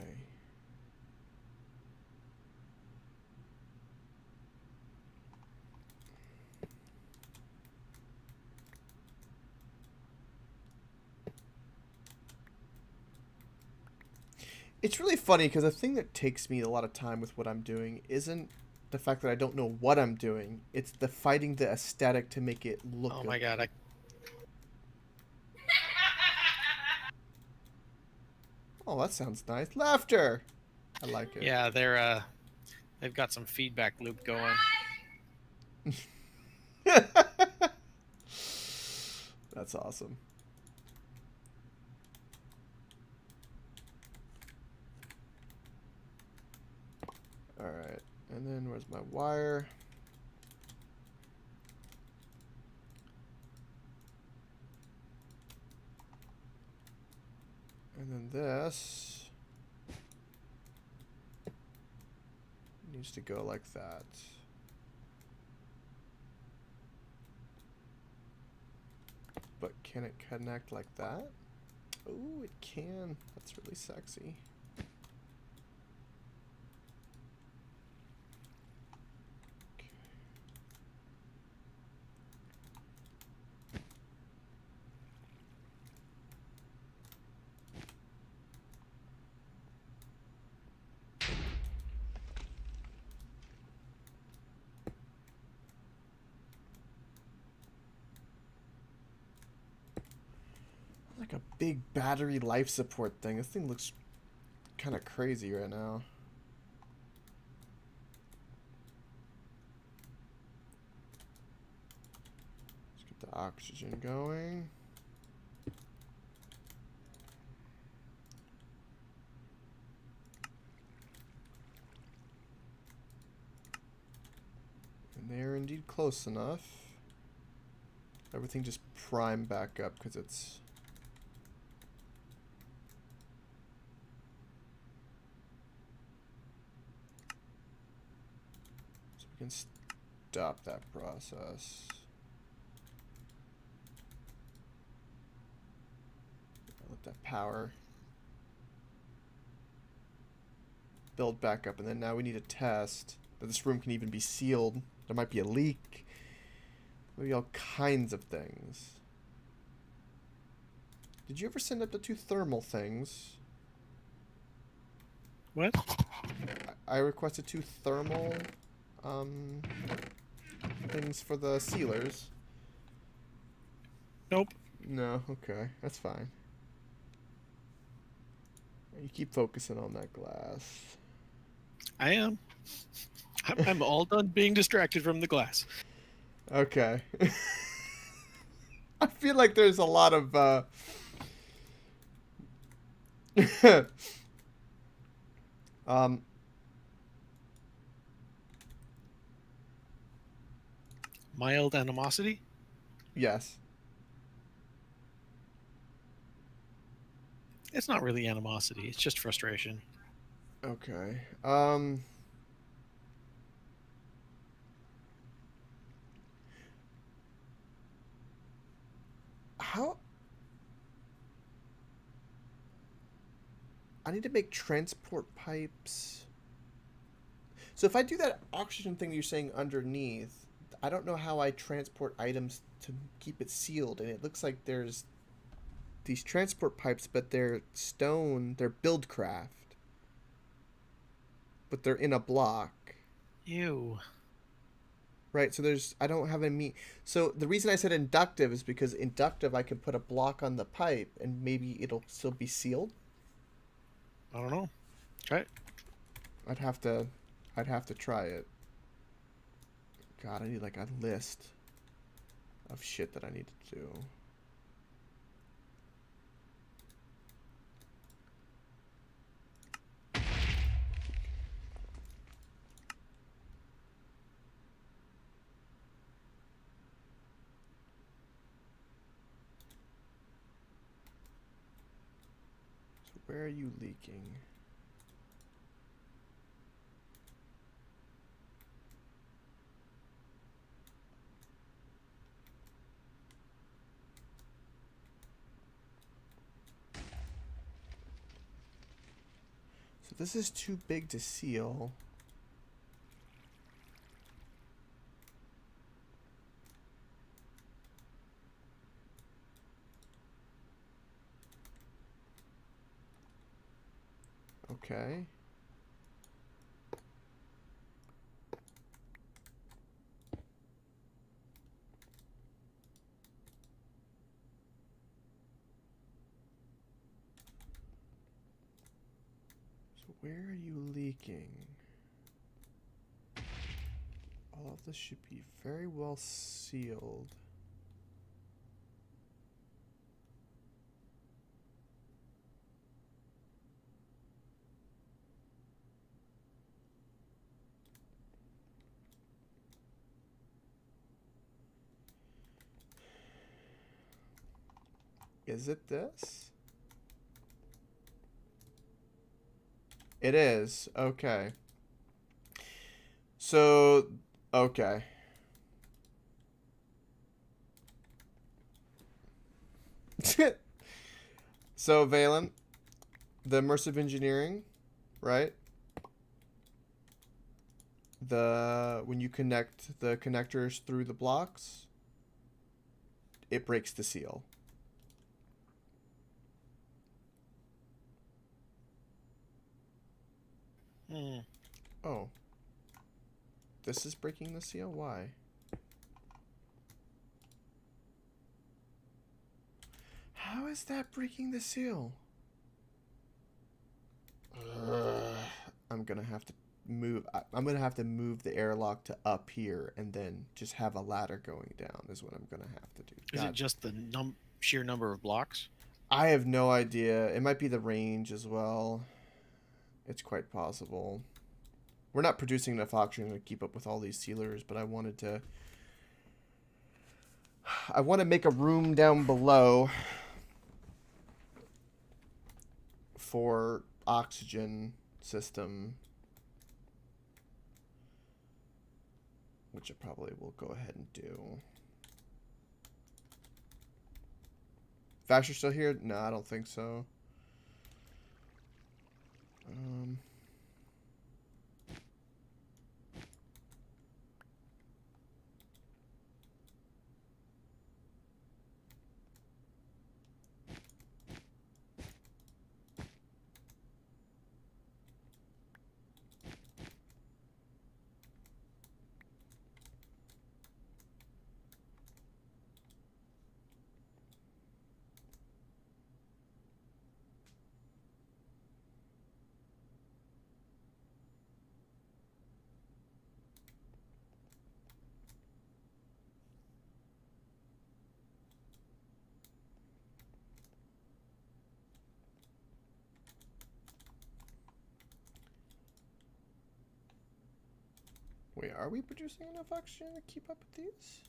It's really funny because the thing that takes me a lot of time with what I'm doing isn't the fact that I don't know what I'm doing. It's the fighting the aesthetic to make it look Oh my god, Oh, that sounds nice. Laughter! I like it. Yeah, they've got some feedback loop going. That's awesome. Alright, and then where's my wire? And then this needs to go like that. But can it connect like that? Oh, it can. That's really sexy. Like a big battery life support thing. This thing looks kind of crazy right now. Let's get the oxygen going. And they're indeed close enough. Everything just prime back up because it's... So we can stop that process. Let that power build back up, and then now we need to test that this room can even be sealed. There might be a leak. Maybe all kinds of things. Did you ever send up the 2 thermal things? What? I requested 2 thermal things for the sealers. Nope. No, okay, that's fine. You keep focusing on that glass. I am. I'm all done being distracted from the glass. Okay. I feel like there's a lot of um Mild animosity? yes. It's not really animosity. It's just frustration. Okay. How I need to make transport pipes. So if I do that oxygen thing you're saying underneath, I don't know how I transport items to keep it sealed. And it looks like there's these transport pipes, but they're stone, they're Buildcraft. But they're in a block. Ew. Right, so I don't have any. So the reason I said inductive is because inductive I could put a block on the pipe and maybe it'll still be sealed. I don't know. Try it. I'd have to try it. God, I need like a list of shit that I need to do. So where are you leaking? So this is too big to seal. Okay. So where are you leaking? All of this should be very well sealed. Is it this? It is. Okay. So, okay. So, Valen, the immersive engineering, right? When you connect the connectors through the blocks, it breaks the seal. Hmm. Oh. This is breaking the seal? Why? How is that breaking the seal? Ugh. I'm gonna have to move. I'm gonna have to move the airlock to up here and then just have a ladder going down is what I'm gonna have to do. Is it God. just the sheer number of blocks? I have no idea. It might be the range as well. It's quite possible. We're not producing enough oxygen to keep up with all these sealers, but I want to make a room down below for oxygen system, which I probably will go ahead and do. Vasher's still here? No, I don't think so. Wait, are we producing enough oxygen to keep up with these?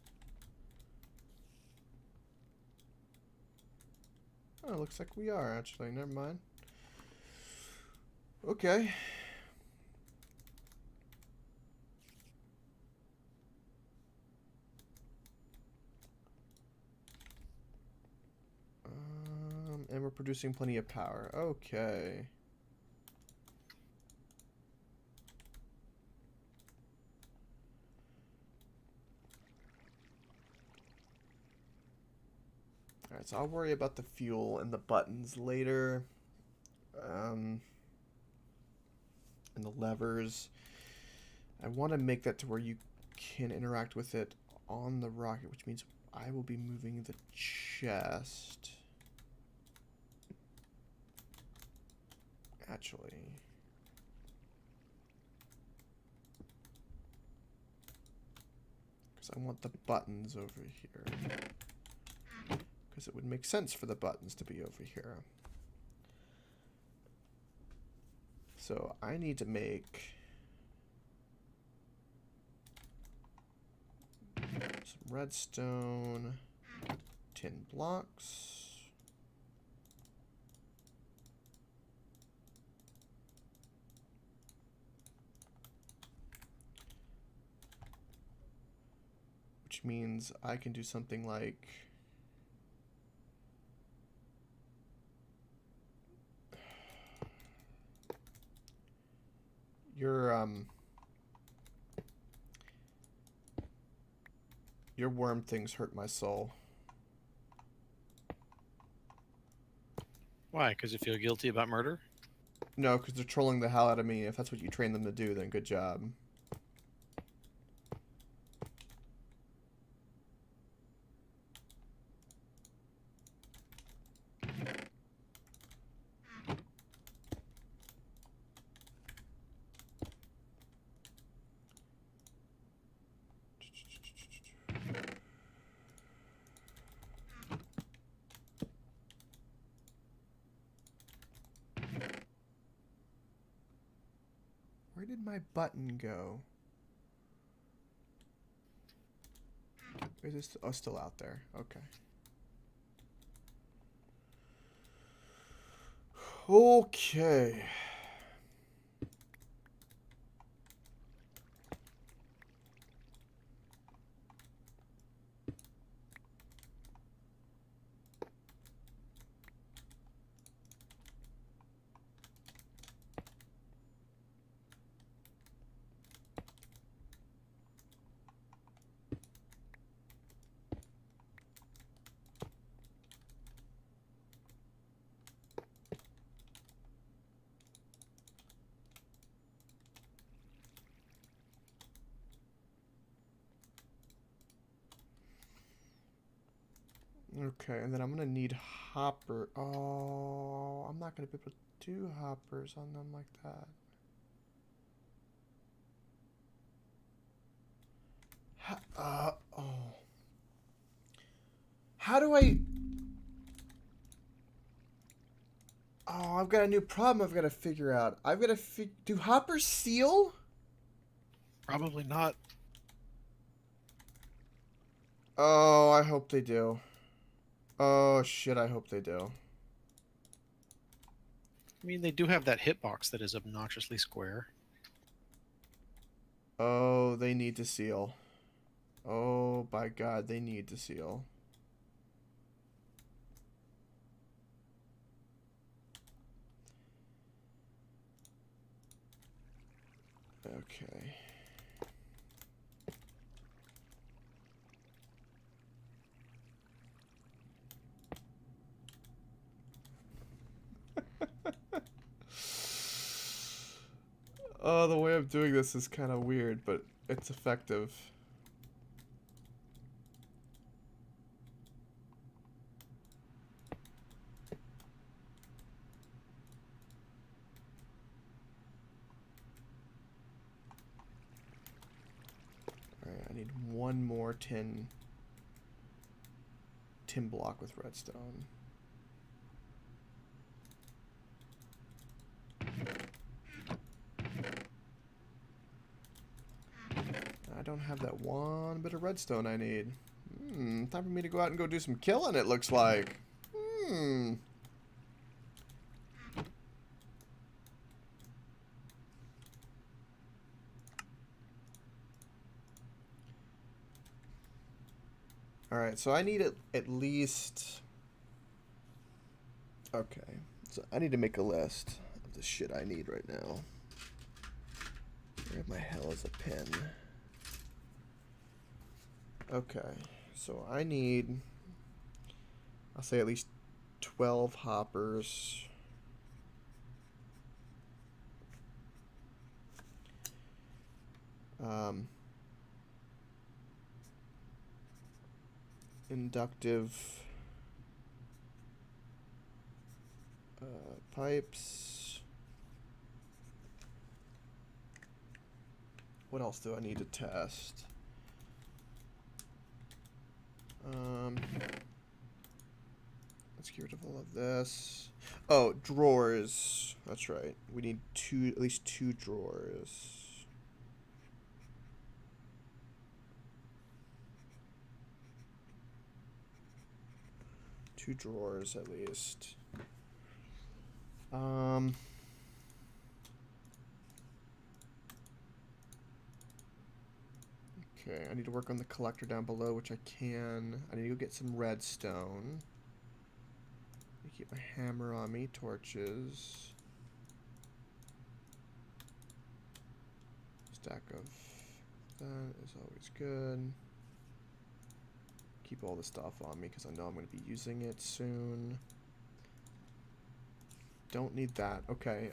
Oh, looks like we are, actually. Never mind. Okay. And we're producing plenty of power. Okay. Alright, so I'll worry about the fuel and the buttons later. And the levers. I want to make that to where you can interact with it on the rocket, which means I will be moving the chest. Actually. Because I want the buttons over here. Because it would make sense for the buttons to be over here. So I need to make some redstone, tin blocks. Which means I can do something like your worm things hurt my soul. Why? Because you feel guilty about murder? No, because they're trolling the hell out of me. If that's what you train them to do, then good job. Where did my button go? Is it still out there? Okay. Okay. Okay, and then I'm gonna need hopper. Oh, I'm not gonna be able to do hoppers on them like that. Oh. How do I... Oh, I've got a new problem I've got to figure out. I've got to do hoppers seal? Probably not. Oh, I hope they do. Oh, shit, I hope they do. I mean, they do have that hitbox that is obnoxiously square. Oh, they need to seal. Oh, by God, they need to seal. Okay. Oh, the way I'm doing this is kind of weird, but it's effective. Alright, I need one more tin block with redstone. don't have that one bit of redstone I need. Time for me to go out and go do some killing, it looks like. Alright, so I need at least... Okay, so I need to make a list of the shit I need right now. Where the hell is a pen? Okay, so I need... I'll say at least 12 hoppers. Inductive pipes. What else do I need to test? Let's get rid of all of this. Oh, drawers. That's right. We need at least 2 drawers. Two drawers at least. Okay, I need to work on the collector down below, which I can. I need to go get some redstone. Keep my hammer on me, torches. Stack of that is always good. Keep all the stuff on me because I know I'm going to be using it soon. Don't need that. Okay.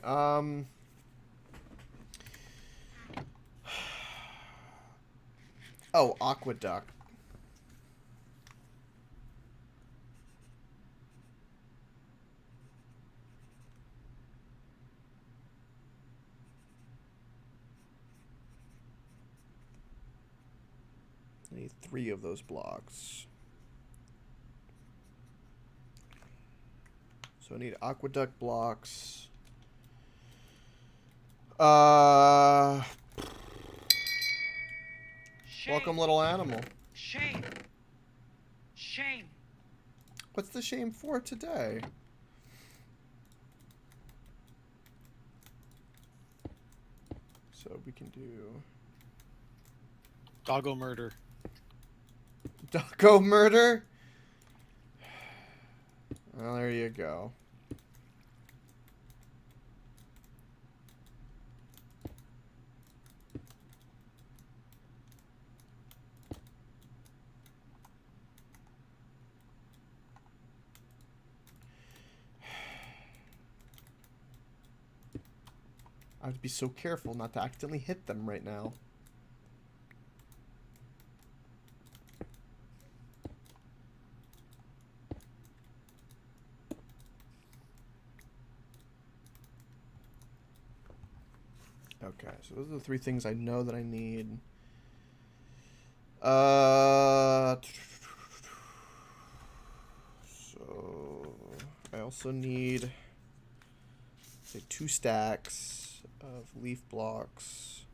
Oh, aqueduct. I need 3 of those blocks. So I need aqueduct blocks. Welcome, little animal. Shame. Shame. What's the shame for today? So we can do Doggo murder. Doggo murder? Well, there you go. I have to be so careful not to accidentally hit them right now. Okay, so those are the 3 things I know that I need. So I also need, say, 2 stacks of leaf blocks.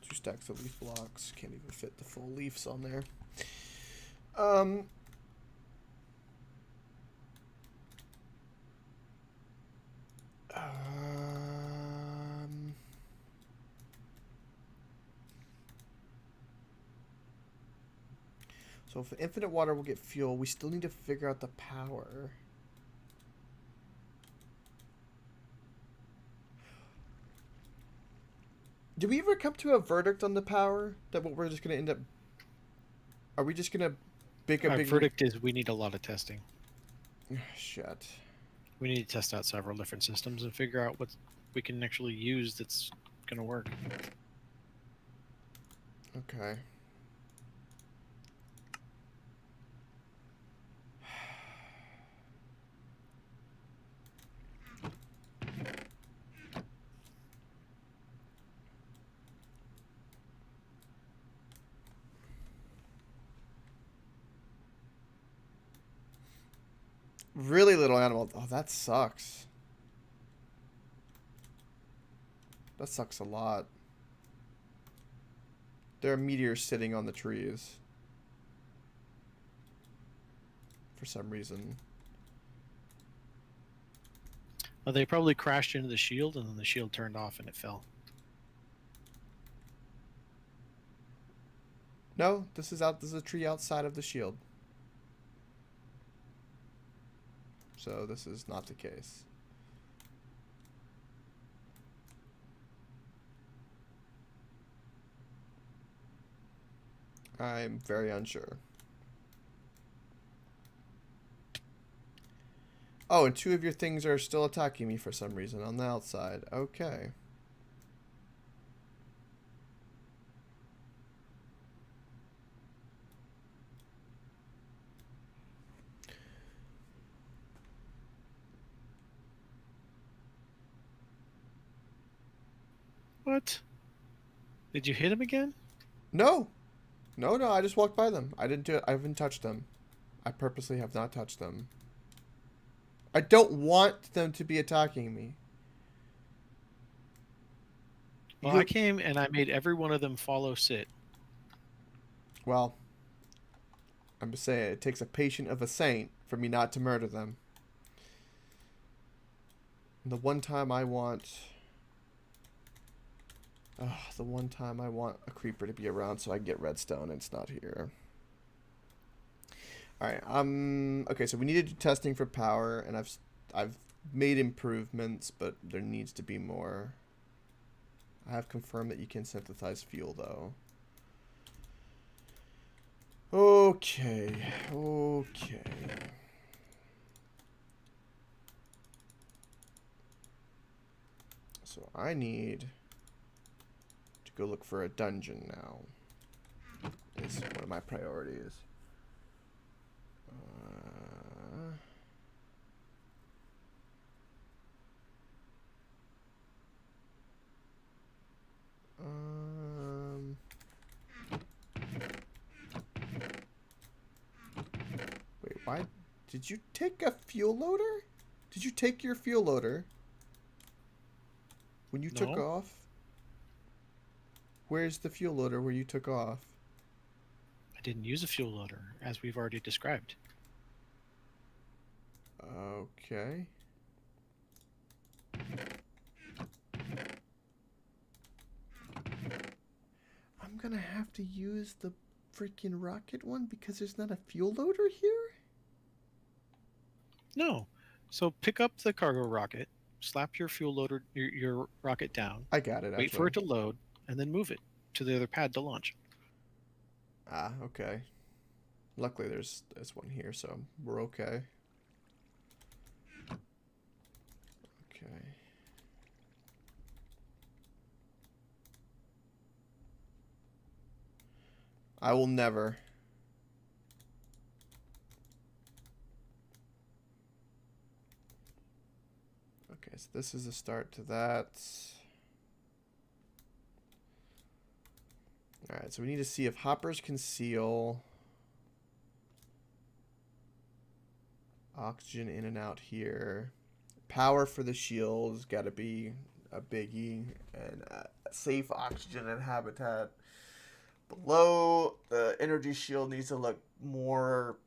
Two stacks of leaf blocks. Can't even fit the full leaves on there. So if infinite water will get fuel, we still need to figure out the power. Did we ever come to a verdict on the power? That what we're just going to end up... Are we just going to make a Our big... verdict is we need a lot of testing. Shit. We need to test out several different systems and figure out what we can actually use that's going to work. Okay. really little animal. Oh, that sucks. That sucks a lot. There are meteors sitting on the trees. For some reason. Well, they probably crashed into the shield, and then the shield turned off and it fell. No, this is a tree outside of the shield. So this is not the case. I'm very unsure. Oh, and 2 of your things are still attacking me for some reason on the outside. Okay. What? Did you hit him again? No. No, I just walked by them. I didn't do it. I haven't touched them. I purposely have not touched them. I don't want them to be attacking me. Well, I came and I made every one of them follow sit. Well, I'm just saying, it takes a patient of a saint for me not to murder them. And the one time I want... the one time I want a creeper to be around so I get redstone, it's not here. Alright, okay, so we need to do testing for power, and I've made improvements, but there needs to be more. I have confirmed that you can synthesize fuel, though. Okay. So I need to go look for a dungeon now. Is one of my priorities. Wait, why? Did you take a fuel loader? Did you take your fuel loader when you took No. off? Where's the fuel loader where you took off? I didn't use a fuel loader, as we've already described. Okay. I'm gonna have to use the freaking rocket one because there's not a fuel loader here? No. So pick up the cargo rocket, slap your fuel loader, your rocket down, I got it, wait for actually. it to load, and then move it to the other pad to launch. Ah, okay. Luckily there's one here, so we're okay. Okay. I will never. Okay, so this is a start to that. Alright, so we need to see if hoppers can seal oxygen in and out here. Power for the shield's got to be a biggie, and safe oxygen and habitat below. The energy shield needs to look more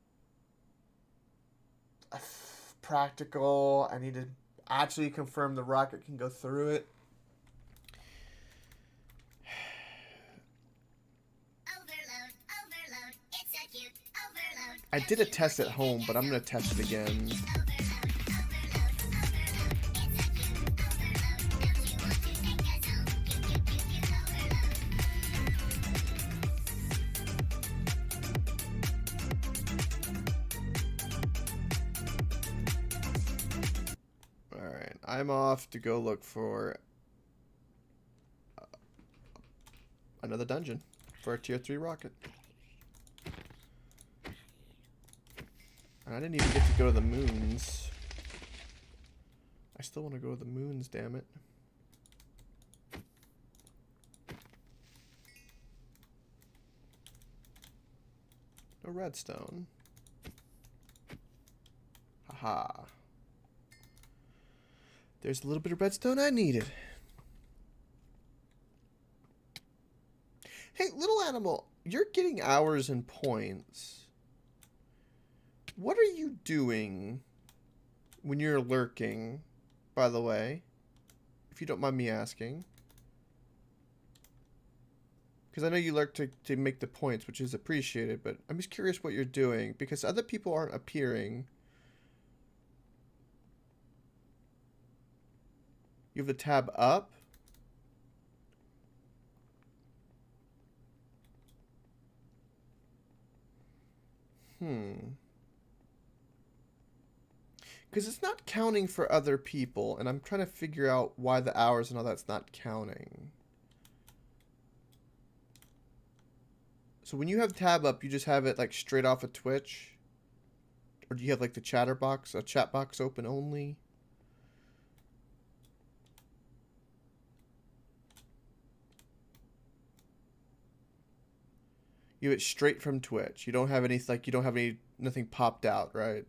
practical. I need to actually confirm the rocket can go through it. Overload, execute, overload. I did a test at home, but I'm going to test it again. Alright, I'm off to go look for another dungeon for a tier 3 rocket. And I didn't even get to go to the moons. I still want to go to the moons, damn it. No redstone. Aha. There's a little bit of redstone I needed. Hey, little animal, you're getting hours and points. What are you doing when you're lurking, by the way? If you don't mind me asking. Because I know you lurk to make the points, which is appreciated, but I'm just curious what you're doing, because other people aren't appearing. You have the tab up? Because it's not counting for other people, and I'm trying to figure out why the hours and all that's not counting. So when you have tab up, you just have it like straight off of Twitch? Or do you have like the chatter box, a chat box open only? You have it straight from Twitch. You don't have any, like, you don't have any, nothing popped out, right?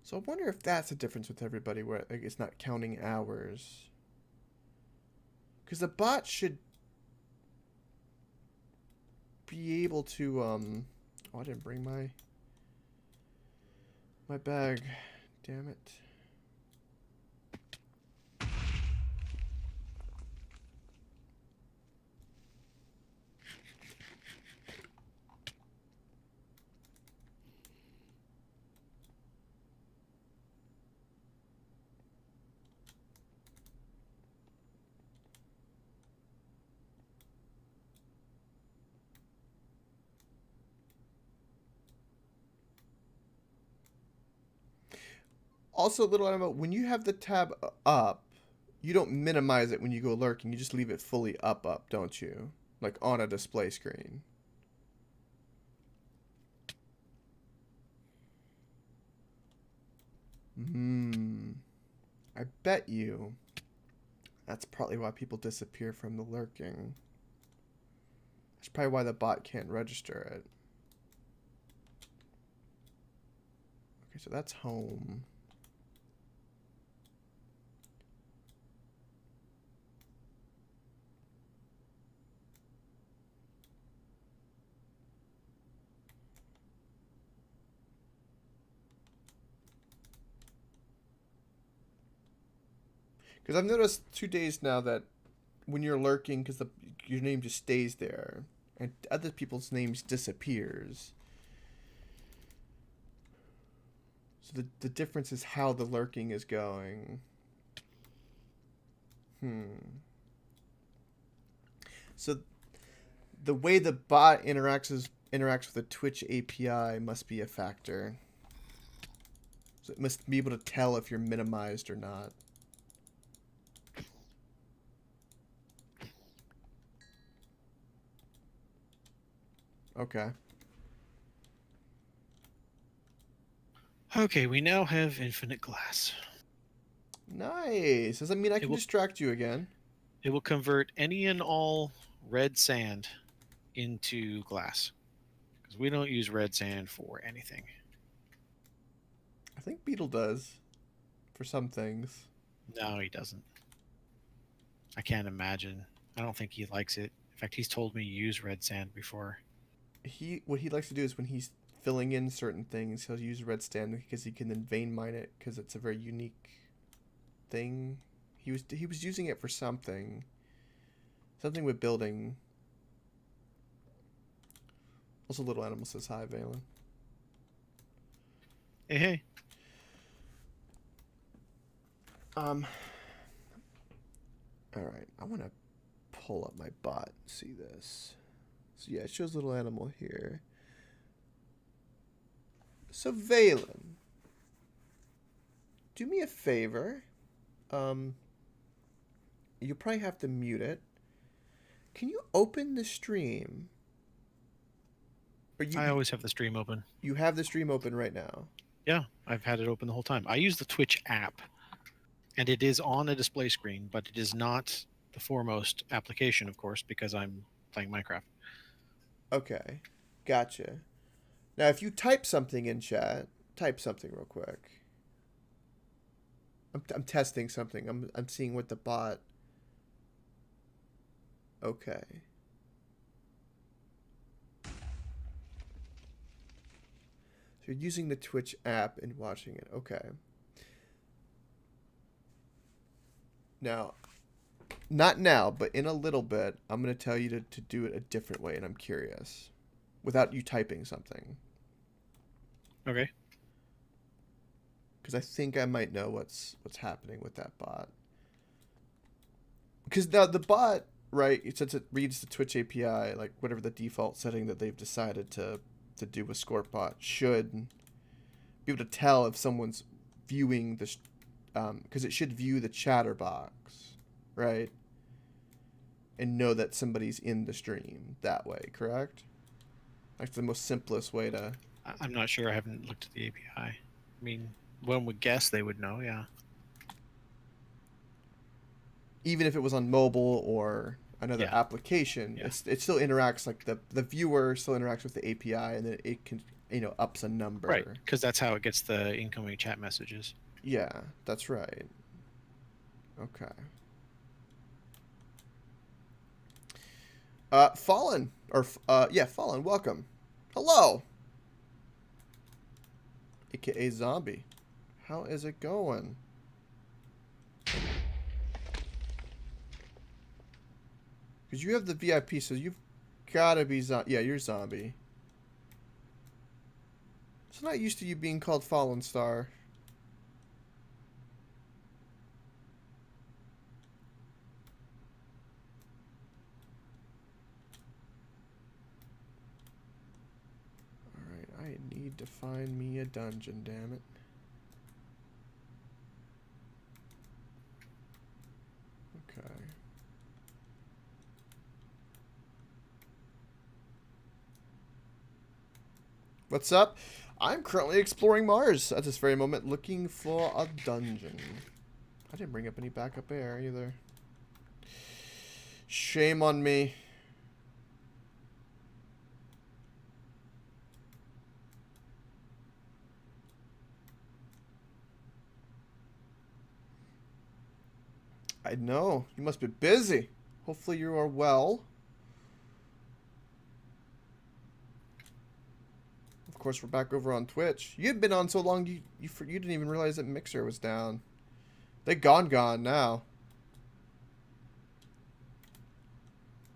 So I wonder if that's the difference with everybody, where like, it's not counting hours. Because the bot should be able to, oh, I didn't bring my bag. Damn it. Also, little animal, when you have the tab up, you don't minimize it when you go lurking. You just leave it fully up, don't you? Like on a display screen. I bet you that's probably why people disappear from the lurking. That's probably why the bot can't register it. Okay, so that's home. Because I've noticed 2 days now that when you're lurking, because your name just stays there, and other people's names disappears. So the difference is how the lurking is going. So the way the bot interacts with the Twitch API must be a factor. So it must be able to tell if you're minimized or not. Okay. Okay, we now have infinite glass. Nice. Does that mean I can distract you again? It will convert any and all red sand into glass. Because we don't use red sand for anything. I think Beetle does. For some things. No, he doesn't. I can't imagine. I don't think he likes it. In fact, he's told me to use red sand before. What he likes to do is when he's filling in certain things, he'll use red sand because he can then vein mine it because it's a very unique thing. He was using it for something with building. Also, little animal says hi, Valen. Hey. All right, I want to pull up my bot and see this. So yeah, it shows little animal here. So Valen, do me a favor. You probably have to mute it. Can you open the stream? I always have the stream open. You have the stream open right now? Yeah, I've had it open the whole time. I use the Twitch app. And it is on a display screen, but it is not the foremost application, of course, because I'm playing Minecraft. Okay, gotcha. Now, if you type something in chat, type something real quick. I'm testing something. I'm seeing what the bot. Okay. So you're using the Twitch app and watching it. Okay. Now, not now, but in a little bit, I'm going to tell you to do it a different way, and I'm curious. Without you typing something. Okay. Because I think I might know what's happening with that bot. Because now the bot, right, since it reads the Twitch API, like whatever the default setting that they've decided to do with ScorpBot, should be able to tell if someone's viewing this, because it should view the chatter box, right? And know that somebody's in the stream that way, correct? That's the most simplest way to... I'm not sure. I haven't looked at the API. I mean, one would guess they would know, yeah. Even if it was on mobile or another Yeah. application, Yeah. it still interacts, like the viewer still interacts with the API, and then it can, ups a number. Right, because that's how it gets the incoming chat messages. Yeah, that's right. Okay. Fallen, or Fallen, welcome. Hello. AKA Zombie. How is it going? Because you have the VIP, so you've got to be yeah, you're Zombie. It's not used to you being called Fallen Star. Alright, I need to find me a dungeon, damn it. Okay. What's up? I'm currently exploring Mars at this very moment, looking for a dungeon. I didn't bring up any backup air either. Shame on me. I know. You must be busy. Hopefully you are well. Of course, we're back over on Twitch. You'd been on so long, you didn't even realize that Mixer was down. They gone now.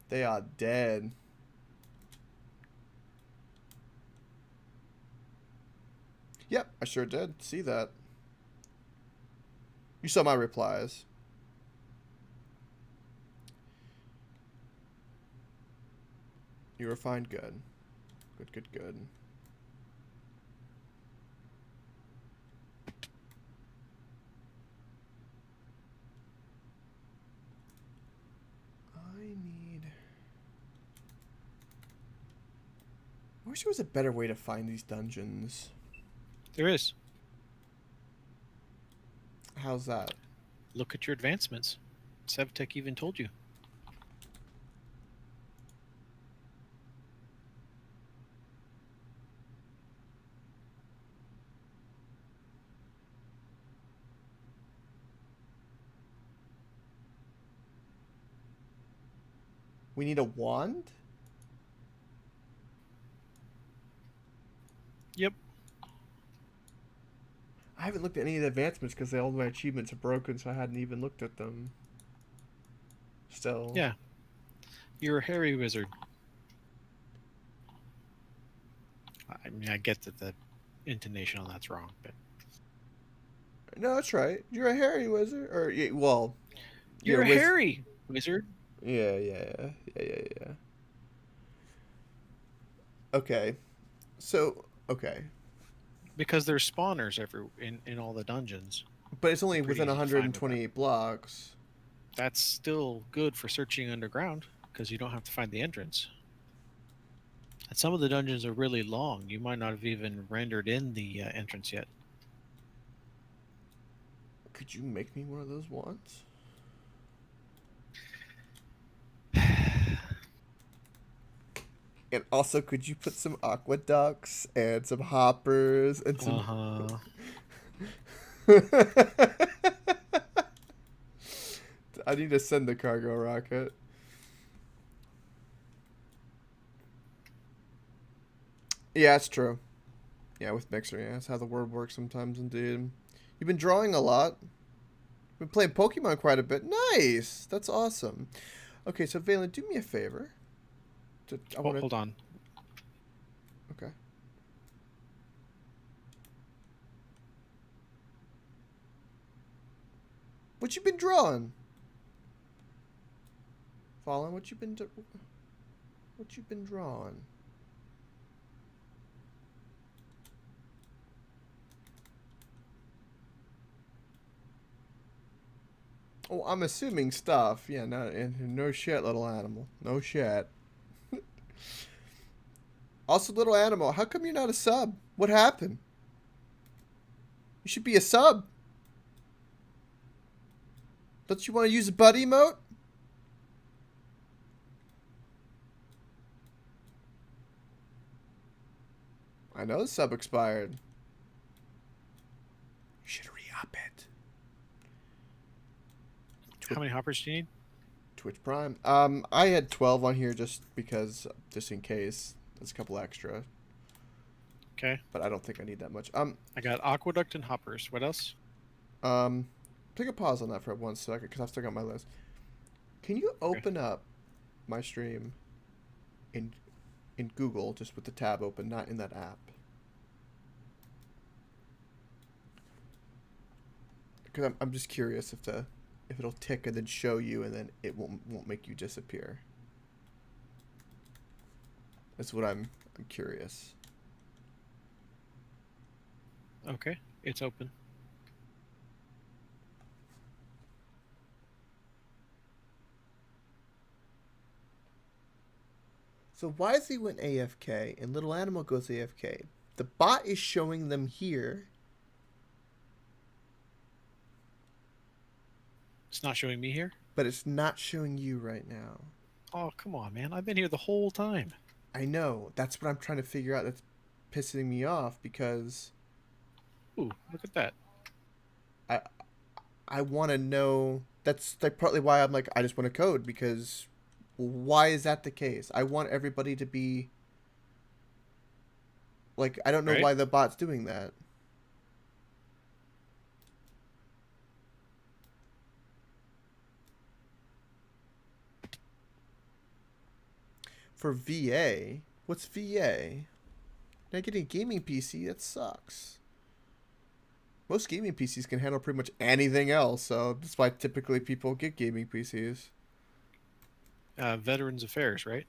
They are dead. Yep, I sure did see that. You saw my replies. You were fine, good. Good. I wish there was a better way to find these dungeons. There is. How's that? Look at your advancements. SevTech even told you. We need a wand? Yep. I haven't looked at any of the advancements because all my achievements are broken, so I hadn't even looked at them. Still. Yeah. You're a hairy wizard. I mean, I get that the intonation on that's wrong, but... No, that's right. You're a hairy wizard. Or, well... You're a hairy wizard. Yeah. Okay. So, okay. Because there's spawners in all the dungeons. But it's only Pretty within easy to find 128 blocks. That's still good for searching underground, because you don't have to find the entrance. And some of the dungeons are really long. You might not have even rendered in the entrance yet. Could you make me one of those wands? And also, could you put some aqueducts and some hoppers and some... Uh-huh. I need to send the cargo rocket. Yeah, it's true. Yeah, with Mixer, yeah. That's how the word works sometimes, indeed. You've been drawing a lot. Been playing Pokemon quite a bit. Nice! That's awesome. Okay, so Valen, do me a favor. Hold on. Okay. What you been drawing? Fallen, what you been drawing? Oh, I'm assuming stuff. Yeah, no shit, little animal. No shit. Also, little animal, how come you're not a sub? What happened? You should be a sub. Don't you want to use a buddy emote? I know the sub expired. You should re-up it. How many hoppers do you need? Twitch Prime. I had 12 on here just because, just in case. There's a couple extra. Okay. But I don't think I need that much. I got aqueduct and hoppers. What else? Take a pause on that for 1 second because I've still got my list. Can you open up my stream in Google just with the tab open, not in that app? Because I'm just curious if it'll tick and then show you and then it won't make you disappear. That's what I'm curious. Okay, it's open. So Wisely went AFK and Little Animal goes AFK. The bot is showing them here. It's not showing me here? But it's not showing you right now. Oh, come on, man. I've been here the whole time. I know. That's what I'm trying to figure out. That's pissing me off because... Ooh, look at that. I want to know... That's like partly why I'm like, I just want to code because... Why is that the case? I want everybody to be... Like, I don't know why the bot's doing that. For VA? What's VA? Not getting a gaming PC? That sucks. Most gaming PCs can handle pretty much anything else, so that's why typically people get gaming PCs. Veterans Affairs, right?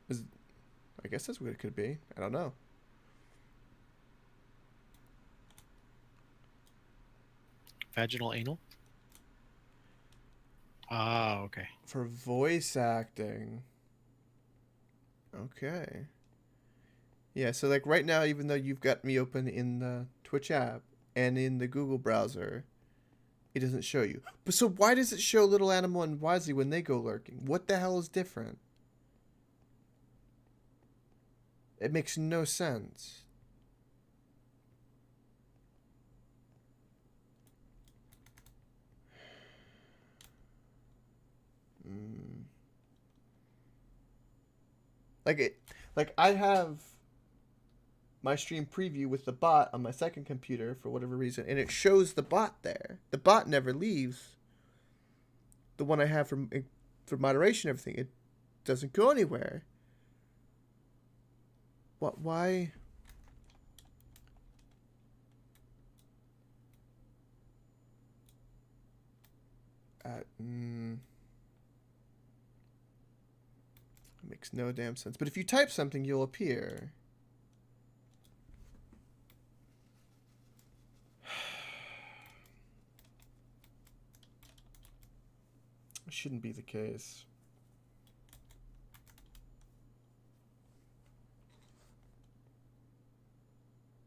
I guess that's what it could be. I don't know. Vaginal anal? Ah, okay. For voice acting. Okay. Yeah, so like right now, even though you've got me open in the Twitch app and in the Google browser, it doesn't show you. But so why does it show Little Animal and Wisely when they go lurking? What the hell is different? It makes no sense. Like I have my stream preview with the bot on my second computer for whatever reason, and it shows the bot there. The bot never leaves. The one I have for moderation and everything, it doesn't go anywhere. What? Why? It makes no damn sense. But if you type something, you'll appear. It shouldn't be the case.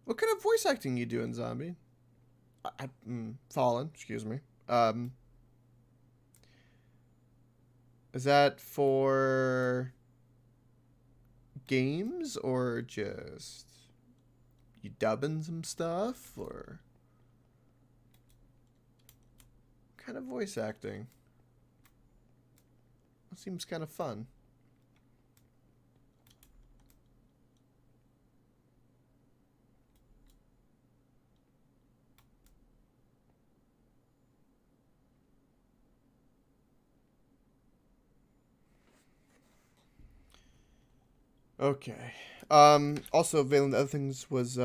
What kind of voice acting you doing, Zombie? Fallen, excuse me. Is that for games or just you dubbing some stuff or kind of voice acting? That seems kind of fun. Okay. Also, Valen, the other things was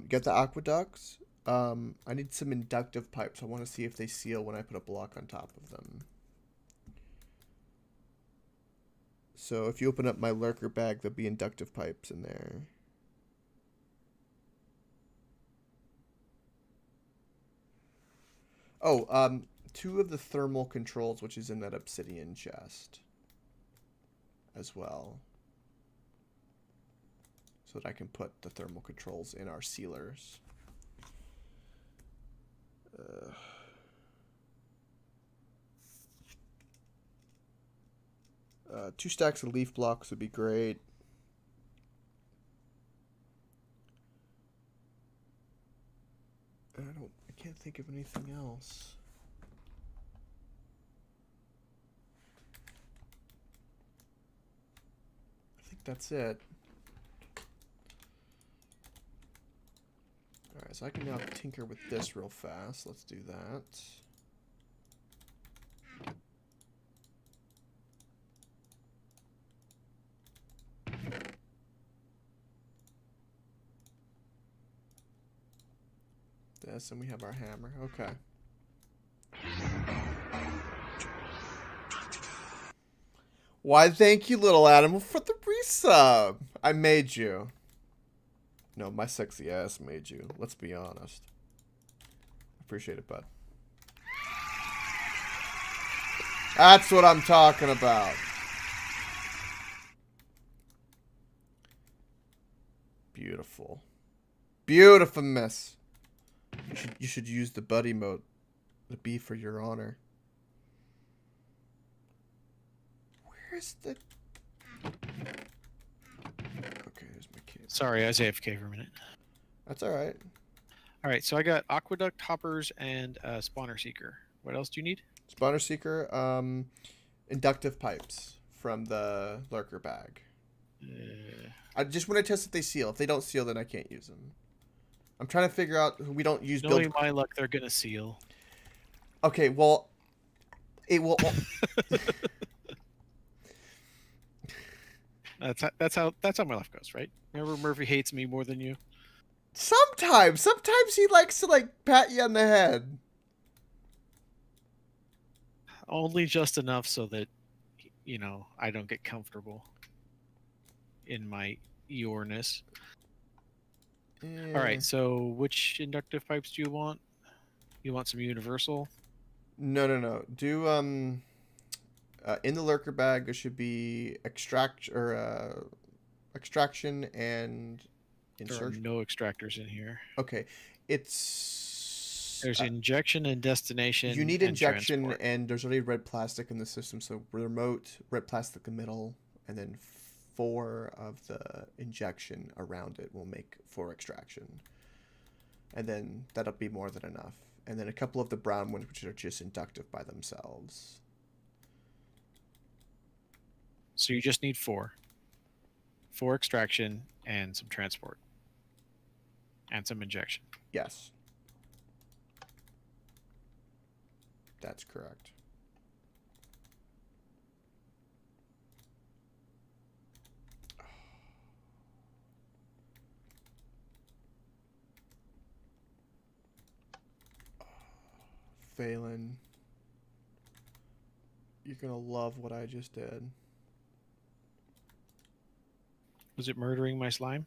get the aqueducts. I need some inductive pipes. I want to see if they seal when I put a block on top of them. So if you open up my lurker bag, there'll be inductive pipes in there. Oh, 2 of the thermal controls, which is in that obsidian chest as well. So that I can put the thermal controls in our sealers. 2 stacks of leaf blocks would be great. I can't think of anything else. I think that's it. Alright, so I can now tinker with this real fast. Let's do that. This, and we have our hammer. Okay. Why, thank you, little animal, for the resub. I made you. No, my sexy ass made you. Let's be honest. Appreciate it, bud. That's what I'm talking about. Beautiful. Beautiful, miss. You should use the buddy mode. The B for your honor. Where's the... Okay, there's my kid. Sorry, I was AFK for a minute. That's alright. All right, so I got aqueduct, hoppers, and spawner seeker. What else do you need? Spawner seeker, inductive pipes from the lurker bag. I just want to test if they seal. If they don't seal, then I can't use them. I'm trying to figure out we don't use build. Knowing my luck, they're gonna seal. Okay, well, it will. That's how my life goes, right? Remember, Murphy hates me more than you. Sometimes he likes to like pat you on the head. Only just enough so that, you know, I don't get comfortable in my Eorness. Yeah. All right, so which inductive pipes do you want? You want some universal? No. Do in the lurker bag there should be extraction and There are insertion. no extractors in here. Okay, it's There's injection and destination. you need and injection, transport. and there's already red plastic in the system, so remote, red plastic in the middle, and then 4 of the injection around it will make 4 extraction. And then that'll be more than enough. And then a couple of the brown ones, which are just inductive by themselves. So you just need 4. 4 extraction and some transport. And some injection. Yes. That's correct. Phelan, you're gonna love what I just did. Was it murdering my slime?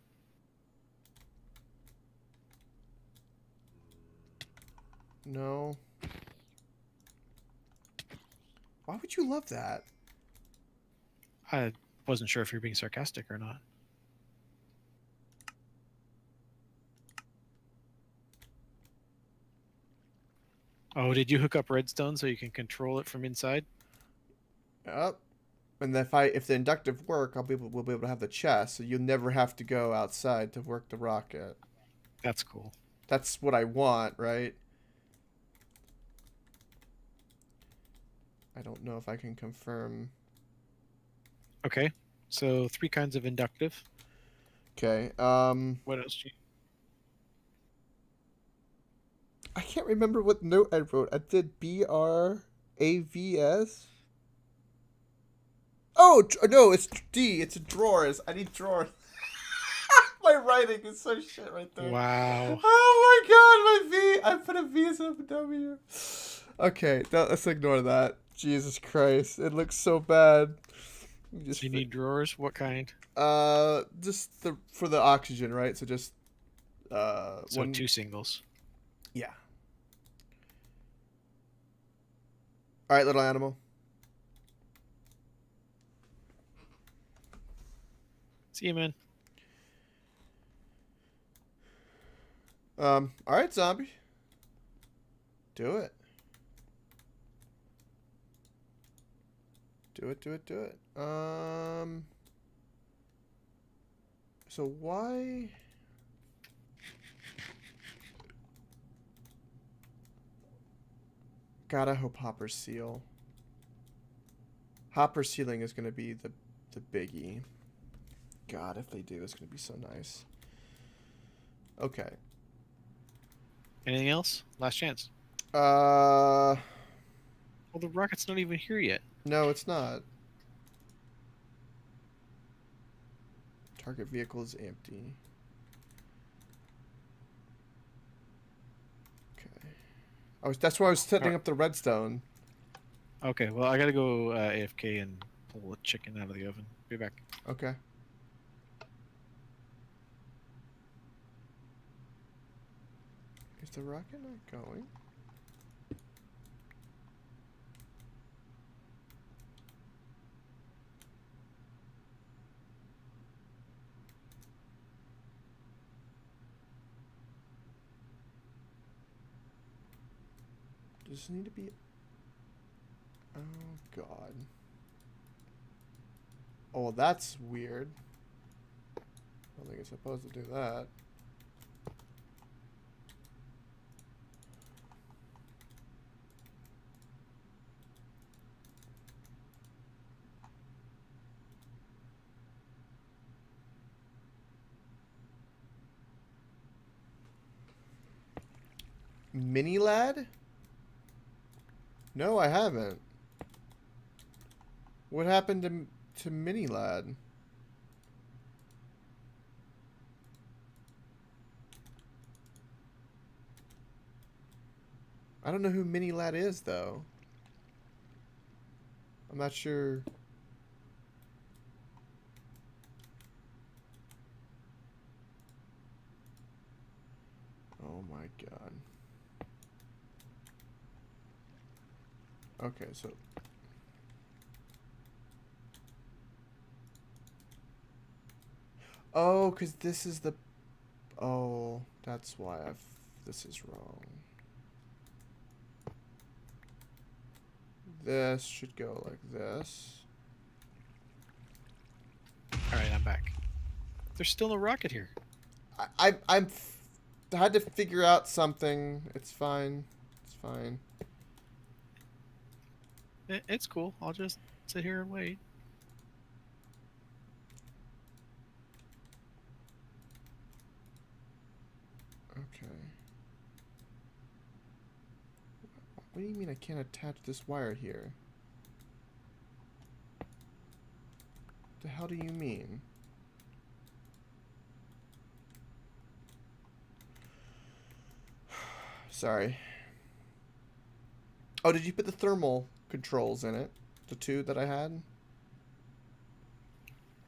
No. Why would you love that? I wasn't sure if you're being sarcastic or not. Oh, did you hook up redstone so you can control it from inside? Yep. And if the inductive work, we'll be able to have the chest, so you'll never have to go outside to work the rocket. That's cool. That's what I want, right? I don't know if I can confirm. Okay. So 3 kinds of inductive. Okay. What else do you... I can't remember what note I wrote. I did BRAVS. Oh no, it's D. It's drawers. I need drawers. My writing is so shit right there. Wow. Oh my god, my V. I put a V as a W. Okay, let's ignore that. Jesus Christ, it looks so bad. So you need drawers? What kind? Just for the oxygen, right? So just So 2 singles. Yeah. All right, little animal. See you, man. All right, zombie. Do it. Do it. So why? Gotta hope Hopper seal. Hopper sealing is gonna be the biggie. God, if they do, it's gonna be so nice. Okay. Anything else? Last chance. Well, the rocket's not even here yet. no, it's not. Target vehicle is empty. Okay. That's why I was setting up the redstone. Okay, well, I gotta go AFK and pull the chicken out of the oven. Be back. Okay. Is the rocket not going? Does this need to be... Oh, God. Oh, that's weird. I don't think it's supposed to do that. Mini lad? No, I haven't. What happened to Mini lad? I don't know who Mini lad is though. I'm not sure. Oh my god. Okay, so oh, cause this is the oh, that's why this is wrong. This should go like this. Alright, I'm back. There's still no rocket here. I had to figure out something. It's fine. It's fine. It's cool. I'll just sit here and wait. Okay. What do you mean I can't attach this wire here? The hell do you mean? Sorry. Oh, did you put the thermal controls in it? The 2 that I had?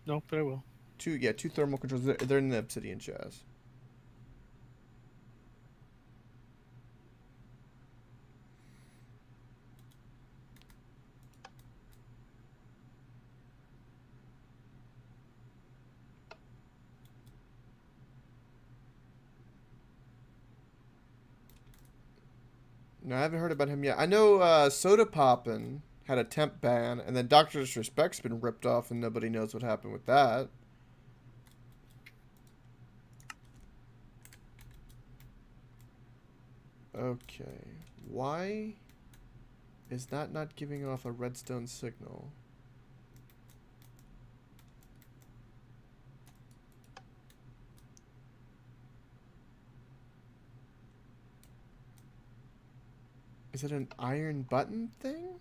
No, but I will. 2 thermal controls. They're in the obsidian chest. No, I haven't heard about him yet. I know Soda Poppin' had a temp ban, and then Doctor Disrespect's been ripped off, and nobody knows what happened with that. Okay. Why is that not giving off a redstone signal? Is it an iron button thing?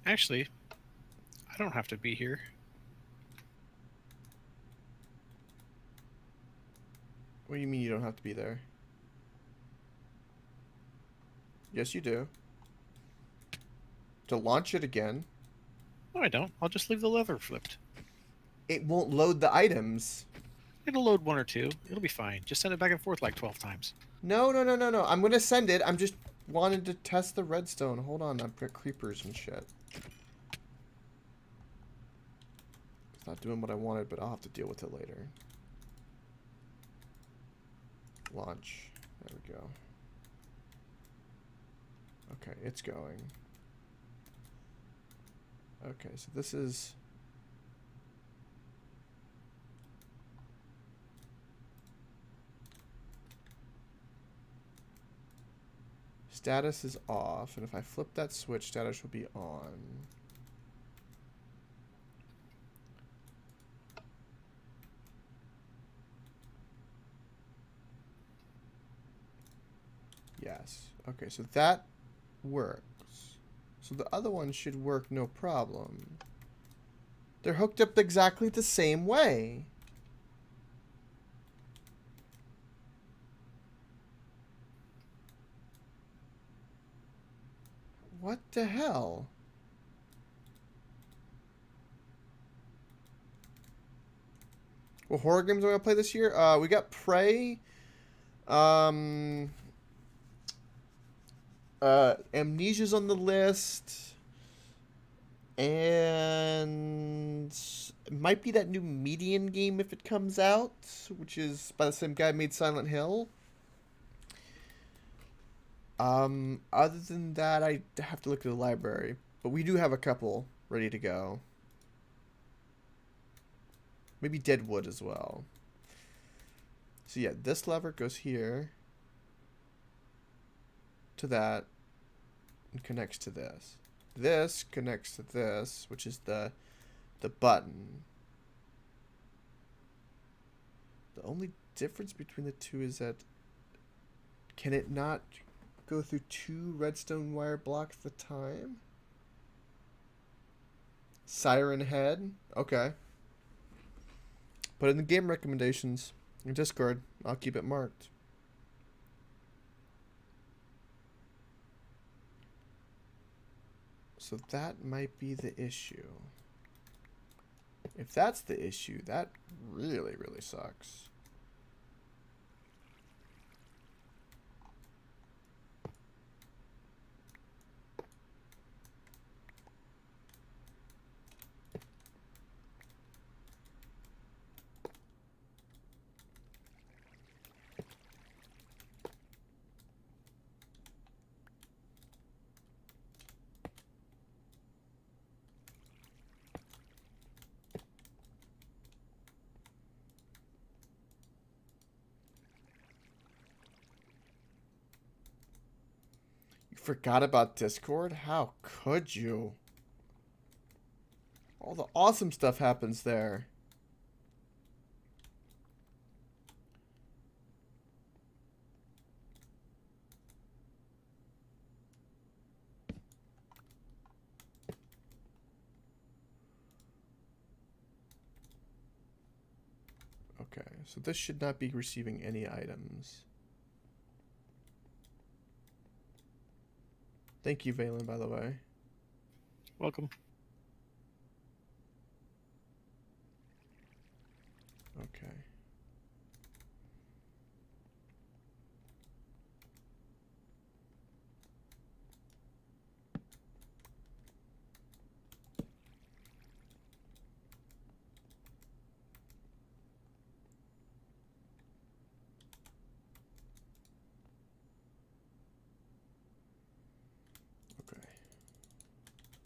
Actually, I don't have to be here. What do you mean you don't have to be there? Yes, you do. To launch it again, No, I don't. I'll just leave the lever flipped. it won't load the items. It'll load 1 or 2. It'll be fine. Just send it back and forth like 12 times. No, no, no, no, no. I'm gonna send it. I'm just wanted to test the redstone. Hold on, I've got creepers and shit. It's not doing what I wanted, but I'll have to deal with it later. Launch. There we go. Okay, it's going. Okay, so this is... Status is off, and if I flip that switch, status will be on. Yes. Okay, so that works. So the other one should work no problem. They're hooked up exactly the same way. What the hell? What horror games am I gonna play this year? We got Prey. Amnesia's on the list. And it might be that new Median game if it comes out, which is by the same guy who made Silent Hill. Other than that, I have to look at the library. But we do have a couple ready to go. Maybe Deadwood as well. So yeah, this lever goes here. To that. And connects to this. This connects to this, which is the button. The only difference between the two is that can it not go through 2 redstone wire blocks at a time? Siren Head. Okay. Put it in the game recommendations in Discord. I'll keep it marked. So that might be the issue. If that's the issue, that really, really sucks. Forgot about Discord? How could you? All the awesome stuff happens there. Okay, so this should not be receiving any items. Thank you, Valen, by the way. Welcome. Okay.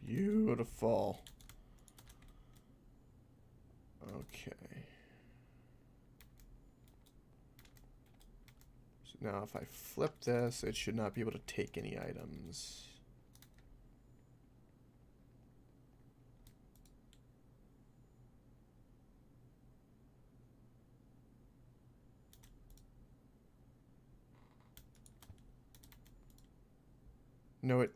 Beautiful. Okay. So now if I flip this, it should not be able to take any items. No, it...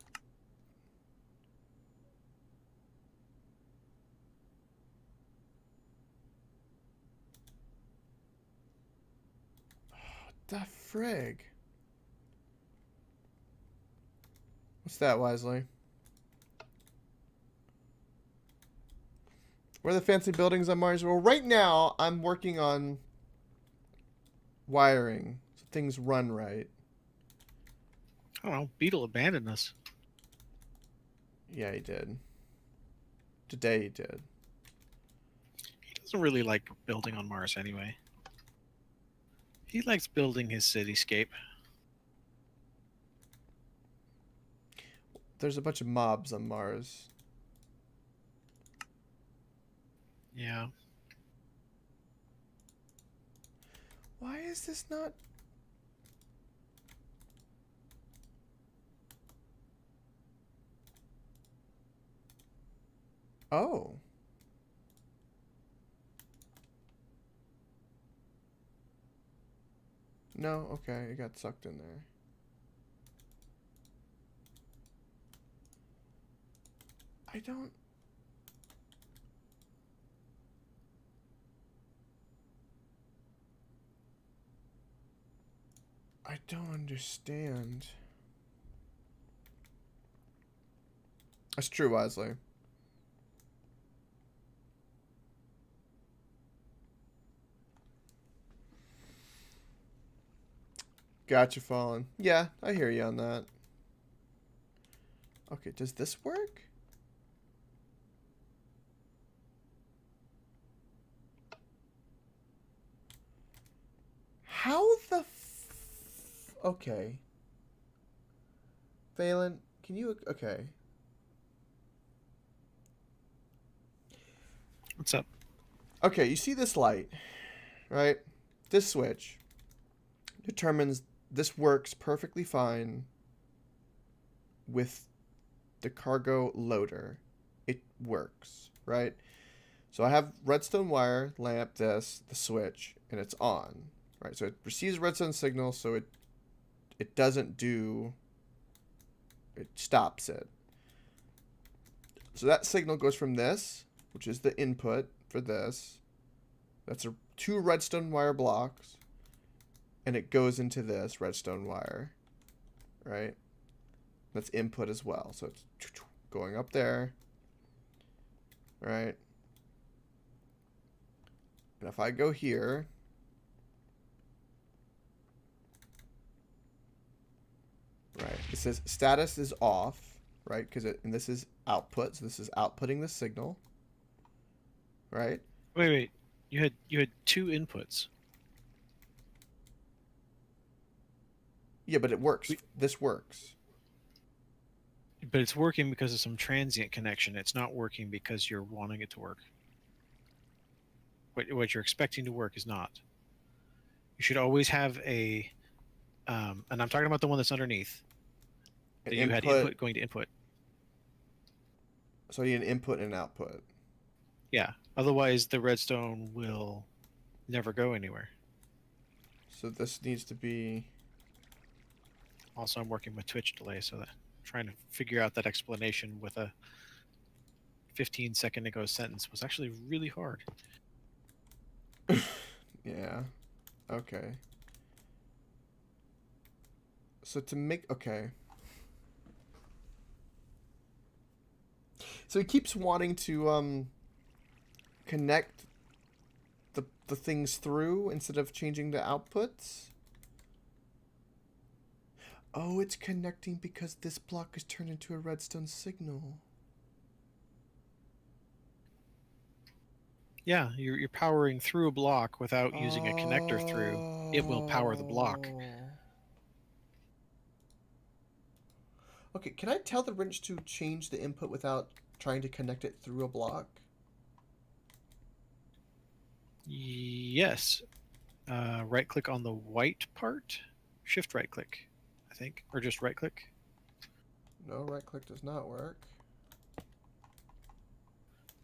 The frig? What's that, Wisely? Where are the fancy buildings on Mars? Well, right now, I'm working on wiring, so things run right. I don't know. Beetle abandoned us. Yeah, he did. Today he did. He doesn't really like building on Mars anyway. He likes building his cityscape. There's a bunch of mobs on Mars. Yeah. Why is this not... Oh. No, okay, it got sucked in there. I don't... I don't understand. That's true, Wisely. Gotcha, Fallen. Yeah, I hear you on that. Okay, does this work? How the okay. Phelan, can you... Okay. What's up? Okay, you see this light, right? This switch determines this works perfectly fine with the cargo loader. It works, right? So I have redstone wire, lamp, the switch, and it's on, right? So it receives redstone signal, so it doesn't do... It stops it. So that signal goes from this, which is the input for this. That's two redstone wire blocks. And it goes into this redstone wire. Right? That's input as well. So it's going up there. Right? And if I go here... Right. It says status is off. Right? And this is output. So this is outputting the signal. Right? Wait. You had two inputs. Yeah, but it works. This works. But it's working because of some transient connection. It's not working because you're wanting it to work. What you're expecting to work is not. You should always have a, and I'm talking about the one that's underneath. That you had input going to input. So you need an input and an output. Yeah. Otherwise, the redstone will never go anywhere. So this needs to be... Also, I'm working with Twitch delay, so that trying to figure out that explanation with a 15-second ago sentence was actually really hard. Yeah. Okay. So to make... Okay. So he keeps wanting to connect the things through instead of changing the outputs. Oh, it's connecting because this block is turned into a redstone signal. Yeah, you're powering through a block without using a connector through. It will power the block. Okay, can I tell the wrench to change the input without trying to connect it through a block? Yes. Right click on the white part. Shift right click, I think, or just right click. No, right click does not work.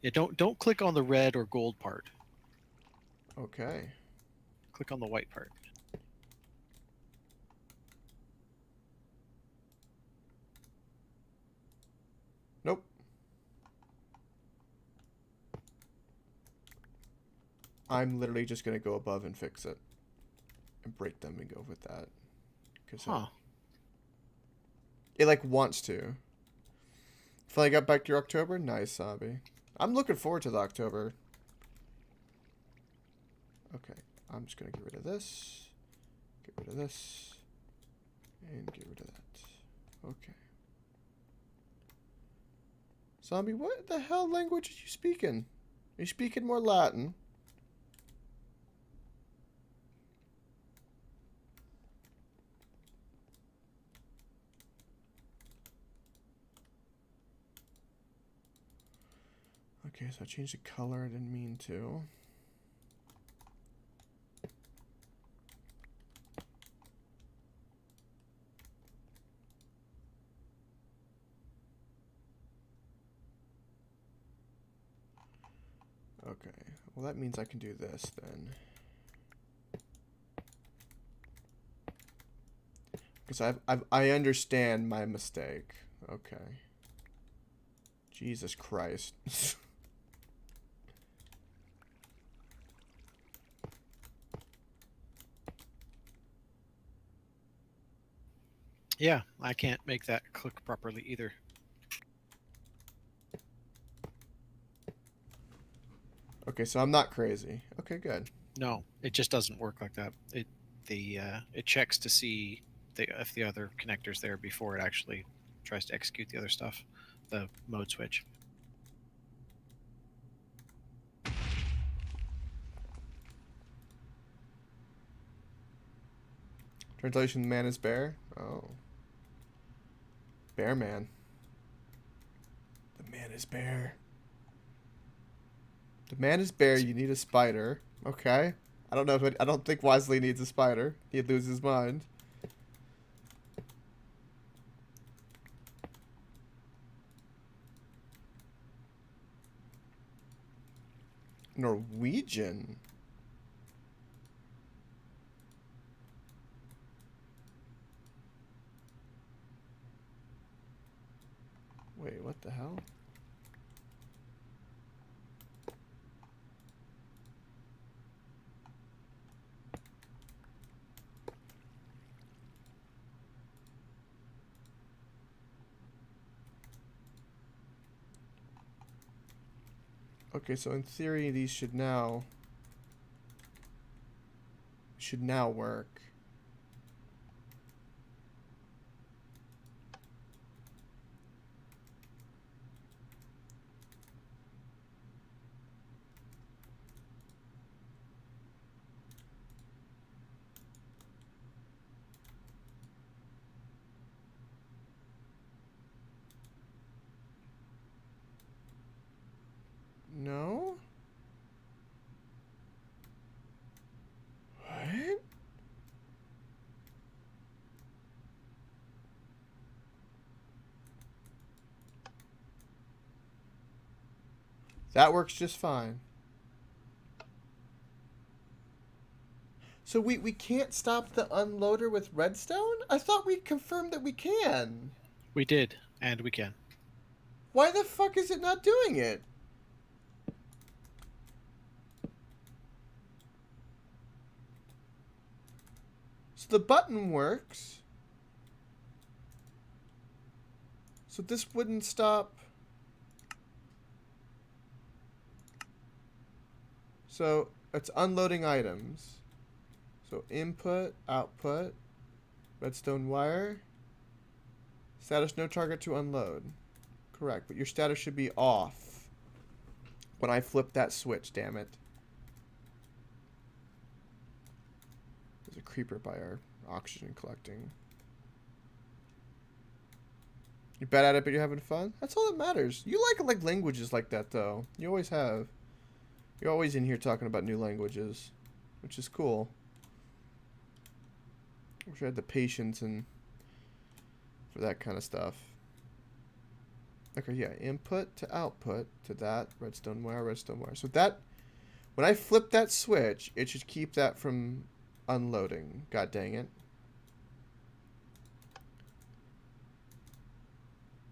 Yeah, don't click on the red or gold part. Okay. Click on the white part. Nope. I'm literally just gonna go above and fix it. And break them and go with that. Because Huh. it like wants to. Finally got back to your October? Nice, Sabi. I'm looking forward to the October. Okay. I'm just gonna get rid of this. Get rid of this. And get rid of that. Okay. Zombie, what the hell language are you speaking? Are you speaking more Latin? Okay, so I changed the color. I didn't mean to. Okay, well that means I can do this then. Because I understand my mistake. Okay. Jesus Christ. Yeah, I can't make that click properly either. Okay, so I'm not crazy. Okay, good. No, it just doesn't work like that. It checks to see if the other connector's there before it actually tries to execute the other stuff, the mode switch. Translation: man is bear. Oh. Bear man. The man is bear. The man is bear, you need a spider. Okay. I don't know if I don't think Wesley needs a spider. He'd lose his mind. Norwegian. Wait, what the hell? Okay, so in theory these should now work. No? What? That works just fine. So we can't stop the unloader with redstone? I thought we confirmed that we can. We did, and we can. Why the fuck is it not doing it? So the button works. So this wouldn't stop. So it's unloading items. So input, output, redstone wire. Status no target to unload. Correct, but your status should be off when I flip that switch, damn it. There's a creeper by our oxygen collecting. You're bad at it, but you're having fun? That's all that matters. You like languages like that, though. You always have. You're always in here talking about new languages, which is cool. I wish I had the patience and for that kind of stuff. Okay, yeah, input to output to that redstone wire, redstone wire. So that, when I flip that switch, it should keep that from unloading. God dang it.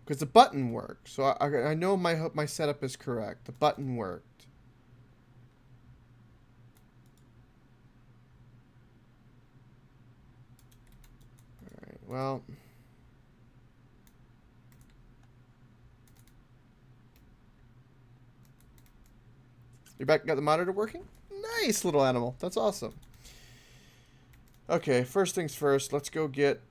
Because the button worked. So I know my setup is correct. The button worked. Alright, well. You're back, got the monitor working? Nice little animal. That's awesome. Okay, first things first, let's go get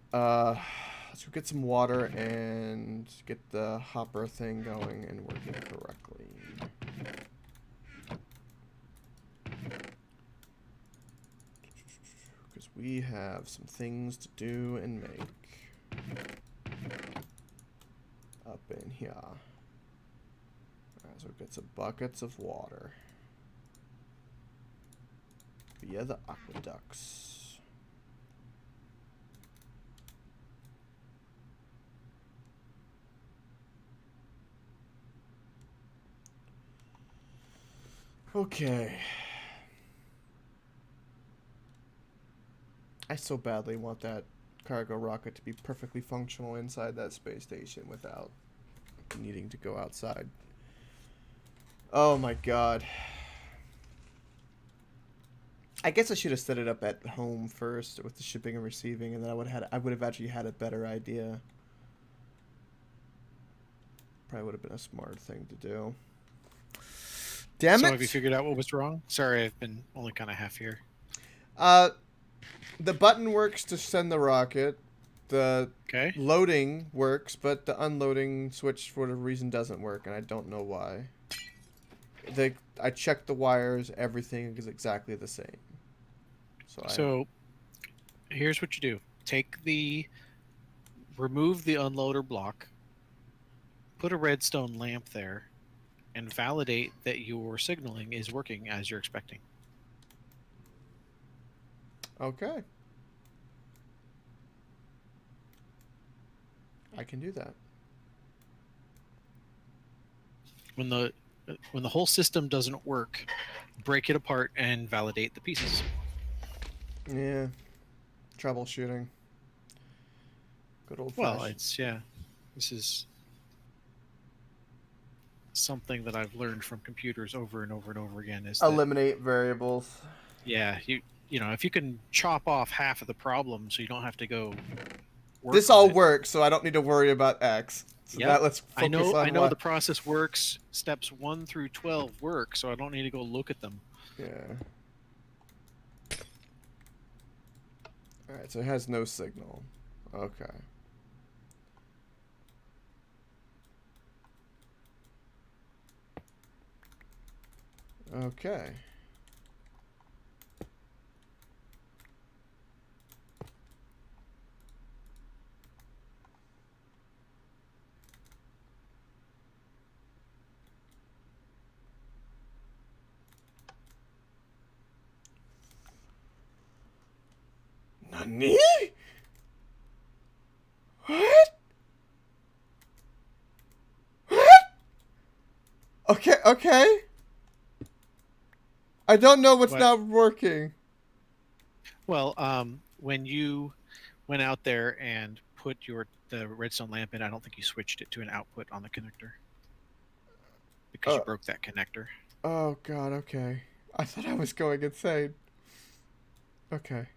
some water and get the hopper thing going and working correctly. Because we have some things to do and make up in here. Alright, so get some buckets of water via the aqueducts. Okay. I so badly want that cargo rocket to be perfectly functional inside that space station without needing to go outside. Oh my god. I guess I should have set it up at home first with the shipping and receiving, and then I would have actually had a better idea. Probably would have been a smart thing to do. Damn it! So have you figured out what was wrong? Sorry, I've been only kind of half here. The button works to send the rocket. The Okay. loading works, but the unloading switch for whatever reason doesn't work, and I don't know why. I checked the wires, everything is exactly the same. So here's what you do. Remove the unloader block, put a redstone lamp there, and validate that your signaling is working as you're expecting. Okay. I can do that. When the whole system doesn't work, break it apart and validate the pieces. Yeah. Troubleshooting. Good old Well, fashioned. this is something that I've learned from computers over and over and over again is that, Eliminate variables. yeah, you know, if you can chop off half of the problem so you don't have to go work This on all it. works, so I don't need to worry about X. So Yep. let's focus I know on the process works. Steps 1 through 12 work, so I don't need to go look at them. Yeah. Alright, so it has no signal. Okay. Okay. Nani? What? What? Okay. I don't know what's What? not working. Well, when you went out there and put the redstone lamp in, I don't think you switched it to an output on the connector because you broke that connector. Oh god, okay. I thought I was going insane. Okay.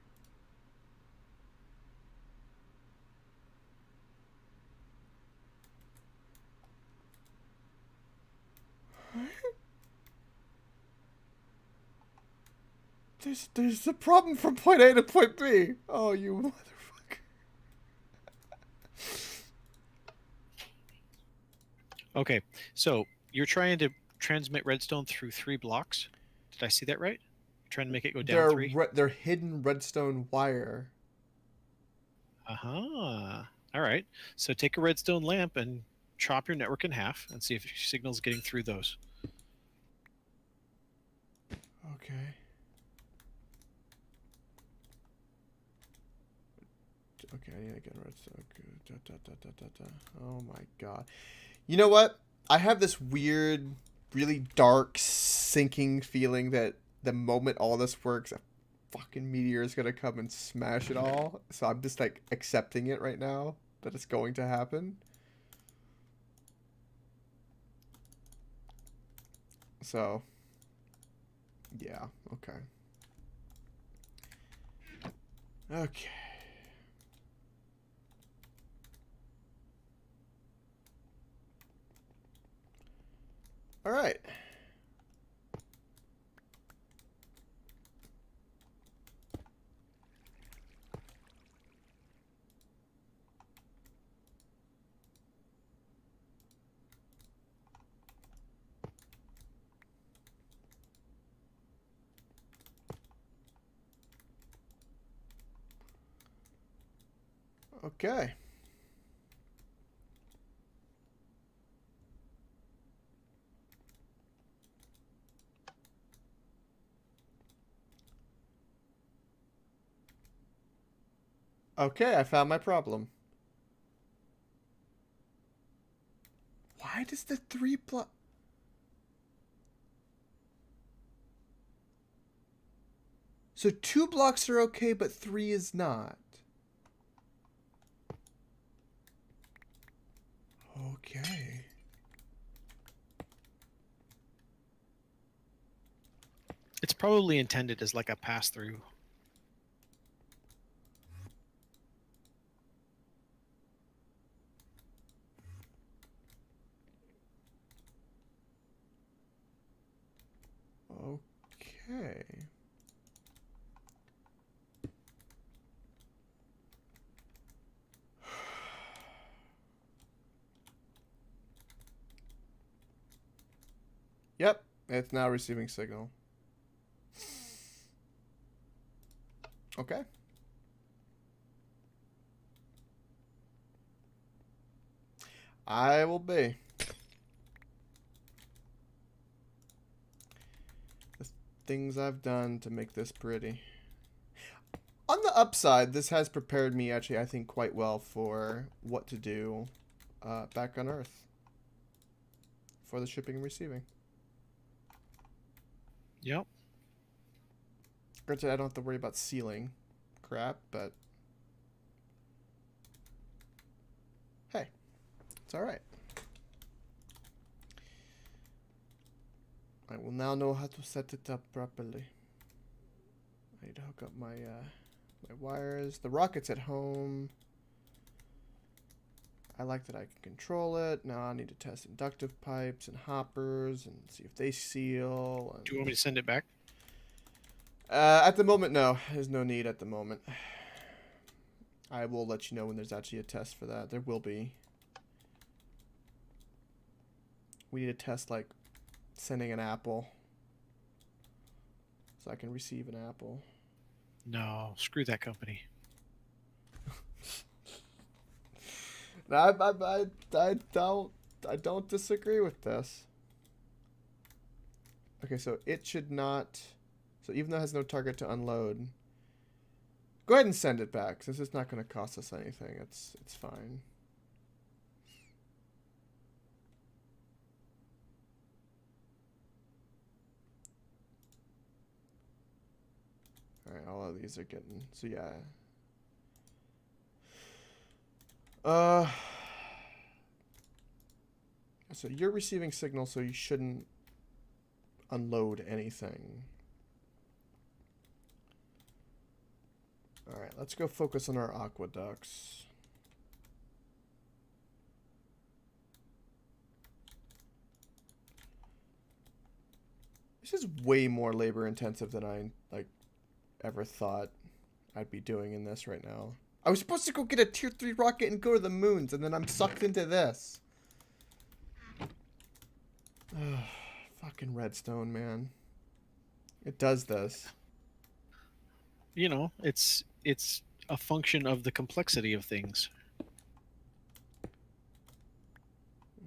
There's a problem from point A to point B. Oh, you motherfucker. Okay, so you're trying to transmit redstone through 3 blocks. Did I see that right? You're trying to make it go down 3? They're hidden redstone wire. Uh-huh. All right. So take a redstone lamp and chop your network in half and see if your signal's getting through those. Okay. Okay, I need to get redstone. Da, da, da, da, da, da. Oh my god. You know what? I have this weird, really dark, sinking feeling that the moment all this works, a fucking meteor is gonna come and smash it all. So I'm just like accepting it right now that it's going to happen. So, yeah, okay. Okay. All right. Okay. Okay, I found my problem. Why does the 3 block... So 2 blocks are okay, but 3 is not. Okay. It's probably intended as like a pass through. Okay. Yep, it's now receiving signal. Okay. I will be. The things I've done to make this pretty. On the upside, this has prepared me, actually, I think, quite well for what to do back on Earth for the shipping and receiving. Yep. Granted, I don't have to worry about sealing crap, but hey, it's all right. I will now know how to set it up properly. I need to hook up my my wires. The rocket's at home. I like that I can control it. Now I need to test inductive pipes and hoppers and see if they seal. And... Do you want me to send it back? At the moment, no. There's no need at the moment. I will let you know when there's actually a test for that. There will be. We need to test, like, sending an apple. So I can receive an apple. No, screw that company. No, I don't disagree with this. Okay, so it should not... So even though it has no target to unload, go ahead and send it back since it's not going to cost us anything. It's fine. All right, all of these are getting... So yeah. So you're receiving signal, so you shouldn't unload anything. All right, let's go focus on our aqueducts. This is way more labor intensive than I ever thought I'd be doing in this right now. I was supposed to go get a tier 3 rocket and go to the moons, and then I'm sucked into this. Fucking redstone, man. It does this. You know, it's a function of the complexity of things.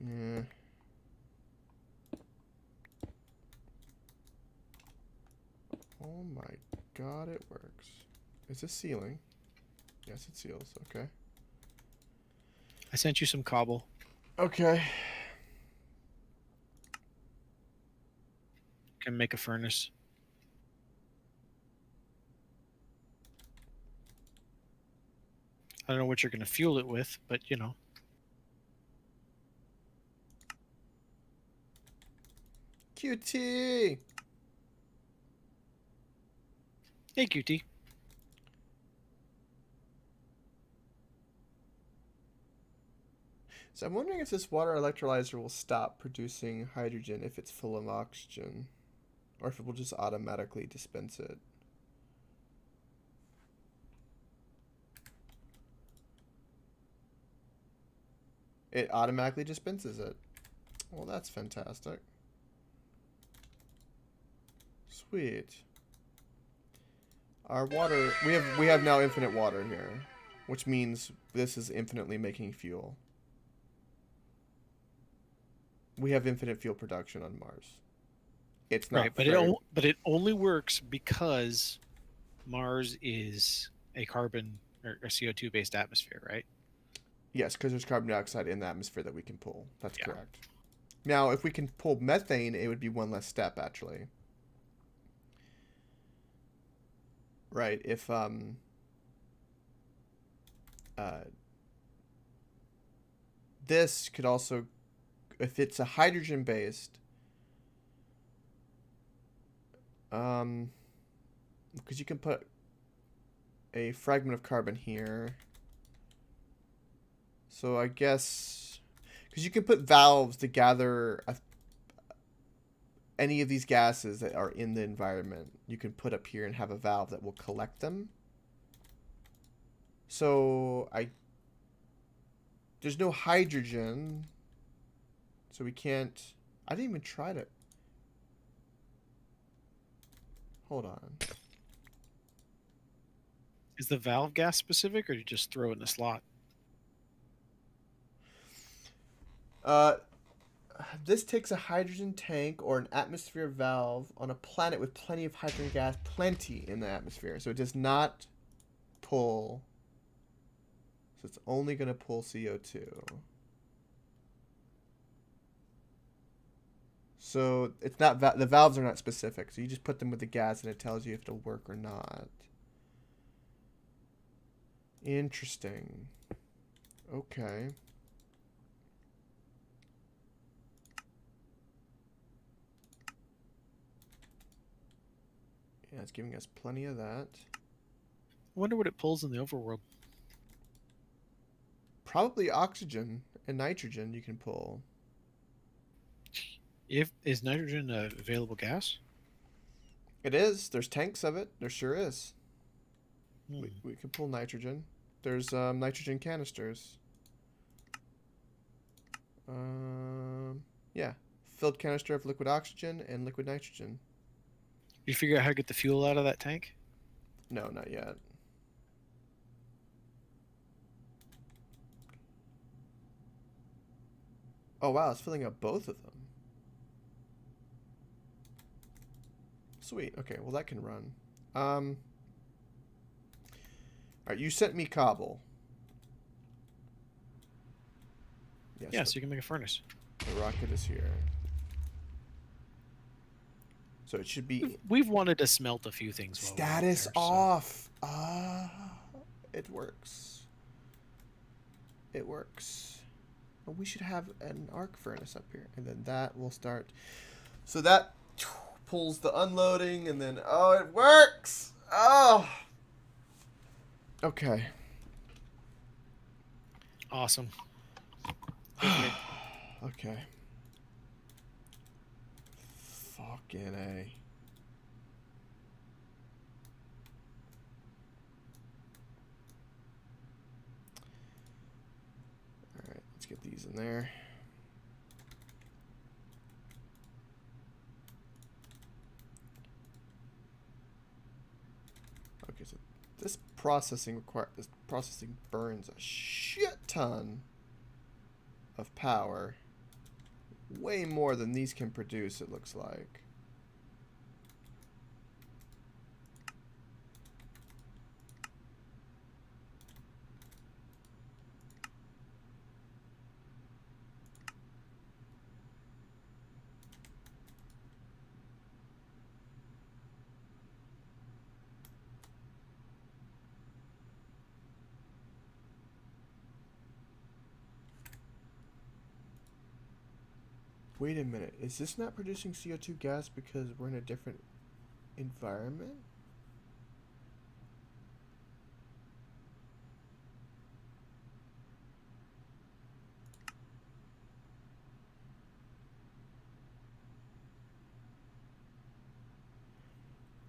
Yeah. Oh my god, it works. Is this sealing? Yes, it seals. Okay. I sent you some cobble. Okay. Can make a furnace. I don't know what you're going to fuel it with, but you know. QT! Hey, QT. So I'm wondering if this water electrolyzer will stop producing hydrogen if it's full of oxygen. Or if it will just automatically dispense it. It automatically dispenses it. Well, that's fantastic. Sweet. Our water, we have now infinite water here, which means this is infinitely making fuel. We have infinite fuel production on Mars. It's not Right, but it only works because Mars is a carbon or CO2 based atmosphere, right? Yes, because there's carbon dioxide in the atmosphere that we can pull. That's Yeah. correct. Now, if we can pull methane, it would be one less step, actually. Right, if, this could also, if it's a hydrogen-based, because you can put a fragment of carbon here. So I guess, because you can put valves to gather any of these gases that are in the environment. You can put up here and have a valve that will collect them. So there's no hydrogen, so we can't. I didn't even try to. Hold on. Is the valve gas specific, or do you just throw it in a slot? This takes a hydrogen tank or an atmosphere valve on a planet with plenty of hydrogen gas, plenty in the atmosphere. So it does not pull. So it's only going to pull CO2. So it's not the valves are not specific. So you just put them with the gas and it tells you if it'll work or not. Interesting. Okay. Yeah, it's giving us plenty of that. I wonder what it pulls in the overworld. Probably oxygen and nitrogen you can pull. Is nitrogen a available gas? It is. There's tanks of it. There sure is. Hmm. We could pull nitrogen. There's nitrogen canisters. Yeah. Filled canister of liquid oxygen and liquid nitrogen. You figure out how to get the fuel out of that tank? No, not yet. Oh, wow. It's filling up both of them. Sweet. Okay, well, that can run. Alright, you sent me cobble. Yes, Yeah, so you can make a furnace. the rocket is here. So it should be We've wanted to smelt a few things. While we're out status there, so- off. It works. It works. Well, we should have an arc furnace up here, and then that will start. So that pulls the unloading, and then it works. Oh. Okay. Awesome. Okay. Fucking A. Alright, let's get these in there. Okay, so this processing burns a shit ton of power. way more than these can produce, it looks like. Wait a minute, is this not producing CO2 gas because we're in a different environment?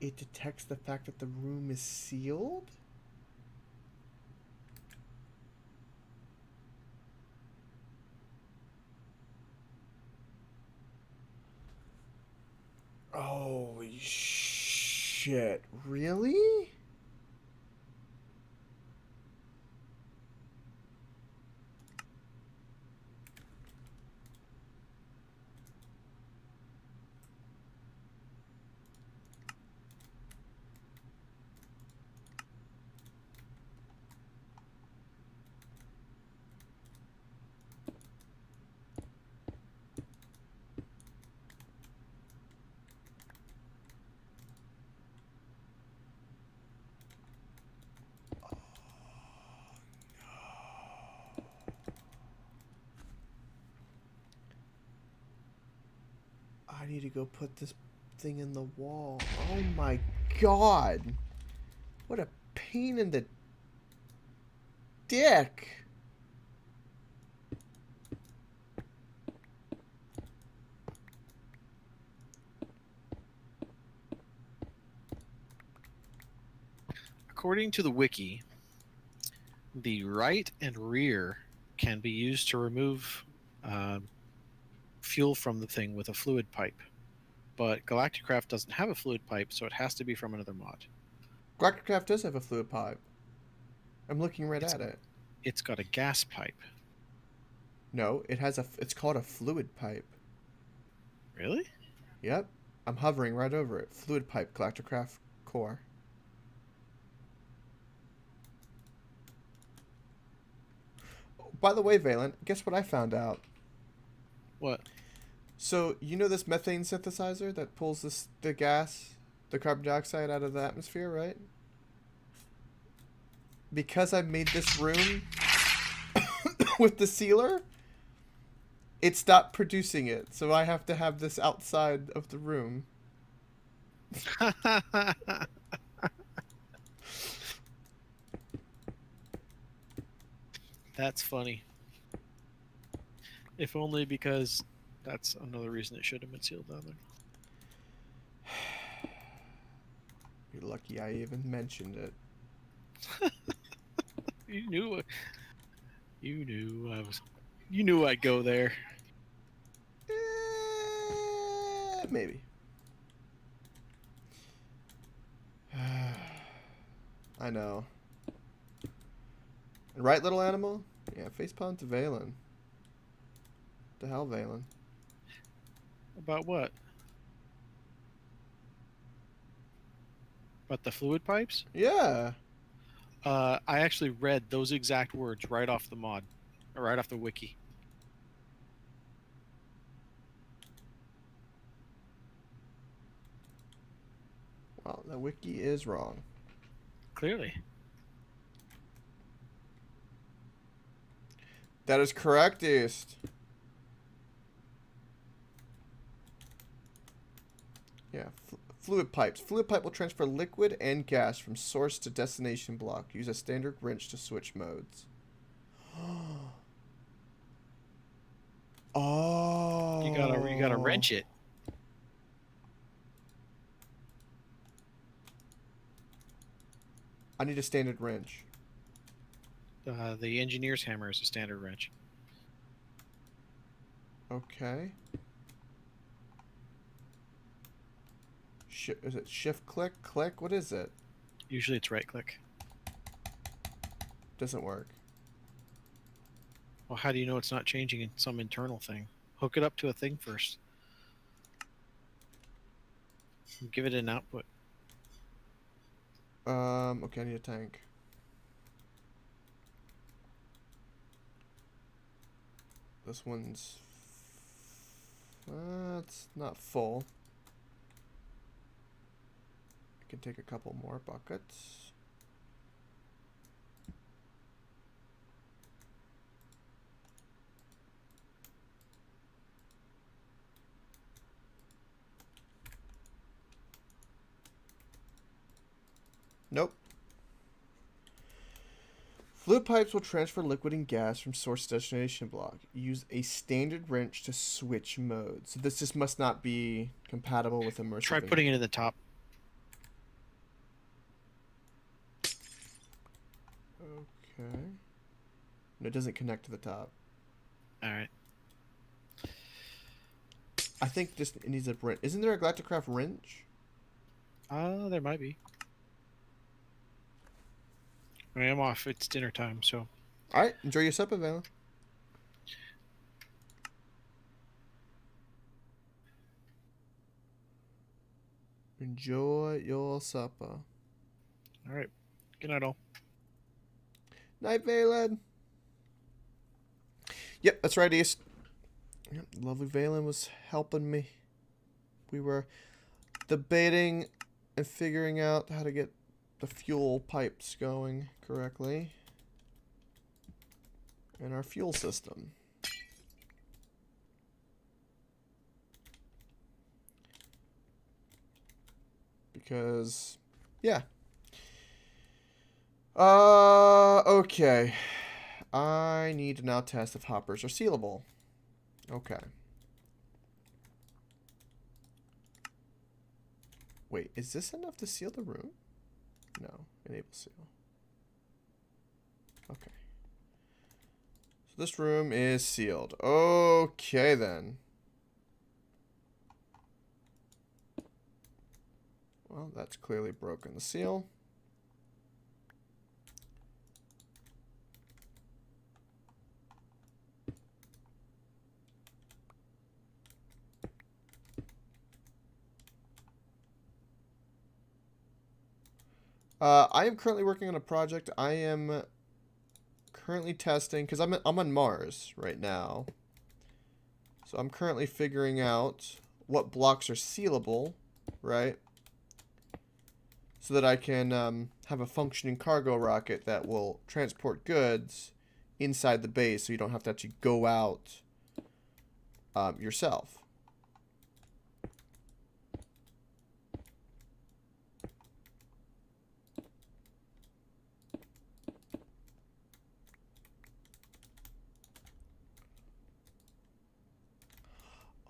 It detects the fact that the room is sealed? Holy shit, really? I need to go put this thing in the wall. Oh my god. What a pain in the dick. According to the wiki, the right and rear can be used to remove fuel from the thing with a fluid pipe. But Galacticraft doesn't have a fluid pipe, so it has to be from another mod. Galacticraft does have a fluid pipe. I'm looking right It's- at it. It's got a gas pipe. No, it has a. It's called a fluid pipe. Really? Yep. I'm hovering right over it. Fluid pipe, Galacticraft core. By the way, Valen, guess what I found out? What? So, you know this methane synthesizer that pulls the gas, the carbon dioxide out of the atmosphere, right? Because I made this room with the sealer, it stopped producing it. So I have to have this outside of the room. That's funny. If only because that's another reason it should have been sealed down there. You're lucky I even mentioned it. You knew it. You knew I was. You knew I'd go there. Maybe. I know. Right, little animal? Yeah, facepalm to Valen. The hell, Valen? About what? About the fluid pipes? Yeah. I actually read those exact words right off the mod, or right off the wiki. Well, the wiki is wrong. Clearly. That is correct, East. Yeah, fluid pipes. Fluid pipe will transfer liquid and gas from source to destination block. Use a standard wrench to switch modes. Oh. You gotta wrench it. I need a standard wrench. The engineer's hammer is a standard wrench. Okay. Is it shift click? Click? What is it? Usually it's right click. Doesn't work. Well, how do you know it's not changing in some internal thing? Hook it up to a thing first. Give it an output. Okay, I need a tank. This one's... it's not full. I can take a couple more buckets. Nope. Fluid pipes will transfer liquid and gas from source to destination block. Use a standard wrench to switch modes. So this just must not be compatible with immersive. Try putting it in the top. Okay. No, it doesn't connect to the top. All right. I think just it needs a wrench. Isn't there a Galacticraft wrench? There might be. I am off. It's dinner time, so. All right, enjoy your supper, Valen. Enjoy your supper. All right. Good night, all. Night, Valen. Yep, that's right, East. Yep, lovely Valen was helping me. We were debating and figuring out how to get the fuel pipes going correctly in our fuel system. Because, yeah. Okay. I need to now test if hoppers are sealable. Okay. Wait, is this enough to seal the room? No, enable seal. Okay. So this room is sealed. Okay, then. Well, that's clearly broken the seal. I am currently working on a project. I am currently testing, because I'm on Mars right now. So I'm currently figuring out what blocks are sealable, right? So that I can have a functioning cargo rocket that will transport goods inside the base, so you don't have to actually go out yourself.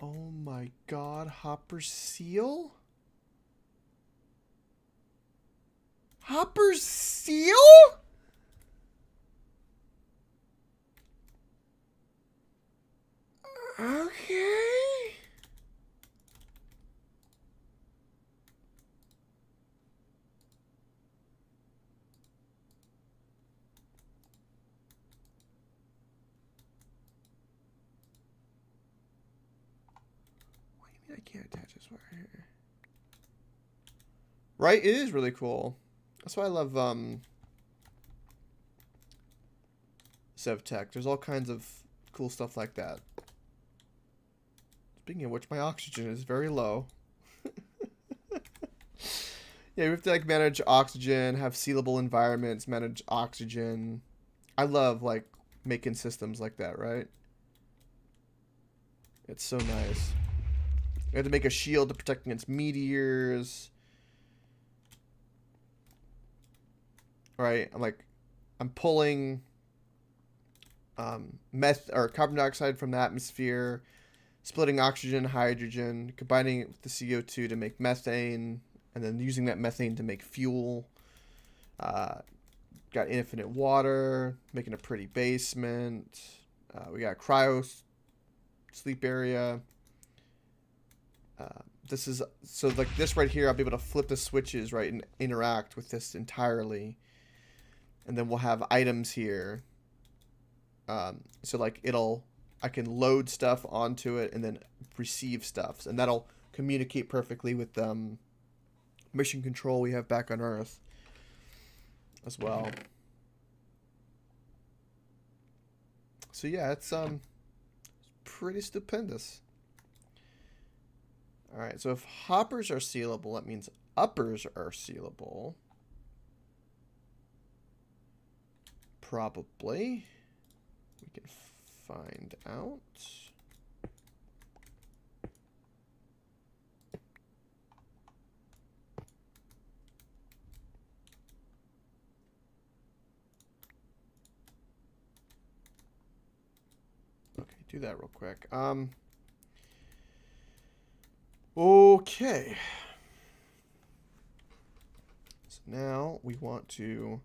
Oh my god, Hopper seal? Hopper seal? Okay. What do you mean I can't attach this wire here? Right, it is really cool. That's why I love SevTech. There's all kinds of cool stuff like that. Speaking of which, my oxygen is very low. Yeah, we have to like manage oxygen, have sealable environments, manage oxygen. I love like making systems like that, right? It's so nice. We have to make a shield to protect against meteors. Right, I'm pulling meth or carbon dioxide from the atmosphere, splitting oxygen, hydrogen, combining it with the CO2 to make methane, and then using that methane to make fuel. Got infinite water, making a pretty basement. We got a cryo sleep area. This is so like this right here. I'll be able to flip the switches right and interact with this entirely. And then we'll have items here. So like it'll I can load stuff onto it and then receive stuff, and that'll communicate perfectly with mission control we have back on Earth as well. So yeah, it's pretty stupendous. All right, so if hoppers are sealable, that means uppers are sealable. Probably. We can find out. Okay, do that real quick. Okay. So now we want to...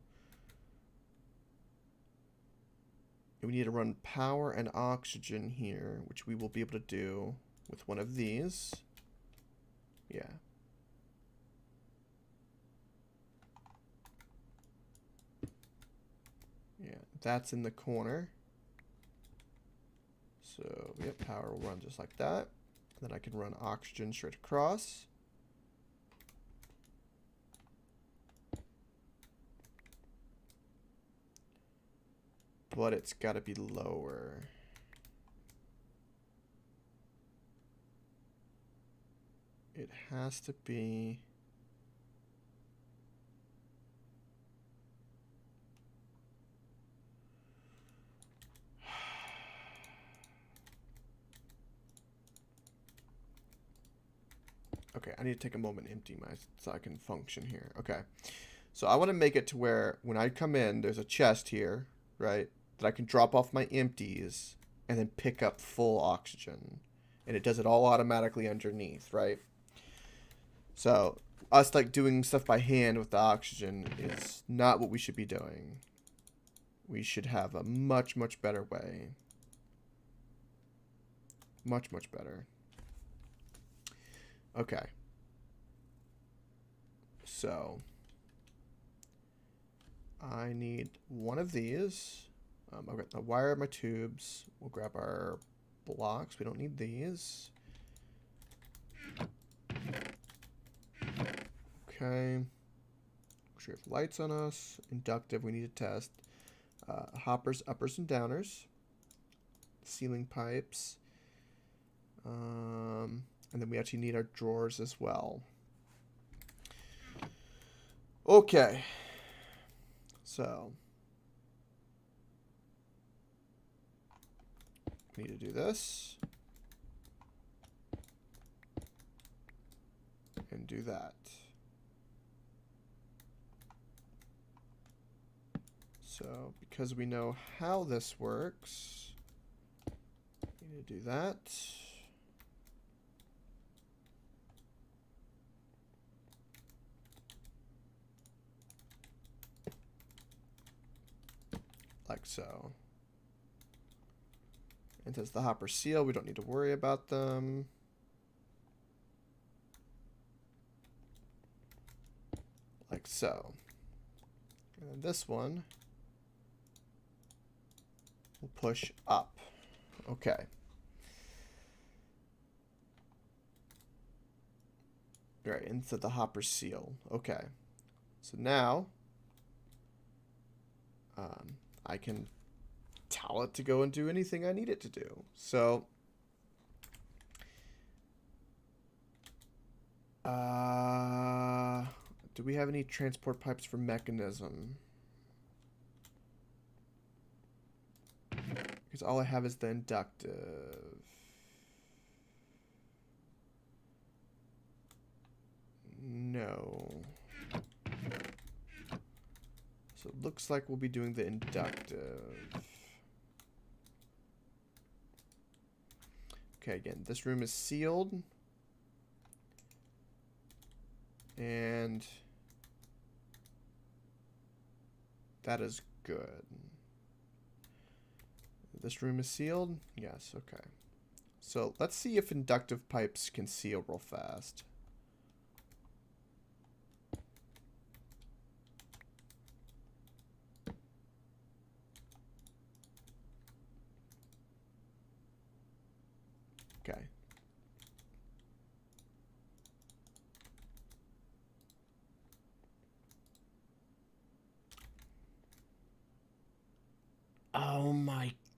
We need to run power and oxygen here, which we will be able to do with one of these. Yeah. Yeah, that's in the corner. So, yep, power will run just like that. Then I can run oxygen straight across. But it's got to be lower. It has to be... Okay, I need to take a moment and empty my so I can function here. Okay. So I want to make it to where when I come in, there's a chest here, right? That I can drop off my empties and then pick up full oxygen. And it does it all automatically underneath, right? So us like doing stuff by hand with the oxygen is not what we should be doing. We should have a much, much better way. Much, much better. Okay. So I need one of these. Okay, I'll wire my tubes. We'll grab our blocks. We don't need these. Okay. Make sure we have lights on us. Inductive, we need to test. Hoppers, uppers, and downers. Ceiling pipes. And then we actually need our drawers as well. Okay. So. We need to do this. And do that. So, because we know how this works, we need to do that. Like so. And since the hopper seal, we don't need to worry about them. Like so. And then this one will push up. Okay. Right, into the hopper seal. Okay. So now I can tell it to go and do anything I need it to do. So do we have any transport pipes for mechanism? Because all I have is the inductive. No. So it looks like we'll be doing the inductive. Okay, again, this room is sealed. And that is good. This room is sealed? Yes, okay. So let's see if inductive pipes can seal real fast.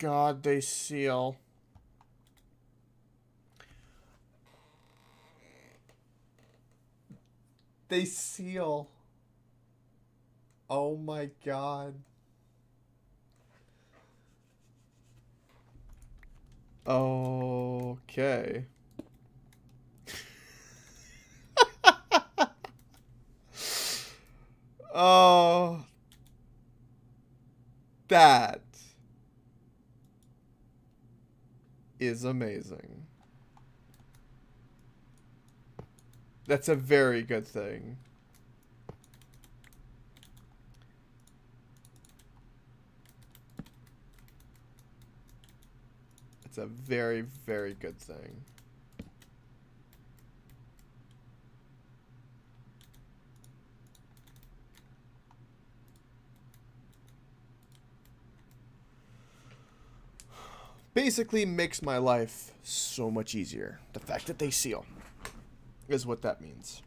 God, they seal. They seal. Oh my God. Okay. Oh. That is amazing. That's a very good thing. It's a very, very good thing. Basically makes my life so much easier. The fact that they seal is what that means.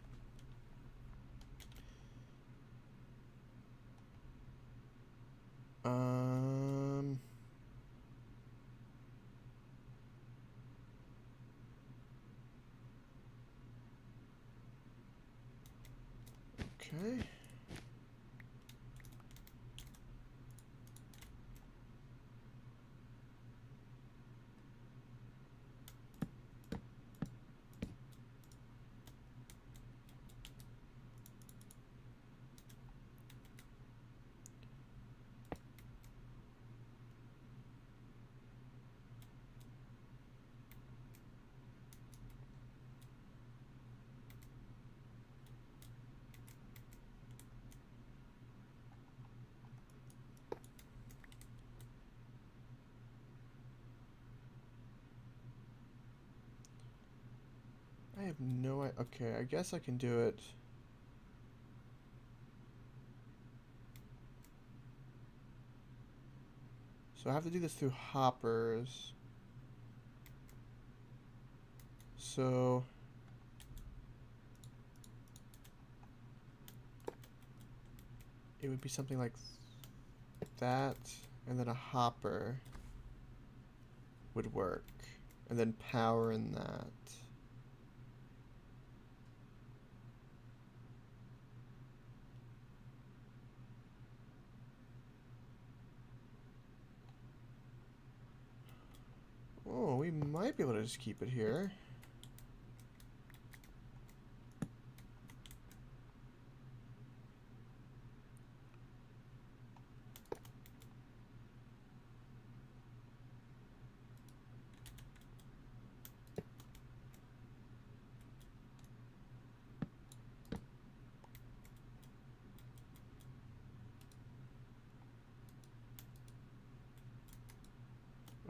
Okay. I have no idea. Okay, I guess I can do it. So I have to do this through hoppers. So it would be something like that, and then a hopper would work, and then power in that. Oh, we might be able to just keep it here.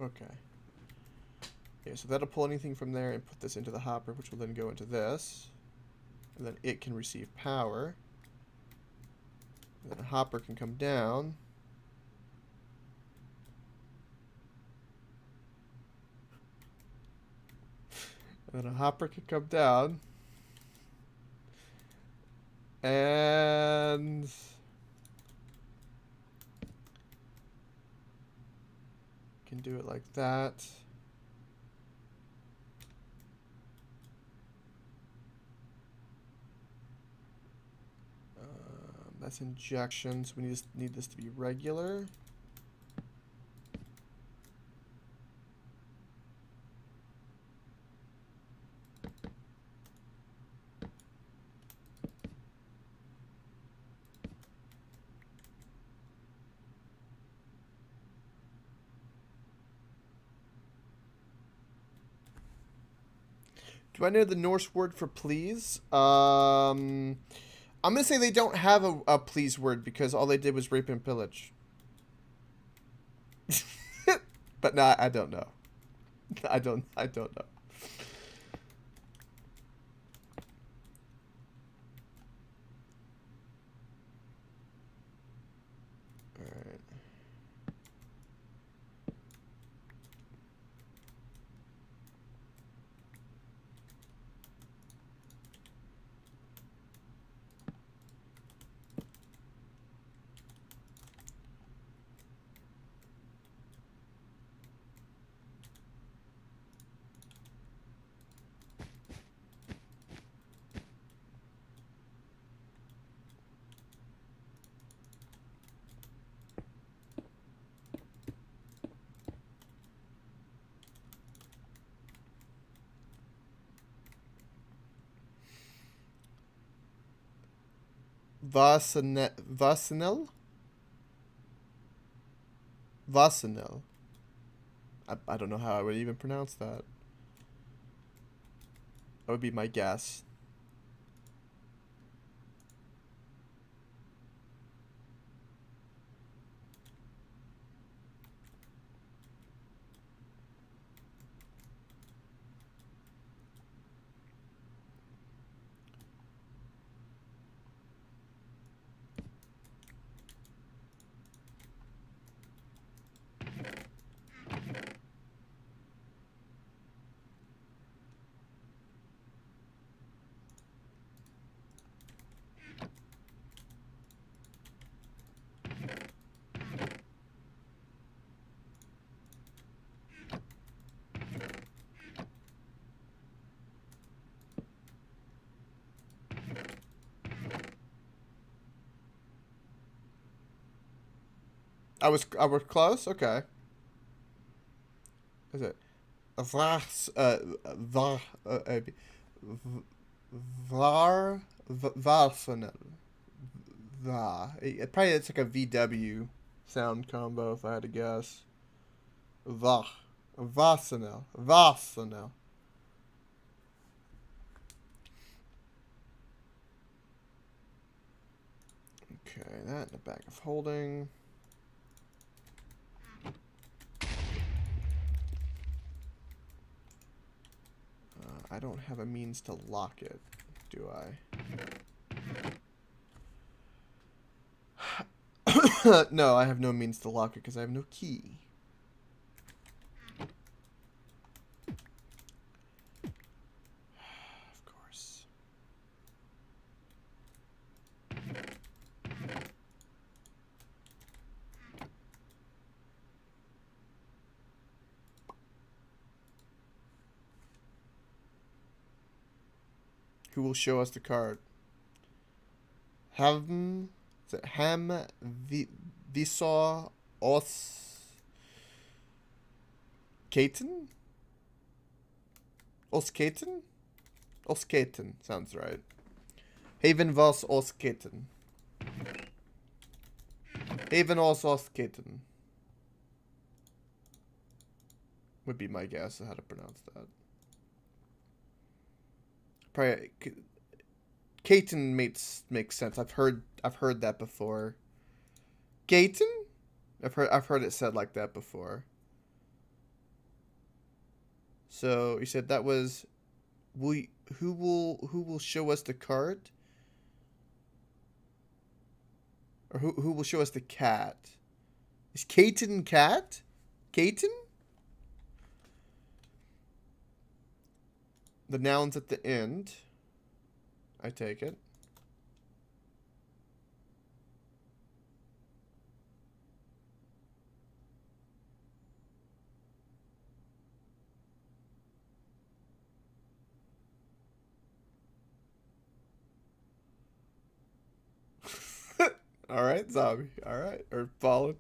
Okay. Yeah, so that'll pull anything from there and put this into the hopper, which will then go into this. And then it can receive power. And then a hopper can come down. And then a hopper can come down. And can do it like that. That's injection, so we need this to be regular. Do I know the Norse word for please? I'm gonna say they don't have a please word because all they did was rape and pillage. But no, I don't know. I don't know. Alright. Vasinel? Vasinel. I don't know how I would even pronounce that. That would be my guess. I was close. Okay. Is it Vas var var Varsenel? Probably it's like a VW sound combo if I had to guess. Va Vasenel. Vasenel. Okay, that in the back of holding. I don't have a means to lock it, do I? No, I have no means to lock it because I have no key. Of course. Who will show us the card? Ham, is it Ham Visor Os Katen? Oskaten? Oskaten sounds right. Haven Vos Oskaten. Haven Os Oskaten would be my guess of how to pronounce that. Probably Katen makes sense. I've heard that before. Katen? I've heard it said like that before. So you said that was who will show us the card? Or who will show us the cat? Is Katen cat? Katen? The noun's at the end. I take it. All right, zombie. All right, or fallen.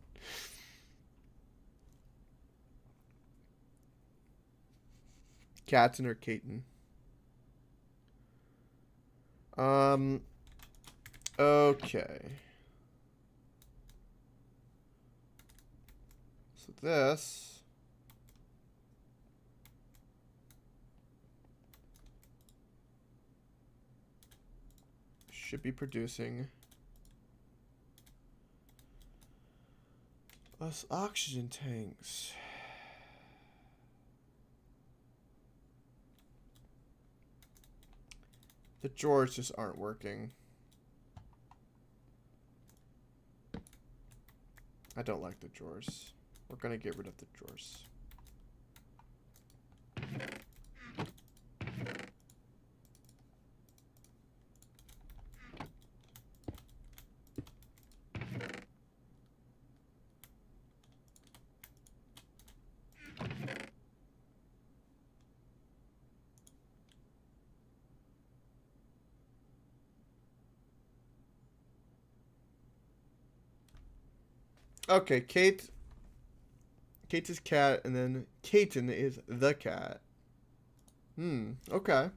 Katen or Katen? Okay. So this should be producing us oxygen tanks. The drawers just aren't working. I don't like the drawers. We're gonna get rid of the drawers. Okay, Kate is cat, and then Katen is the cat. Okay.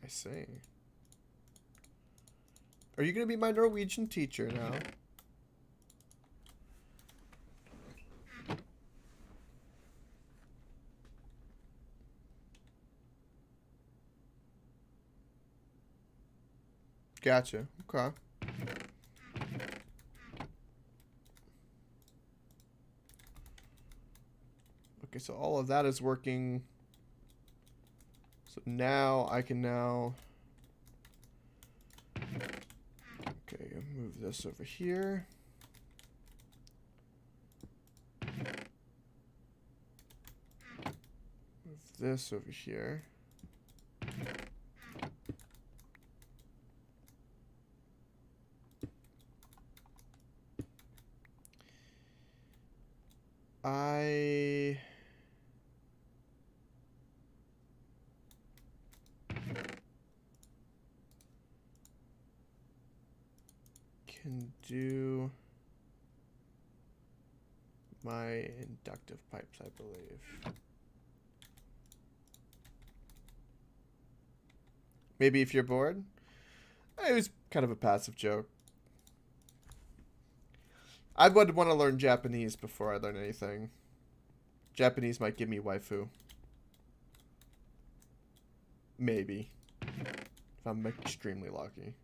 I see. Are you gonna be my Norwegian teacher now? Gotcha. Okay. Okay, so all of that is working. So now I can now... Okay, move this over here. Move this over here. I can do my inductive pipes, I believe. Maybe if you're bored. It was kind of a passive joke. I would want to learn Japanese before I learn anything. Japanese might give me waifu. Maybe. If I'm extremely lucky.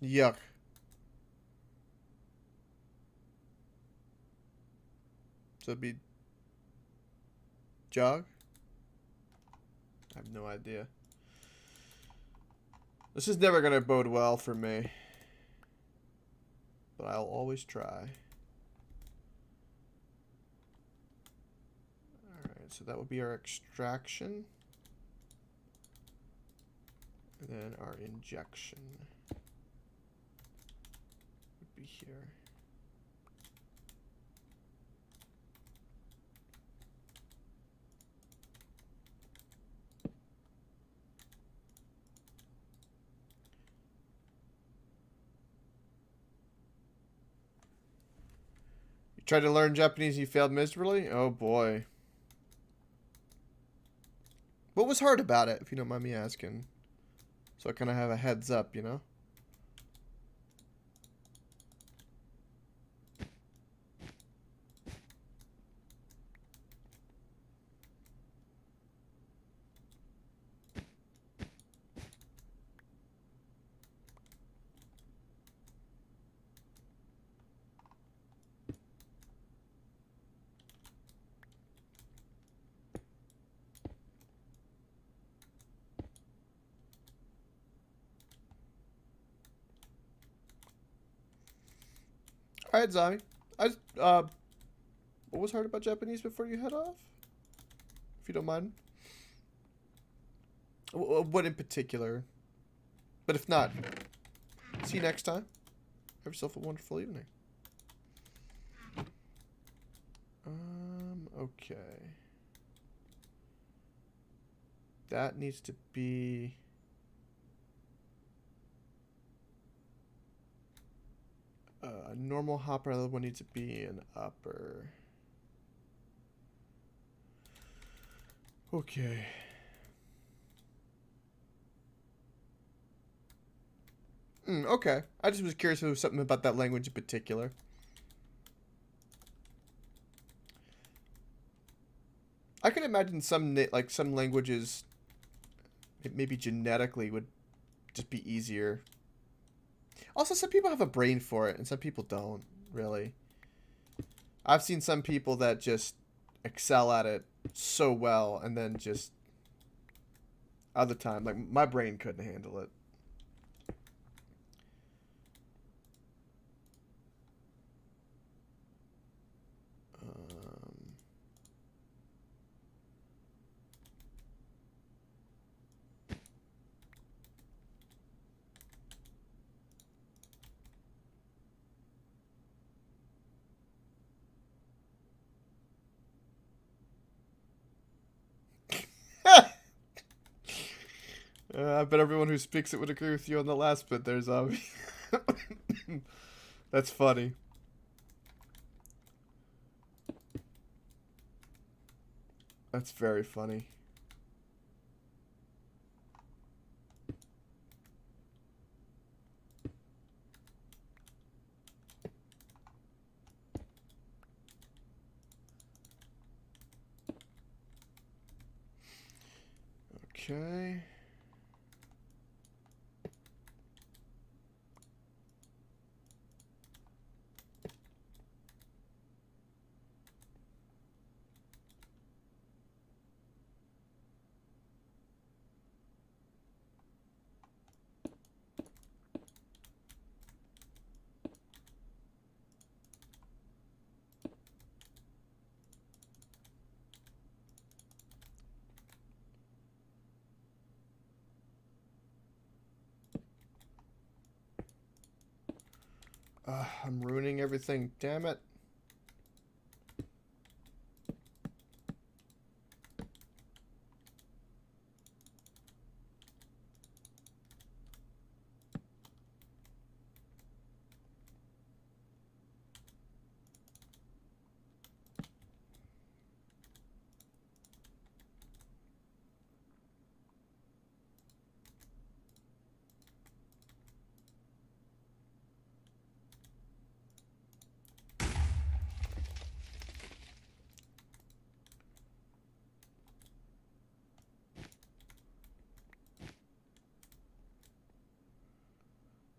Yuck. So it'd be jog? I have no idea. This is never gonna bode well for me. But I'll always try. Alright, so that would be our extraction. And then our injection would be here. Tried to learn Japanese, you failed miserably? Oh boy. What was hard about it, if you don't mind me asking? So I kind of have a heads up, you know? Alright, Zombie. What was hard about Japanese before you head off? If you don't mind. What in particular? But if not, see you next time. Have yourself a wonderful evening. Okay. That needs to be... a normal hopper, the other one needs to be an upper. Okay. Okay. I just was curious if there was something about that language in particular. I can imagine some some languages, maybe genetically, would just be easier. Also, some people have a brain for it, and some people don't, really. I've seen some people that just excel at it so well, and then just other time, like, my brain couldn't handle it. I bet everyone who speaks it would agree with you on the last bit there, Zombie. That's funny. That's very funny. Okay. I'm ruining everything. Damn it.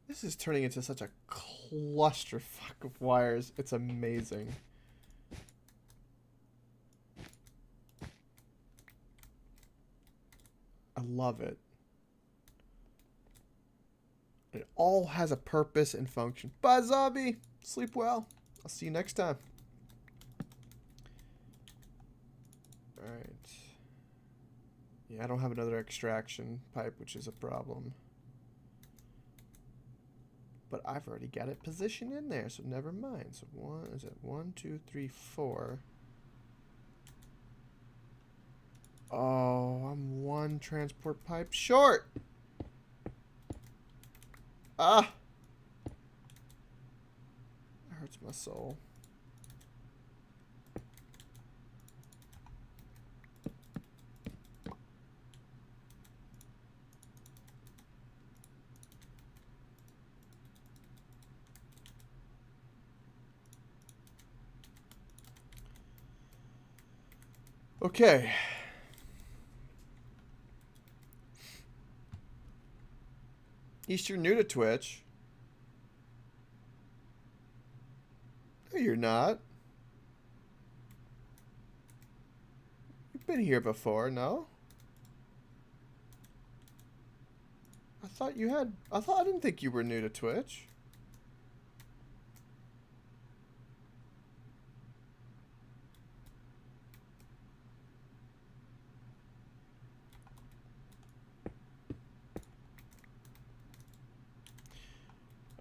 This is turning into such a clusterfuck of wires. It's amazing. I love it. It all has a purpose and function. Bye, Zombie. Sleep well. I'll see you next time. Alright. Yeah, I don't have another extraction pipe, which is a problem. But I've already got it positioned in there, so never mind. So is it 1, 2, 3, 4? Oh, I'm one transport pipe short. Ah, that hurts my soul. Okay. East, you're new to Twitch. No, you're not. You've been here before, no? I didn't think you were new to Twitch.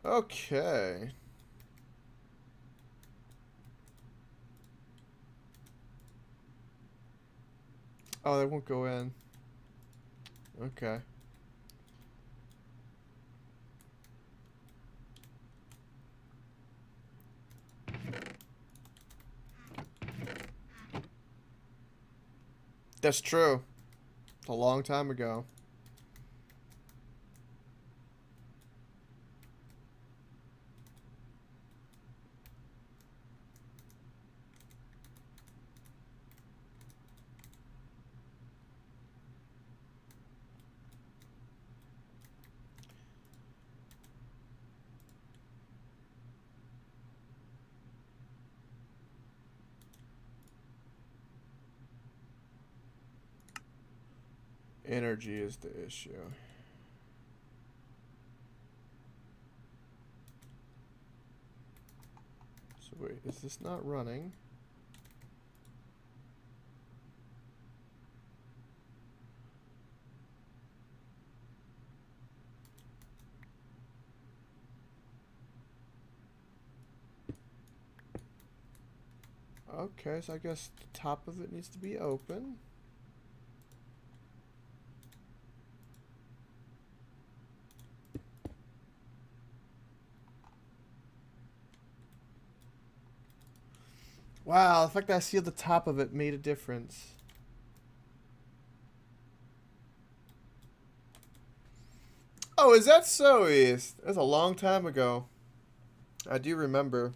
Okay. Oh, they won't go in. Okay. That's true. A long time ago. Energy is the issue. So wait, is this not running? Okay, so I guess the top of it needs to be open. Wow, the fact that I sealed the top of it made a difference. Oh, is that so, East? That's a long time ago. I do remember.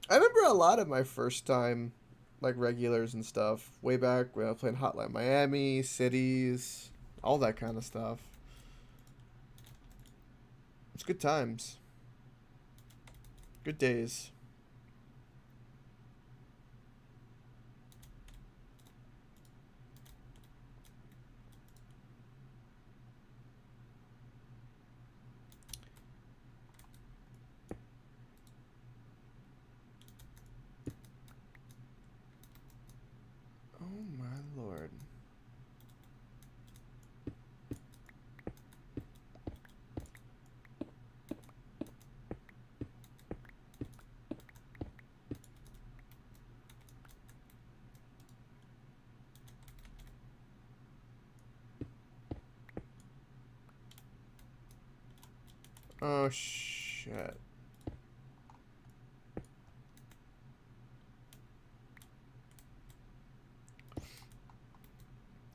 I remember a lot of my first time, like regulars and stuff, way back when I was playing Hotline Miami, Cities, all that kind of stuff. It's good times. Good days. Oh my lord. Oh shit.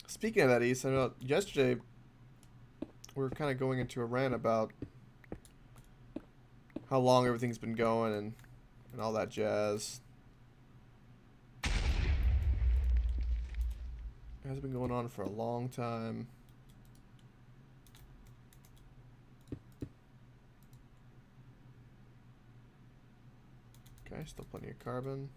Speaking of that, East, I know yesterday we were kind of going into a rant about how long everything's been going and all that jazz. It has been going on for a long time. Okay, still plenty of carbon.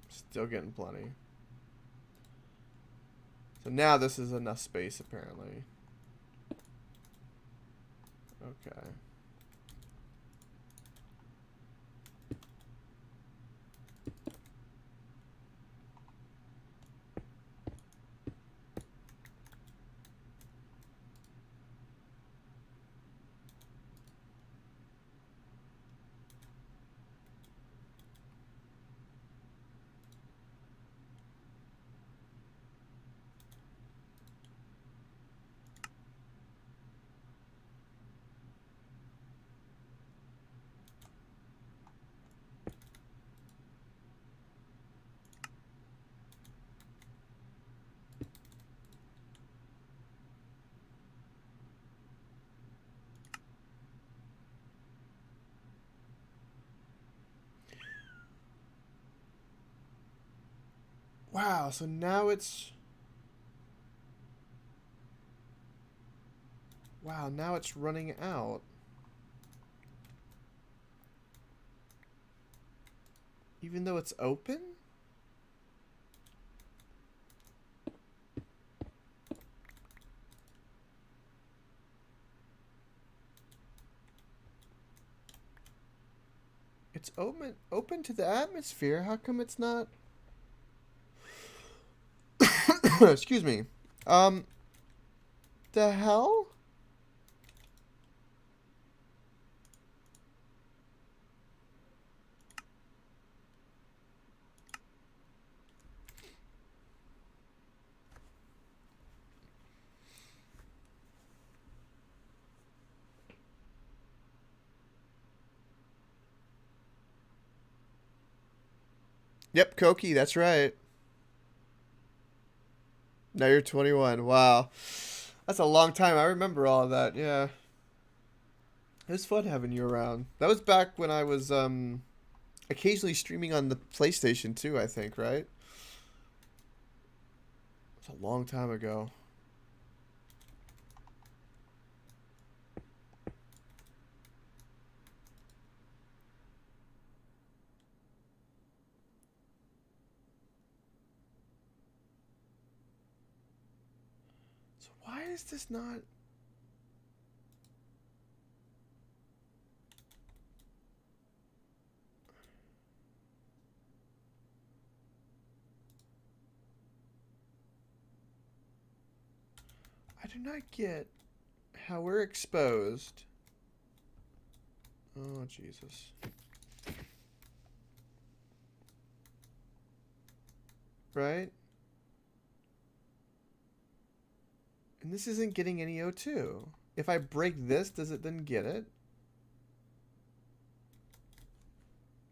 Still getting plenty. So now this is enough space, apparently. Okay. Wow, so now it's... Wow, now it's running out. Even though it's open? It's open to the atmosphere. How come it's not? Excuse me. The hell? Yep, Koki, that's right. Now you're 21. Wow. That's a long time. I remember all of that. Yeah. It was fun having you around. That was back when I was occasionally streaming on the PlayStation too, I think, right? It's a long time ago. So why is this not... I do not get how we're exposed. Oh, Jesus. Right? And this isn't getting any O2. If I break this, does it then get it?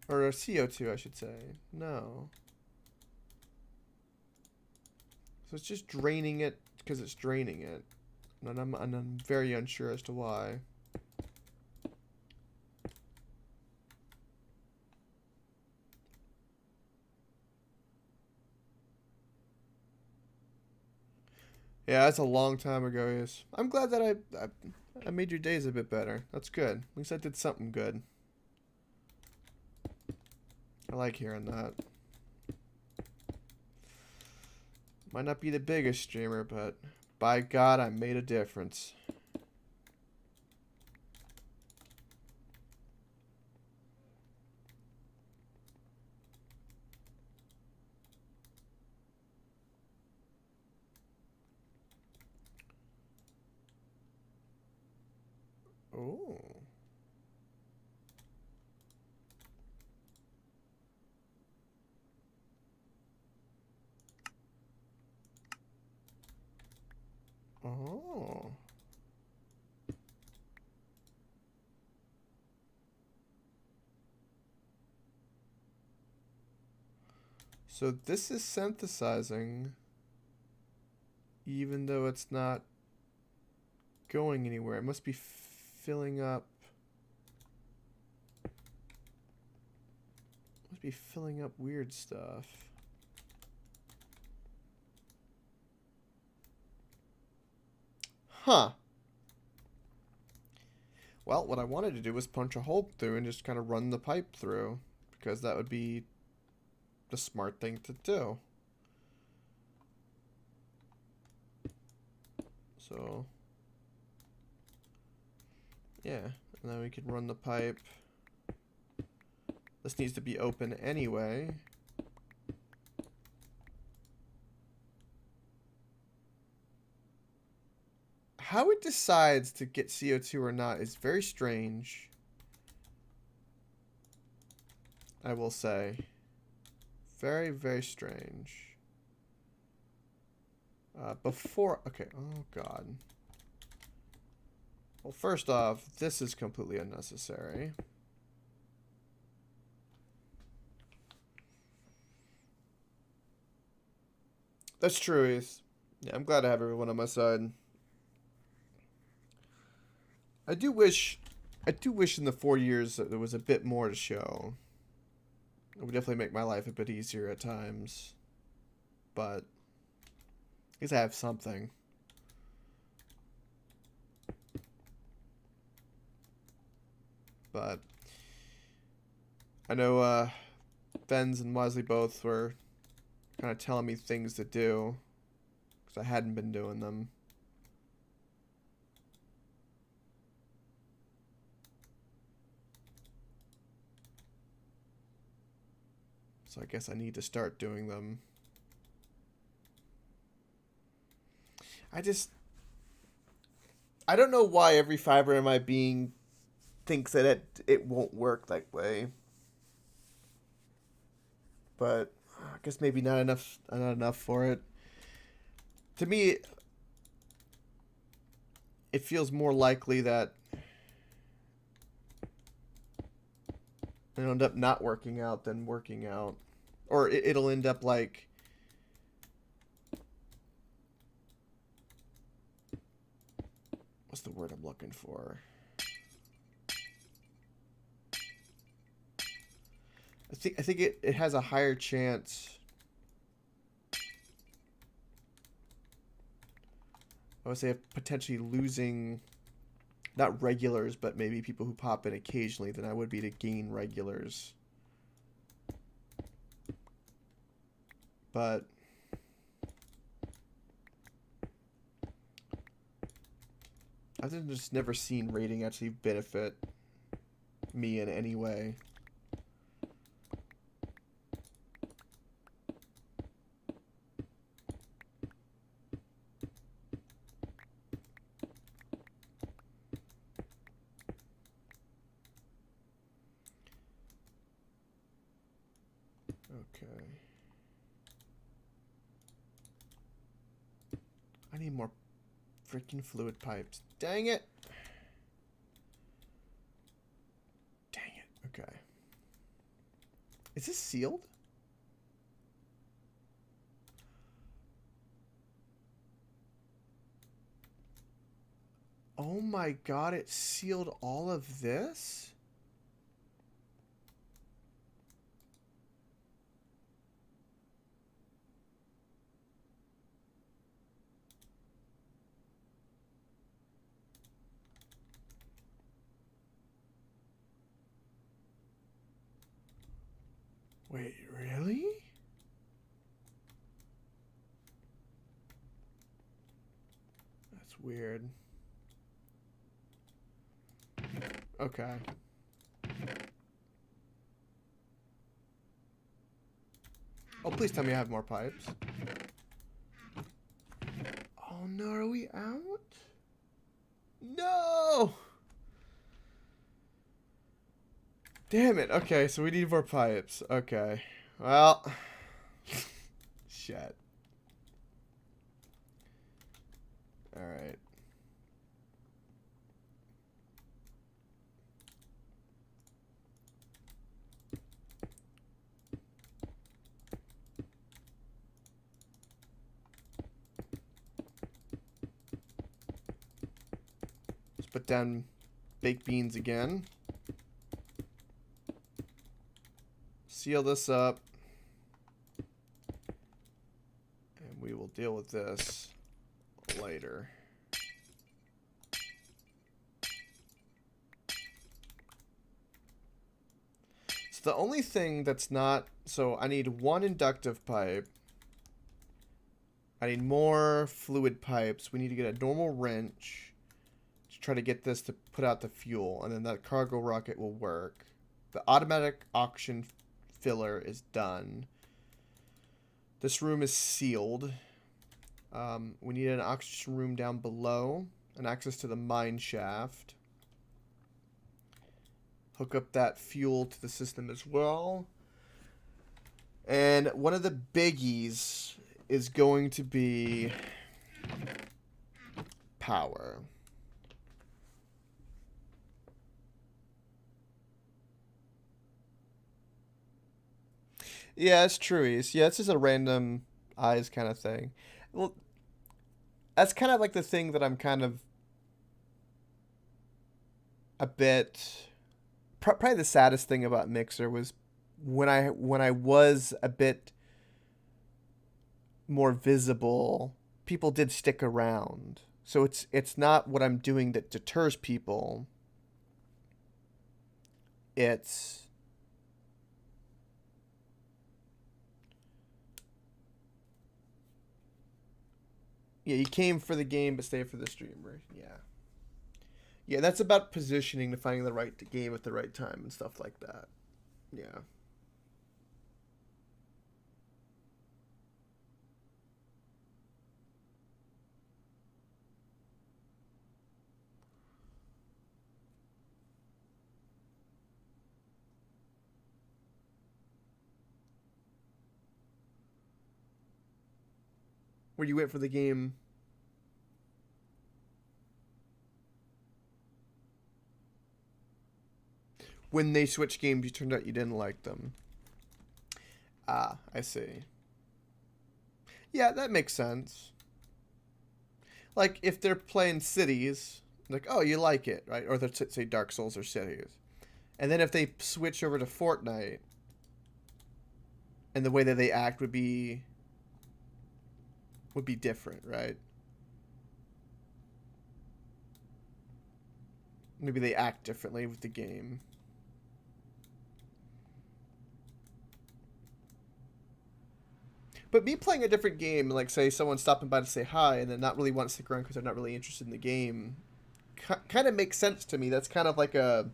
Or CO2, I should say. No. So it's just draining it because it's draining it. And I'm very unsure as to why. Yeah, that's a long time ago, yes. I'm glad that I made your days a bit better. That's good. At least I did something good. I like hearing that. Might not be the biggest streamer, but by God, I made a difference. Oh. Oh. So this is synthesizing, even though it's not going anywhere. It must be filling up. Must be filling up weird stuff. Huh. Well, what I wanted to do was punch a hole through and just kind of run the pipe through, because that would be the smart thing to do. So, yeah, and then we could run the pipe. This needs to be open anyway. How it decides to get CO2 or not is very strange, I will say. Very, very strange. Okay, oh God. Well, first off, this is completely unnecessary. That's true, Ace. Yeah, I'm glad to have everyone on my side. I do wish in the 4 years that there was a bit more to show. It would definitely make my life a bit easier at times. But at least I have something. But I know Benz and Wesley both were kind of telling me things to do because I hadn't been doing them. So I guess I need to start doing them. I don't know why every fiber in my being thinks that it won't work that way. But I guess maybe not enough for it. To me, it feels more likely that it'll end up not working out than working out. Or it'll end up like... What's the word I'm looking for? I think it has a higher chance. I would say of potentially losing not regulars, but maybe people who pop in occasionally than I would be to gain regulars. But I've just never seen raiding actually benefit me in any way. Okay. I need more Freaking fluid pipes. Dang it. Dang it. Okay. Is this sealed? Oh my god, it sealed all of this? Wait, really? That's weird. Okay. Oh, please tell me I have more pipes. Oh no, are we out? No! Damn it. Okay, so we need more pipes. Okay. Well. Shit. Alright. Let's put down baked beans again. Seal this up. And we will deal with this later. So the only thing that's not... So I need one inductive pipe. I need more fluid pipes. We need to get a normal wrench to try to get this to put out the fuel. And then that cargo rocket will work. The automatic auction filler is done. This room is sealed. We need an oxygen room down below. And access to the mine shaft. Hook up that fuel to the system as well. And one of the biggies is going to be power. Yeah, it's true. Yeah, it's just a random eyes kind of thing. Well, that's kind of like the thing that I'm kind of a bit... Probably the saddest thing about Mixer was when I was a bit more visible, people did stick around. So it's not what I'm doing that deters people. It's yeah, you came for the game but stay for the streamer. Yeah. Yeah, that's about positioning to finding the right game at the right time and stuff like that. Yeah. Where you went for the game. When they switched games, you turned out you didn't like them. Ah, I see. Yeah, that makes sense. Like, if they're playing Cities, like, oh, you like it, right? Or let's say Dark Souls or Cities. And then if they switch over to Fortnite, and the way that they act would be different, right? Maybe they act differently with the game. But me playing a different game, like say someone stopping by to say hi and then not really want to stick around because they're not really interested in the game, kind of makes sense to me. That's kind of like a...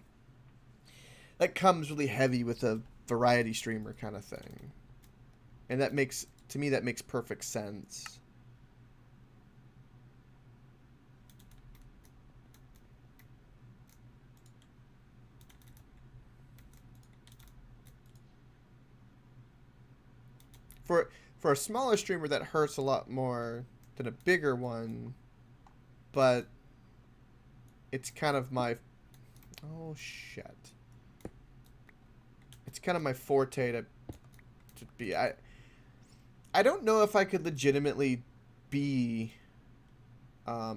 That comes really heavy with a variety streamer kind of thing. And that makes... To me, that makes perfect sense. For a smaller streamer, that hurts a lot more than a bigger one. but it's kind of my... Oh, shit. It's kind of my forte to be... I don't know if I could legitimately be... a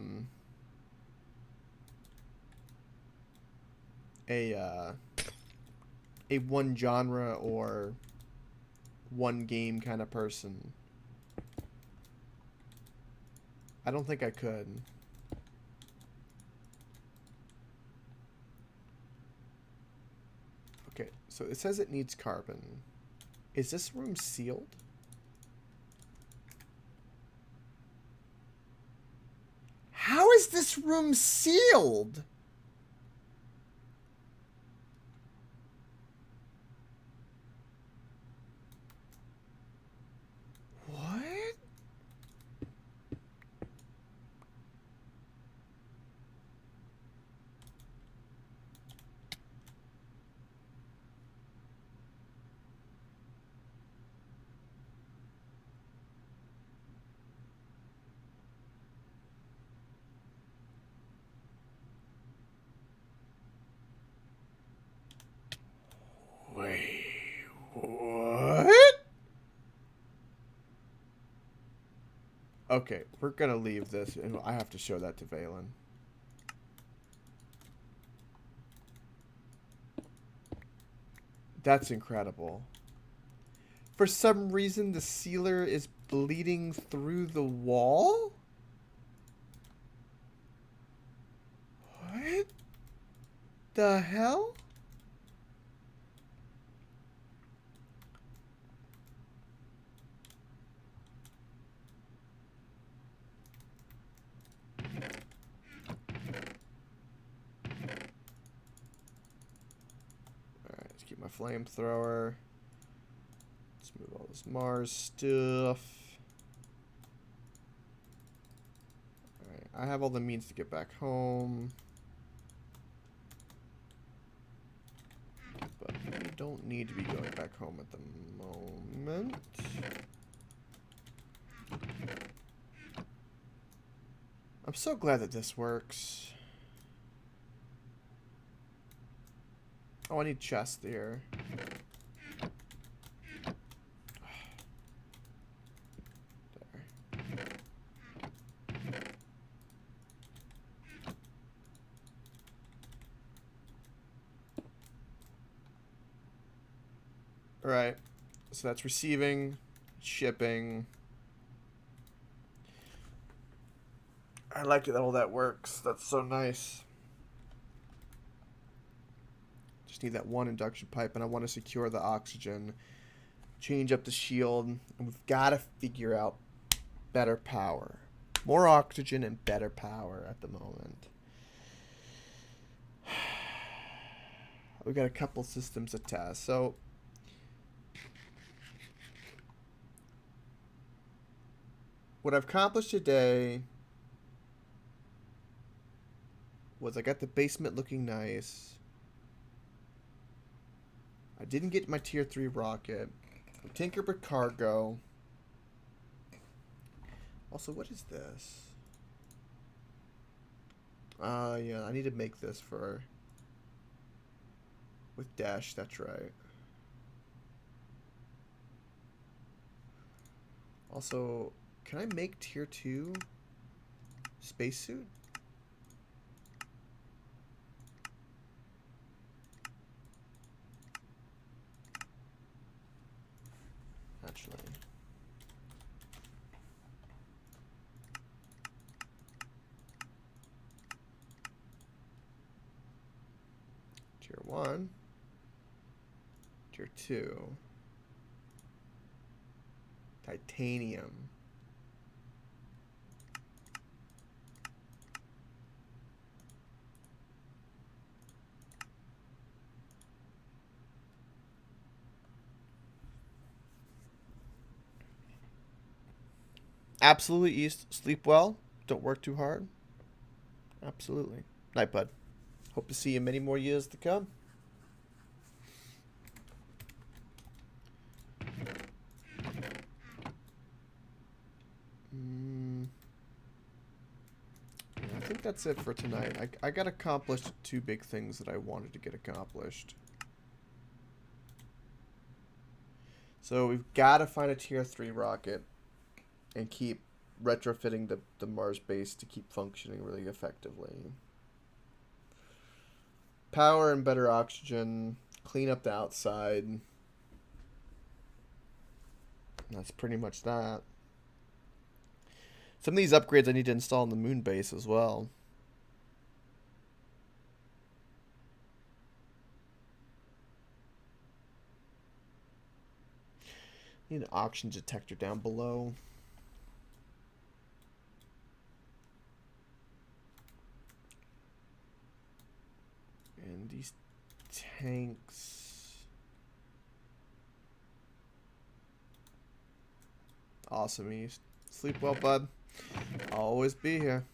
one genre or one game kind of person. I don't think I could. Okay, so it says it needs carbon. Is this room sealed? How is this room sealed? What? Wait, what? Okay, we're gonna leave this, and I have to show that to Valen. That's incredible. For some reason, the sealer is bleeding through the wall? What the hell? Alright, let's keep my flamethrower. Let's move all this Mars stuff. Alright, I have all the means to get back home. But we don't need to be going back home at the moment. I'm so glad that this works. Oh, I need chest here. There. Alright. So that's receiving, shipping. I like it, all that works. That's so nice. Just need that one induction pipe, and I want to secure the oxygen. Change up the shield, and we've got to figure out better power. More oxygen and better power at the moment. We got a couple systems to test. So what I've accomplished today was I got the basement looking nice. I didn't get my tier 3 rocket. Tinkered with cargo. Also, what is this? Yeah, I need to make this for... with Dash, that's right. Also, can I make tier 2 spacesuit? Actually. Tier 1. Tier 2. Titanium. Absolutely, East. Sleep well. Don't work too hard. Absolutely. Night, bud. Hope to see you many more years to come. Yeah, I that's it for tonight. I got accomplished 2 big things that I wanted to get accomplished. So we've got to find a tier 3 rocket and keep retrofitting the Mars base to keep functioning really effectively. Power and better oxygen. Clean up the outside. That's pretty much that. Some of these upgrades I need to install on the moon base as well. Need an oxygen detector down below. And these tanks. Awesome, East. Sleep well, bud. I'll always be here.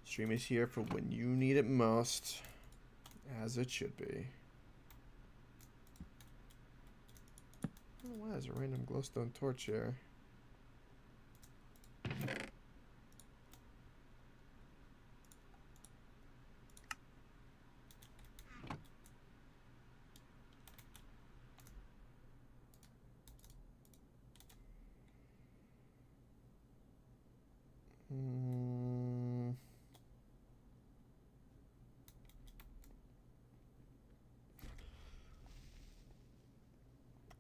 Stream is here for when you need it most. As it should be. Oh, why is a random glowstone torch here?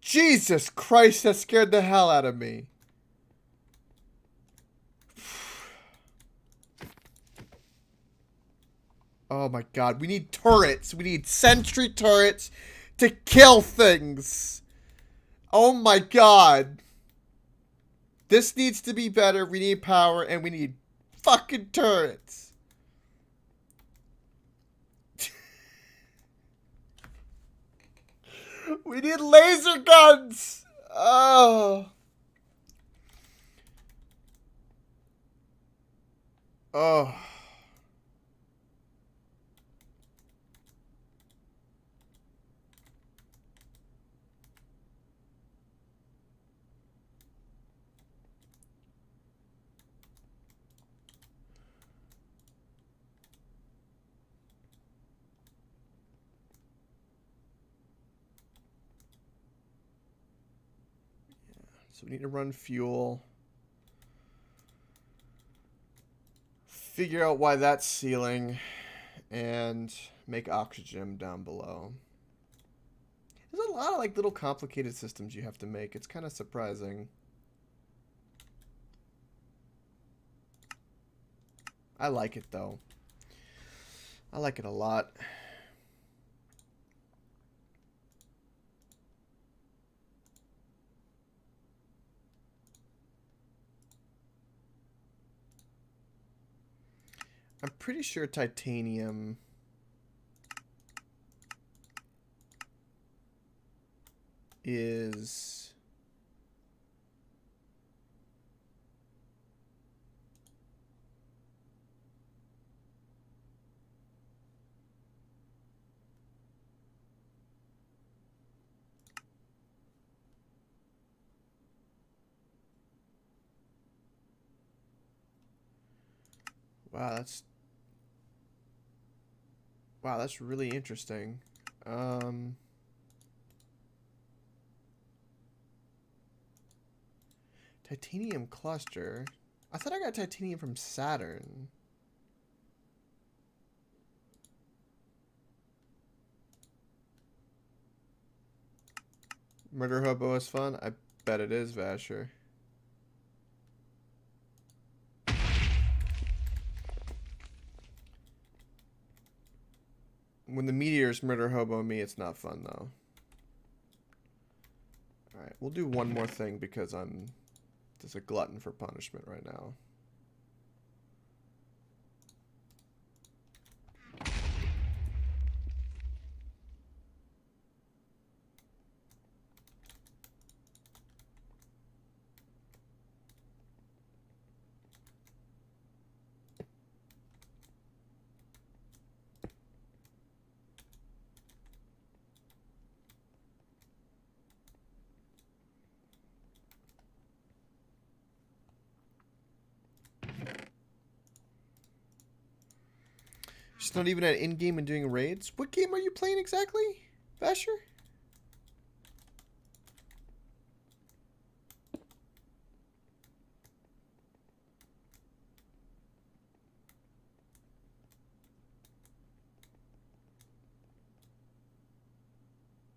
Jesus Christ, that scared the hell out of me. Oh my god, we need turrets. We need sentry turrets to kill things. Oh my god. This needs to be better. We need power and we need fucking turrets. We need laser guns. Oh. Oh. So we need to run fuel. Figure out why that's sealing. And make oxygen down below. There's a lot of like little complicated systems you have to make. It's kind of surprising. I like it though. I like it a lot. I'm pretty sure titanium is wow, that's really interesting. Titanium cluster. I thought I got titanium from Saturn. Murder Hobo is fun? I bet it is, Vasher. When the meteors murder Hobo me, it's not fun, though. Alright, we'll do one more thing because I'm just a glutton for punishment right now. It's not even at in-game and doing raids. What game are you playing exactly, Basher?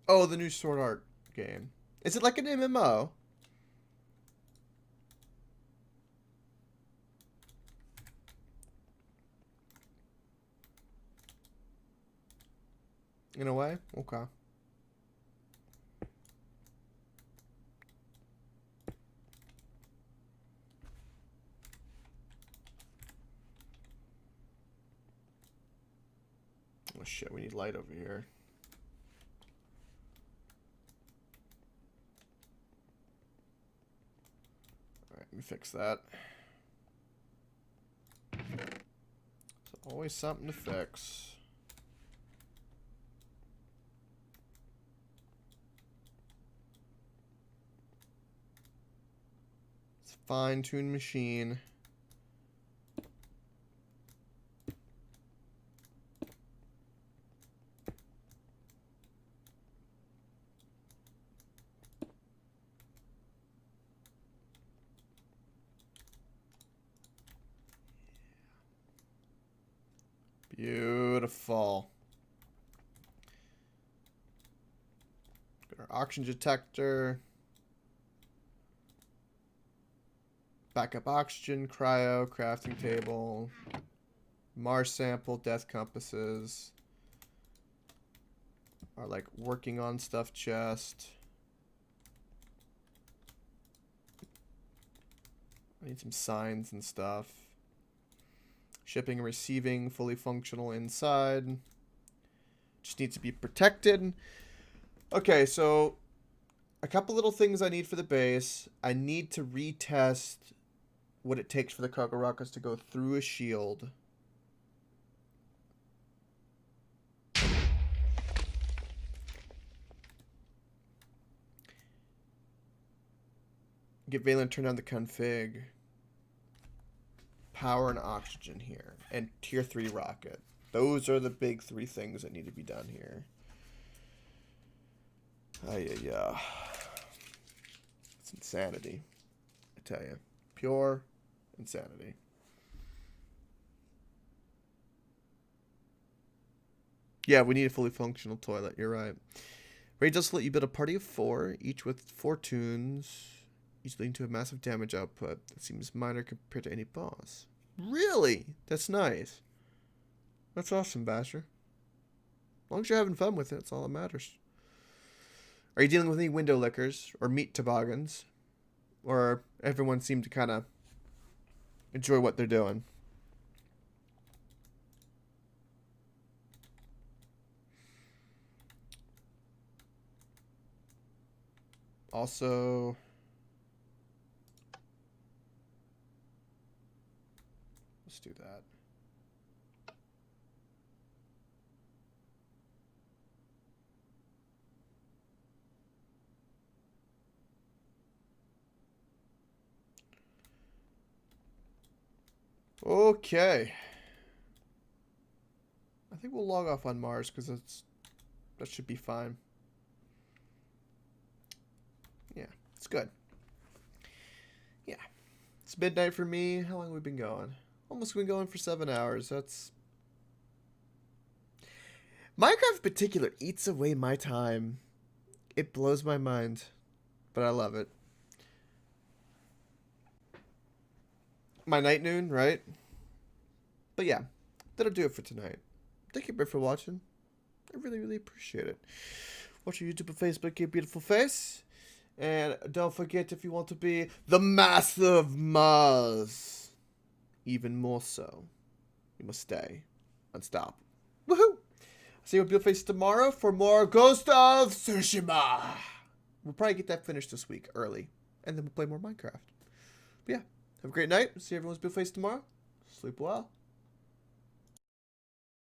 Oh, the new Sword Art game. Is it like an MMO? In a way? Okay. Oh shit, we need light over here. Alright, let me fix that. There's always something to fix. It's a fine-tuned machine. Beautiful. Got our oxygen detector. Backup oxygen, cryo, crafting table. Mars sample, death compasses. Our like working on stuff chest. I need some signs and stuff. Shipping and receiving, fully functional inside. Just needs to be protected. Okay, so a couple little things I need for the base. I need to retest what it takes for the Kagurakas to go through a shield. Get Valen turn on the config. Power and oxygen here. And tier 3 rocket. Those are the big 3 things that need to be done here. Yeah. It's insanity. I tell you. Pure insanity. Yeah, we need a fully functional toilet. You're right. Raid does let you build a party of 4, each with 4 tunes. Each leading to a massive damage output that seems minor compared to any boss. Really? That's nice. That's awesome, Basher. As long as you're having fun with it, that's all that matters. Are you dealing with any window lickers or meat toboggans? Or everyone seemed to kind of enjoy what they're doing? Also, let's do that. Okay. I think we'll log off on Mars because that should be fine. Yeah, it's good. Yeah. It's midnight for me. How long have we been going? Almost been going for 7 hours. That's... Minecraft in particular eats away my time. It blows my mind. But I love it. My night noon, right? But yeah, that'll do it for tonight. Thank you, Britt, for watching. I really, really appreciate it. Watch your YouTube and Facebook, your beautiful face. And don't forget, if you want to be the massive Mars, even more so, you must stay unstoppable. Woohoo! See you with beautiful face tomorrow for more Ghost of Tsushima. We'll probably get that finished this week early, and then we'll play more Minecraft. But yeah, have a great night. See everyone's beautiful face tomorrow. Sleep well.